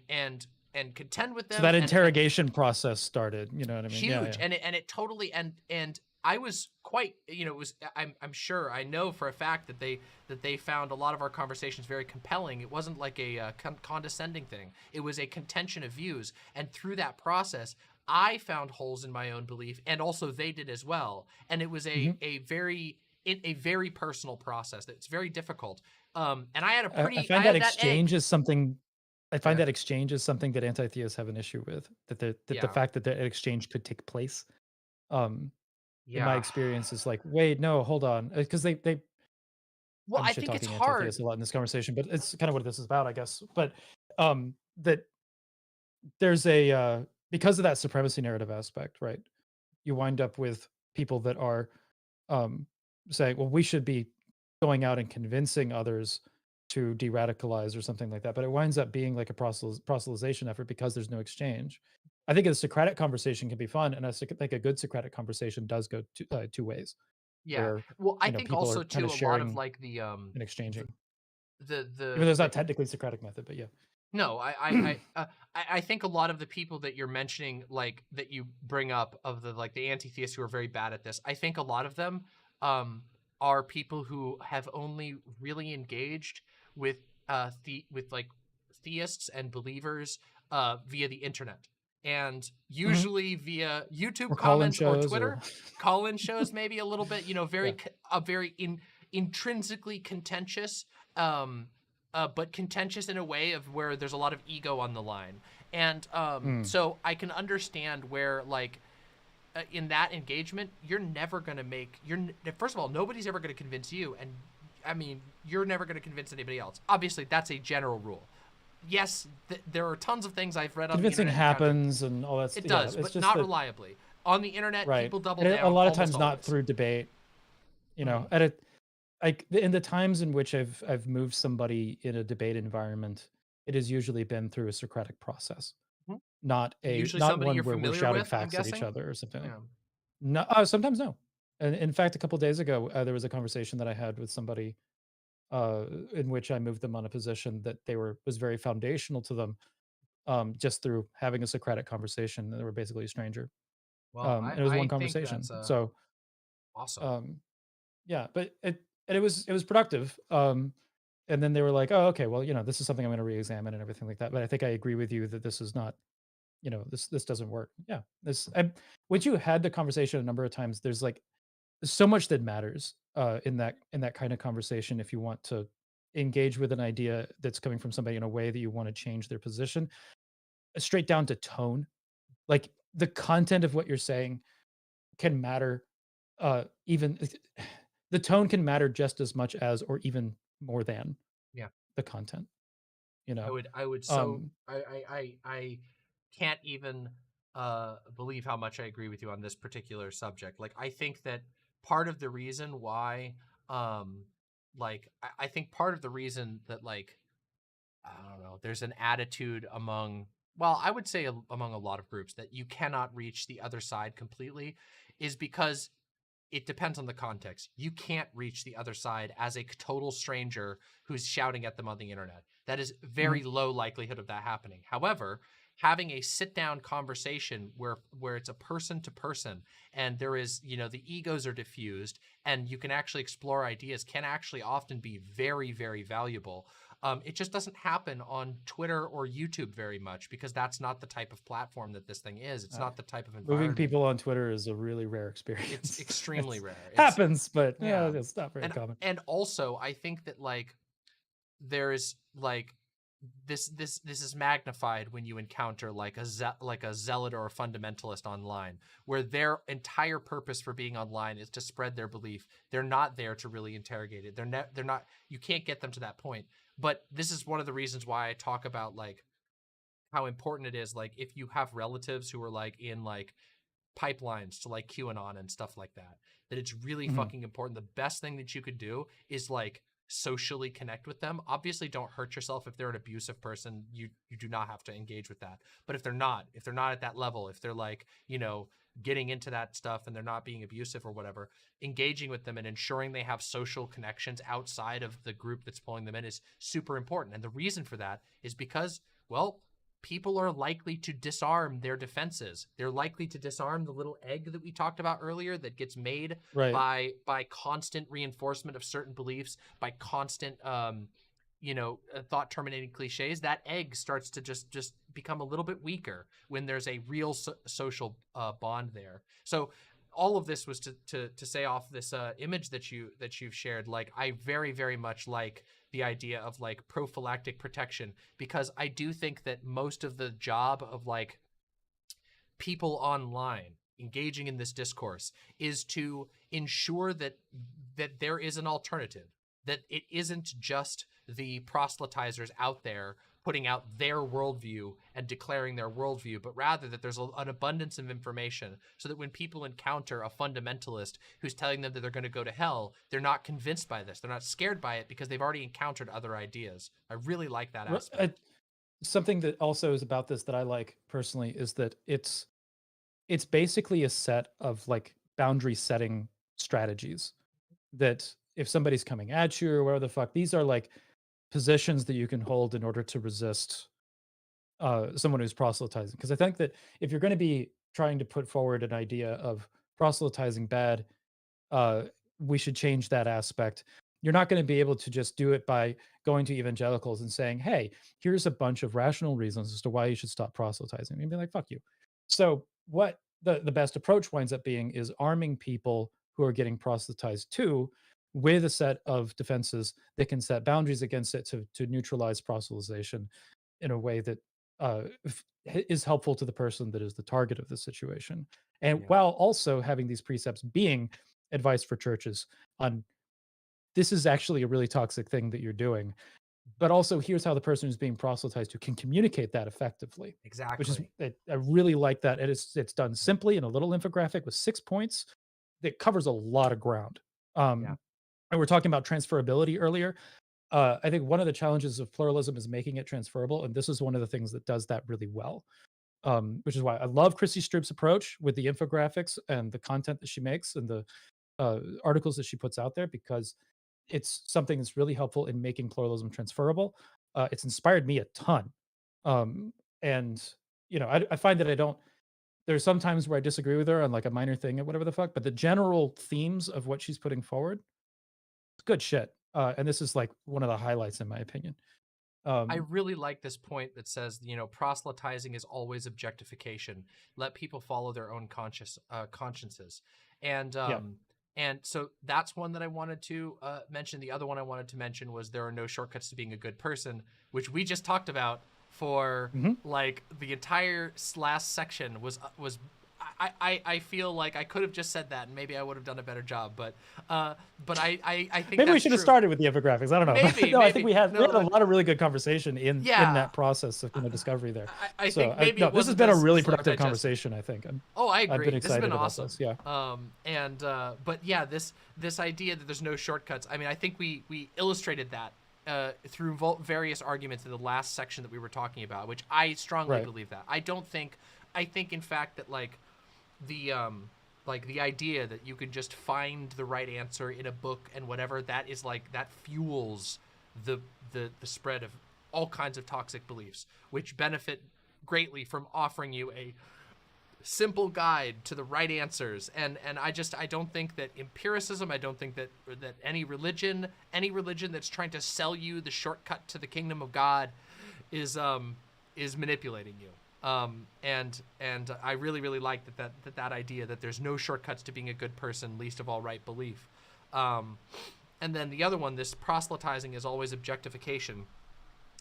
with them. So that interrogation process started, you know what I mean? Huge. Yeah. And it totally, and I was quite, it was, I'm sure, I know for a fact that they found a lot of our conversations very compelling. It wasn't like a condescending thing. It was a contention of views. And through that process, I found holes in my own belief, and also they did as well. And it was a very personal process. It's very difficult. And I had I I find that had that exchange egg. is something. I find Yeah. that exchange is something that anti-theists have an issue with. That the Yeah. fact that the exchange could take place, um, in my Yeah. experience, is like, wait, no, hold on, because they. Well, I'm I shit think it's talking hard. anti-theists a lot in this conversation, but it's kind of what this is about, I guess. But that there's a because of that supremacy narrative aspect, right? You wind up with people that are um, saying, well, we should be going out and convincing others to de-radicalize or something like that. But it winds up being like a proselytization effort because there's no exchange. I think a Socratic conversation can be fun, and like a good Socratic conversation does go two ways, Yeah. where Well, I think people are also kind too of a lot of sharing like and exchanging, even though it's the not technically Socratic method, but yeah. no, I think a lot of the people that you're mentioning, like that you bring up of the anti-theists who are very bad at this, I think a lot of them um, are people who have only really engaged with with like theists and believers via the internet, and Mhm. usually via YouTube Or call-in comments or shows, or Twitter call-in shows, maybe a little bit, yeah. very intrinsically contentious. But contentious in a way of where there's a lot of ego on the line. And Mm. so I can understand where, like, in that engagement, you're never going to make, first of all, nobody's ever going to convince you. And I mean, you're never going to convince anybody else. Obviously, that's a general rule. Yes, there are tons of things I've read on the Convincing internet and counter. happens and all that. It Yeah, does, it's but just not that, reliably. On the internet, right? people double And a down lot of almost times not always. through debate. Hmm. At a like in the times in which I've moved somebody in a debate environment, it has usually been through a Socratic process, Usually not somebody one you're where we're familiar shouting with, I'm facts at each guessing. other or something like. Yeah. No, sometimes no. And in fact, a couple days ago, there was a conversation that I had with somebody in which I moved them on a position that was very foundational to them, just through having a Socratic conversation. They were basically a stranger, Well, and it was one I think conversation. that's So awesome. um, yeah, but it was productive. And then they were like, "Oh, okay, well, this is something I'm going to re-examine and everything like that." But I think I agree with you that this is not, this doesn't work. Yeah, once you had the conversation a number of times, there's so much that matters in that kind of conversation if you want to engage with an idea that's coming from somebody in a way that you want to change their position, straight down to tone. Like the content of what you're saying can matter, even the tone can matter just as much as or even more than Yeah. the content, you know? I would so Um, I can't even believe how much I agree with you on this particular subject. Like I think that part of the reason why I think part of the reason that like I don't know, there's an attitude among I would say among a lot of groups that you cannot reach the other side completely is because it depends on the context. You can't reach the other side as a total stranger who's shouting at them on the internet. That is mhm, very low likelihood of that happening. However, having a sit down conversation where it's a person to person and there is, the egos are diffused and you can actually explore ideas can actually often be very, very valuable. It just doesn't happen on Twitter or YouTube very much because that's not the type of platform that this thing is. It's uh, not the type of moving environment. people on Twitter is a really rare It's experience. extremely It rare. happens, but Yeah. it's not very common. And also I think that like there's like this is magnified when you encounter like like a zealot or a fundamentalist online where their entire purpose for being online is to spread their belief. They're not there to really interrogate it. They're not, you can't get them to that point. But this is one of the reasons why I talk about like how important it is, like if you have relatives who are like in like pipelines to like QAnon and stuff like that, that it's really Mhm. fucking important. The best thing that you could do is like socially connect with them. Obviously, don't hurt yourself if they're an abusive person. You do not have to engage with that. But if they're not at that level, if they're like, getting into that stuff and they're not being abusive or whatever, engaging with them and ensuring they have social connections outside of the group that's pulling them in is super important. And the reason for that is because, well, people are likely to disarm their defenses. They're likely to disarm the little egg that we talked about earlier that gets made Right. by constant reinforcement of certain beliefs, by constant thought terminating cliches, that egg starts to just become a little bit weaker when there's a real social bond there. So all of this was to say off this image that you've shared. Like, I very, very much like the idea of like prophylactic protection, because I do think that most of the job of like people online engaging in this discourse is to ensure that there is an alternative, that it isn't just the proselytizers out there putting out their worldview and declaring their worldview, but rather that there's an abundance of information, so that when people encounter a fundamentalist who's telling them that they're going to go to hell, they're not convinced by this. They're not scared by it because they've already encountered other ideas. I really like that aspect. Something that also is about this that I like personally is that it's basically a set of like boundary setting strategies that if somebody's coming at you or whatever the fuck, these are like positions that you can hold in order to resist someone who's proselytizing. Because I think that if you're going to be trying to put forward an idea of proselytizing bad, uh, we should change that aspect. You're not going to be able to just do it by going to evangelicals and saying, "Hey, here's a bunch of rational reasons as to why you should stop proselytizing," and be like, "Fuck you." So what the best approach winds up being is arming people who are getting proselytized too with a set of defenses that can set boundaries against it to neutralize proselytization in a way that is helpful to the person that is the target of the situation, and while also having these precepts being advice for churches on this is actually a really toxic thing that you're doing, but also here's how the person who's being proselytized to can communicate that effectively. Which is Exactly. I really like that. It's done simply in a little infographic with 6 points that covers a lot of ground. Yeah. And we're talking about transferability earlier. I think one of the challenges of pluralism is making it transferable, and this is one of the things that does that really well. Which is why I love Chrissy Stroop's approach with the infographics and the content that she makes and the articles that she puts out there, because it's something that's really helpful in making pluralism transferable. It's inspired me a ton. Um, and I find that I don't. There's some times where I disagree with her on like a minor thing or whatever the fuck, but the general themes of what she's putting forward, it's good shit. And this is like one of the highlights in my opinion. I Um, really like this point that says, proselytizing is always objectification. Let people follow their own consciences. And yeah. and so that's one that I wanted to mention. The other one I wanted to mention was there are no shortcuts to being a good person, which we just talked about for Mhm. like the entire last section was I feel like I could have just said that and maybe I would have done a better job, but I think Maybe we that's should have true. started with the infographics. I don't know. Maybe, No, I maybe. think we had No, a lot of really good conversation in yeah. that process of discovery there. I So think maybe no, it this has wasn't been a as really slow productive digest. conversation. I think. Oh, I I've agree. been This has excited been about awesome. this. Yeah. But yeah, this idea that there's no shortcuts. I mean, I think we illustrated that through various arguments in the last section that we were talking about, which I strongly Right. believe that. I think in fact that like the idea that you can just find the right answer in a book and whatever, that is like that fuels the spread of all kinds of toxic beliefs, which benefit greatly from offering you a simple guide to the right answers. And I don't think that empiricism, I don't think that any religion that's trying to sell you the shortcut to the kingdom of God is manipulating you. And I really, really like that idea that there's no shortcuts to being a good person, least of all right belief. And then the other one, this proselytizing is always objectification,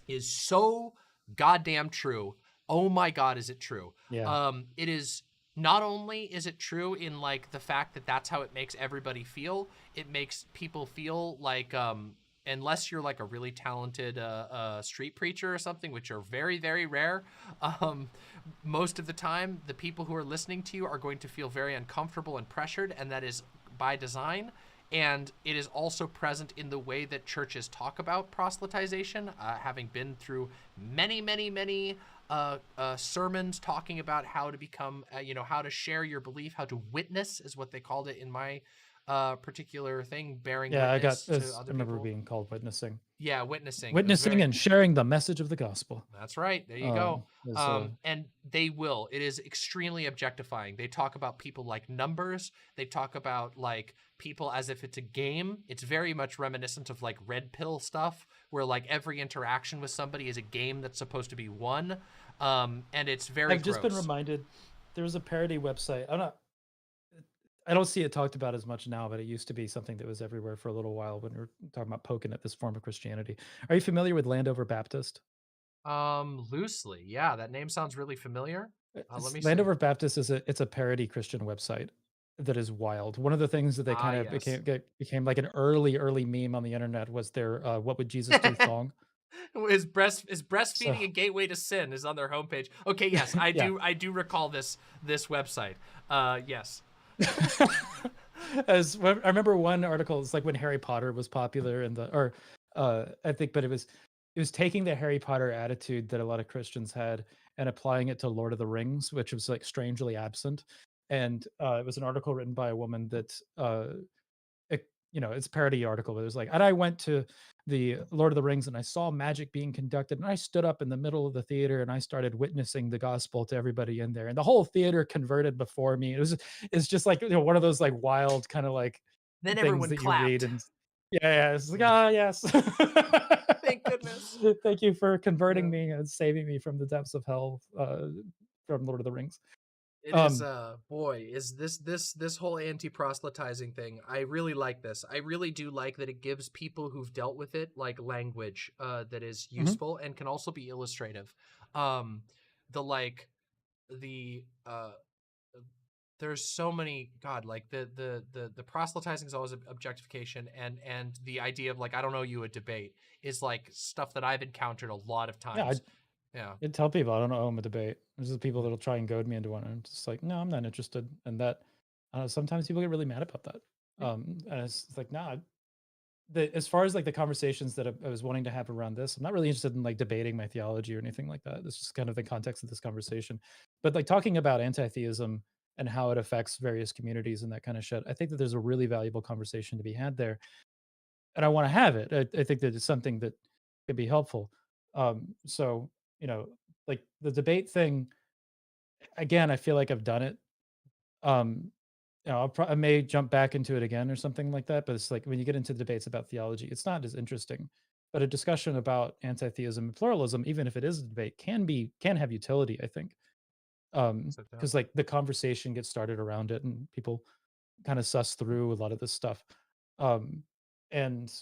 is so goddamn true. Oh my God, is it true? Yeah. It is. Not only is it true in like the fact that that's how it makes everybody feel, it makes people feel like unless you're like a really talented street preacher or something, which are very, very rare, most of the time the people who are listening to you are going to feel very uncomfortable and pressured, and that is by design. And it is also present in the way that churches talk about proselytization, having been through many, many, many sermons talking about how to become, how to share your belief, how to witness is what they called it in my particular thing, bearing Yeah, I witness to I other remember people. being called witnessing. Yeah, witnessing. It was Witnessing very. and sharing the message of the gospel. That's right. There you go. Is, And they will. It is extremely objectifying. They talk about people like numbers. They talk about like people as if it's a game. It's very much reminiscent of like red pill stuff, where like every interaction with somebody is a game that's supposed to be won. And it's very I've just been gross. reminded there was a parody website. I don't see it talked about as much now, but it used to be something that was everywhere for a little while when we were talking about poking at this form of Christianity. Are you familiar with Landover Baptist? Loosely. Yeah, that name sounds really familiar. Let me see. Landover Baptist is it's a parody Christian website that is wild. One of the things that they Ah, kind of yes. became like an early meme on the internet was their "What would Jesus do?" thong. Is So breastfeeding a gateway to sin is on their homepage. Okay, yes, I yeah, do recall this website. Yes. I remember one article. It's like when Harry Potter was popular, and I think, but it was taking the Harry Potter attitude that a lot of Christians had and applying it to Lord of the Rings, which was like strangely absent. And it was an article written by a woman that it's a parody article, but it was like, and I went to the Lord of the Rings and I saw magic being conducted, and I stood up in the middle of the theater and I started witnessing the gospel to everybody in there, and the whole theater converted before me. It's just like one of those like wild kind of like Then things everyone that you read, clapped. and yeah, it's like Yeah. yes, Thank goodness. thank you for converting Yeah. me and saving me from the depths of hell from Lord of the Rings. It is Um, boy, is this whole anti-proselytizing thing. I really like this. I really do like that it gives people who've dealt with it like language that is mhm. useful and can also be illustrative. Um the like the there's so many god like the proselytizing is always objectification, and the idea of like I don't know you a debate is like stuff that I've encountered a lot of Yeah, times. Yeah. I tell people I don't know I'm a debate. There's just people that'll try and goad me into one, and I'm just like, no, I'm not interested. And that sometimes people get really mad about that. Yeah. And it's like, nah. As far as like the conversations that I was wanting to have around this, I'm not really interested in like debating my theology or anything like that. This is kind of the context of this conversation. But like talking about anti-theism and how it affects various communities and that kind of shit, I think that there's a really valuable conversation to be had there, and I want to have it. I think that it's something that could be helpful. So you know, like the debate thing, again, I feel like I've done it. Um, I may jump back into it again or something like that. But it's like when you get into debates about theology, it's not as interesting. But a discussion about anti-theism and pluralism, even if it is a debate, can have utility. I think So, because like the conversation gets started around it, and people kind of suss through a lot of this stuff. Um, and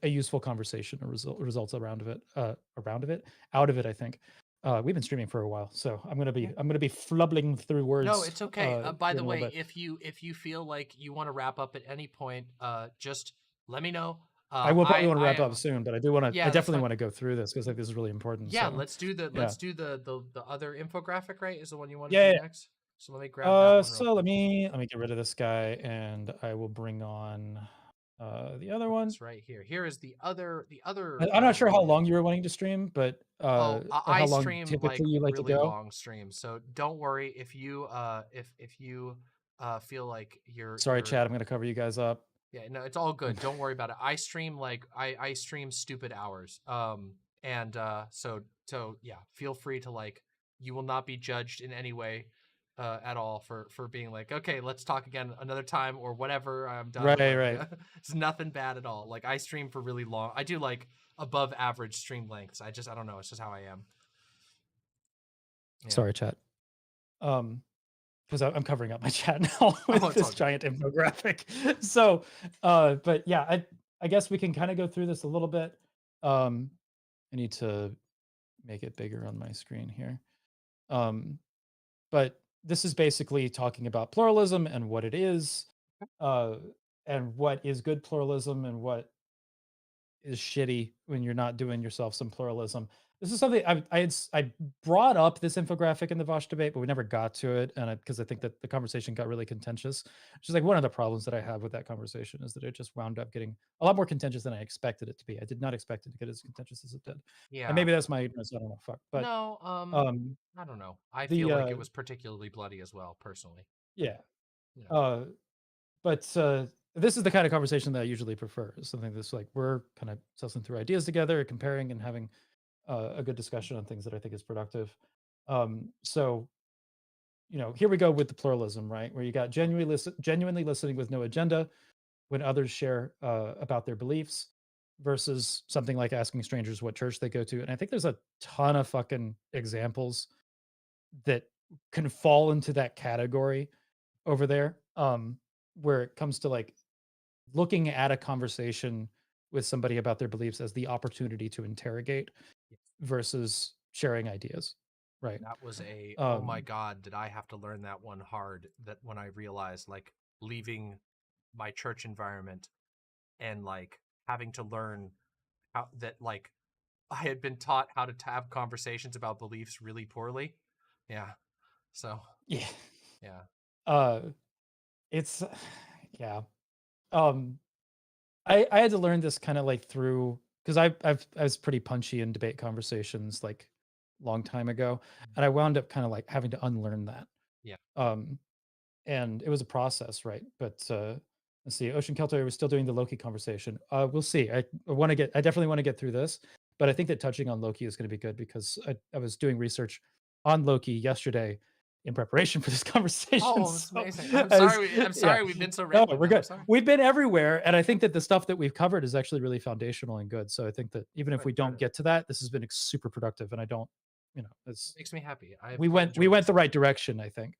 a useful conversation or results around of it, out of it, I think. We've been streaming for a while, so yeah. I'm gonna be flubbling through No, words it's okay. By here the in a little way, bit. if you feel like you want to wrap up at any point, just let me know. I will probably want to I wrap up am. soon, but I Yeah, that's definitely fine. want to go through this because like this is really important. Yeah, So let's yeah. do the other infographic, right? Is the one you want to Yeah, do yeah. next? So let me grab that one real So quick. let me get rid of this guy, and I will bring on the other one. It's right here. Here is the I'm not sure how one. long you were wanting to stream, but Oh, or I how long stream like typically you like to really go. long streams, so don't worry if you if you feel like Sorry, Chad, I'm gonna cover you guys up. yeah, no, it's all good. Don't worry about it. I stream like I stream stupid hours. And so yeah, feel free to like you will not be judged in any way at all for being like, okay, let's talk again another time or whatever. I'm done. Right, Like right. it's nothing bad at all. Like I stream for really long. I do like above average stream lengths. I don't know. It's just how I am. Yeah. Sorry, chat. Because I'm covering up my chat now Oh, with it's all this good. giant infographic. So, but yeah, I guess we can kind of go through this a little bit. I need to make it bigger on my screen here. Um, but this is basically talking about pluralism and what it is, uh, and what is good pluralism and what is shitty when you're not doing yourself some pluralism. This is something I brought up this infographic in the Vosh debate, but we never got to it, and because I think that the conversation got really contentious. Which is like one of the problems that I have with that conversation is that it just wound up getting a lot more contentious than I expected it to be. I did not expect it to get as contentious as it did, and Yeah. maybe that's my ignorance. I don't know. Fuck, but No, um, I don't know. I feel the like it was particularly bloody as well, personally. yeah, Yeah. uh, but this is the kind of conversation that I usually prefer. Is something that's like we're kind of sussing through ideas together, comparing, and having a good discussion on things that I think is productive. So here we go with the pluralism, right? Where you got genuinely listening with no agenda when others share about their beliefs, versus something like asking strangers what church they go to. And I think there's a ton of fucking examples that can fall into that category over there, where it comes to like looking at a conversation with somebody about their beliefs as the opportunity to interrogate versus sharing ideas, right? That was oh my Um, God, did I have to learn that one hard? That when I realized, like, leaving my church environment and like having to learn how that, like, I had been taught how to have conversations about beliefs really poorly. Yeah. So, yeah. yeah. Uh, it's yeah. Um, I had to learn this kind of like through because I was pretty punchy in debate conversations like long time ago, and I wound up kind of like having to unlearn that. Yeah. Um, and it was a process, right? But let's see, OceanKeltoi, we're still doing the Loki conversation. We'll see. I definitely want to get through this, but I think that touching on Loki is going to be good because I was doing research on Loki yesterday in preparation for this conversation. Oh, it's So amazing. I'm I was- sorry. I'm yeah. sorry we've been so No, rambling. we're We're good. sorry. We've been everywhere, and I think that the stuff that we've covered is actually really foundational and good. So I think that even if we don't get to that, this has been super productive, and I don't, It makes me happy. I've we quite went enjoyed this. the right direction, I think.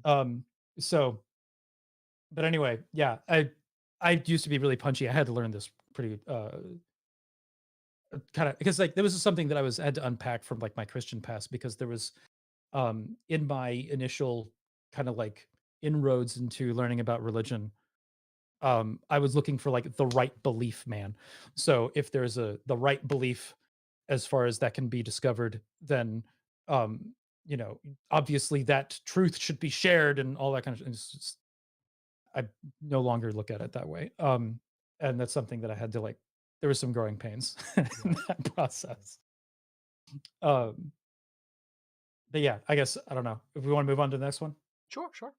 Mhm. So but anyway, yeah, I used to be really punchy. I had to learn this pretty kind of because like there was something that had to unpack from like my Christian past, because there was in my initial kind of like inroads into learning about religion, I was looking for like the right belief, man. So if there's the right belief as far as that can be discovered, then um you know obviously that truth should be shared and all that kind of I no longer look at it that way. And that's something that I had to like. There were some growing pains in that process. Um, but yeah, I guess I don't know if we want to move on to the next one. Sure, sure.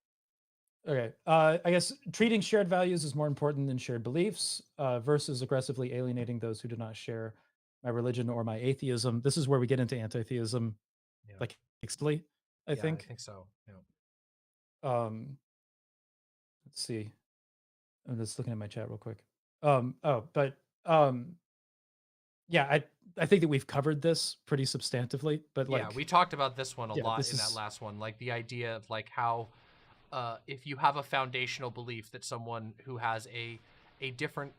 Okay. I guess treating shared values is more important than shared beliefs, versus aggressively alienating those who do not share my religion or my atheism. This is where we get into anti-theism, Yeah. like explicitly, I Yeah, think. I think so. Yeah. Let's see. I'm just looking at my chat real quick. But um, yeah, I think that we've covered this pretty substantively, but Yeah, like, we talked about this one a yeah, lot this in that is last one, like the idea of like how if you have a foundational belief that someone who has a different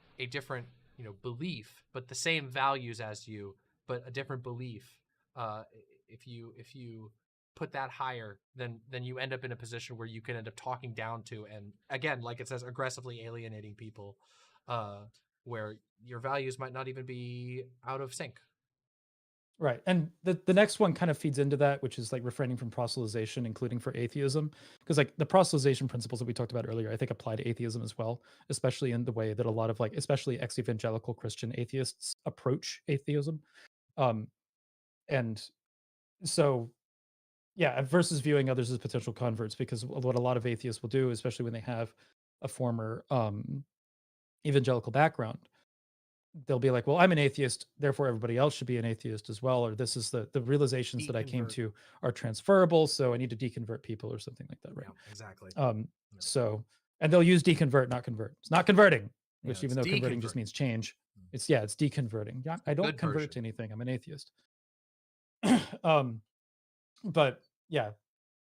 belief but the same values as you but a different belief, uh, if you put that higher, then you end up in a position where you can end up talking down to, and again, like it says, aggressively alienating people, uh, where your values might not even be out of sync. right. And the next one kind of feeds into that, which is like refraining from proselytization, including for atheism, because like the proselytization principles that we talked about earlier, I think apply to atheism as well, especially in the way that a lot of like, especially ex-evangelical Christian atheists approach atheism. Um, and so yeah, versus viewing others as potential converts, because what a lot of atheists will do, especially when they have a former evangelical background, they'll be like, well, I'm an atheist, therefore everybody else should be an atheist as well, or this is the realizations that I came Deconvert. to are transferable, so I need to deconvert people or something like that, right? Yeah, exactly. um Yeah. so and they'll use deconvert, not convert. It's not converting, which Yeah, even it's though converting just deconverting. means change, it's deconverting. Yeah, I don't Good convert version. to anything, I'm an atheist. um but yeah,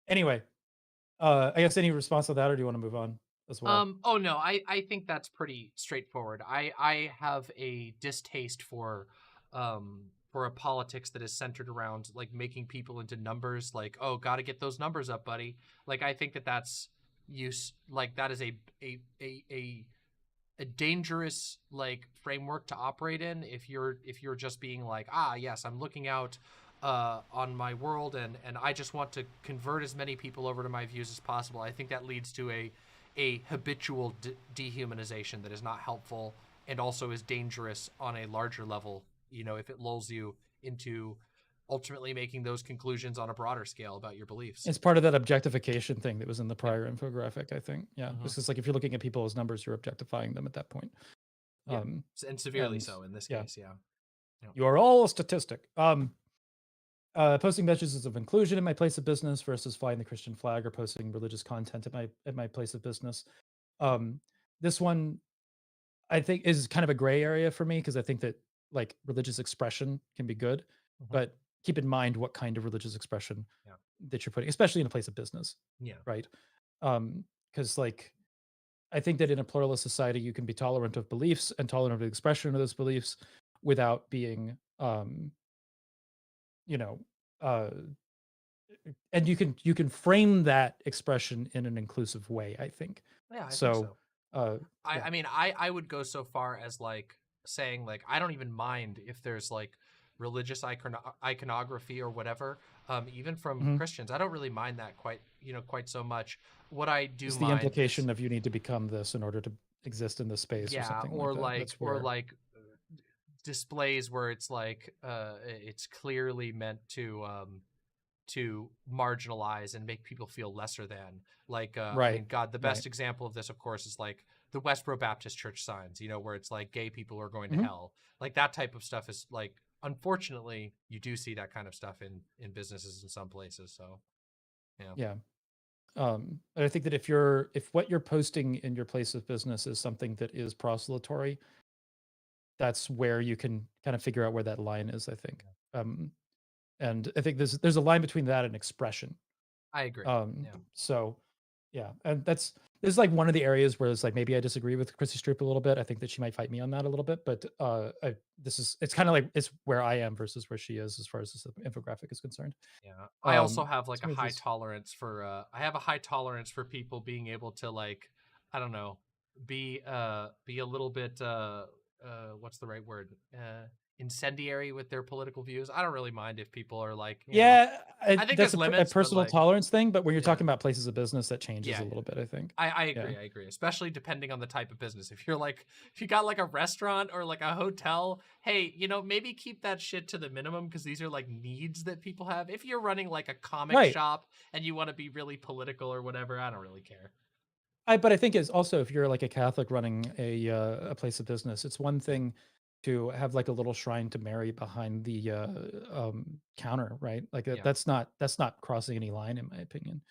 anyway, I guess any response to that, or do you want to move on as well? Oh no, I think that's pretty straightforward. I have a distaste for a politics that is centered around like making people into numbers, like, oh, got to get those numbers up, buddy. Like, I think that that's use like that is a dangerous like framework to operate in if you're just being like, ah, yes, I'm looking out on my world, and I just want to convert as many people over to my views as possible. I think that leads to a habitual dehumanization that is not helpful and also is dangerous on a larger level, if it lulls you into ultimately making those conclusions on a broader scale about your beliefs. It's part of that objectification thing that was in the prior infographic, I think. Yeah. Mhm. It's just like if you're looking at people as numbers, you're objectifying them at that point. Yeah. And severely so in this case, yeah. You are all a statistic. Posting messages of inclusion in my place of business versus flying the Christian flag or posting religious content at my place of business. This one I think is kind of a gray area for me because I think that like religious expression can be good, but keep in mind what kind of religious expression that you're putting, especially in a place of business. Yeah. Right. Because like I think that in a pluralist society, you can be tolerant of beliefs and tolerant of the expression of those beliefs without being, you know, and you can frame that expression in an inclusive way, I think. Yeah, I think So, so. I mean, I would go so far as like saying like I don't even mind if there's like religious iconography or whatever, even from Christians. I don't really mind that quite so much. What I do it's mind the implication of you need to become this in order to exist in this space, or something or like that. That's where... or like displays where it's like it's clearly meant to marginalize and make people feel lesser than. Like, I mean, God, the best example of this, of course, is like the Westboro Baptist Church signs, you know, where it's like gay people are going to hell. Like that type of stuff is like, unfortunately, you do see that kind of stuff in businesses in some places. So, yeah. And I think that if what you're posting in your place of business is something that is proselytory, that's where you can kind of figure out where that line is, I think. And I think there's a line between that and expression. I agree. So yeah, and this is like one of the areas where it's like maybe I disagree with Chrissy Stroop a little bit. I think that she might fight me on that a little bit, but it's kind of like it's where I am versus where she is as far as this infographic is concerned. Yeah, I also have like a high tolerance for I have a high tolerance for people being able to like, I don't know, be a little bit what's the right word, incendiary with their political views. I don't really mind if people are like, I think that's a limits, personal like, tolerance thing, but when you're talking about places of business, that changes a little bit, I think. I agree. I agree, especially depending on the type of business. If you're like, if you got like a restaurant or like a hotel, hey, maybe keep that shit to the minimum because these are like needs that people have. If you're running like a comic shop and you want to be really political or whatever, I don't really care. But I think it's also, if you're like a Catholic running a place of business, it's one thing to have like a little shrine to Mary behind the counter, right? Like that's not crossing any line, in my opinion.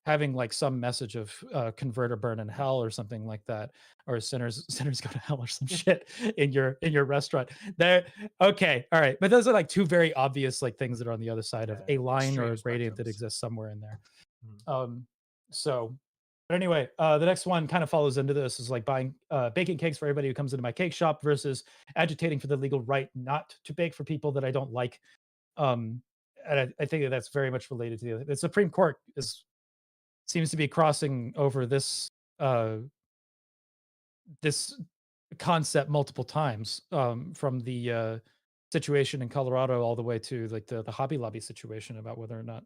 Having like some message of convert or burn in hell or something like that, or sinners go to hell or some shit in your restaurant. There, okay, all right, but those are like two very obvious like things that are on the other side of a line or a gradient that exists somewhere in there. So. But anyway, the next one kind of follows into this, is like baking cakes for everybody who comes into my cake shop versus agitating for the legal right not to bake for people that I don't like. And I think that's very much related to the Supreme Court seems to be crossing over this this concept multiple times, from the situation in Colorado all the way to like the Hobby Lobby situation about whether or not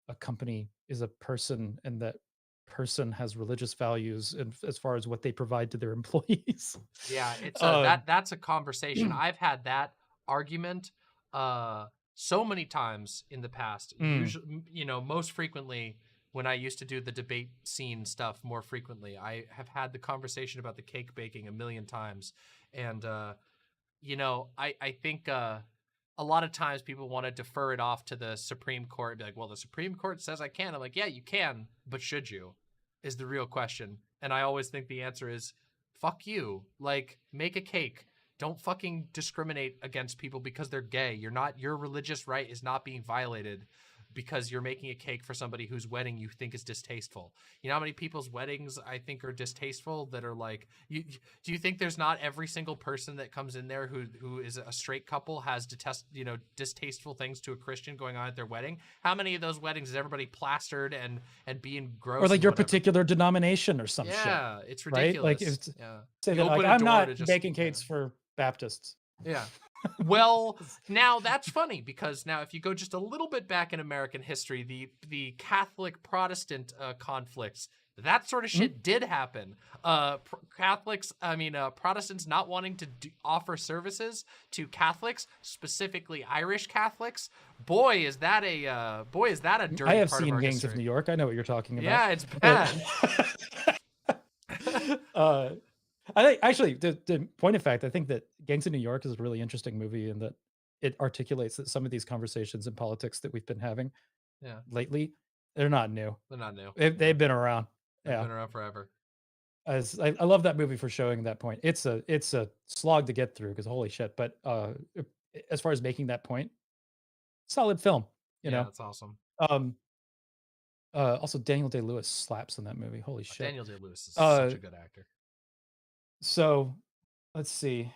a company is a person and that person has religious values and as far as what they provide to their employees. Yeah, it's that's a conversation. I've had that argument so many times in the past. Usually, most frequently when I used to do the debate scene stuff more frequently, I have had the conversation about the cake baking a million times. And I think a lot of times people want to defer it off to the Supreme Court, be like, well, the Supreme Court says I can. I'm like, yeah, you can, but should you? Is the real question. And I always think the answer is, fuck you. Like, make a cake. Don't fucking discriminate against people because they're gay. Your religious right is not being violated because you're making a cake for somebody whose wedding you think is distasteful. You know how many people's weddings I think are distasteful that are like, do you think there's not every single person that comes in there who is a straight couple has distasteful things to a Christian going on at their wedding? How many of those weddings is everybody plastered and being gross? Or like your particular denomination or some shit. Yeah, it's ridiculous. Right? Like, say that, like, I'm not baking cakes for Baptists. Yeah. Well, now that's funny because now if you go just a little bit back in American history, the Catholic Protestant conflicts, that sort of shit did happen. Protestants not wanting to offer services to Catholics, specifically Irish Catholics. Boy, is that a dirty I have part of seen our Gangs history. of New York. I know what you're talking about. Yeah, it's bad. I think actually, the point of fact, I think that Gangs of New York is a really interesting movie, and that it articulates that some of these conversations in politics that we've been having Yeah, lately, they're not new. they're not new. They've been around. They've Yeah, been around forever. I love that movie for showing that point. It's a slog to get through because holy shit. But as far as making that point, solid film. You Yeah, know. that's awesome. Also, Daniel Day-Lewis slaps in that movie. Holy shit. Daniel Day-Lewis is such a good actor. So, let's see.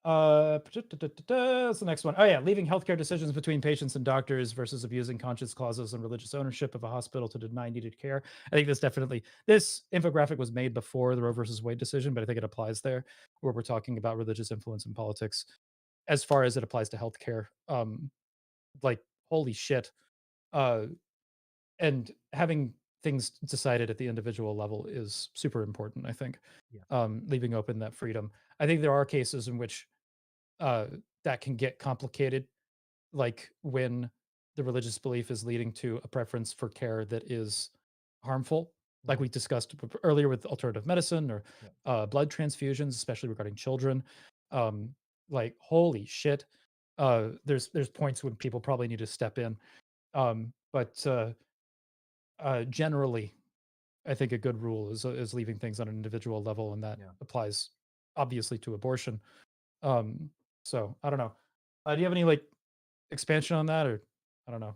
What's the next one? Oh yeah, leaving healthcare decisions between patients and doctors versus abusing conscience clauses and religious ownership of a hospital to deny needed care. I think this infographic was made before the Roe versus Wade decision, but I think it applies there, where we're talking about religious influence in politics as far as it applies to healthcare. Like holy shit. And having things decided at the individual level is super important, I think. Yeah. Leaving open that freedom. I think there are cases in which that can get complicated, like when the religious belief is leading to a preference for care that is harmful, like we discussed earlier with alternative medicine or blood transfusions, especially regarding children. Like holy shit, there's points when people probably need to step in, but generally, I think a good rule is leaving things on an individual level, and that applies obviously to abortion. So I don't know. Do you have any like expansion on that, or I don't know?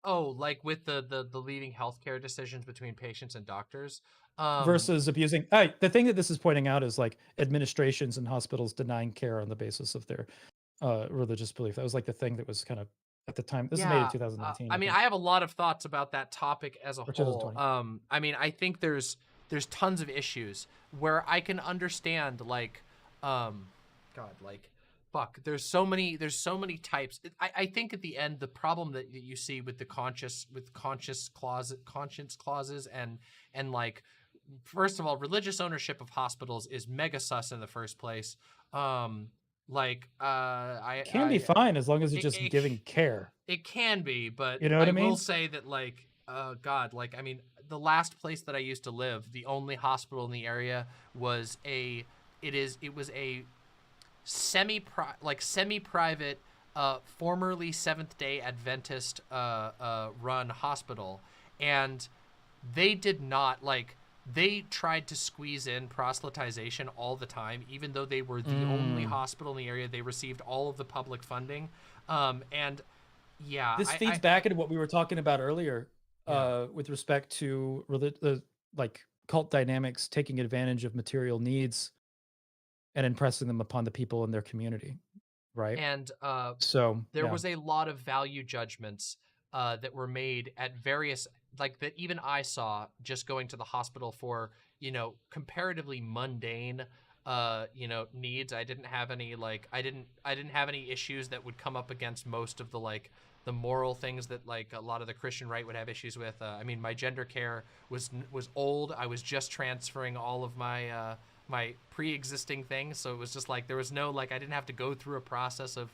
Oh, like with the leading healthcare decisions between patients and doctors versus abusing. The thing that this is pointing out is like administrations and hospitals denying care on the basis of their religious belief. That was like the thing that was kind of at the time. This is made in 2019. I mean, I have a lot of thoughts about that topic as a or whole. 2020. I mean, I think there's tons of issues where I can understand like, God, like, fuck. There's so many types. I think at the end, the problem that you see with the conscience clauses and like, first of all, religious ownership of hospitals is mega sus in the first place. Can be fine as long as you're just giving care. It can be, but you know what I mean? will say that like, God, like, I mean, the last place that I used to live, the only hospital in the area was it was a semi-private, formerly Seventh-day Adventist run hospital, and they did not like. They tried to squeeze in proselytization all the time, even though they were the only hospital in the area. They received all of the public funding, and yeah, this feeds back into what we were talking about earlier, with respect to like cult dynamics taking advantage of material needs and impressing them upon the people in their community, right? And so there was a lot of value judgments that were made at various, like, that even I saw just going to the hospital for, you know, comparatively mundane needs. I didn't have any like I didn't have any issues that would come up against most of the like the moral things that like a lot of the Christian right would have issues with. I mean, my gender care was old. I was just transferring all of my my pre-existing things, so it was just like there was no like I didn't have to go through a process of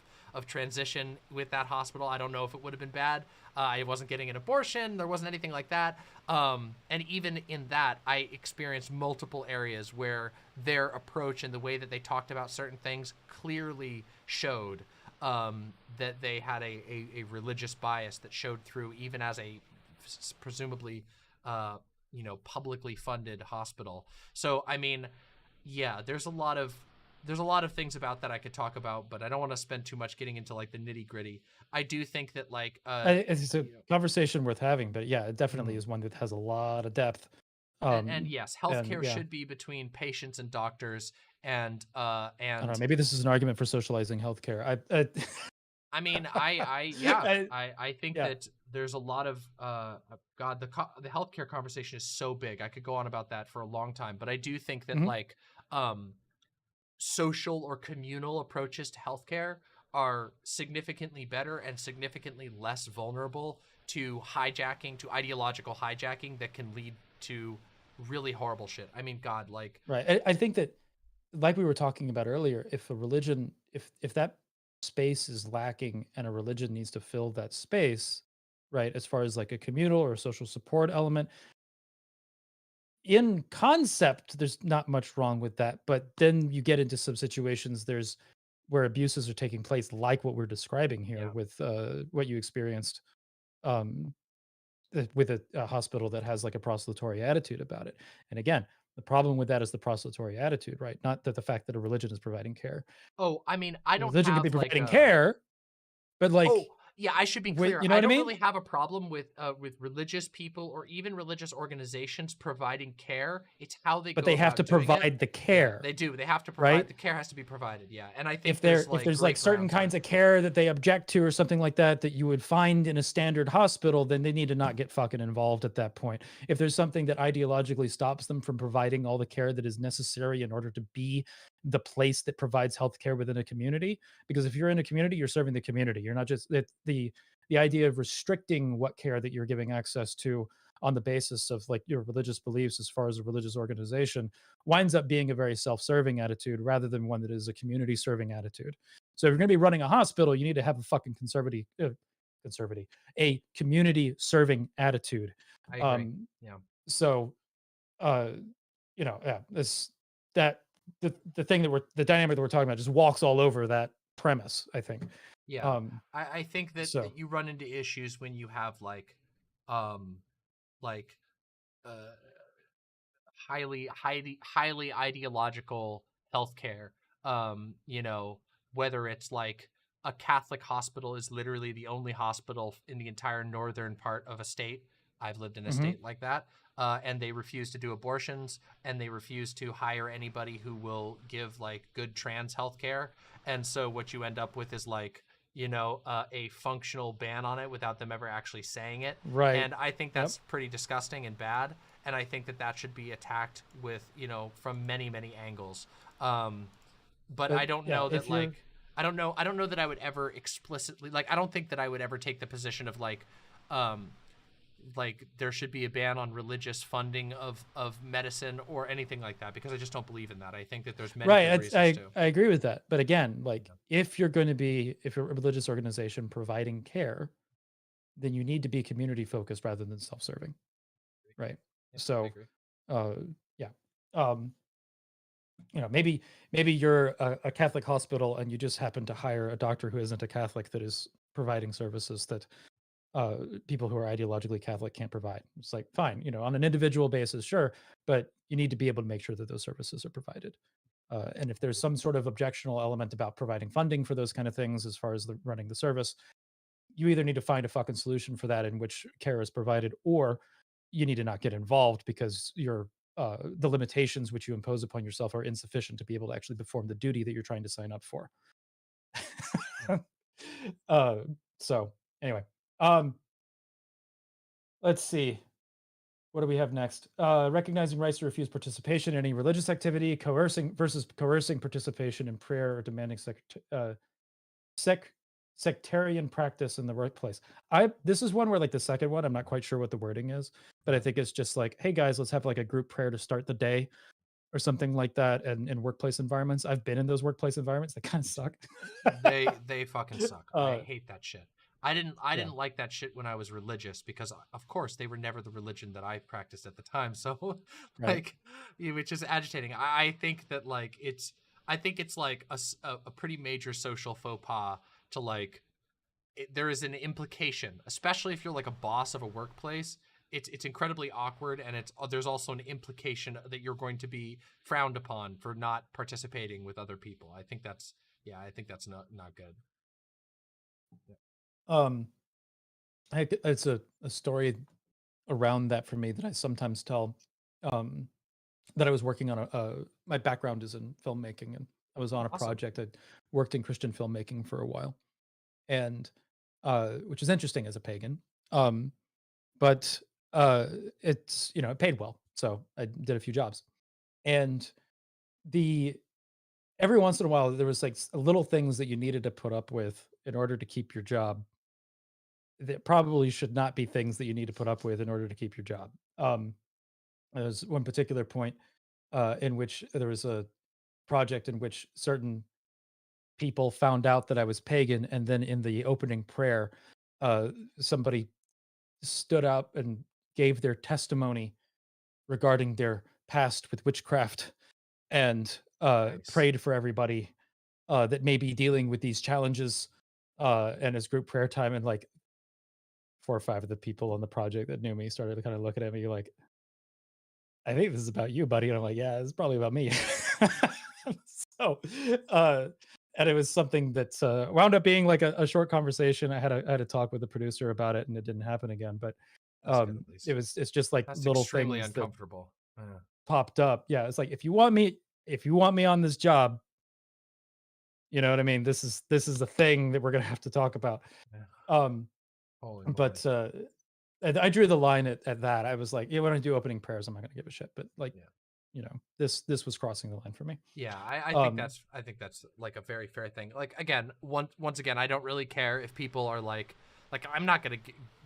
transition with that hospital. I don't know if it would have been bad. I wasn't getting an abortion. There wasn't anything like that. And even in that, I experienced multiple areas where their approach and the way that they talked about certain things clearly showed that they had a religious bias that showed through even as a presumably publicly funded hospital. So I mean, yeah, there's a lot of things about that I could talk about, but I don't want to spend too much getting into like the nitty gritty. I do think that like it's a conversation worth having, but yeah, it definitely is one that has a lot of depth. And yes, healthcare should be between patients and doctors, and I don't know, maybe this is an argument for socializing healthcare. I mean, I think that there's a lot of God, the healthcare conversation is so big. I could go on about that for a long time, but I do think that like social or communal approaches to healthcare are significantly better and significantly less vulnerable to hijacking, to ideological hijacking that can lead to really horrible shit. I mean, God, like, Right. I think that, like we were talking about earlier, if a religion, if that space is lacking and a religion needs to fill that space, right, as far as like a communal or social support element, in concept, there's not much wrong with that. But then you get into some situations there's where abuses are taking place, like what we're describing here yeah. with what you experienced um, with a hospital that has like a prostitutory attitude about it. And again, the problem with that is the prostitutory attitude, right? Not that the fact that a religion is providing care. Oh, I mean, I The don't religion could be have like providing a care, but Oh, like, yeah, I should be clear. you know I what I don't mean? really have a problem with religious people or even religious organizations providing care. It's how they But go they have to about doing it. provide the Yeah, care, they do. They have to provide, right? the care has to be provided. Yeah. And I if think there there's if like there's like great certain grounds kinds there. of care that they object to or something like that that you would find in a standard hospital, then they need to not get fucking involved at that point. If there's something that ideologically stops them from providing all the care that is necessary in order to be the place that provides healthcare within a community, because if you're in a community, you're serving the community. You're not just that the idea of restricting what care that you're giving access to on the basis of like your religious beliefs as far as a religious organization winds up being a very self-serving attitude rather than one that is a community serving attitude. So if you're going to be running a hospital, you need to have a fucking conservative, a community serving attitude. I agree. Um, Yeah. so, uh, yeah, this that the thing that the dynamic that we're talking about just walks all over that premise, I think. Yeah. Um, I think that, so you run into issues when you have um, like, uh, highly ideological healthcare. You know, whether it's like a Catholic hospital is literally the only hospital in the entire northern part of a state. I've lived in a mhm. state like that. And they refuse to do abortions, and they refuse to hire anybody who will give like good trans healthcare. And so what you end up with is like, a functional ban on it without them ever actually saying it. Right. And I think Yep. that's pretty disgusting and bad. And I think that that should be attacked with, from many, many angles. But I But don't yeah, know that if you're I don't know that I would ever explicitly, like, I don't think that I would ever take the position of like there should be a ban on religious funding of medicine or anything like that, because I just don't believe in that. I think that there's many right, good reasons to. I agree with that. But again, like if you're a religious organization providing care, then you need to be community focused rather than self-serving, right? Yeah, I So, agree. uh, yeah, um, maybe you're a Catholic hospital and you just happen to hire a doctor who isn't a Catholic that is providing services that people who are ideologically Catholic can't provide. It's like fine, on an individual basis, sure, but you need to be able to make sure that those services are provided. And if there's some sort of objectionable element about providing funding for those kind of things, as far as running the service, you either need to find a fucking solution for that in which care is provided, or you need to not get involved because the limitations which you impose upon yourself are insufficient to be able to actually perform the duty that you're trying to sign up for. uh, so anyway, um, let's see. What do we have next? Recognizing rights to refuse participation in any religious activity, coercing participation in prayer, or demanding sec sectarian practice in the workplace. This is one where like the second one, I'm not quite sure what the wording is, but I think it's just like, hey guys, let's have like a group prayer to start the day or something like that. And in workplace environments, I've been in those workplace environments that kind of suck. They fucking suck. I uh, hate that shit. I yeah, didn't like that shit when I was religious, because of course they were never the religion that I practiced at the time. So right. like, which is agitating. I think that like I think it's like a pretty major social faux pas to like, there is an implication, especially if you're like a boss of a workplace. It's incredibly awkward, and there's also an implication that you're going to be frowned upon for not participating with other people. I think that's not good. Um, it's a story around that for me that I sometimes tell. Um, that I was working on my background is in filmmaking, and I was on a Awesome. project. I worked in Christian filmmaking for a while, and which is interesting as a pagan. But it's it paid well, so I did a few jobs, and the every once in a while there was like little things that you needed to put up with in order to keep your job that probably should not be things that you need to put up with in order to keep your job. There's one particular point in which there was a project in which certain people found out that I was pagan, and then in the opening prayer, somebody stood up and gave their testimony regarding their past with witchcraft and Nice. prayed for everybody that may be dealing with these challenges and as group prayer time. And like 4 or 5 of the people on the project that knew me started to kind of looking at me like, I think this is about you, buddy. And I'm like, yeah, it's probably about me. So, uh, and it was something that wound up being like a short conversation. I had a talk with the producer about it, and it didn't happen again. But That's good, at least. it's just like That's little extremely things that uncomfortable. popped up. Yeah, it's like if you want me on this job, you know what I mean. This is the thing that we're gonna have to talk about. Yeah. Um, Holy moly. but I drew the line at that. I was like, yeah, when I do opening prayers, I'm not gonna give a shit. But like, Yeah. you know, this was crossing the line for me. Yeah, I think that's like a very fair thing. Like again, once again, I don't really care if people are like I'm not gonna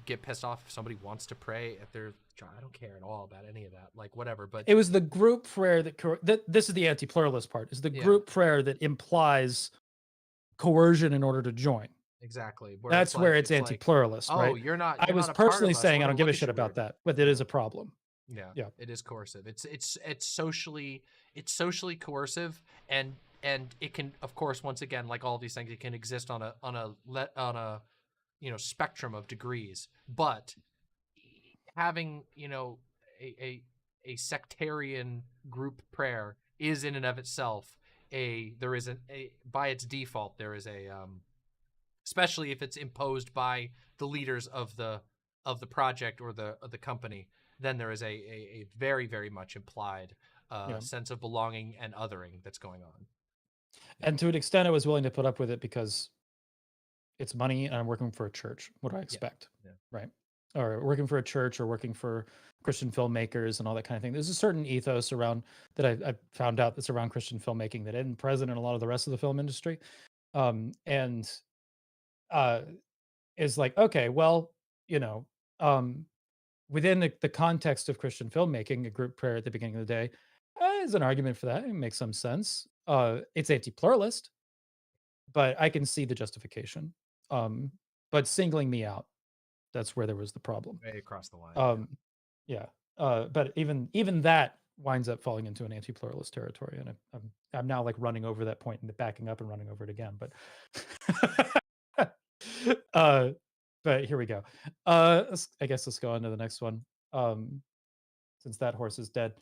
get pissed off if somebody wants to pray at their job. I don't care at all about any of that. Like whatever. But it was the group prayer that this is the anti-pluralist part. Is the group prayer that implies coercion in order to join. Exactly. That's where it's anti-pluralist, like, right? oh, you're not. I You're was not a part personally of us. saying We're I don't gonna give a look at shit you about weird. that, but it is a problem. Yeah, it is coercive. It's socially coercive, and it can, of course, once again, like all of these things, it can exist on a spectrum of degrees. But having a sectarian group prayer is in and of itself there is a by its default there is a especially if it's imposed by the leaders of the project or the company, then there is a very, very much implied sense of belonging and othering that's going on. And to an extent, I was willing to put up with it because it's money and I'm working for a church. What do I expect? Yeah. Right. Or working for a church or working for Christian filmmakers and all that kind of thing. There's a certain ethos around that I found out that's around Christian filmmaking that isn't present in a lot of the rest of the film industry. And is like, okay, well, you know, within the context of Christian filmmaking, a group prayer at the beginning of the day is an argument for that. It makes some sense. It's anti-pluralist, but I can see the justification. But singling me out, that's where there was the problem. Way across the line. Yeah. But even that winds up falling into an anti-pluralist territory, and I'm now like running over that point and backing up and running over it again. But but here we go. I guess let's go on to the next one. Since that horse is dead.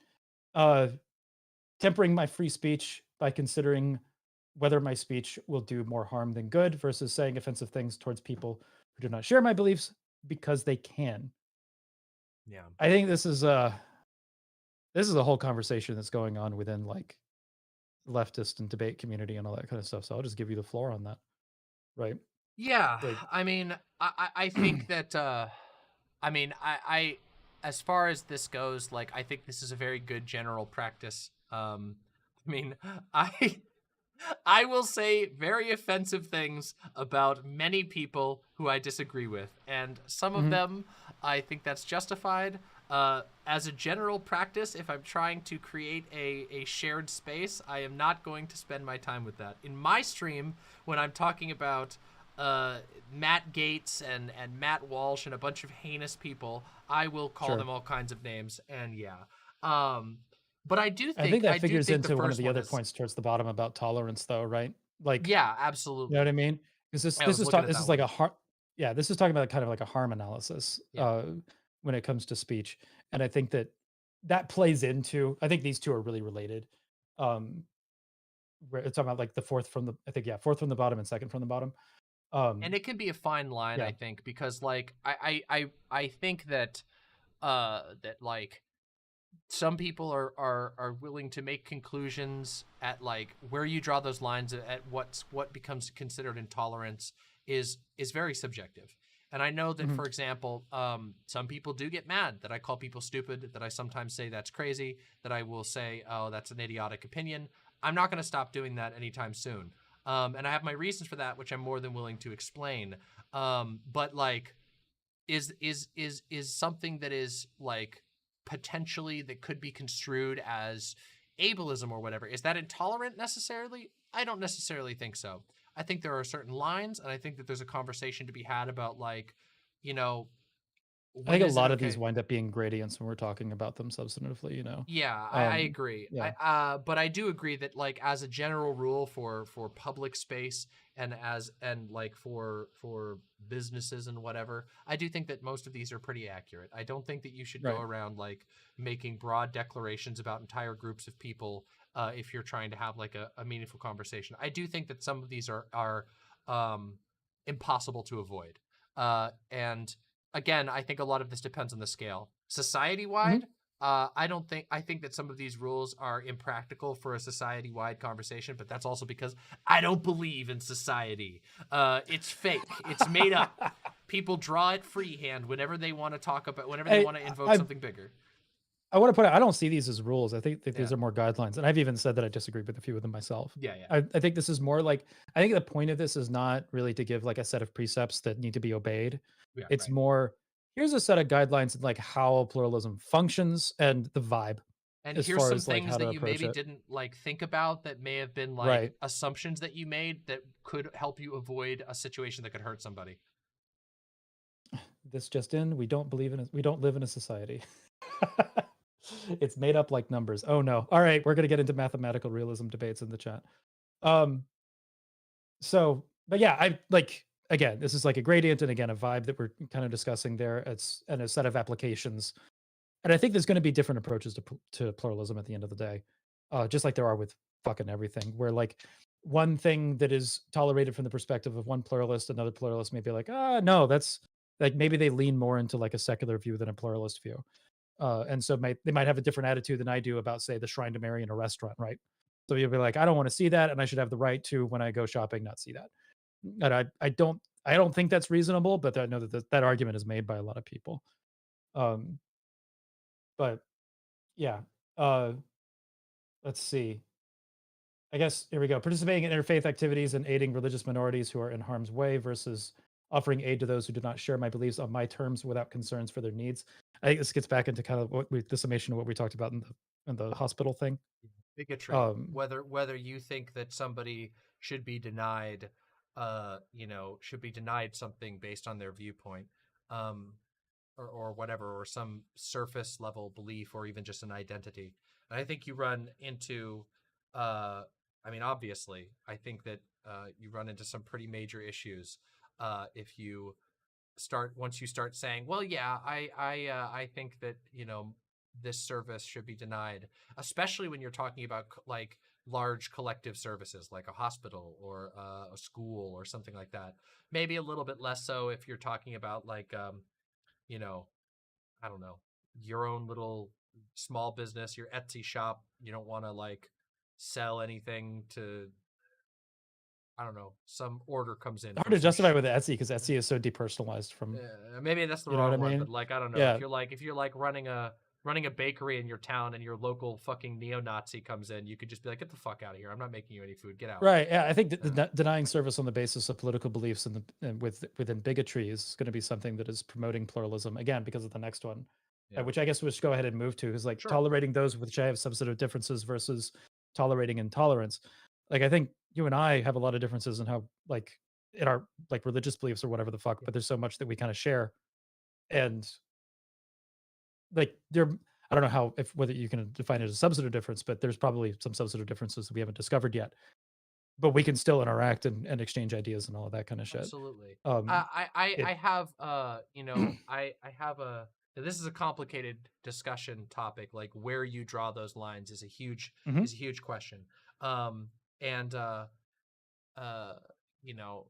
Tempering my free speech by considering whether my speech will do more harm than good versus saying offensive things towards people who do not share my beliefs because they can. Yeah. I think this is a whole conversation that's going on within like leftist and debate community and all that kind of stuff. So I'll just give you the floor on that. Right. Yeah. I mean, I think that I mean, I as far as this goes, like I think this is a very good general practice. I mean, I will say very offensive things about many people who I disagree with, and some of them I think that's justified. As a general practice, if I'm trying to create a shared space, I am not going to spend my time with that. In my stream, when I'm talking about Matt Gaetz and Matt Walsh and a bunch of heinous people, I will call them all kinds of names, and but I do think I think that figures into one of the other is, points towards the bottom about tolerance, though, right? Like, yeah, absolutely. You know what I mean? Because this is like a harm. Yeah, this is talking about kind of like a harm analysis when it comes to speech, and I think that plays into. I think these two are really related. It's talking about like the fourth from the bottom and second from the bottom. And it can be a fine line, I think, because like I think that that like some people are willing to make conclusions at like where you draw those lines at what becomes considered intolerance is very subjective. And I know that, for example, some people do get mad that I call people stupid, that I sometimes say that's crazy, that I will say, oh, that's an idiotic opinion. I'm not going to stop doing that anytime soon. And I have my reasons for that, which I'm more than willing to explain. But like, is something that is like potentially that could be construed as ableism or whatever, is that intolerant necessarily? I don't necessarily think so. I think there are certain lines, and I think that there's a conversation to be had about like, you know, I when think a is it lot of these okay? wind up being gradients when we're talking about them substantively, you know. Yeah, I Um, agree. yeah. But I do agree that like as a general rule for public space and like for businesses and whatever, I do think that most of these are pretty accurate. I don't think that you should go Right. around like making broad declarations about entire groups of people if you're trying to have like a meaningful conversation. I do think that some of these are um, impossible to avoid. And again, I think a lot of this depends on the scale. Society-wide, Mhm. I think that some of these rules are impractical for a society-wide conversation, but that's also because I don't believe in society. It's fake. It's made up. People draw it freehand whenever they want to talk about, whenever they I want to invoke I something bigger. I want to put out, I don't see these as rules. I think that Yeah. these are more guidelines. And I've even said that I disagree with a few of them myself. Yeah, yeah. I think this is more like, I think the point of this is not really to give like a set of precepts that need to be obeyed. Yeah, It's right. more, here's a set of guidelines and like how pluralism functions and the vibe And as here's far some as like things how to that you approach maybe it. didn't like think about that may have been like Right. assumptions that you made that could help you avoid a situation that could hurt somebody. This just in, we don't live in a society. It's made up like numbers. Oh no. All right, we're gonna get into mathematical realism debates in the chat. Um, so but yeah, I like again, this is like a gradient and again a vibe that we're kind of discussing there. It's and a set of applications. And I think there's going to be different approaches to pluralism at the end of the day. Just like there are with fucking everything, where like one thing that is tolerated from the perspective of one pluralist, another pluralist may be like, ah, no, that's like maybe they lean more into like a secular view than a pluralist view. And so they might have a different attitude than I do about, say, the shrine to Mary in a restaurant, right? So you'll be like, I don't want to see that, and I should have the right to, when I go shopping, not see that. And I don't think that's reasonable, but I know that argument is made by a lot of people. Um, but yeah, uh, let's see. I guess here we go. Participating in interfaith activities and aiding religious minorities who are in harm's way versus offering aid to those who do not share my beliefs on my terms without concerns for their needs. I think this gets back into kind of the summation of what we talked about in the hospital thing. Bigotry. Um, Whether you think that somebody should be denied, should be denied something based on their viewpoint, um, or whatever, or some surface level belief, or even just an identity. And I think you run into, I mean, obviously, I think that you run into some pretty major issues if you once you start saying, well, yeah, I think that, this service should be denied, especially when you're talking about like large collective services like a hospital or a school or something like that. Maybe a little bit less so if you're talking about like, you know, I don't know, your own little small business, your Etsy shop. You don't want to like sell anything to, I don't know, some order comes in hard from to some justify with Etsy because Etsy is so depersonalized from, maybe that's the you know what I wrong one, mean? but like I don't know. Yeah, If you're like running a bakery in your town and your local fucking neo-Nazi comes in, you could just be like, get the fuck out of here. I'm not making you any food. Get out. right. Yeah, I think Uh, denying service on the basis of political beliefs within bigotry is going to be something that is promoting pluralism again because of the next one, yeah. which I guess we should go ahead and move to is like Sure. tolerating those with which I have substantive differences versus tolerating intolerance. Like I think you and I have a lot of differences in how like in our like religious beliefs or whatever the fuck, but there's so much that we kind of share, and like there I don't know how if whether you can define it as a substantive difference, but there's probably some substantive differences that we haven't discovered yet. But we can still interact and exchange ideas and all of that kind of shit. Absolutely. Um, I it have I have a this is a complicated discussion topic. Like where you draw those lines Mhm, is a huge question. And uh you know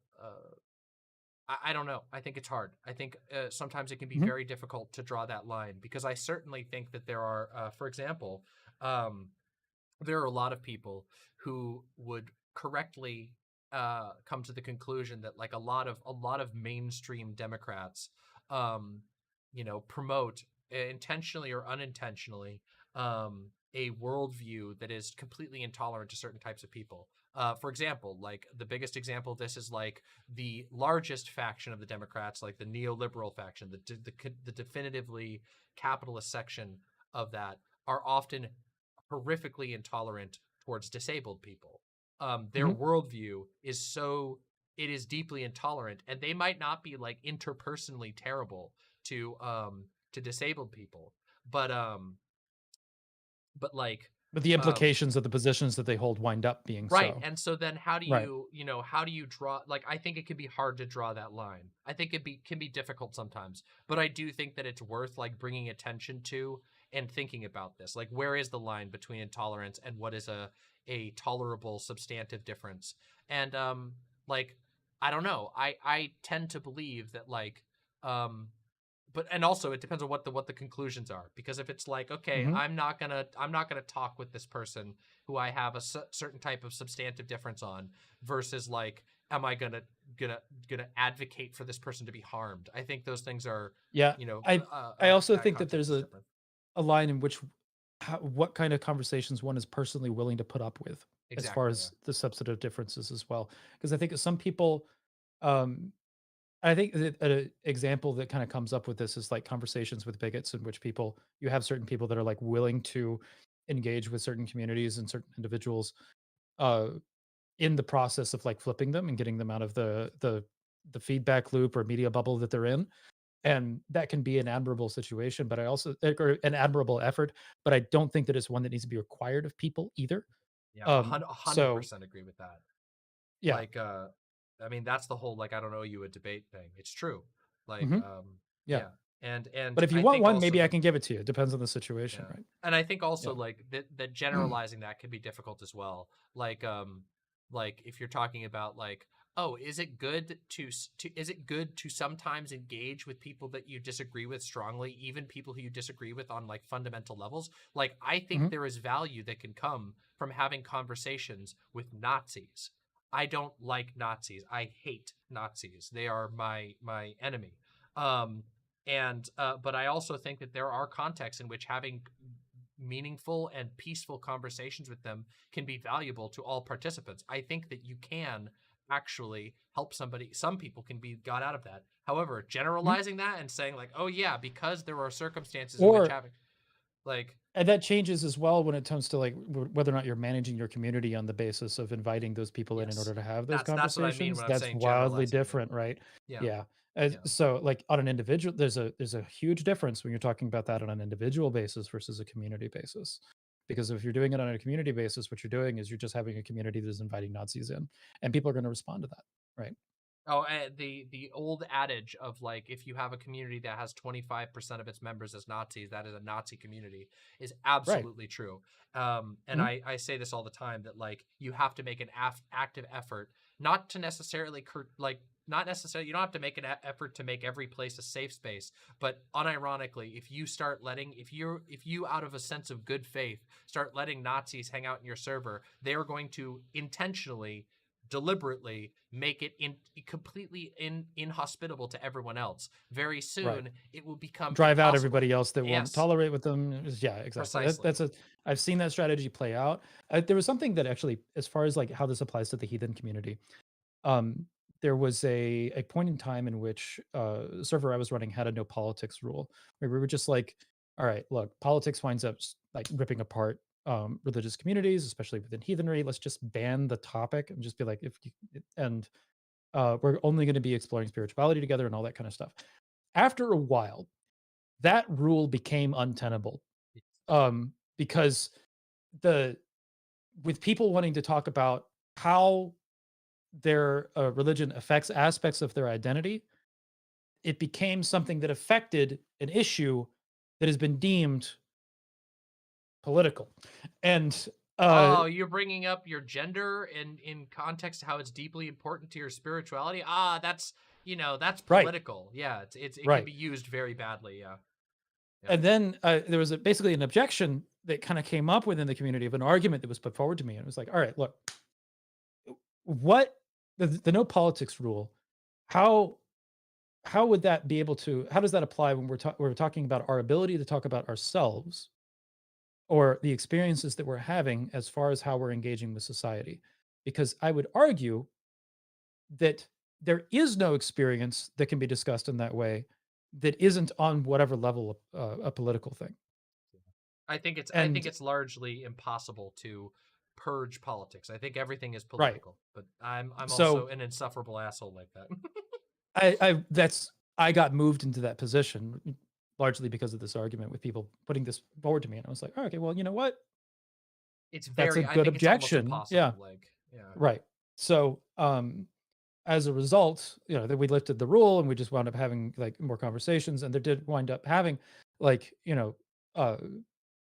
I don't know. I think it's hard. I think sometimes it can be mhm. very difficult to draw that line because I certainly think that there are, for example, um, there are a lot of people who would correctly come to the conclusion that like a lot of mainstream Democrats, promote intentionally or unintentionally. a worldview that is completely intolerant to certain types of people. For example, like the biggest example of this is like the largest faction of the Democrats, like the neoliberal faction, the definitively capitalist section of that, are often horrifically intolerant towards disabled people. Their Mhm. worldview is so, it is deeply intolerant, and they might not be like interpersonally terrible to disabled people, but like But the um implications of the positions that they hold wind up being right. so. And so then how do Right. how do you draw, like, I think it can be hard to draw that line. I think can be difficult sometimes, but I do think that it's worth like bringing attention to and thinking about this. Like, where is the line between intolerance and what is a tolerable substantive difference? And like, I don't know. I tend to believe that like um but and also it depends on what the conclusions are, because if it's like, okay, Mhm. I'm not gonna talk with this person who I have a certain type of substantive difference on, versus like, am I gonna gonna advocate for this person to be harmed? I think those things are, Yeah. you know I I also that think that context there's is different. a line in which what kind of conversations one is personally willing to put up with as far Exactly, yeah. as the substantive differences as well. Because I think some people, um, I think that an example that kind of comes up with this is like conversations with bigots, in which people you have certain people that are like willing to engage with certain communities and certain individuals uh, in the process of like flipping them and getting them out of the feedback loop or media bubble that they're in, and that can be an admirable situation, but I also or an admirable effort, but I don't think that it's one that needs to be required of people either. Yeah, a hundred So percent agree with that. yeah. Like, I mean, that's the whole, like, I don't know you a debate thing. It's true. Like, Mhm. Yeah. yeah. And But if you I want think one, also maybe I that, can give it to you. It depends on the situation, yeah. right? And I think also Yeah. like that generalizing that can be difficult as well. Like if you're talking about like, oh, is it good is it good to sometimes engage with people that you disagree with strongly, even people who you disagree with on like fundamental levels? Like, I think Mhm. there is value that can come from having conversations with Nazis. I don't like Nazis. I hate Nazis. They are my enemy. Um, and but I also think that there are contexts in which having meaningful and peaceful conversations with them can be valuable to all participants. I think that you can actually help somebody. Some people can be got out of that. However, Mhm. generalizing that and saying like, oh yeah, because there are circumstances in which Or having like, and that changes as well when it comes to like whether or not you're managing your community on the basis of inviting those people in yes, order to have those that's what I mean conversations. when I'm That's saying wildly generalizing. Yeah, different, right? yeah, Yeah. As, yeah. so like on an individual, there's a huge difference when you're talking about that on an individual basis versus a community basis. Because if you're doing it on a community basis, what you're doing is you're just having a community that is inviting Nazis in, and people are going to respond to that, right? Oh, the old adage of like, if you have a community that has 25% of its members as Nazis, that is a Nazi community, is Right. absolutely true. And Mhm. I say this all the time, that like, you have to make an active effort, not to necessarily not necessarily, you don't have to make an effort to make every place a safe space, but unironically, if you start letting, if you out of a sense of good faith start letting Nazis hang out in your server, they are going to intentionally, deliberately make it completely inhospitable to everyone else. Very Right. soon it will become Drive out impossible. everybody else that won't Yes, tolerate with them. Yeah, exactly. precisely. That's a I've seen that strategy play out. There was something that actually, as far as like how this applies to the heathen community, um, there was a point in time in which the server I was running had a no politics rule where we were just like, all right, look, politics winds up like ripping apart religious communities, especially within heathenry. Let's just ban the topic and just be like, if you, and we're only going to be exploring spirituality together and all that kind of stuff. After a while, that rule became untenable because the with people wanting to talk about how their religion affects aspects of their identity, it became something that affected an issue that has been deemed political. And Oh, you're bringing up your gender in context to how it's deeply important to your spirituality. Ah, that's, that's right, political. Yeah, it can right. be used very badly. Yeah, yeah. And then there was basically an objection that kind of came up within the community of an argument that was put forward to me. And it was like, all right, look, what the no politics rule, how how would that be able to how does that apply when we're talking about our ability to talk about ourselves or the experiences that we're having as far as how we're engaging with society. Because I would argue that there is no experience that can be discussed in that way that isn't on whatever level a political thing. I think And it's largely impossible to purge politics. I think everything is right. political, but I'm also So an insufferable asshole like that. I got moved into that position largely because of this argument with people putting this forward to me. And I was like, oh, okay, well, you know what? It's That's a very, I good think it's almost objection. Yeah. impossible. Like, yeah. Right. So as a result, that we lifted the rule and we just wound up having like more conversations, and there did wind up having like, uh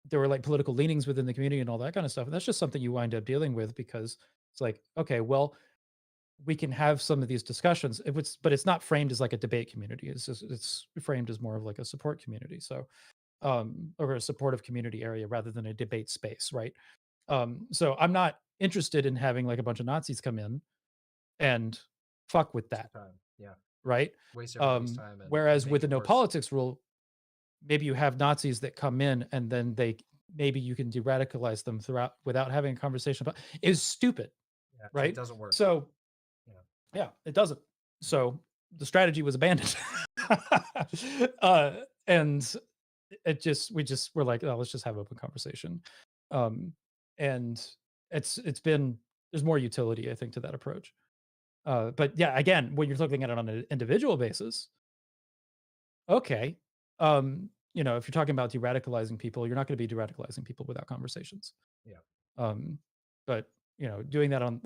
there were like political leanings within the community and all that kind of stuff. And that's just something you wind up dealing with because it's like, okay, well, we can have some of these discussions. But it's not framed as like a debate community. It's framed as more of like a support community. So, or a supportive community area rather than a debate space, right? So I'm not interested in having like a bunch of Nazis come in and fuck with that, Time. Yeah. right? Waste everybody's time. Whereas make with the it no worse. politics rule, maybe you have Nazis that come in and then maybe you can de-radicalize them throughout without having a conversation about is stupid, Yeah, right? it doesn't work. So Yeah. yeah, it doesn't. So the strategy was abandoned. And we're like, oh, let's just have open conversation. And there's more utility, I think, to that approach. But yeah, again, when you're looking at it on an individual basis, okay. If you're talking about de-radicalizing people, you're not going to be de-radicalizing people without conversations. Yeah. But doing that on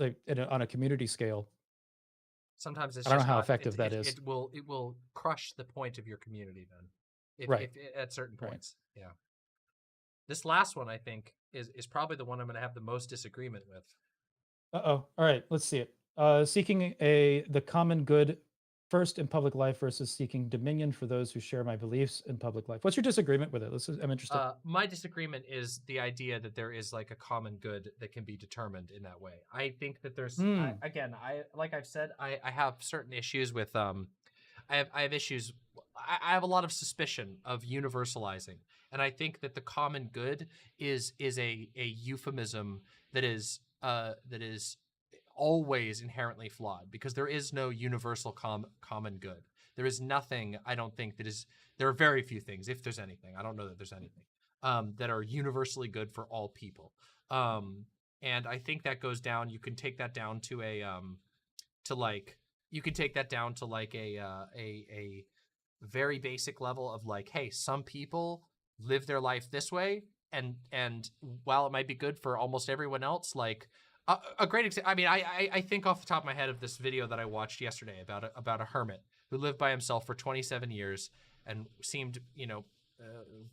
on a community scale, sometimes it's I don't just know how not. effective that is. It will crush the point of your community then, Right. if at certain Right. points. Yeah. This last one I think is probably the one I'm going to have the most disagreement with. All right, let's see it. Seeking the common good first in public life versus seeking dominion for those who share my beliefs in public life. What's your disagreement with it? I'm interested. My disagreement is the idea that there is like a common good that can be determined in that way. I think that there's like I've said, I have certain issues with I have issues. I have a lot of suspicion of universalizing, and I think that the common good is a euphemism that is always inherently flawed because there is no universal common good. There is nothing, I don't think, that is. There are very few things, if there's anything. I don't know that there's anything that are universally good for all people. And I think that goes down. You can take that down to you can take that down to like a very basic level of like, hey, some people live their life this way, and while it might be good for almost everyone else, like a great example. I mean, I think off the top of my head of this video that I watched yesterday about a hermit who lived by himself for 27 years and seemed,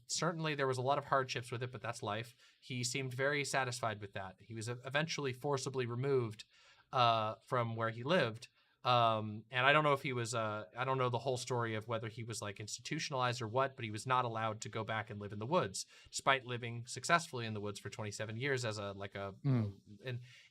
certainly there was a lot of hardships with it, but that's life. He seemed very satisfied with that. He was eventually forcibly removed from where he lived. And I don't know if he was, I don't know the whole story of whether he was like institutionalized or what, but he was not allowed to go back and live in the woods, despite living successfully in the woods for 27 years as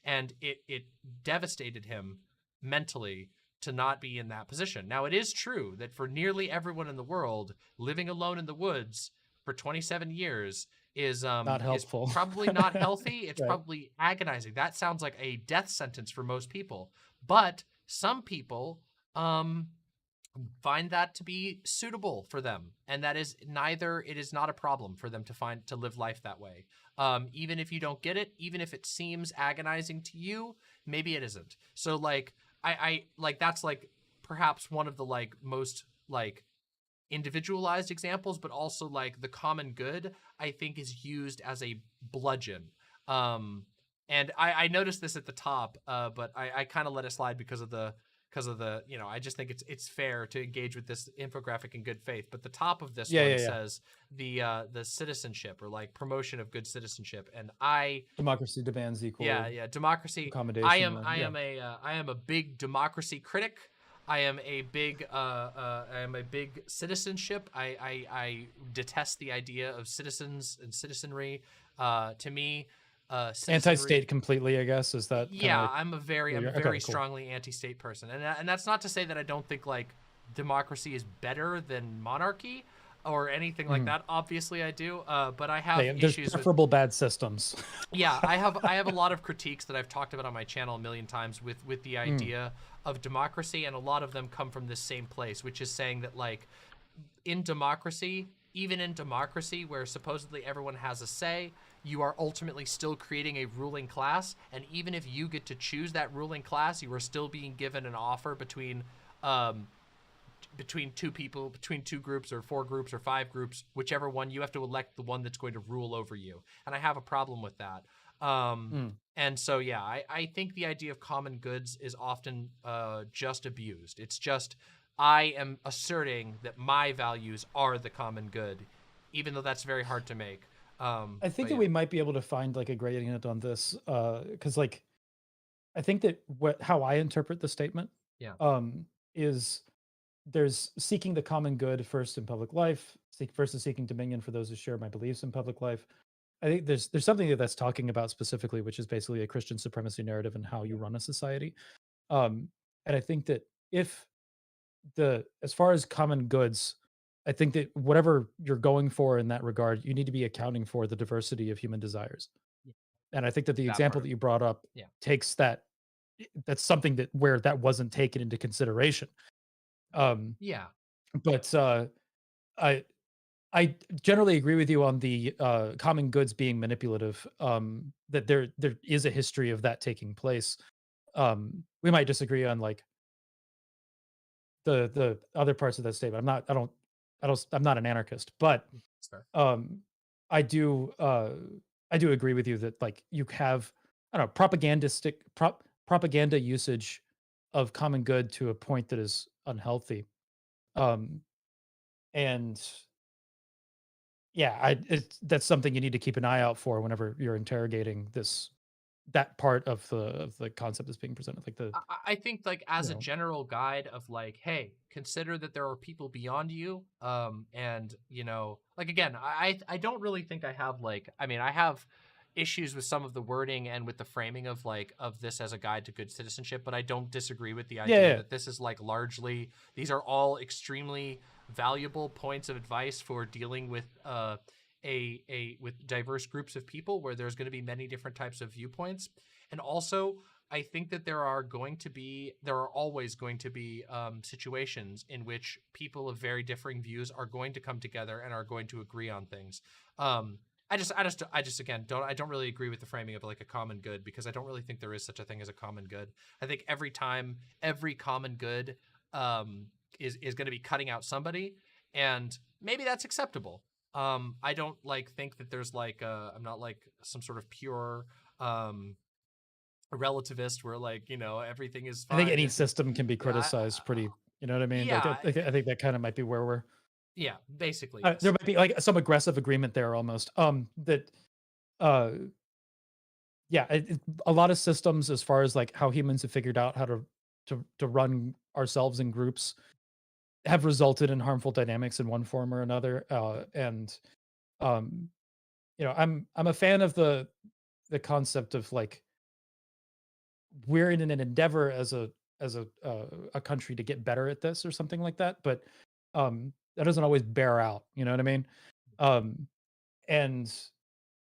and it devastated him mentally to not be in that position. Now, it is true that for nearly everyone in the world, living alone in the woods for 27 years is not helpful. Is probably not healthy. It's right. probably agonizing. That sounds like a death sentence for most people. But some people find that to be suitable for them, and that is neither. It is not a problem for them to live life that way. Even if you don't get it, even if it seems agonizing to you, maybe it isn't. So like I like that's like perhaps one of the like most like individualized examples, but also like the common good I think is used as a bludgeon. And I noticed this at the top, but I kind of let it slide because of the I just think it's fair to engage with this infographic in good faith. But the top of this says the citizenship or like promotion of good citizenship, and democracy demands equal. Yeah, democracy. Accommodation. I am a big democracy critic. I am a big citizenship. I detest the idea of citizens and citizenry. To me, anti-state completely, I guess. Is that yeah? I'm very cool. strongly anti-state person, and that's not to say that I don't think like democracy is better than monarchy. or anything like that. Obviously, I do. But I have There's issues with. preferable bad systems. Yeah, I have a lot of critiques that I've talked about on my channel a million times with the idea of democracy, and a lot of them come from this same place, which is saying that like in democracy, even in democracy where supposedly everyone has a say, you are ultimately still creating a ruling class, and even if you get to choose that ruling class, you are still being given an offer between two people, between two groups or four groups or five groups, whichever one, you have to elect the one that's going to rule over you. And I have a problem with that. And so, yeah, I think the idea of common goods is often just abused. It's just, I am asserting that my values are the common good, even though that's very hard to make. I think that we might be able to find like a gradient on this, because like I think that how I interpret the statement, Yeah. is there's seeking the common good first in public life, versus seeking dominion for those who share my beliefs in public life. I think there's something that's talking about specifically, which is basically a Christian supremacy narrative and how you run a society. And I think that if as far as common goods, I think that whatever you're going for in that regard, you need to be accounting for the diversity of human desires. And I think that the That example part that of you brought up Yeah. takes that's something that where that wasn't taken into consideration. Yeah. But I I generally agree with you on the common goods being manipulative. That there is a history of that taking place. We might disagree on like the other parts of that statement. I'm not an anarchist, but That's fair. I do I do agree with you that like you have, I don't know, propaganda usage of common good to a point that is unhealthy. Um and yeah, that's something you need to keep an eye out for whenever you're interrogating that part of the concept that's being presented, like I think like as you a know. general guide of like, hey, consider that there are people beyond you. And you know, like again, I don't really think I have like, I mean, I have issues with some of the wording and with the framing of like of this as a guide to good citizenship, but I don't disagree with the Yeah, idea yeah. that this is like largely, these are all extremely valuable points of advice for dealing with with diverse groups of people where there's going to be many different types of viewpoints. And also, I think that there are always going to be situations in which people of very differing views are going to come together and are going to agree on things. I just again I don't really agree with the framing of like a common good, because I don't really think there is such a thing as a common good. I think every common good is going to be cutting out somebody, and maybe that's acceptable. I don't like think that there's like I'm not like some sort of pure a relativist where like, you know, everything is I think fine. any system can be Yeah, criticized pretty, you know what I mean? Like yeah, I think that kind of might be where we're yeah, basically there yes. might be like some aggressive agreement there almost. That uh yeah, a lot of systems as far as like how humans have figured out how to run ourselves in groups have resulted in harmful dynamics in one form or another. And um you know, I'm a fan of the concept of like we're in an endeavor as a country to get better at this or something like that, but that doesn't always bear out, you know what I mean? Um and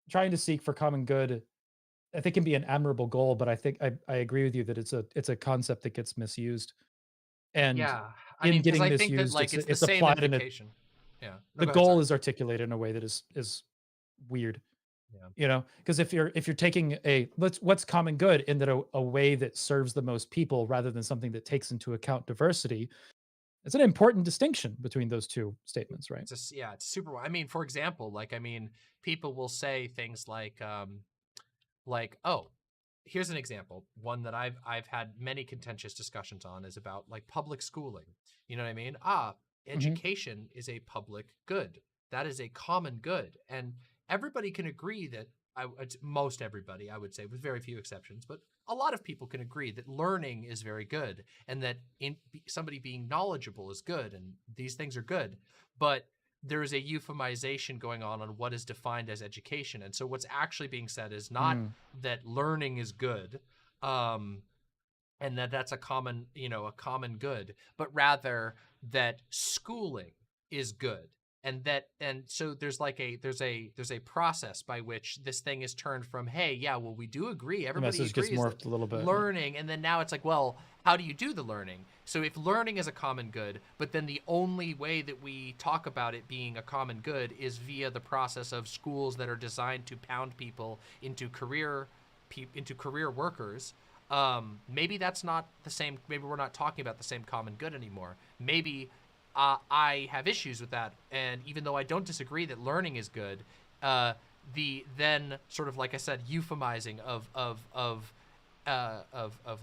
trying to seek for common good, I think, can be an admirable goal, but I think I agree with you that it's a concept that gets misused. And Yeah, I in mean, because getting I think that misused, like it's the it's same applied in a implication. Yeah, no, the go ahead, goal sorry. is articulated in a way that is weird. Yeah. You know, because if you're taking what's common good in that a way that serves the most people rather than something that takes into account diversity, it's an important distinction between those two statements, right? It's just, yeah, it's super. I mean, for example, like, I mean, people will say things like, oh, here's an example. One that I've had many contentious discussions on is about like public schooling. You know what I mean? Hmm. Education is a public good. That is a common good, and everybody can agree that most everybody, I would say, with very few exceptions, but a lot of people can agree that learning is very good, and that somebody being knowledgeable is good, and these things are good. But there is a euphemization going on what is defined as education. And so what's actually being said is not Mm. that learning is good, um, and that's a common good, but rather that schooling is good. so there's like there's a process by which this thing is turned from, hey, yeah, well, we do agree, The everybody message gets agrees that morphed a little bit. learning, and then now it's like, well, how do you do the learning? So if learning is a common good, but then the only way that we talk about it being a common good is via the process of schools that are designed to pound people into career workers, maybe that's not the same. Maybe we're not talking about the same common good anymore. Maybe I have issues with that, and even though I don't disagree that learning is good, the then sort of, like I said, euphemizing of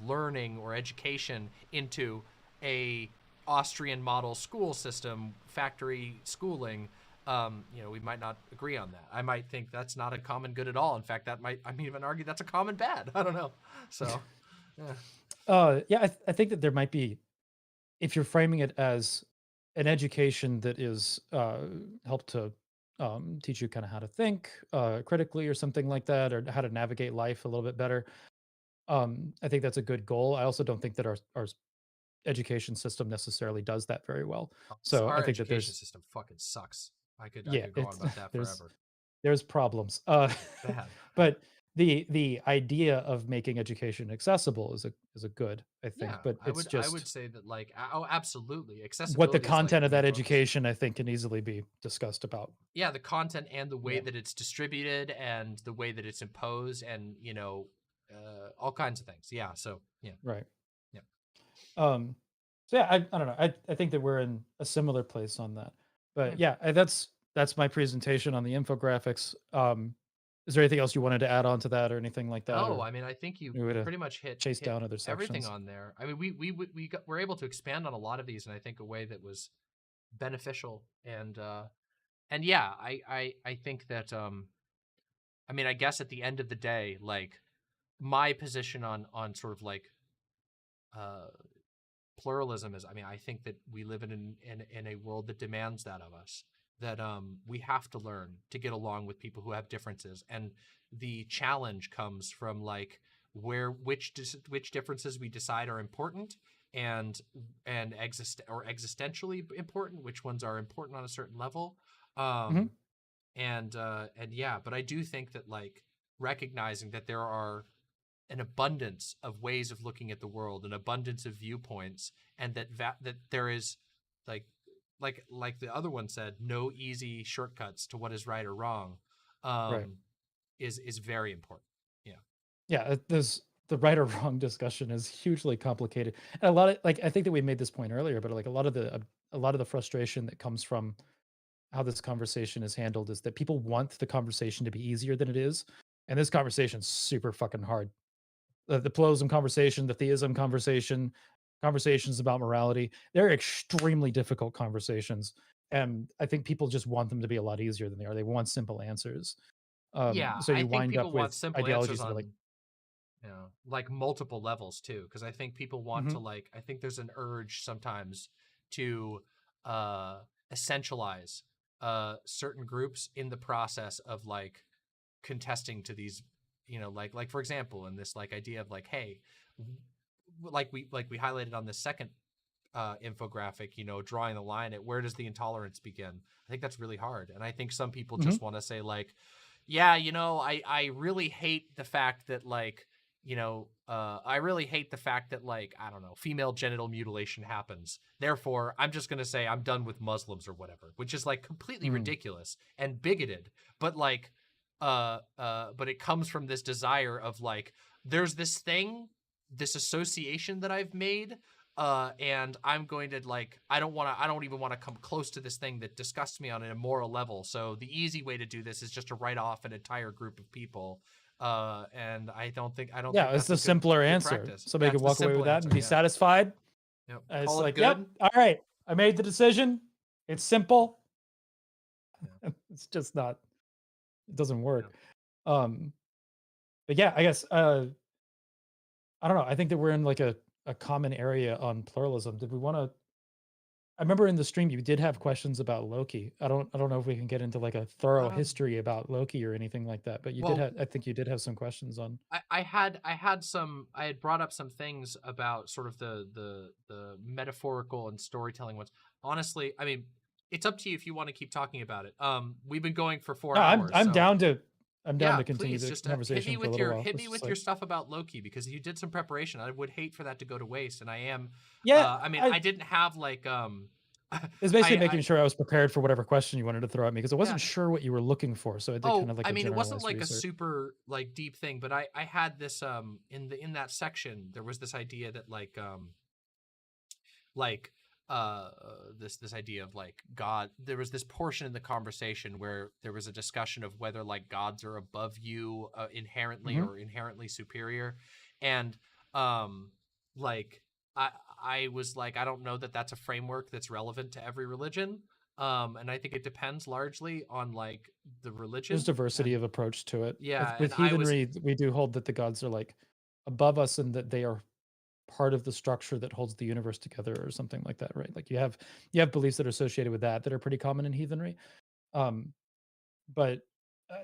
learning or education into a Austrian model school system, factory schooling, we might not agree on that. I might think that's not a common good at all. In fact, I mean, even argue that's a common bad. I don't know. So, yeah, I think that there might be, if you're framing it as an education that is help to teach you kind of how to think critically or something like that, or how to navigate life a little bit better. I think that's a good goal. I also don't think that our education system necessarily does that very well. So I our think that education there's, system fucking sucks. I could yeah, go on about that there's forever. there's problems. Bad. But the idea of making education accessible is a good, I think. Yeah, But I it's would just say that, like, oh, absolutely, what the accessibility is like content the of main that focus. education, I think, can easily be discussed about. Yeah, the content and the way Yeah. that it's distributed and the way that it's imposed, and all kinds of things. Yeah, so yeah, Right. yeah. So yeah, I don't know. I think that we're in a similar place on that. But Yeah. yeah, that's my presentation on the infographics. Is there anything else you wanted to add on to that or anything like that? Oh, Or I mean, I think you we would have pretty much hit chased down other everything sections? on there. I mean, we're able to expand on a lot of these, and I think a way that was beneficial. And yeah, I think that I mean, I guess at the end of the day, like, my position on sort of like uh pluralism is, I mean, I think that we live in a world that demands that of us, that we have to learn to get along with people who have differences, and the challenge comes from, like, which differences we decide are important, and existentially important, which ones are important on a certain level. Hmm. Um and yeah, but I do think that, like, recognizing that there are an abundance of ways of looking at the world, an abundance of viewpoints, and that there is, like the other one said, no easy shortcuts to what is right or wrong, Right. is very important. Yeah. Yeah. There's the right or wrong discussion is hugely complicated, and a lot of, like, I think that we made this point earlier, but like a lot of the frustration that comes from how this conversation is handled is that people want the conversation to be easier than it is, and this conversation's super fucking hard. The pluralism conversation, the theism conversation, conversations about morality, they're extremely difficult conversations, and I think people just want them to be a lot easier than they are. They want simple answers. Yeah, So I you think wind people up want with simple answers ideologies that are like, on, like, multiple levels too, because I think people want to, mhm, like, I think there's an urge sometimes to uh essentialize certain groups in the process of, like, contesting to these, like for example, in this, like, idea of, like, hey, like we highlighted on the second infographic, drawing the line at where does the intolerance begin. I think that's really hard, and I think some people mhm, just want to say, like, yeah, I really hate the fact that, like, I really hate the fact that, like, I don't know, female genital mutilation happens, therefore I'm just gonna say I'm done with Muslims or whatever, which is, like, completely mhm, ridiculous and bigoted. But, like, but it comes from this desire of, like, there's this thing, this association that I've made, and I'm going to, like, I don't even want to come close to this thing that disgusts me on an immoral level. So the easy way to do this is just to write off an entire group of people. And I don't yeah, think it's that's a the simpler good answer. practice. Somebody Yeah, could it's the walk away simple with that answer. and be Yeah. satisfied. Yep. It's Call it like, yep, good. all right, I made the decision. It's simple. Yeah. It's just not. It doesn't Yeah. work. Um, but yeah, I guess I don't know. I think that we're in like a common area on pluralism. Did we want to? I remember in the stream you did have questions about Loki. I don't know if we can get into like a thorough Um, history about Loki or anything like that. But you did well, have. I think you did have some questions on. I had brought up some things about sort of the metaphorical and storytelling ones. Honestly, I mean, it's up to you if you want to keep talking about it. We've been going for 4 No, hours. I'm so down to yeah, continue please the just conversation for a little while. hit me with your stuff about Loki, because you did some preparation. I would hate for that to go to waste, and I am. Yeah, I mean, I didn't have like it's basically I making sure I was prepared for whatever question you wanted to throw at me, because I wasn't yeah. sure what you were looking for, so I did kind of like I a mean, it wasn't generalized like a research. super like deep thing, but I had this in that section there was this idea that like this idea of like God. There was this portion in the conversation where there was a discussion of whether like gods are above you inherently Mhm. or inherently superior, and like I was like, I don't know that that's a framework that's relevant to every religion. And I think it depends largely on like the religion. There's diversity And of approach to it. yeah, With and I was heathenry, we do hold that the gods are like above us and that they are part of the structure that holds the universe together, or something like that, right? Like you have beliefs that are associated with that are pretty common in heathenry. Um, but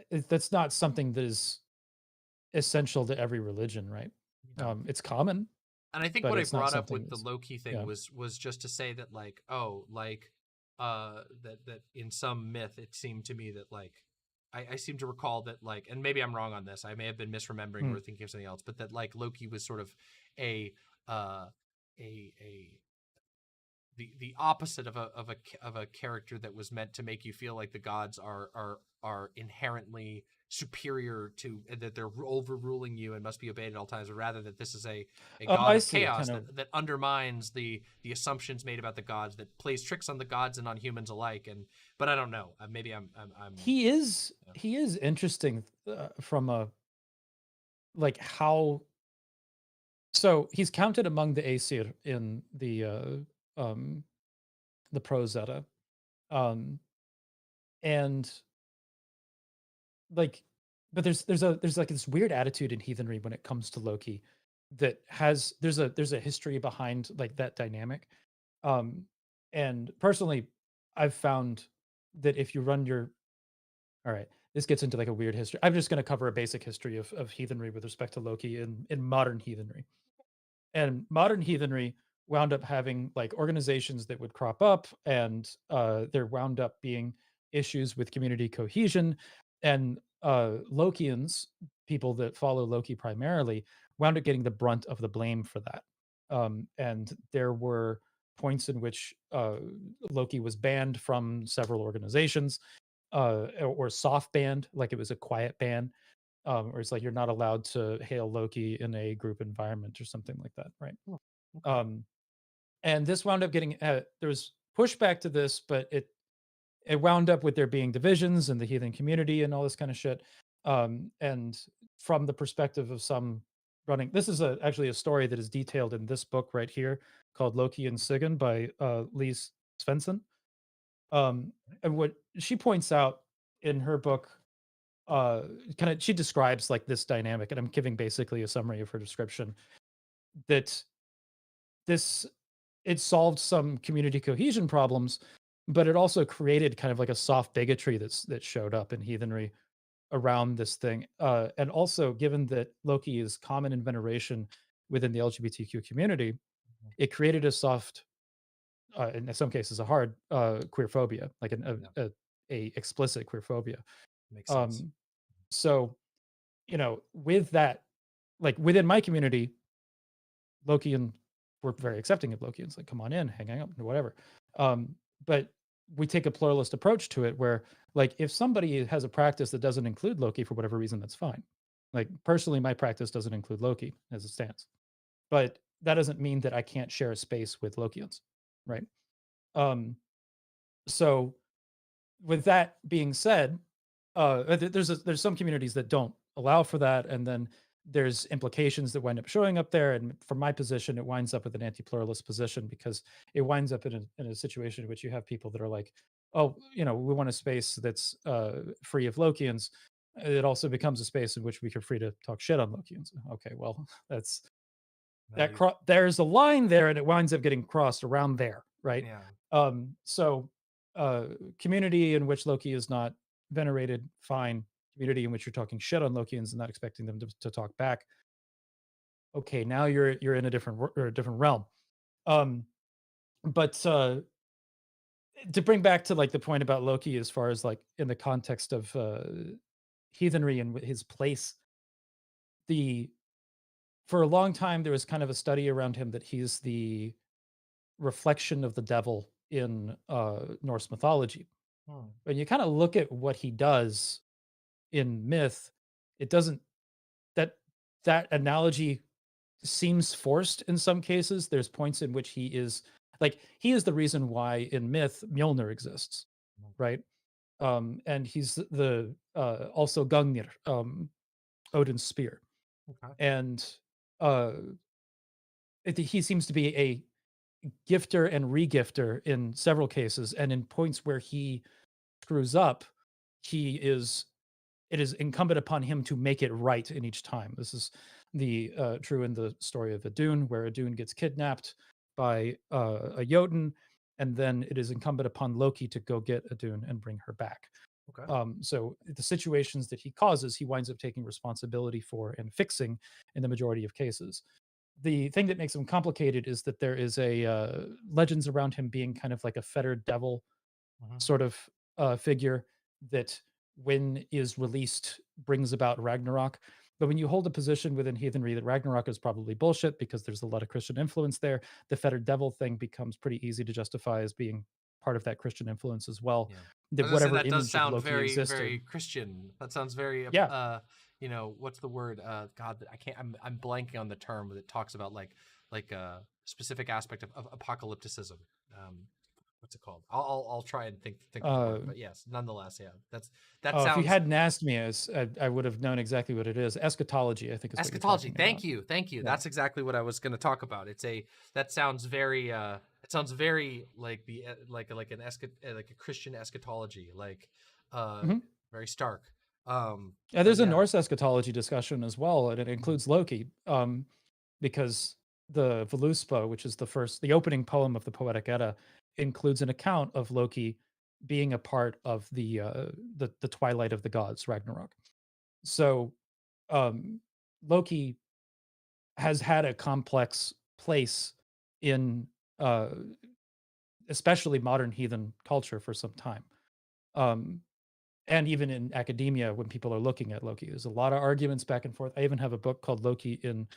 that's not something that is essential to every religion, right? yeah. It's common, And I think but what I it's not brought up something with the that's, Loki thing yeah. was just to say that like, oh, like that in some myth it seemed to me that like I seem to recall that like, and maybe I'm wrong on this, I may have been misremembering or thinking of something else, but that like Loki was sort of a uh a the opposite of a character that was meant to make you feel like the gods are inherently superior to, that they're overruling you and must be obeyed at all times, or rather that this is a Oh, god I of see. chaos Kind of. that undermines the assumptions made about the gods, that plays tricks on the gods and on humans alike. And but I don't know, maybe I'm He is yeah. he is interesting from a like how. So he's counted among the Aesir in the Prose Edda, um, and like, but there's like this weird attitude in heathenry when it comes to Loki that has there's a history behind like that dynamic. Um, and personally, I've found that if you run your all right, this gets into like a weird history. I'm just going to cover a basic history of heathenry with respect to Loki in modern heathenry. And modern heathenry wound up having like organizations that would crop up, and there wound up being issues with community cohesion, and Lokians, people that follow Loki primarily, wound up getting the brunt of the blame for that. And there were points in which Loki was banned from several organizations, or soft banned, like it was a quiet ban, or it's like you're not allowed to hail Loki in a group environment or something like that, right? Oh, okay. And this wound up getting there was pushback to this, but it wound up with there being divisions in the heathen community and all this kind of shit. And from the perspective of some running, this is actually a story that is detailed in this book right here called Loki and Sigyn by Lise Svensson. And what she points out in her book, kind of, she describes like this dynamic, and I'm giving basically a summary of her description, that this it solved some community cohesion problems, but it also created kind of like a soft bigotry that showed up in heathenry around this thing. And also, given that Loki is common in veneration within the LGBTQ community, it created a soft, in some cases, a hard queer phobia, like a explicit queer phobia. Makes sense. So, with that, like within my community, Lokian we're very accepting of Lokians. Like, come on in, hang out, whatever. But we take a pluralist approach to it, where like if somebody has a practice that doesn't include Loki for whatever reason, that's fine. Like personally, my practice doesn't include Loki as it stands, but that doesn't mean that I can't share a space with Lokians, right? So with that being said, there's some communities that don't allow for that, and then there's implications that wind up showing up there. And from my position, it winds up with an anti-pluralist position, because it winds up in a situation in which you have people that are like, oh, we want a space that's free of Lokians. It also becomes a space in which we are free to talk shit on Lokians. Okay, well, that's there's a line there, and it winds up getting crossed around there, right? Yeah. So community in which Loki is not venerated, fine. Community in which you're talking shit on Lokians and not expecting them to talk back, okay, now you're in a different realm. But to bring back to like the point about Loki, as far as like in the context of heathenry and his place, the for a long time there was kind of a study around him that he's the reflection of the devil in Norse mythology. When you kind of look at what he does in myth, it doesn't that that analogy seems forced in some cases. There's points in which he is the reason why in myth Mjolnir exists, right? And he's the also Gungnir, Odin's spear, Okay. and uh, he seems to be a gifter and regifter in several cases, and in points where he screws up, it is incumbent upon him to make it right in each time. This is the true in the story of Idun, where Idun gets kidnapped by a Jotun, and then it is incumbent upon Loki to go get Idun and bring her back. Okay. So the situations that he causes, he winds up taking responsibility for and fixing in the majority of cases. The thing that makes him complicated is that there is a legends around him being kind of like a fettered devil sort of figure that, when is released, brings about Ragnarok. But when you hold a position within heathenry that Ragnarok is probably bullshit because there's a lot of Christian influence there, the fettered devil thing becomes pretty easy to justify as being part of that Christian influence as well. Yeah. That whatever that does image of sound Loki very, existed. very Christian. That sounds very, Yeah. you know, what's the word? God, I can't. I'm blanking on the term that talks about like a specific aspect of apocalypticism. What's it called? I'll try and think for it. But yes, nonetheless, yeah, that If you sounds. hadn't asked me, I would have known exactly what it is. Eschatology, I think, is Eschatology. what you're talking Thank about. you. Yeah. That's exactly what I was going to talk about. That sounds very it sounds very like the like like a Christian eschatology, like Mhm. very stark. Yeah, there's a yeah. Norse eschatology discussion as well, and it includes Loki, because the Voluspa, which is the opening poem of the Poetic Edda, includes an account of Loki being a part of the twilight of the gods, Ragnarok. So, um, Loki has had a complex place in, uh, especially modern heathen culture for some time. Um, and even in academia, when people are looking at Loki, there's a lot of arguments back and forth. I even have a book called Loki in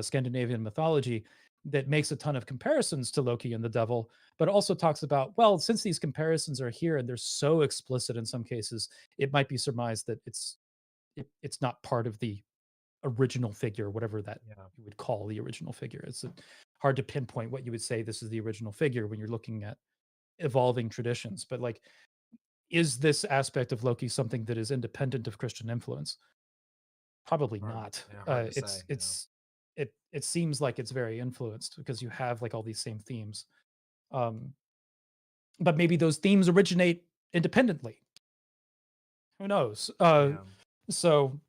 Scandinavian mythology that makes a ton of comparisons to Loki and the devil, but also talks about, well, since these comparisons are here and they're so explicit in some cases, it might be surmised that it's not part of the original figure, whatever that you would call the original figure. It's hard to pinpoint what you would say this is the original figure when you're looking at evolving traditions. But like, is this aspect of Loki something that is independent of Christian influence? Probably not. Hard to say. It seems like it's very influenced because you have like all these same themes. But maybe those themes originate independently. Who knows? So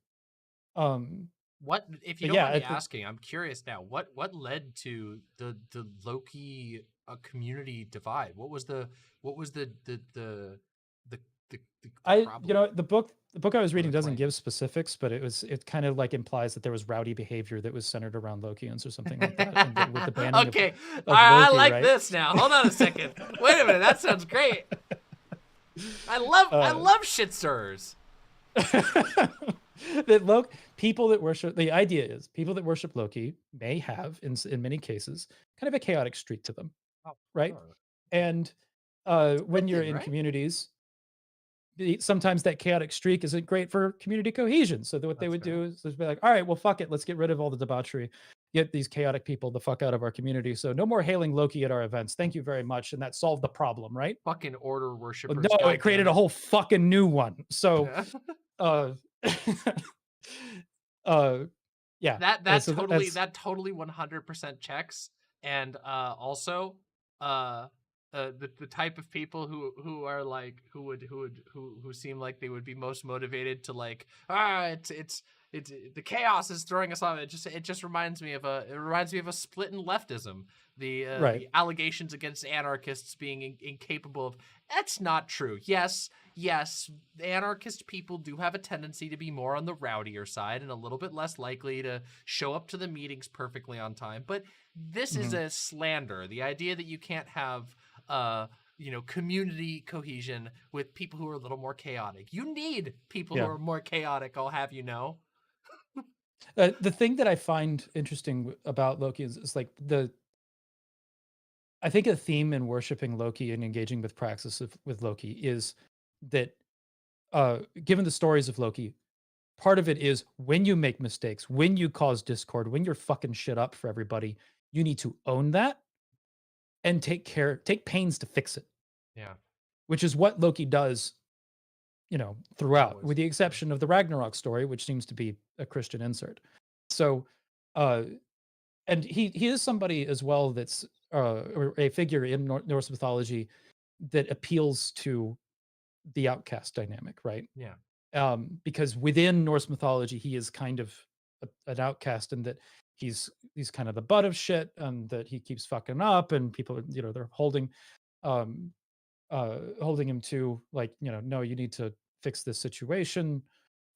what, if you but don't yeah, mind me asking, I'm curious now. What led to the Loki community divide? What was the problem? the book I was reading doesn't give specifics, but it kind of like implies that there was rowdy behavior that was centered around Lokians or something like that, and that with the banning Okay, of I Loki, like right? this now. Hold on a second. Wait a minute, that sounds great. I love shit stirrers. That people that worship, the idea is people that worship Loki may have in many cases kind of a chaotic streak to them, right? Sure. And when you're in communities, sometimes that chaotic streak isn't great for community cohesion. So what they would do is be like, all right, well, fuck it, let's get rid of all the debauchery, get these chaotic people the fuck out of our community. So no more hailing Loki at our events. Thank you very much. And that solved the problem, right? Fucking order worshippers. No, it created a whole fucking new one. So yeah. That totally 100% checks. And also the type of people who are like who seem like they would be most motivated to like, it's the chaos is throwing us off. It just reminds me of a split in leftism. The allegations against anarchists being incapable of, that's not true. Yes, anarchist people do have a tendency to be more on the rowdier side and a little bit less likely to show up to the meetings perfectly on time. But this is a slander. The idea that you can't have community cohesion with people who are a little more chaotic. You need people who Yeah. are more chaotic, I'll have you know. The thing that I find interesting about Loki is like I think a theme in worshiping Loki and engaging with praxis with Loki is that, given the stories of Loki, part of it is when you make mistakes, when you cause discord, when you're fucking shit up for everybody, you need to own that and take pains to fix it. Yeah. Which is what Loki does, throughout, Always. with the exception of the Ragnarok story, which seems to be a Christian insert. So, and he is somebody as well that's or a figure in Norse mythology that appeals to the outcast dynamic, right? Yeah. Because within Norse mythology, he is kind of an outcast in that he's kind of the butt of shit, and that he keeps fucking up, and people, they're um, holding him to, like, no, you need to fix this situation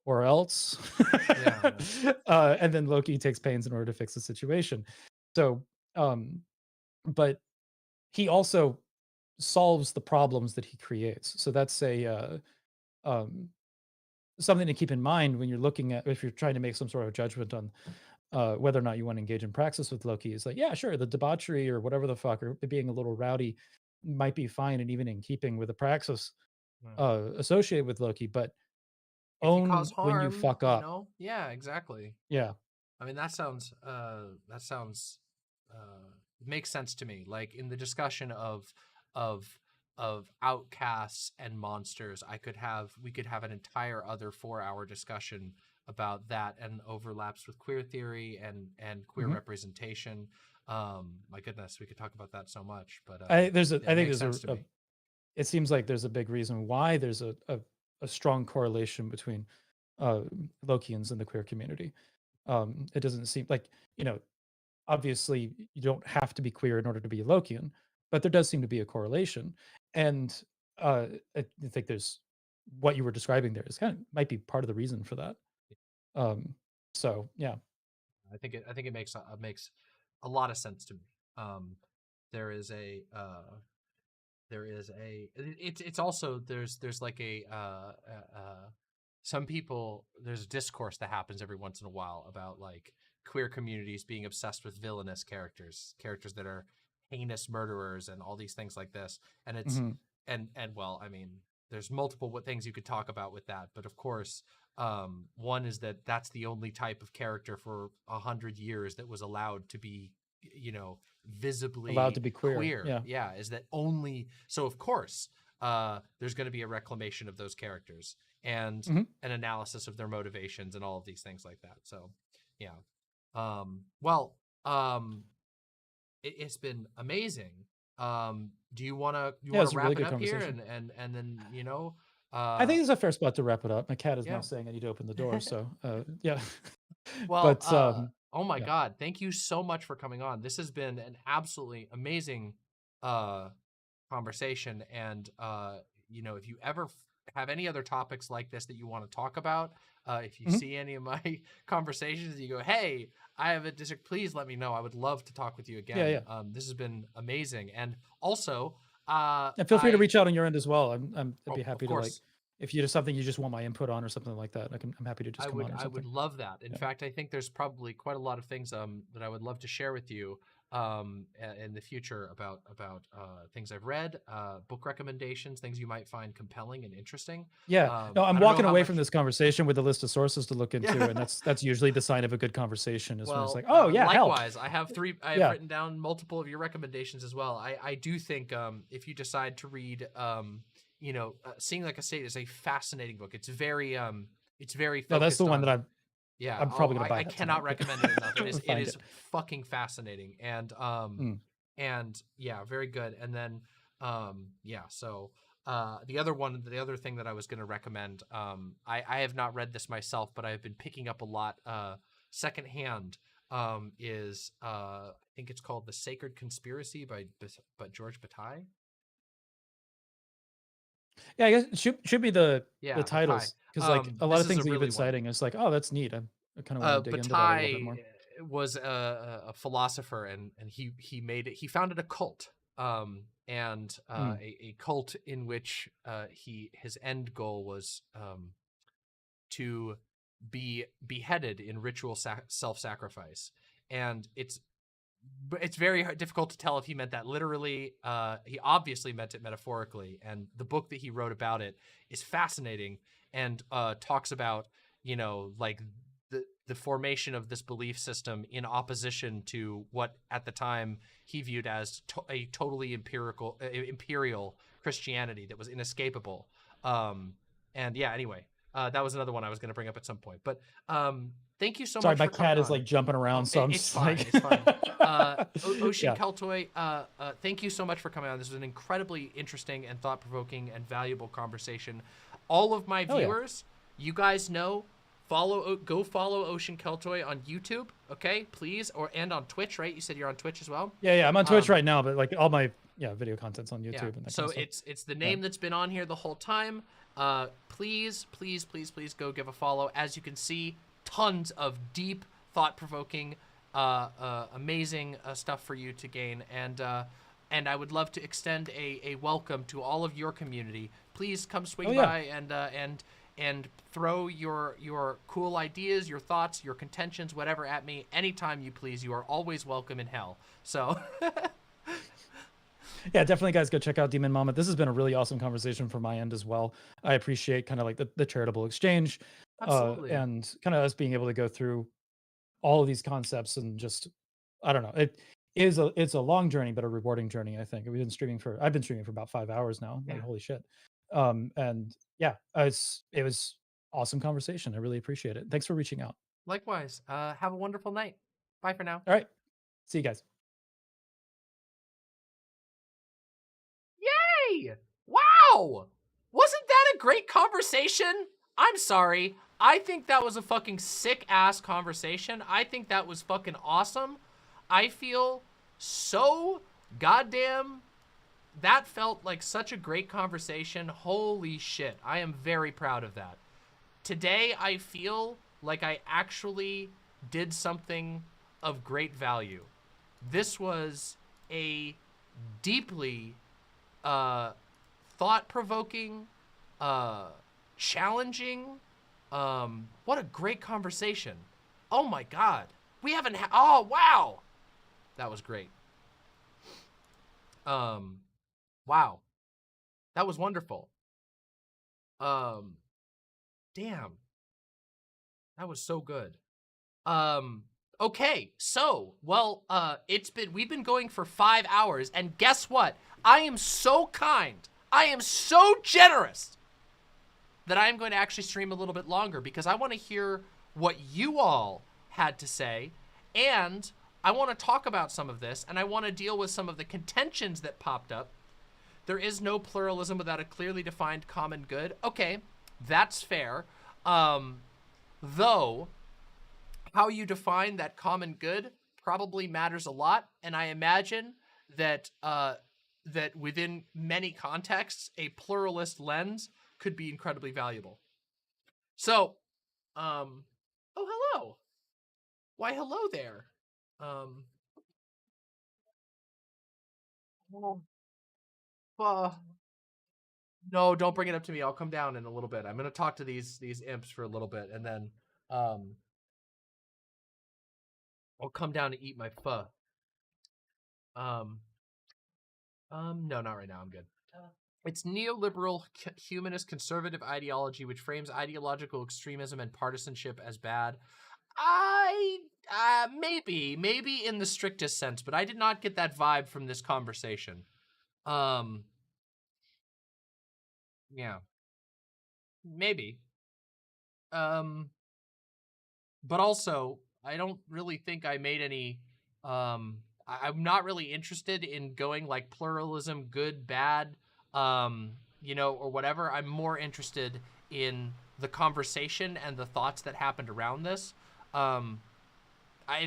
or else. Yeah. And then Loki takes pains in order to fix the situation. So, but he also solves the problems that he creates. So that's um, something to keep in mind when you're looking at, if you're trying to make some sort of judgment on whether or not you want to engage in praxis with Loki. Is like, yeah, sure, the debauchery or whatever the fuck, or being a little rowdy might be fine and even in keeping with the praxis associated with Loki, but If you own cause when you harm, fuck up. yeah, exactly. Yeah. I mean, that sounds makes sense to me. Like in the discussion of outcasts and monsters, we could have an entire other 4-hour discussion about that, and overlaps with queer theory and queer representation. My goodness, we could talk about that so much, but I think there's it seems like there's a big reason why there's a strong correlation between Lokians and the queer community. It doesn't seem like, obviously you don't have to be queer in order to be a Lokian, but there does seem to be a correlation. And I think there's what you were describing there is might be part of the reason for that. So yeah. I think it makes a lot of sense to me. There is a it's also there's like some people, there's a discourse that happens every once in a while about like queer communities being obsessed with villainous characters that are heinous murderers and all these things like this, and it's and well, I mean, there's multiple things you could talk about with that, but of course, one is that's the only type of character for 100 years that was allowed to be, visibly allowed to be queer. Yeah, is that only, so of course there's going to be a reclamation of those characters and an analysis of their motivations and all of these things like that. So yeah. It's been amazing. Do you want to wrap really it up here and then I think it's a fair spot to wrap it up. My cat is now saying I need to open the door, so yeah. Well, but oh my God, thank you so much for coming on. This has been an absolutely amazing conversation, and if you ever have any other topics like this that you want to talk about, if you see any of my conversations, you go, hey, I have a district, please let me know. I would love to talk with you again. This has been amazing. And also, and feel free to reach out on your end as well. I'd be happy to, like, course. If you just something you just want my input on or something like that, I'm happy to just come on or something. I would love that. In fact, I think there's probably quite a lot of things that I would love to share with you in the future about things I've read, book recommendations, things you might find compelling and interesting. Yeah. No, I'm walking away from this conversation with a list of sources to look into, and that's usually the sign of a good conversation. Is when it's like, oh yeah, likewise, help. I have written down multiple of your recommendations as well. I do think if you decide to read Seeing Like a State is a fascinating book. It's very focused. No, that's the one that I'm probably gonna buy. I cannot recommend it enough. It is fucking fascinating, and and yeah, very good. And then so the other thing that I was going to recommend, I have not read this myself, but I've been picking up a lot secondhand, is I think it's called The Sacred Conspiracy by George Bataille. Yeah, I guess it should be the titles, because like a lot of things that you've been citing, it's like, oh, that's neat. I kind of want to dig into that a little bit more. Was a philosopher, and he founded a cult and a cult in which his end goal was to be beheaded in ritual self-sacrifice. And it's very difficult to tell if he meant that literally. He obviously meant it metaphorically, and the book that he wrote about it is fascinating and talks about, you know, like the formation of this belief system in opposition to what at the time he viewed as a totally imperial Christianity that was inescapable. And yeah, anyway, that was another one I was going to bring up at some point. But thank you so Sorry, much my for coming cat is on. like jumping around, so I'm It's just fine. like... It's fine. Yeah. OceanKeltoi, thank you so much for coming on. This was an incredibly interesting and thought-provoking and valuable conversation. All of my viewers, you guys know, go follow OceanKeltoi on YouTube, okay, please, and on Twitch, right? You said you're on Twitch as well. Yeah, I'm on Twitch right now, but like all my video content's on YouTube. Yeah. And that So kind of stuff. it's the name that's been on here the whole time. Please go give a follow. As you can see, tons of deep, thought-provoking, amazing stuff for you to gain. And I would love to extend a welcome to all of your community. Please come swing by and throw your cool ideas, your thoughts, your contentions, whatever at me anytime you please. You are always welcome in hell. So yeah, definitely, guys, go check out Demon Mama. This has been a really awesome conversation from my end as well. I appreciate kind of like the charitable exchange, absolutely, and kind of us being able to go through all of these concepts and just, I don't know, it's a long journey, but a rewarding journey. I think I've been streaming for about 5 hours now. Like, holy shit. And yeah, it was awesome conversation. I really appreciate it. Thanks for reaching out. Likewise. Have a wonderful night. Bye for now. All right. See you guys. Yay! Wow! Wasn't that a great conversation? I'm sorry. I think that was a fucking sick-ass conversation. I think that was fucking awesome. I feel so goddamn... That felt like such a great conversation. Holy shit. I am very proud of that. Today, I feel like I actually did something of great value. This was a deeply thought-provoking, challenging, what a great conversation. Oh my God. We haven't oh, wow. That was great. Wow. That was wonderful. Damn. That was so good. Okay, so, well, we've been going for 5 hours, and guess what? I am so kind, I am so generous that I am going to actually stream a little bit longer because I want to hear what you all had to say, and I want to talk about some of this, and I want to deal with some of the contentions that popped up. There is no pluralism without a clearly defined common good. Okay, that's fair. Though, how you define that common good probably matters a lot, and I imagine that that within many contexts, a pluralist lens could be incredibly valuable. So, oh, hello. Why, hello there. No, don't bring it up to me. I'll come down in a little bit. I'm gonna talk to these imps for a little bit, and then I'll come down to eat my pho. No, not right now. I'm good. It's neoliberal, humanist, conservative ideology which frames ideological extremism and partisanship as bad. Maybe in the strictest sense, but I did not get that vibe from this conversation. Yeah. Maybe. But also, I don't really think I made any, I'm not really interested in going like pluralism, good, bad, you know, or whatever. I'm more interested in the conversation and the thoughts that happened around this. In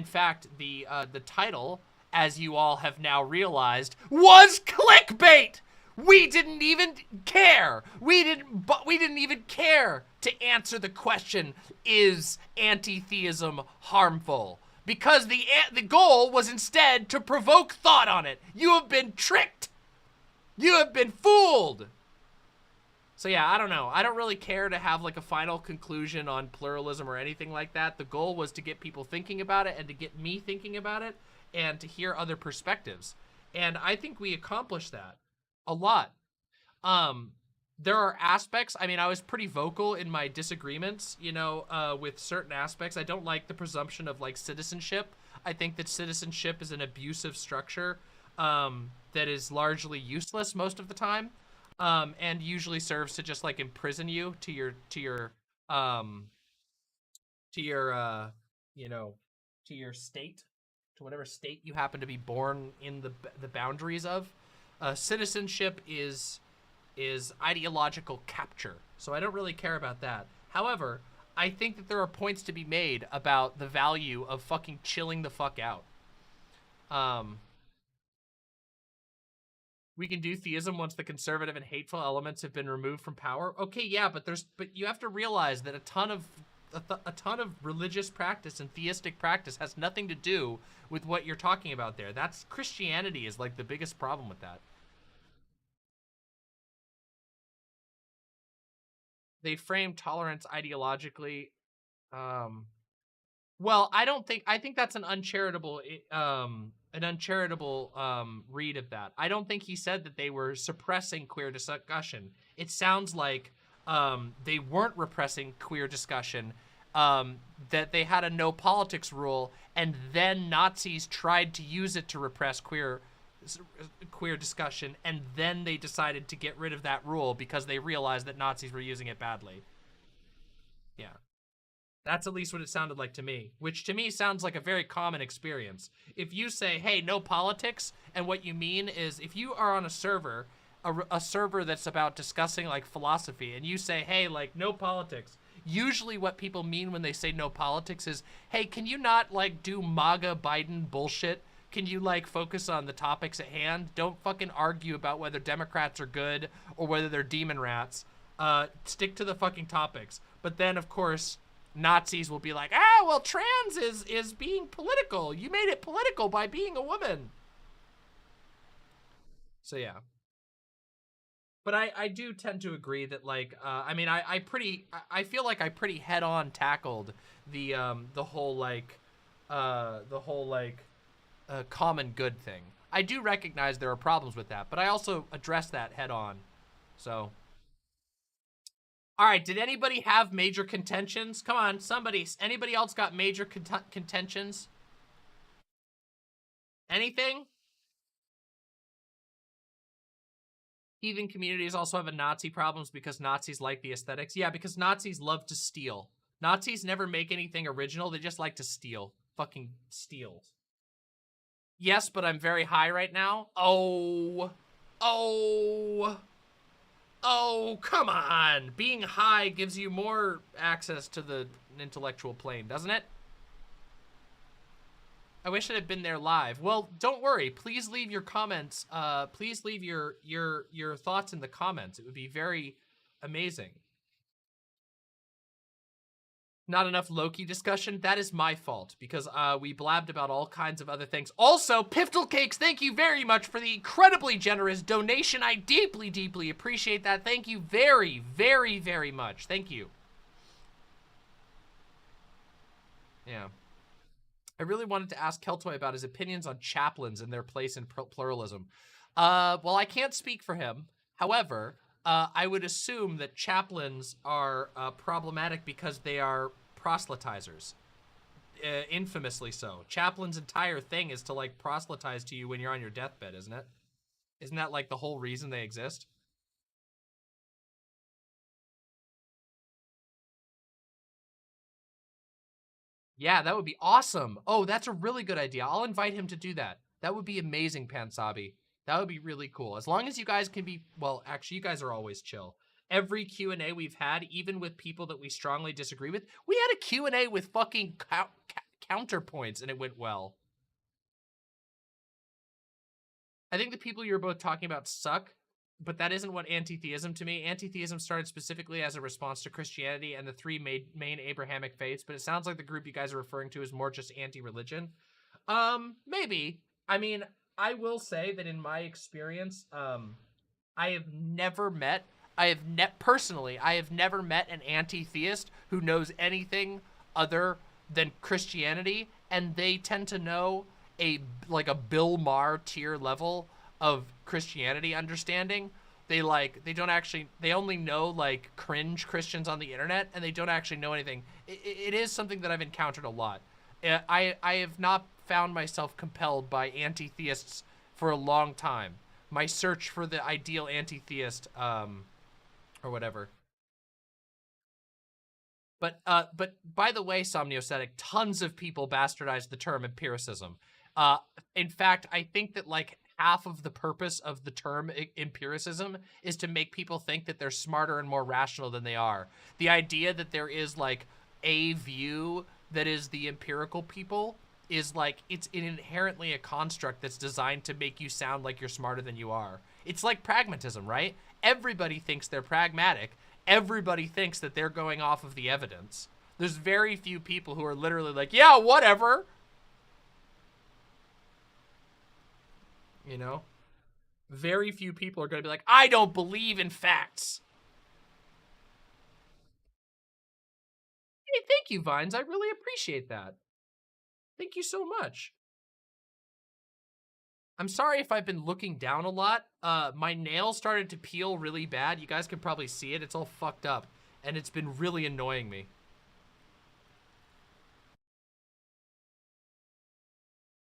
fact, the title, as you all have now realized, was clickbait. We didn't even care. We didn't even care to answer the question, is anti-theism harmful? Because the goal was instead to provoke thought on it. You have been tricked. You have been fooled! So yeah, I don't know. I don't really care to have like a final conclusion on pluralism or anything like that. The goal was to get people thinking about it and to get me thinking about it and to hear other perspectives. And I think we accomplished that a lot. There are aspects, I mean, I was pretty vocal in my disagreements, you know, with certain aspects. I don't like the presumption of like citizenship. I think that citizenship is an abusive structure that is largely useless most of the time. And usually serves to just like imprison you to your you know, to your state, to whatever state you happen to be born in the boundaries of. Citizenship is ideological capture, so I don't really care about that. However, I think that there are points to be made about the value of fucking chilling the fuck out. We can do theism once the conservative and hateful elements have been removed from power. Okay, yeah, but you have to realize that a ton of religious practice and theistic practice has nothing to do with what you're talking about there. That's Christianity is like the biggest problem with that. They frame tolerance ideologically. Well, I think that's an uncharitable read of that. I don't think he said that they were suppressing queer discussion. It sounds like they weren't repressing queer discussion, that they had a no politics rule, and then Nazis tried to use it to repress queer discussion, and then they decided to get rid of that rule because they realized that Nazis were using it badly. Yeah. That's at least what it sounded like to me, which to me sounds like a very common experience. If you say, hey, no politics, and what you mean is if you are on a server, a server that's about discussing like philosophy, and you say, hey, like no politics, usually what people mean when they say no politics is, hey, can you not like do MAGA Biden bullshit? Can you like focus on the topics at hand? Don't fucking argue about whether Democrats are good or whether they're demon rats. Stick to the fucking topics. But then, of course, Nazis will be like, ah, well, trans is being political. You made it political by being a woman. So yeah. But I do tend to agree that like, I mean, I feel like I pretty head on tackled the whole common good thing. I do recognize there are problems with that, but I also address that head on. So. All right, did anybody have major contentions? Come on, anybody else got major contentions? Anything? Heathen communities also have a Nazi problems because Nazis like the aesthetics. Yeah, because Nazis love to steal. Nazis never make anything original. They just like to steal. Fucking steal. Yes, but I'm very high right now. Oh, come on. Being high gives you more access to the intellectual plane, doesn't it? I wish it had been there live. Well, don't worry. Please leave your comments. Please leave your thoughts in the comments. It would be very amazing. Not enough Loki discussion? That is my fault because we blabbed about all kinds of other things. Also, Piftle Cakes, thank you very much for the incredibly generous donation. I deeply, deeply appreciate that. Thank you very, very, very much. Thank you. Yeah. I really wanted to ask Keltoi about his opinions on chaplains and their place in pluralism. Well, I can't speak for him. However, I would assume that chaplains are problematic because they are proselytizers. Infamously so. Chaplain's entire thing is to like proselytize to you when you're on your deathbed, isn't it? Isn't that like the whole reason they exist? Yeah, that would be awesome. Oh, that's a really good idea. I'll invite him to do that. That would be amazing, Pansabi. That would be really cool. As long as you guys can be, well, actually, you guys are always chill. Every Q&A we've had, even with people that we strongly disagree with, we had a Q&A with fucking counterpoints, and it went well. I think the people you're both talking about suck, but that isn't what anti-theism to me. Anti-theism started specifically as a response to Christianity and the three main Abrahamic faiths, but it sounds like the group you guys are referring to is more just anti-religion. Maybe. I mean, I will say that in my experience, I have never met an anti-theist who knows anything other than Christianity, and they tend to know a Bill Maher tier level of Christianity understanding. They only know like cringe Christians on the internet, and they don't actually know anything. It is something that I've encountered a lot. I have not found myself compelled by anti-theists for a long time. My search for the ideal anti-theist, or whatever. But by the way, Somniocetic, tons of people bastardized the term empiricism. In fact, I think that like half of the purpose of the term empiricism is to make people think that they're smarter and more rational than they are. The idea that there is like a view that is the empirical people is like, it's inherently a construct that's designed to make you sound like you're smarter than you are. It's like pragmatism, right? Everybody thinks they're pragmatic. Everybody thinks that they're going off of the evidence. There's very few people who are literally like, yeah, whatever. You know? Very few people are going to be like, I don't believe in facts. Hey, thank you, Vines. I really appreciate that. Thank you so much. I'm sorry if I've been looking down a lot. My nail started to peel really bad. You guys can probably see it. It's all fucked up, and it's been really annoying me.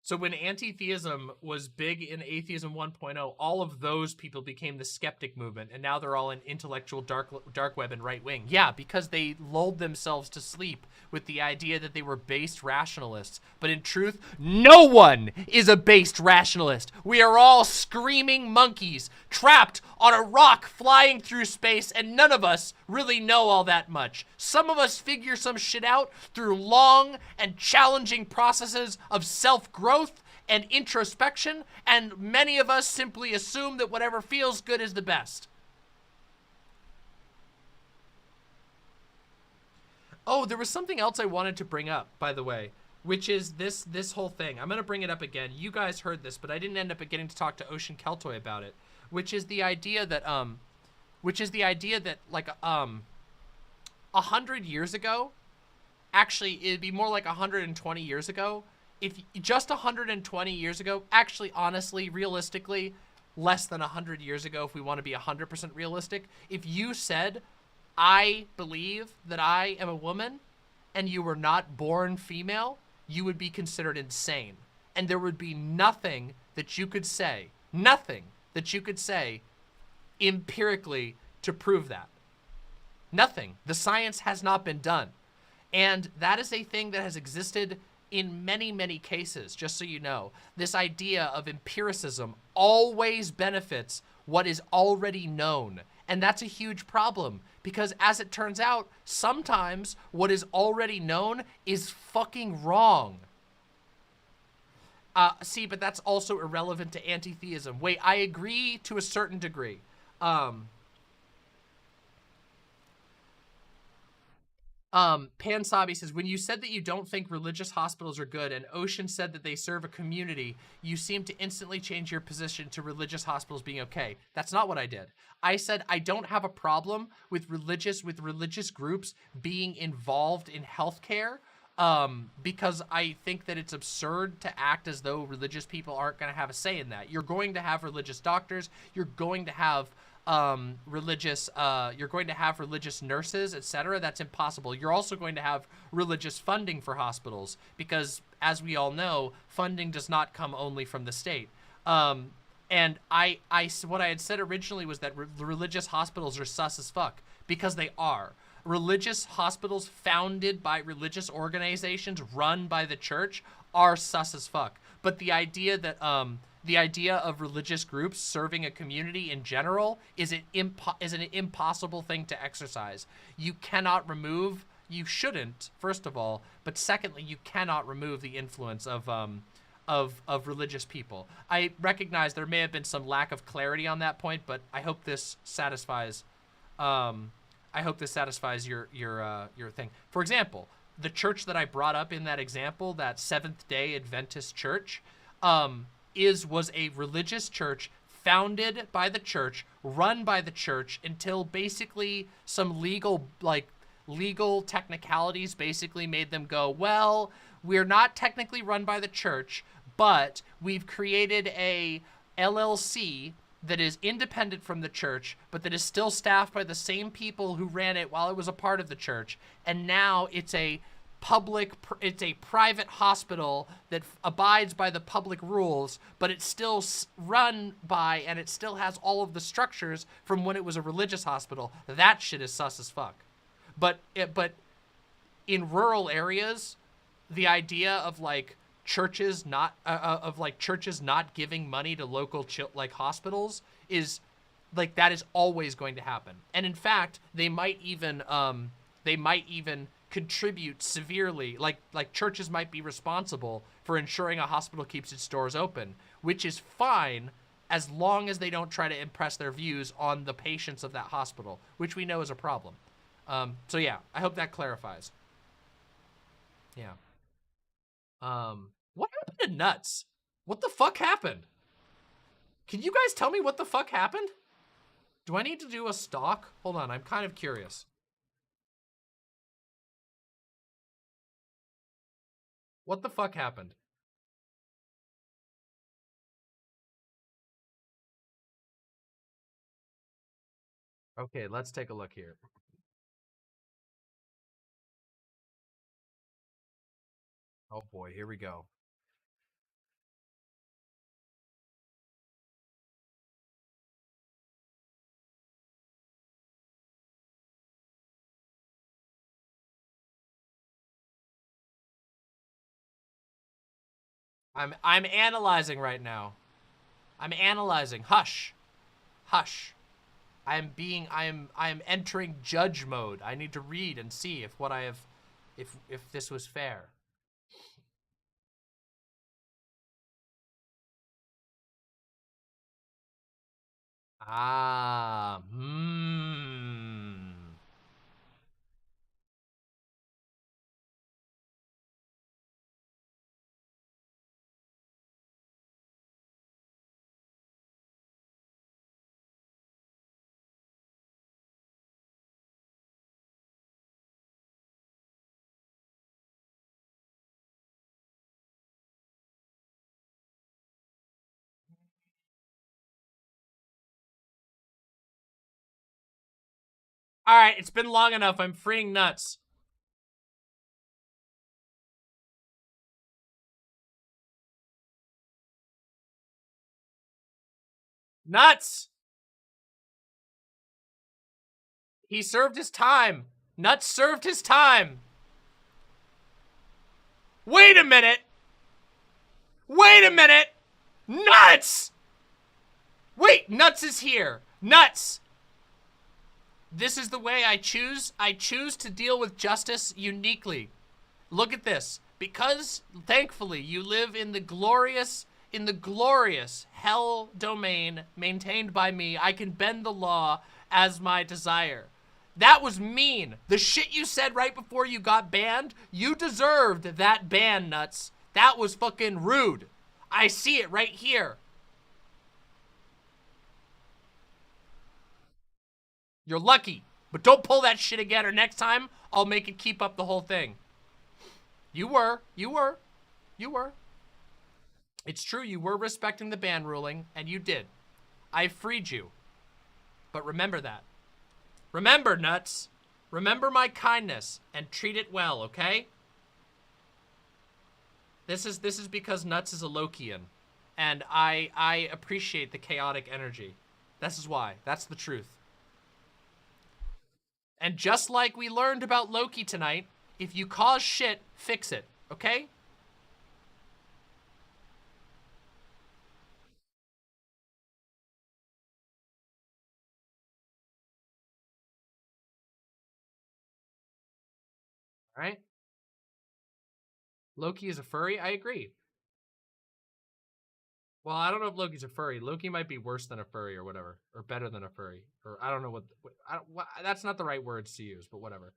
So when anti-theism was big in Atheism 1.0, all of those people became the skeptic movement, and now they're all in intellectual dark web and right wing. Yeah, because they lulled themselves to sleep with the idea that they were based rationalists. But in truth, no one is a based rationalist. We are all screaming monkeys trapped on a rock flying through space, and none of us really know all that much. Some of us figure some shit out through long and challenging processes of self-growth and introspection, and many of us simply assume that whatever feels good is the best. Oh, there was something else I wanted to bring up, by the way, which is this whole thing. I'm gonna bring it up again. You guys heard this, but I didn't end up getting to talk to OceanKeltoi about it, which is the idea that like 100 years ago, actually it'd be more like 120 years ago. If just 120 years ago, actually, honestly, realistically, less than 100 years ago, if we want to be 100% realistic, if you said, I believe that I am a woman, and you were not born female, you would be considered insane. And there would be nothing that you could say empirically to prove that. Nothing. The science has not been done. And that is a thing that has existed in many, many cases, just so you know. This idea of empiricism always benefits what is already known. And that's a huge problem, because as it turns out, sometimes what is already known is fucking wrong. See, but that's also irrelevant to anti-theism. Wait, I agree to a certain degree. Pansabi says, when you said that you don't think religious hospitals are good and Ocean said that they serve a community, you seem to instantly change your position to religious hospitals being okay. That's not what I did. I said I don't have a problem with religious groups being involved in healthcare, because I think that it's absurd to act as though religious people aren't going to have a say in that. You're going to have religious doctors. You're going to have religious nurses, etc. That's impossible. You're also going to have religious funding for hospitals because, as we all know, funding does not come only from the state. And what I had said originally was that religious hospitals are sus as fuck, because they are. Religious hospitals founded by religious organizations run by the church are sus as fuck. But the idea that the idea of religious groups serving a community in general is an impossible thing to exercise. You cannot remove, you shouldn't, first of all, but secondly, you cannot remove the influence of religious people. I recognize there may have been some lack of clarity on that point, but I hope this satisfies your thing. For example, the church that I brought up in that example, that Seventh-day Adventist church, was a religious church founded by the church, run by the church until basically some legal technicalities basically made them go, well, we're not technically run by the church, but we've created a LLC that is independent from the church, but that is still staffed by the same people who ran it while it was a part of the church. And now it's a private hospital that abides by the public rules, but it's still run by, and it still has all of the structures from when it was a religious hospital. That shit is sus as fuck. But in rural areas, the idea of like churches not giving money to local hospitals is like, that is always going to happen. And in fact, they might even contribute severely, like churches might be responsible for ensuring a hospital keeps its doors open, which is fine as long as they don't try to impress their views on the patients of that hospital, which we know is a problem. So yeah, I hope that clarifies. Yeah. What happened to Nuts? What the fuck happened? Can you guys tell me what the fuck happened? Do I need to do a stalk? Hold on, I'm kind of curious. What the fuck happened? Okay, let's take a look here. Oh boy, here we go. I'm analyzing right now. I'm analyzing. Hush. Hush. I am entering judge mode. I need to read and see if what I have if this was fair. Ah, All right, it's been long enough. I'm freeing Nuts. Nuts! He served his time. Nuts served his time. Wait a minute. Wait a minute. Nuts! Wait, Nuts is here. Nuts! This is the way I choose. I choose to deal with justice uniquely. Look at this. Because, thankfully, you live in the glorious hell domain maintained by me, I can bend the law as my desire. That was mean. The shit you said right before you got banned, you deserved that ban, Nuts. That was fucking rude. I see it right here. You're lucky, but don't pull that shit again, or next time, I'll make it keep up the whole thing. You were. It's true, you were respecting the ban ruling, and you did. I freed you. But remember that. Remember, Nuts. Remember my kindness, and treat it well, okay? This is because Nuts is a Lokian, and I appreciate the chaotic energy. This is why. That's the truth. And just like we learned about Loki tonight, if you cause shit, fix it, okay? All right? Loki is a furry? I agree. Well, I don't know if Loki's a furry. Loki might be worse than a furry or whatever, or better than a furry, or I don't know that's not the right words to use, but whatever.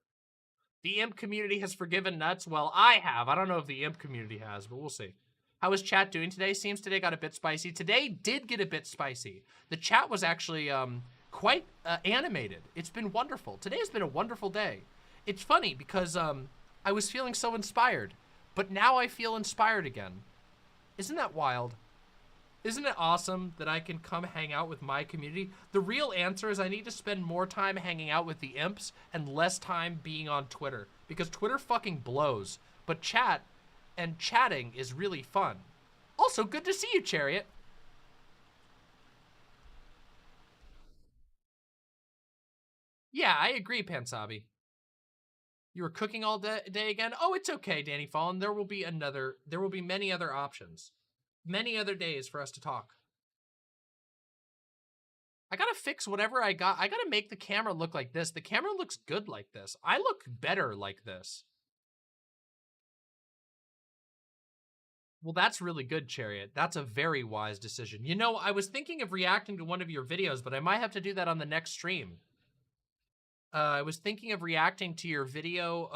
The imp community has forgiven Nuts. Well, I have. I don't know if the imp community has, but we'll see. How was chat doing today? Seems today got a bit spicy. Today did get a bit spicy. The chat was actually quite animated. It's been wonderful. Today has been a wonderful day. It's funny because I was feeling so inspired, but now I feel inspired again. Isn't that wild? Isn't it awesome that I can come hang out with my community? The real answer is I need to spend more time hanging out with the imps and less time being on Twitter, because Twitter fucking blows. But chat and chatting is really fun. Also, good to see you, Chariot. Yeah, I agree, Pansabi. You were cooking all day again? Oh, it's okay, Danny Fallen. There will be many other options. Many other days for us to talk. I gotta fix whatever I got. I gotta make the camera look like this. The camera looks good like this. I look better like this. Well, that's really good, Chariot. That's a very wise decision. You know, I was thinking of reacting to one of your videos, but I might have to do that on the next stream. I was thinking of reacting to your video,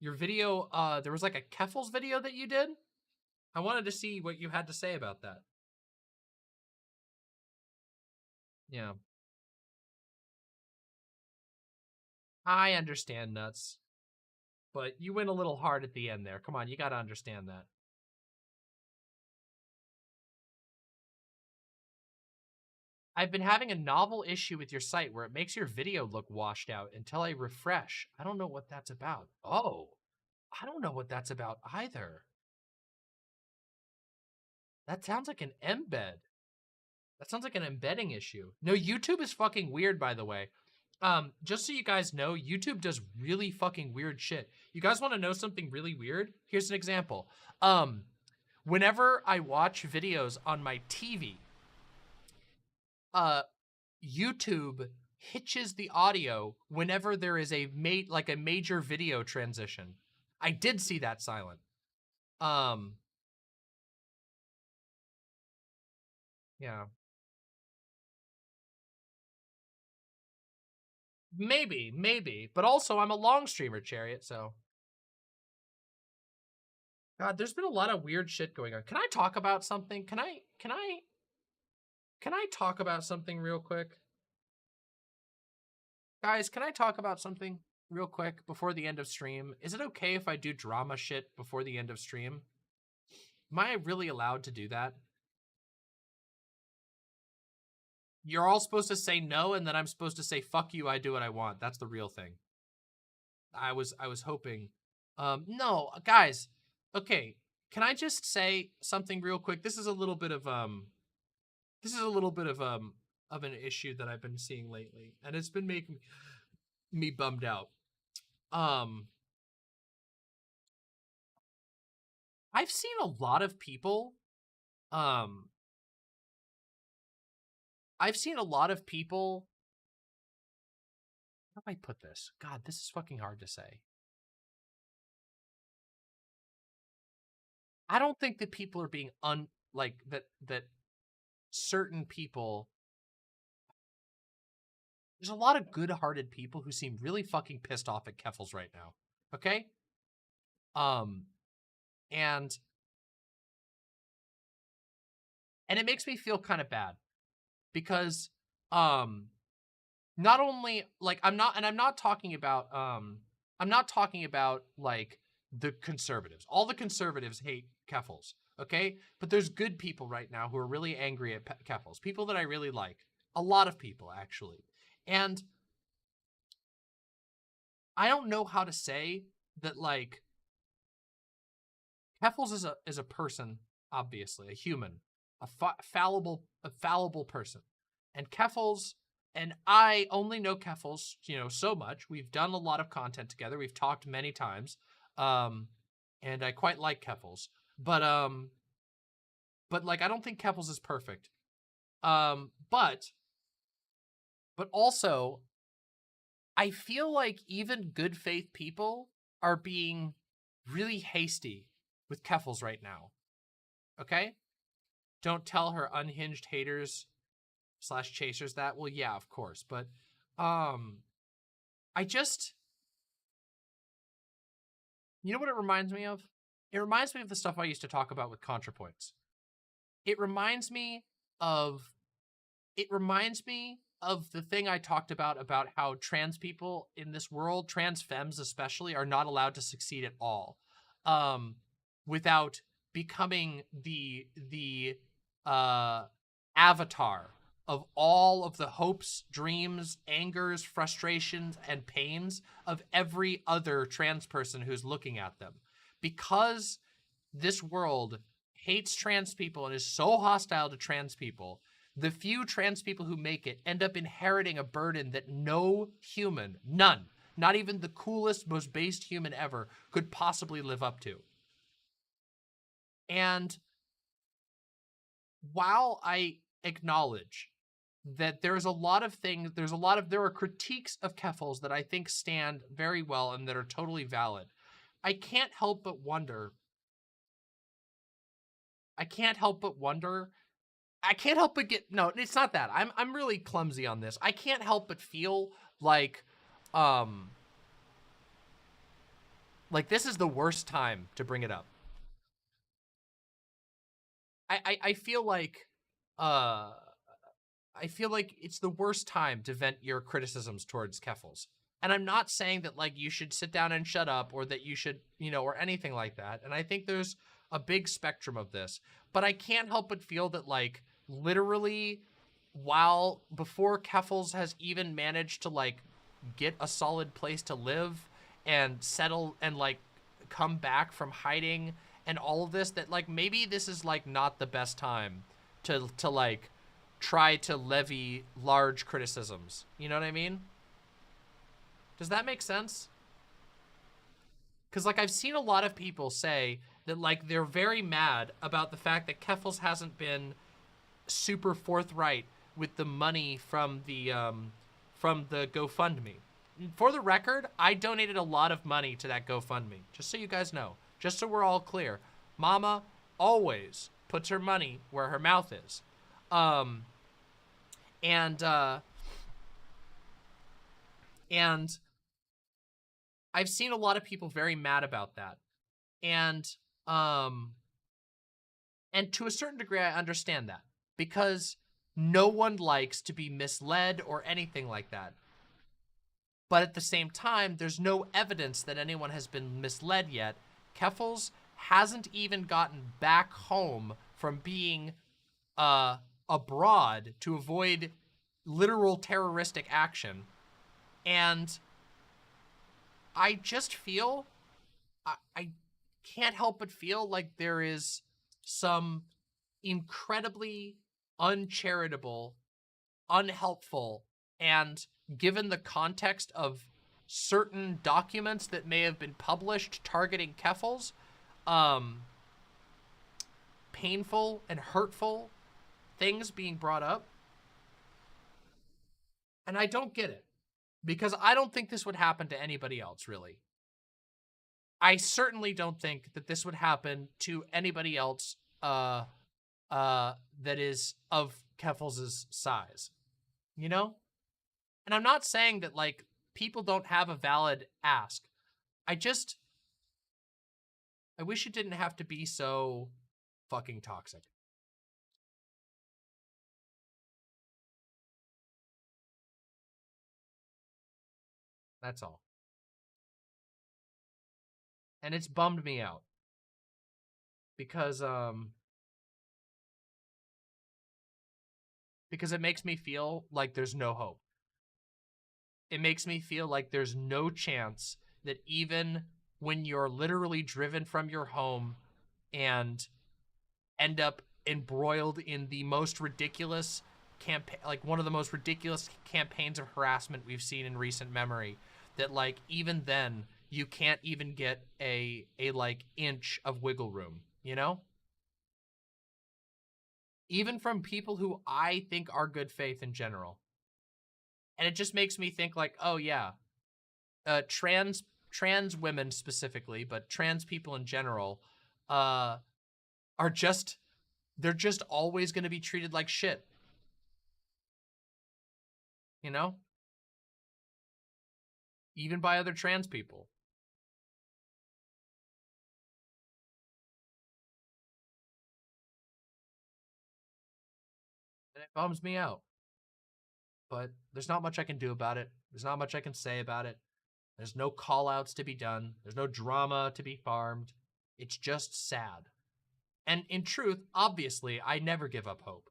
there was like a Keffals video that you did. I wanted to see what you had to say about that. Yeah. I understand, Nuts. But you went a little hard at the end there. Come on, you gotta understand that. I've been having a novel issue with your site where it makes your video look washed out until I refresh. I don't know what that's about. Oh, I don't know what that's about either. That sounds like an embed. That sounds like an embedding issue. No, YouTube is fucking weird, by the way. Just so you guys know, YouTube does really fucking weird shit. You guys want to know something really weird? Here's an example. Whenever I watch videos on my TV, YouTube hitches the audio whenever there is a major video transition. I did see that, Silent. Yeah. Maybe. But also, I'm a long streamer, Chariot, so. God, there's been a lot of weird shit going on. Can I talk about something? Can I talk about something real quick? Guys, can I talk about something real quick before the end of stream? Is it okay if I do drama shit before the end of stream? Am I really allowed to do that? You're all supposed to say no, and then I'm supposed to say, fuck you, I do what I want. That's the real thing. I was hoping. No, guys. Okay, can I just say something real quick? This is a little bit of an issue that I've been seeing lately, and it's been making me bummed out. I've seen a lot of people, how do I put this? God, this is fucking hard to say. I don't think that people are being that certain people. There's a lot of good-hearted people who seem really fucking pissed off at Keffals right now. Okay? And it makes me feel kind of bad because not only like I'm not talking about like the conservatives. All the conservatives hate Keffals, okay? But there's good people right now who are really angry at Keffals. People that I really like. A lot of people, actually. And I don't know how to say that, like, Keffals is a person, obviously, a human, a fallible person. And Keffals, and I only know Keffals, you know, so much. We've done a lot of content together. We've talked many times. And I quite like Keffals. But like, I don't think Keffals is perfect. But also, I feel like even good faith people are being really hasty with Keffals right now. Okay? Don't tell her unhinged haters / chasers that. Well, yeah, of course. But I just, you know what it reminds me of? It reminds me of the stuff I used to talk about with ContraPoints. It reminds me of the thing I talked about how trans people in this world, trans femmes especially, are not allowed to succeed at all, without becoming the avatar of all of the hopes, dreams, angers, frustrations, and pains of every other trans person who's looking at them. Because this world hates trans people and is so hostile to trans people, the few trans people who make it end up inheriting a burden that no human, none, not even the coolest, most based human ever, could possibly live up to. And while I acknowledge that there are critiques of Keffals that I think stand very well and that are totally valid, I can't help but wonder, no, it's not that. I'm really clumsy on this. I can't help but feel like this is the worst time to bring it up. I feel like it's the worst time to vent your criticisms towards Keffals. And I'm not saying that like you should sit down and shut up, or that you should, or anything like that. And I think there's a big spectrum of this, but I can't help but feel that like literally before Keffals has even managed to like get a solid place to live and settle and like come back from hiding and all of this, that like maybe this is like not the best time to like try to levy large criticisms. You know what I mean? Does that make sense? Because like I've seen a lot of people say that like they're very mad about the fact that Keffals hasn't been super forthright with the money from the GoFundMe. For the record, I donated a lot of money to that GoFundMe, just so you guys know, just so we're all clear. Mama always puts her money where her mouth is. And I've seen a lot of people very mad about that. And to a certain degree, I understand that, because no one likes to be misled or anything like that. But at the same time, there's no evidence that anyone has been misled yet. Keffals hasn't even gotten back home from being abroad to avoid literal terroristic action. And I just feel, I can't help but feel like there is some incredibly uncharitable, unhelpful, and given the context of certain documents that may have been published targeting Keffals, painful and hurtful things being brought up. And I don't get it, because I don't think this would happen to anybody else, really. I certainly don't think that this would happen to anybody else that is of Keffals' size, you know? And I'm not saying that, like, people don't have a valid ask. I wish it didn't have to be so fucking toxic. That's all. And it's bummed me out. Because it makes me feel like there's no hope. It makes me feel like there's no chance that even when you're literally driven from your home and end up embroiled in the most ridiculous campaign, like one of the most ridiculous campaigns of harassment we've seen in recent memory, that like even then you can't even get a like inch of wiggle room, you know? Even from people who I think are good faith in general. And it just makes me think like, oh yeah, trans women specifically, but trans people in general, are just, they're just always going to be treated like shit. You know? Even by other trans people. it bums me out. But there's not much I can do about it. There's not much I can say about it. There's no call-outs to be done. There's no drama to be farmed. It's just sad. And in truth, obviously, I never give up hope.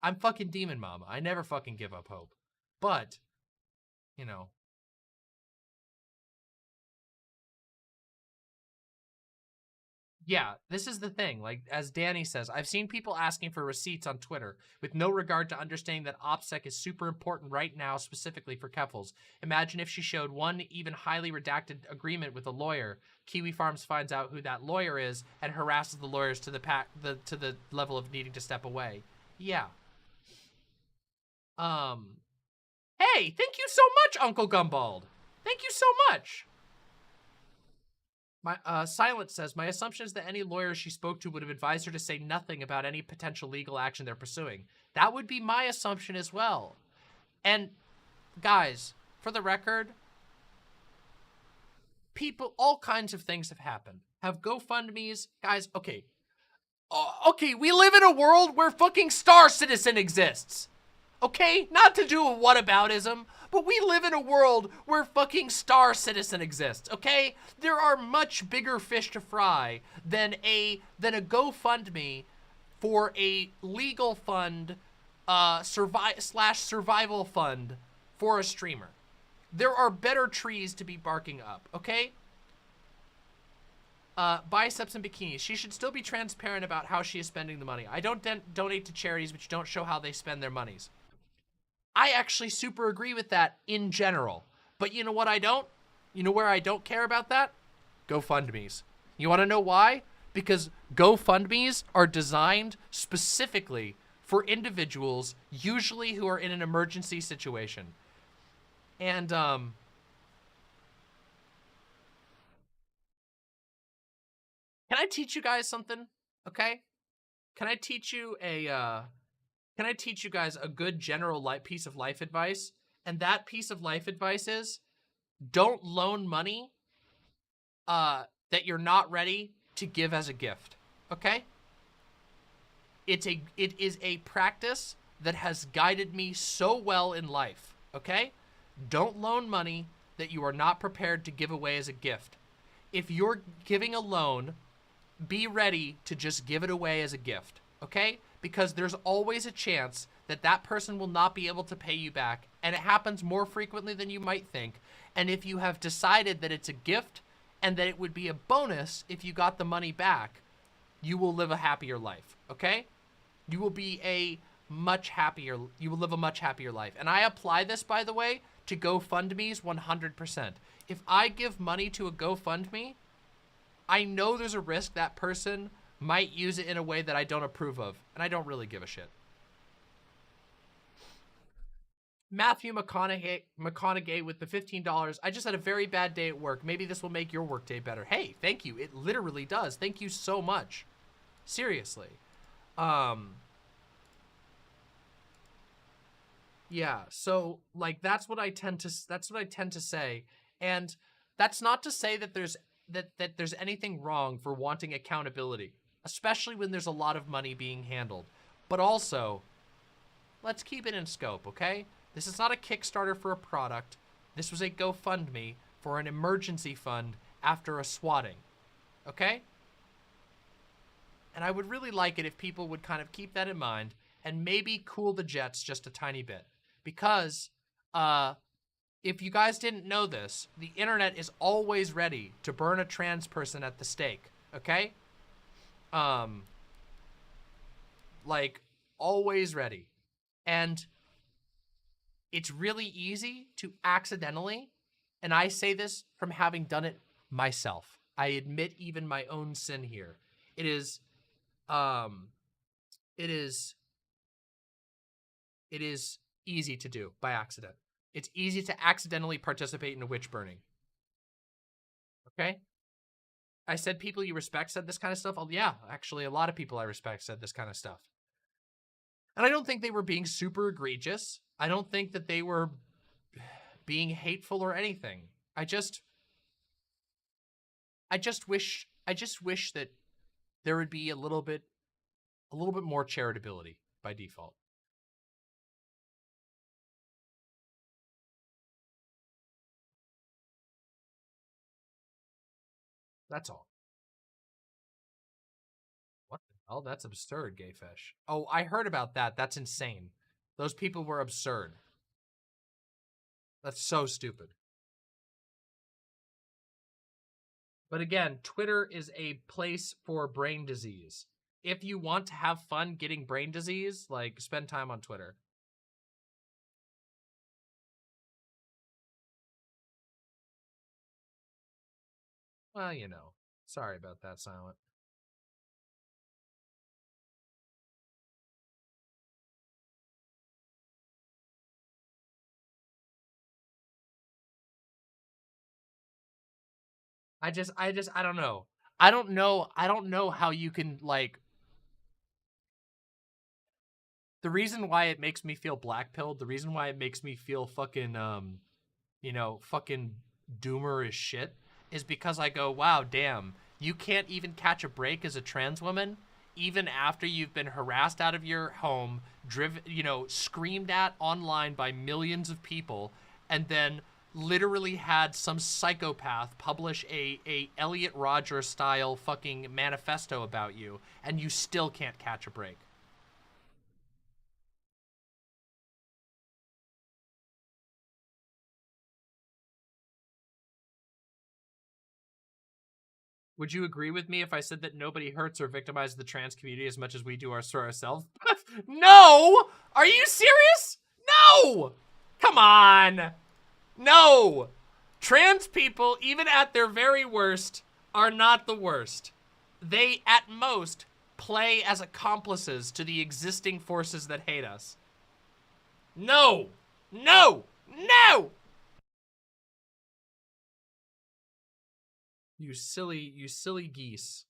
I'm fucking Demon Mama. I never fucking give up hope. But, you know. Yeah, this is the thing. Like, as Danny says, I've seen people asking for receipts on Twitter with no regard to understanding that OPSEC is super important right now, specifically for Keffals. Imagine if she showed one even highly redacted agreement with a lawyer. Kiwi Farms finds out who that lawyer is and harasses the lawyers to the level of needing to step away. Yeah. Hey, thank you so much, Uncle Gumbald. Thank you so much. My Silence says, my assumption is that any lawyer she spoke to would have advised her to say nothing about any potential legal action they're pursuing. That would be my assumption as well. And guys, for the record, all kinds of things have happened. Have GoFundMes, guys, okay. Okay, we live in a world where fucking Star Citizen exists. Okay, not to do a whataboutism, but we live in a world where fucking Star Citizen exists, okay? There are much bigger fish to fry than a GoFundMe for a legal fund, survival fund for a streamer. There are better trees to be barking up, okay? Biceps and bikinis. She should still be transparent about how she is spending the money. I don't donate to charities which don't show how they spend their monies. I actually super agree with that in general. But you know what I don't? You know where I don't care about that? GoFundMes. You want to know why? Because GoFundMes are designed specifically for individuals, usually who are in an emergency situation. And, can I teach you guys something? Okay? Can I teach you guys a good general piece of life advice? And that piece of life advice is, don't loan money that you're not ready to give as a gift, okay? It is a practice that has guided me so well in life, okay? Don't loan money that you are not prepared to give away as a gift. If you're giving a loan, be ready to just give it away as a gift, okay? Because there's always a chance that that person will not be able to pay you back, and it happens more frequently than you might think. And if you have decided that it's a gift and that it would be a bonus if you got the money back, you will live a happier life, okay? You will live a much happier life. And I apply this, by the way, to GoFundMes 100%. If I give money to a GoFundMe, I know there's a risk that person might use it in a way that I don't approve of, and I don't really give a shit. Matthew McConaughey with the $15. I just had a very bad day at work. Maybe this will make your workday better. Hey, thank you. It literally does. Thank you so much. Seriously. Yeah, so like that's what I tend to say. And that's not to say that there's anything wrong for wanting accountability, especially when there's a lot of money being handled. But also, let's keep it in scope, okay? This is not a Kickstarter for a product. This was a GoFundMe for an emergency fund after a swatting, okay? And I would really like it if people would kind of keep that in mind and maybe cool the jets just a tiny bit. Because if you guys didn't know this, the internet is always ready to burn a trans person at the stake, okay? Like, always ready. And it's really easy to accidentally, and I say this from having done it myself. I admit even my own sin here. It is easy to do by accident. It's easy to accidentally participate in a witch burning. Okay? I said people you respect said this kind of stuff. Oh, yeah, actually, a lot of people I respect said this kind of stuff. And I don't think they were being super egregious. I don't think that they were being hateful or anything. I just wish that there would be a little bit more charitability by default. That's all. What the hell? That's absurd, Gay Fish. Oh, I heard about that. That's insane. Those people were absurd. That's so stupid. But again, Twitter is a place for brain disease. If you want to have fun getting brain disease, like, spend time on Twitter. Well, you know. Sorry about that, Silent. I don't know. I don't know how you can, like... The reason why it makes me feel blackpilled, the reason why it makes me feel fucking, you know, fucking doomer as shit, is because I go, wow, damn, you can't even catch a break as a trans woman, even after you've been harassed out of your home, driven, you know, screamed at online by millions of people, and then literally had some psychopath publish a Elliot Rodgers style fucking manifesto about you, and you still can't catch a break. Would you agree with me if I said that nobody hurts or victimizes the trans community as much as we do ourselves? No! Are you serious? No! Come on! No! Trans people, even at their very worst, are not the worst. They, at most, play as accomplices to the existing forces that hate us. No! No! No! You silly geese.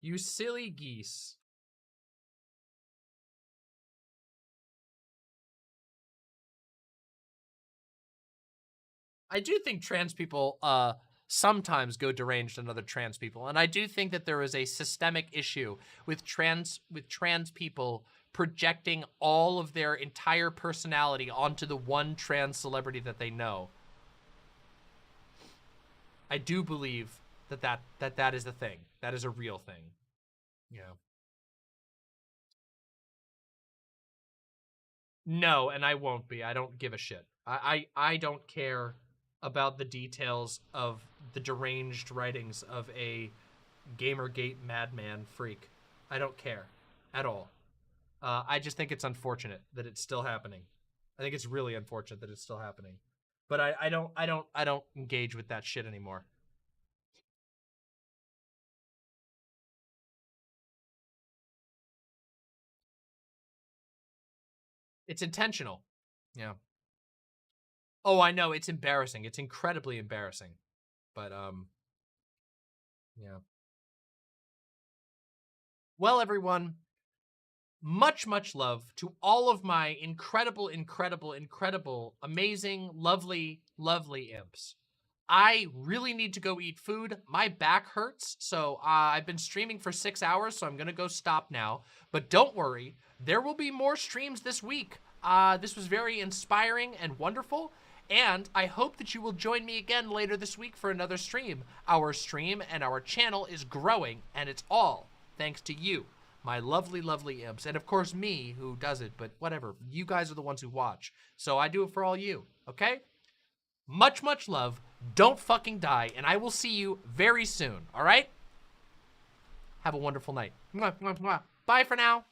You silly geese. I do think trans people sometimes go deranged on other trans people, and I do think that there is a systemic issue with trans people projecting all of their entire personality onto the one trans celebrity that they know. I do believe that is the thing. That is a real thing. Yeah. No, and I won't be. I don't give a shit. I don't care about the details of the deranged writings of a Gamergate madman freak. I don't care at all. I just think it's unfortunate that it's still happening. I think it's really unfortunate that it's still happening. But I don't engage with that shit anymore. It's intentional. Yeah. Oh, I know. It's embarrassing. It's incredibly embarrassing. But, yeah. Well, everyone, much love to all of my incredible, amazing, lovely imps. I really need to go eat food. My back hurts, so I've been streaming for 6 hours, so I'm gonna go stop now. But don't worry, there will be more streams this week. This was very inspiring and wonderful, and I hope that you will join me again later this week for another stream. Our stream and our channel is growing, and it's all thanks to you, my lovely imps, and of course me who does it, but whatever. You guys are the ones who watch, so I do it for all you, okay? Much love. Don't fucking die, and I will see you very soon, all right? Have a wonderful night. Mwah, mwah, mwah. Bye for now.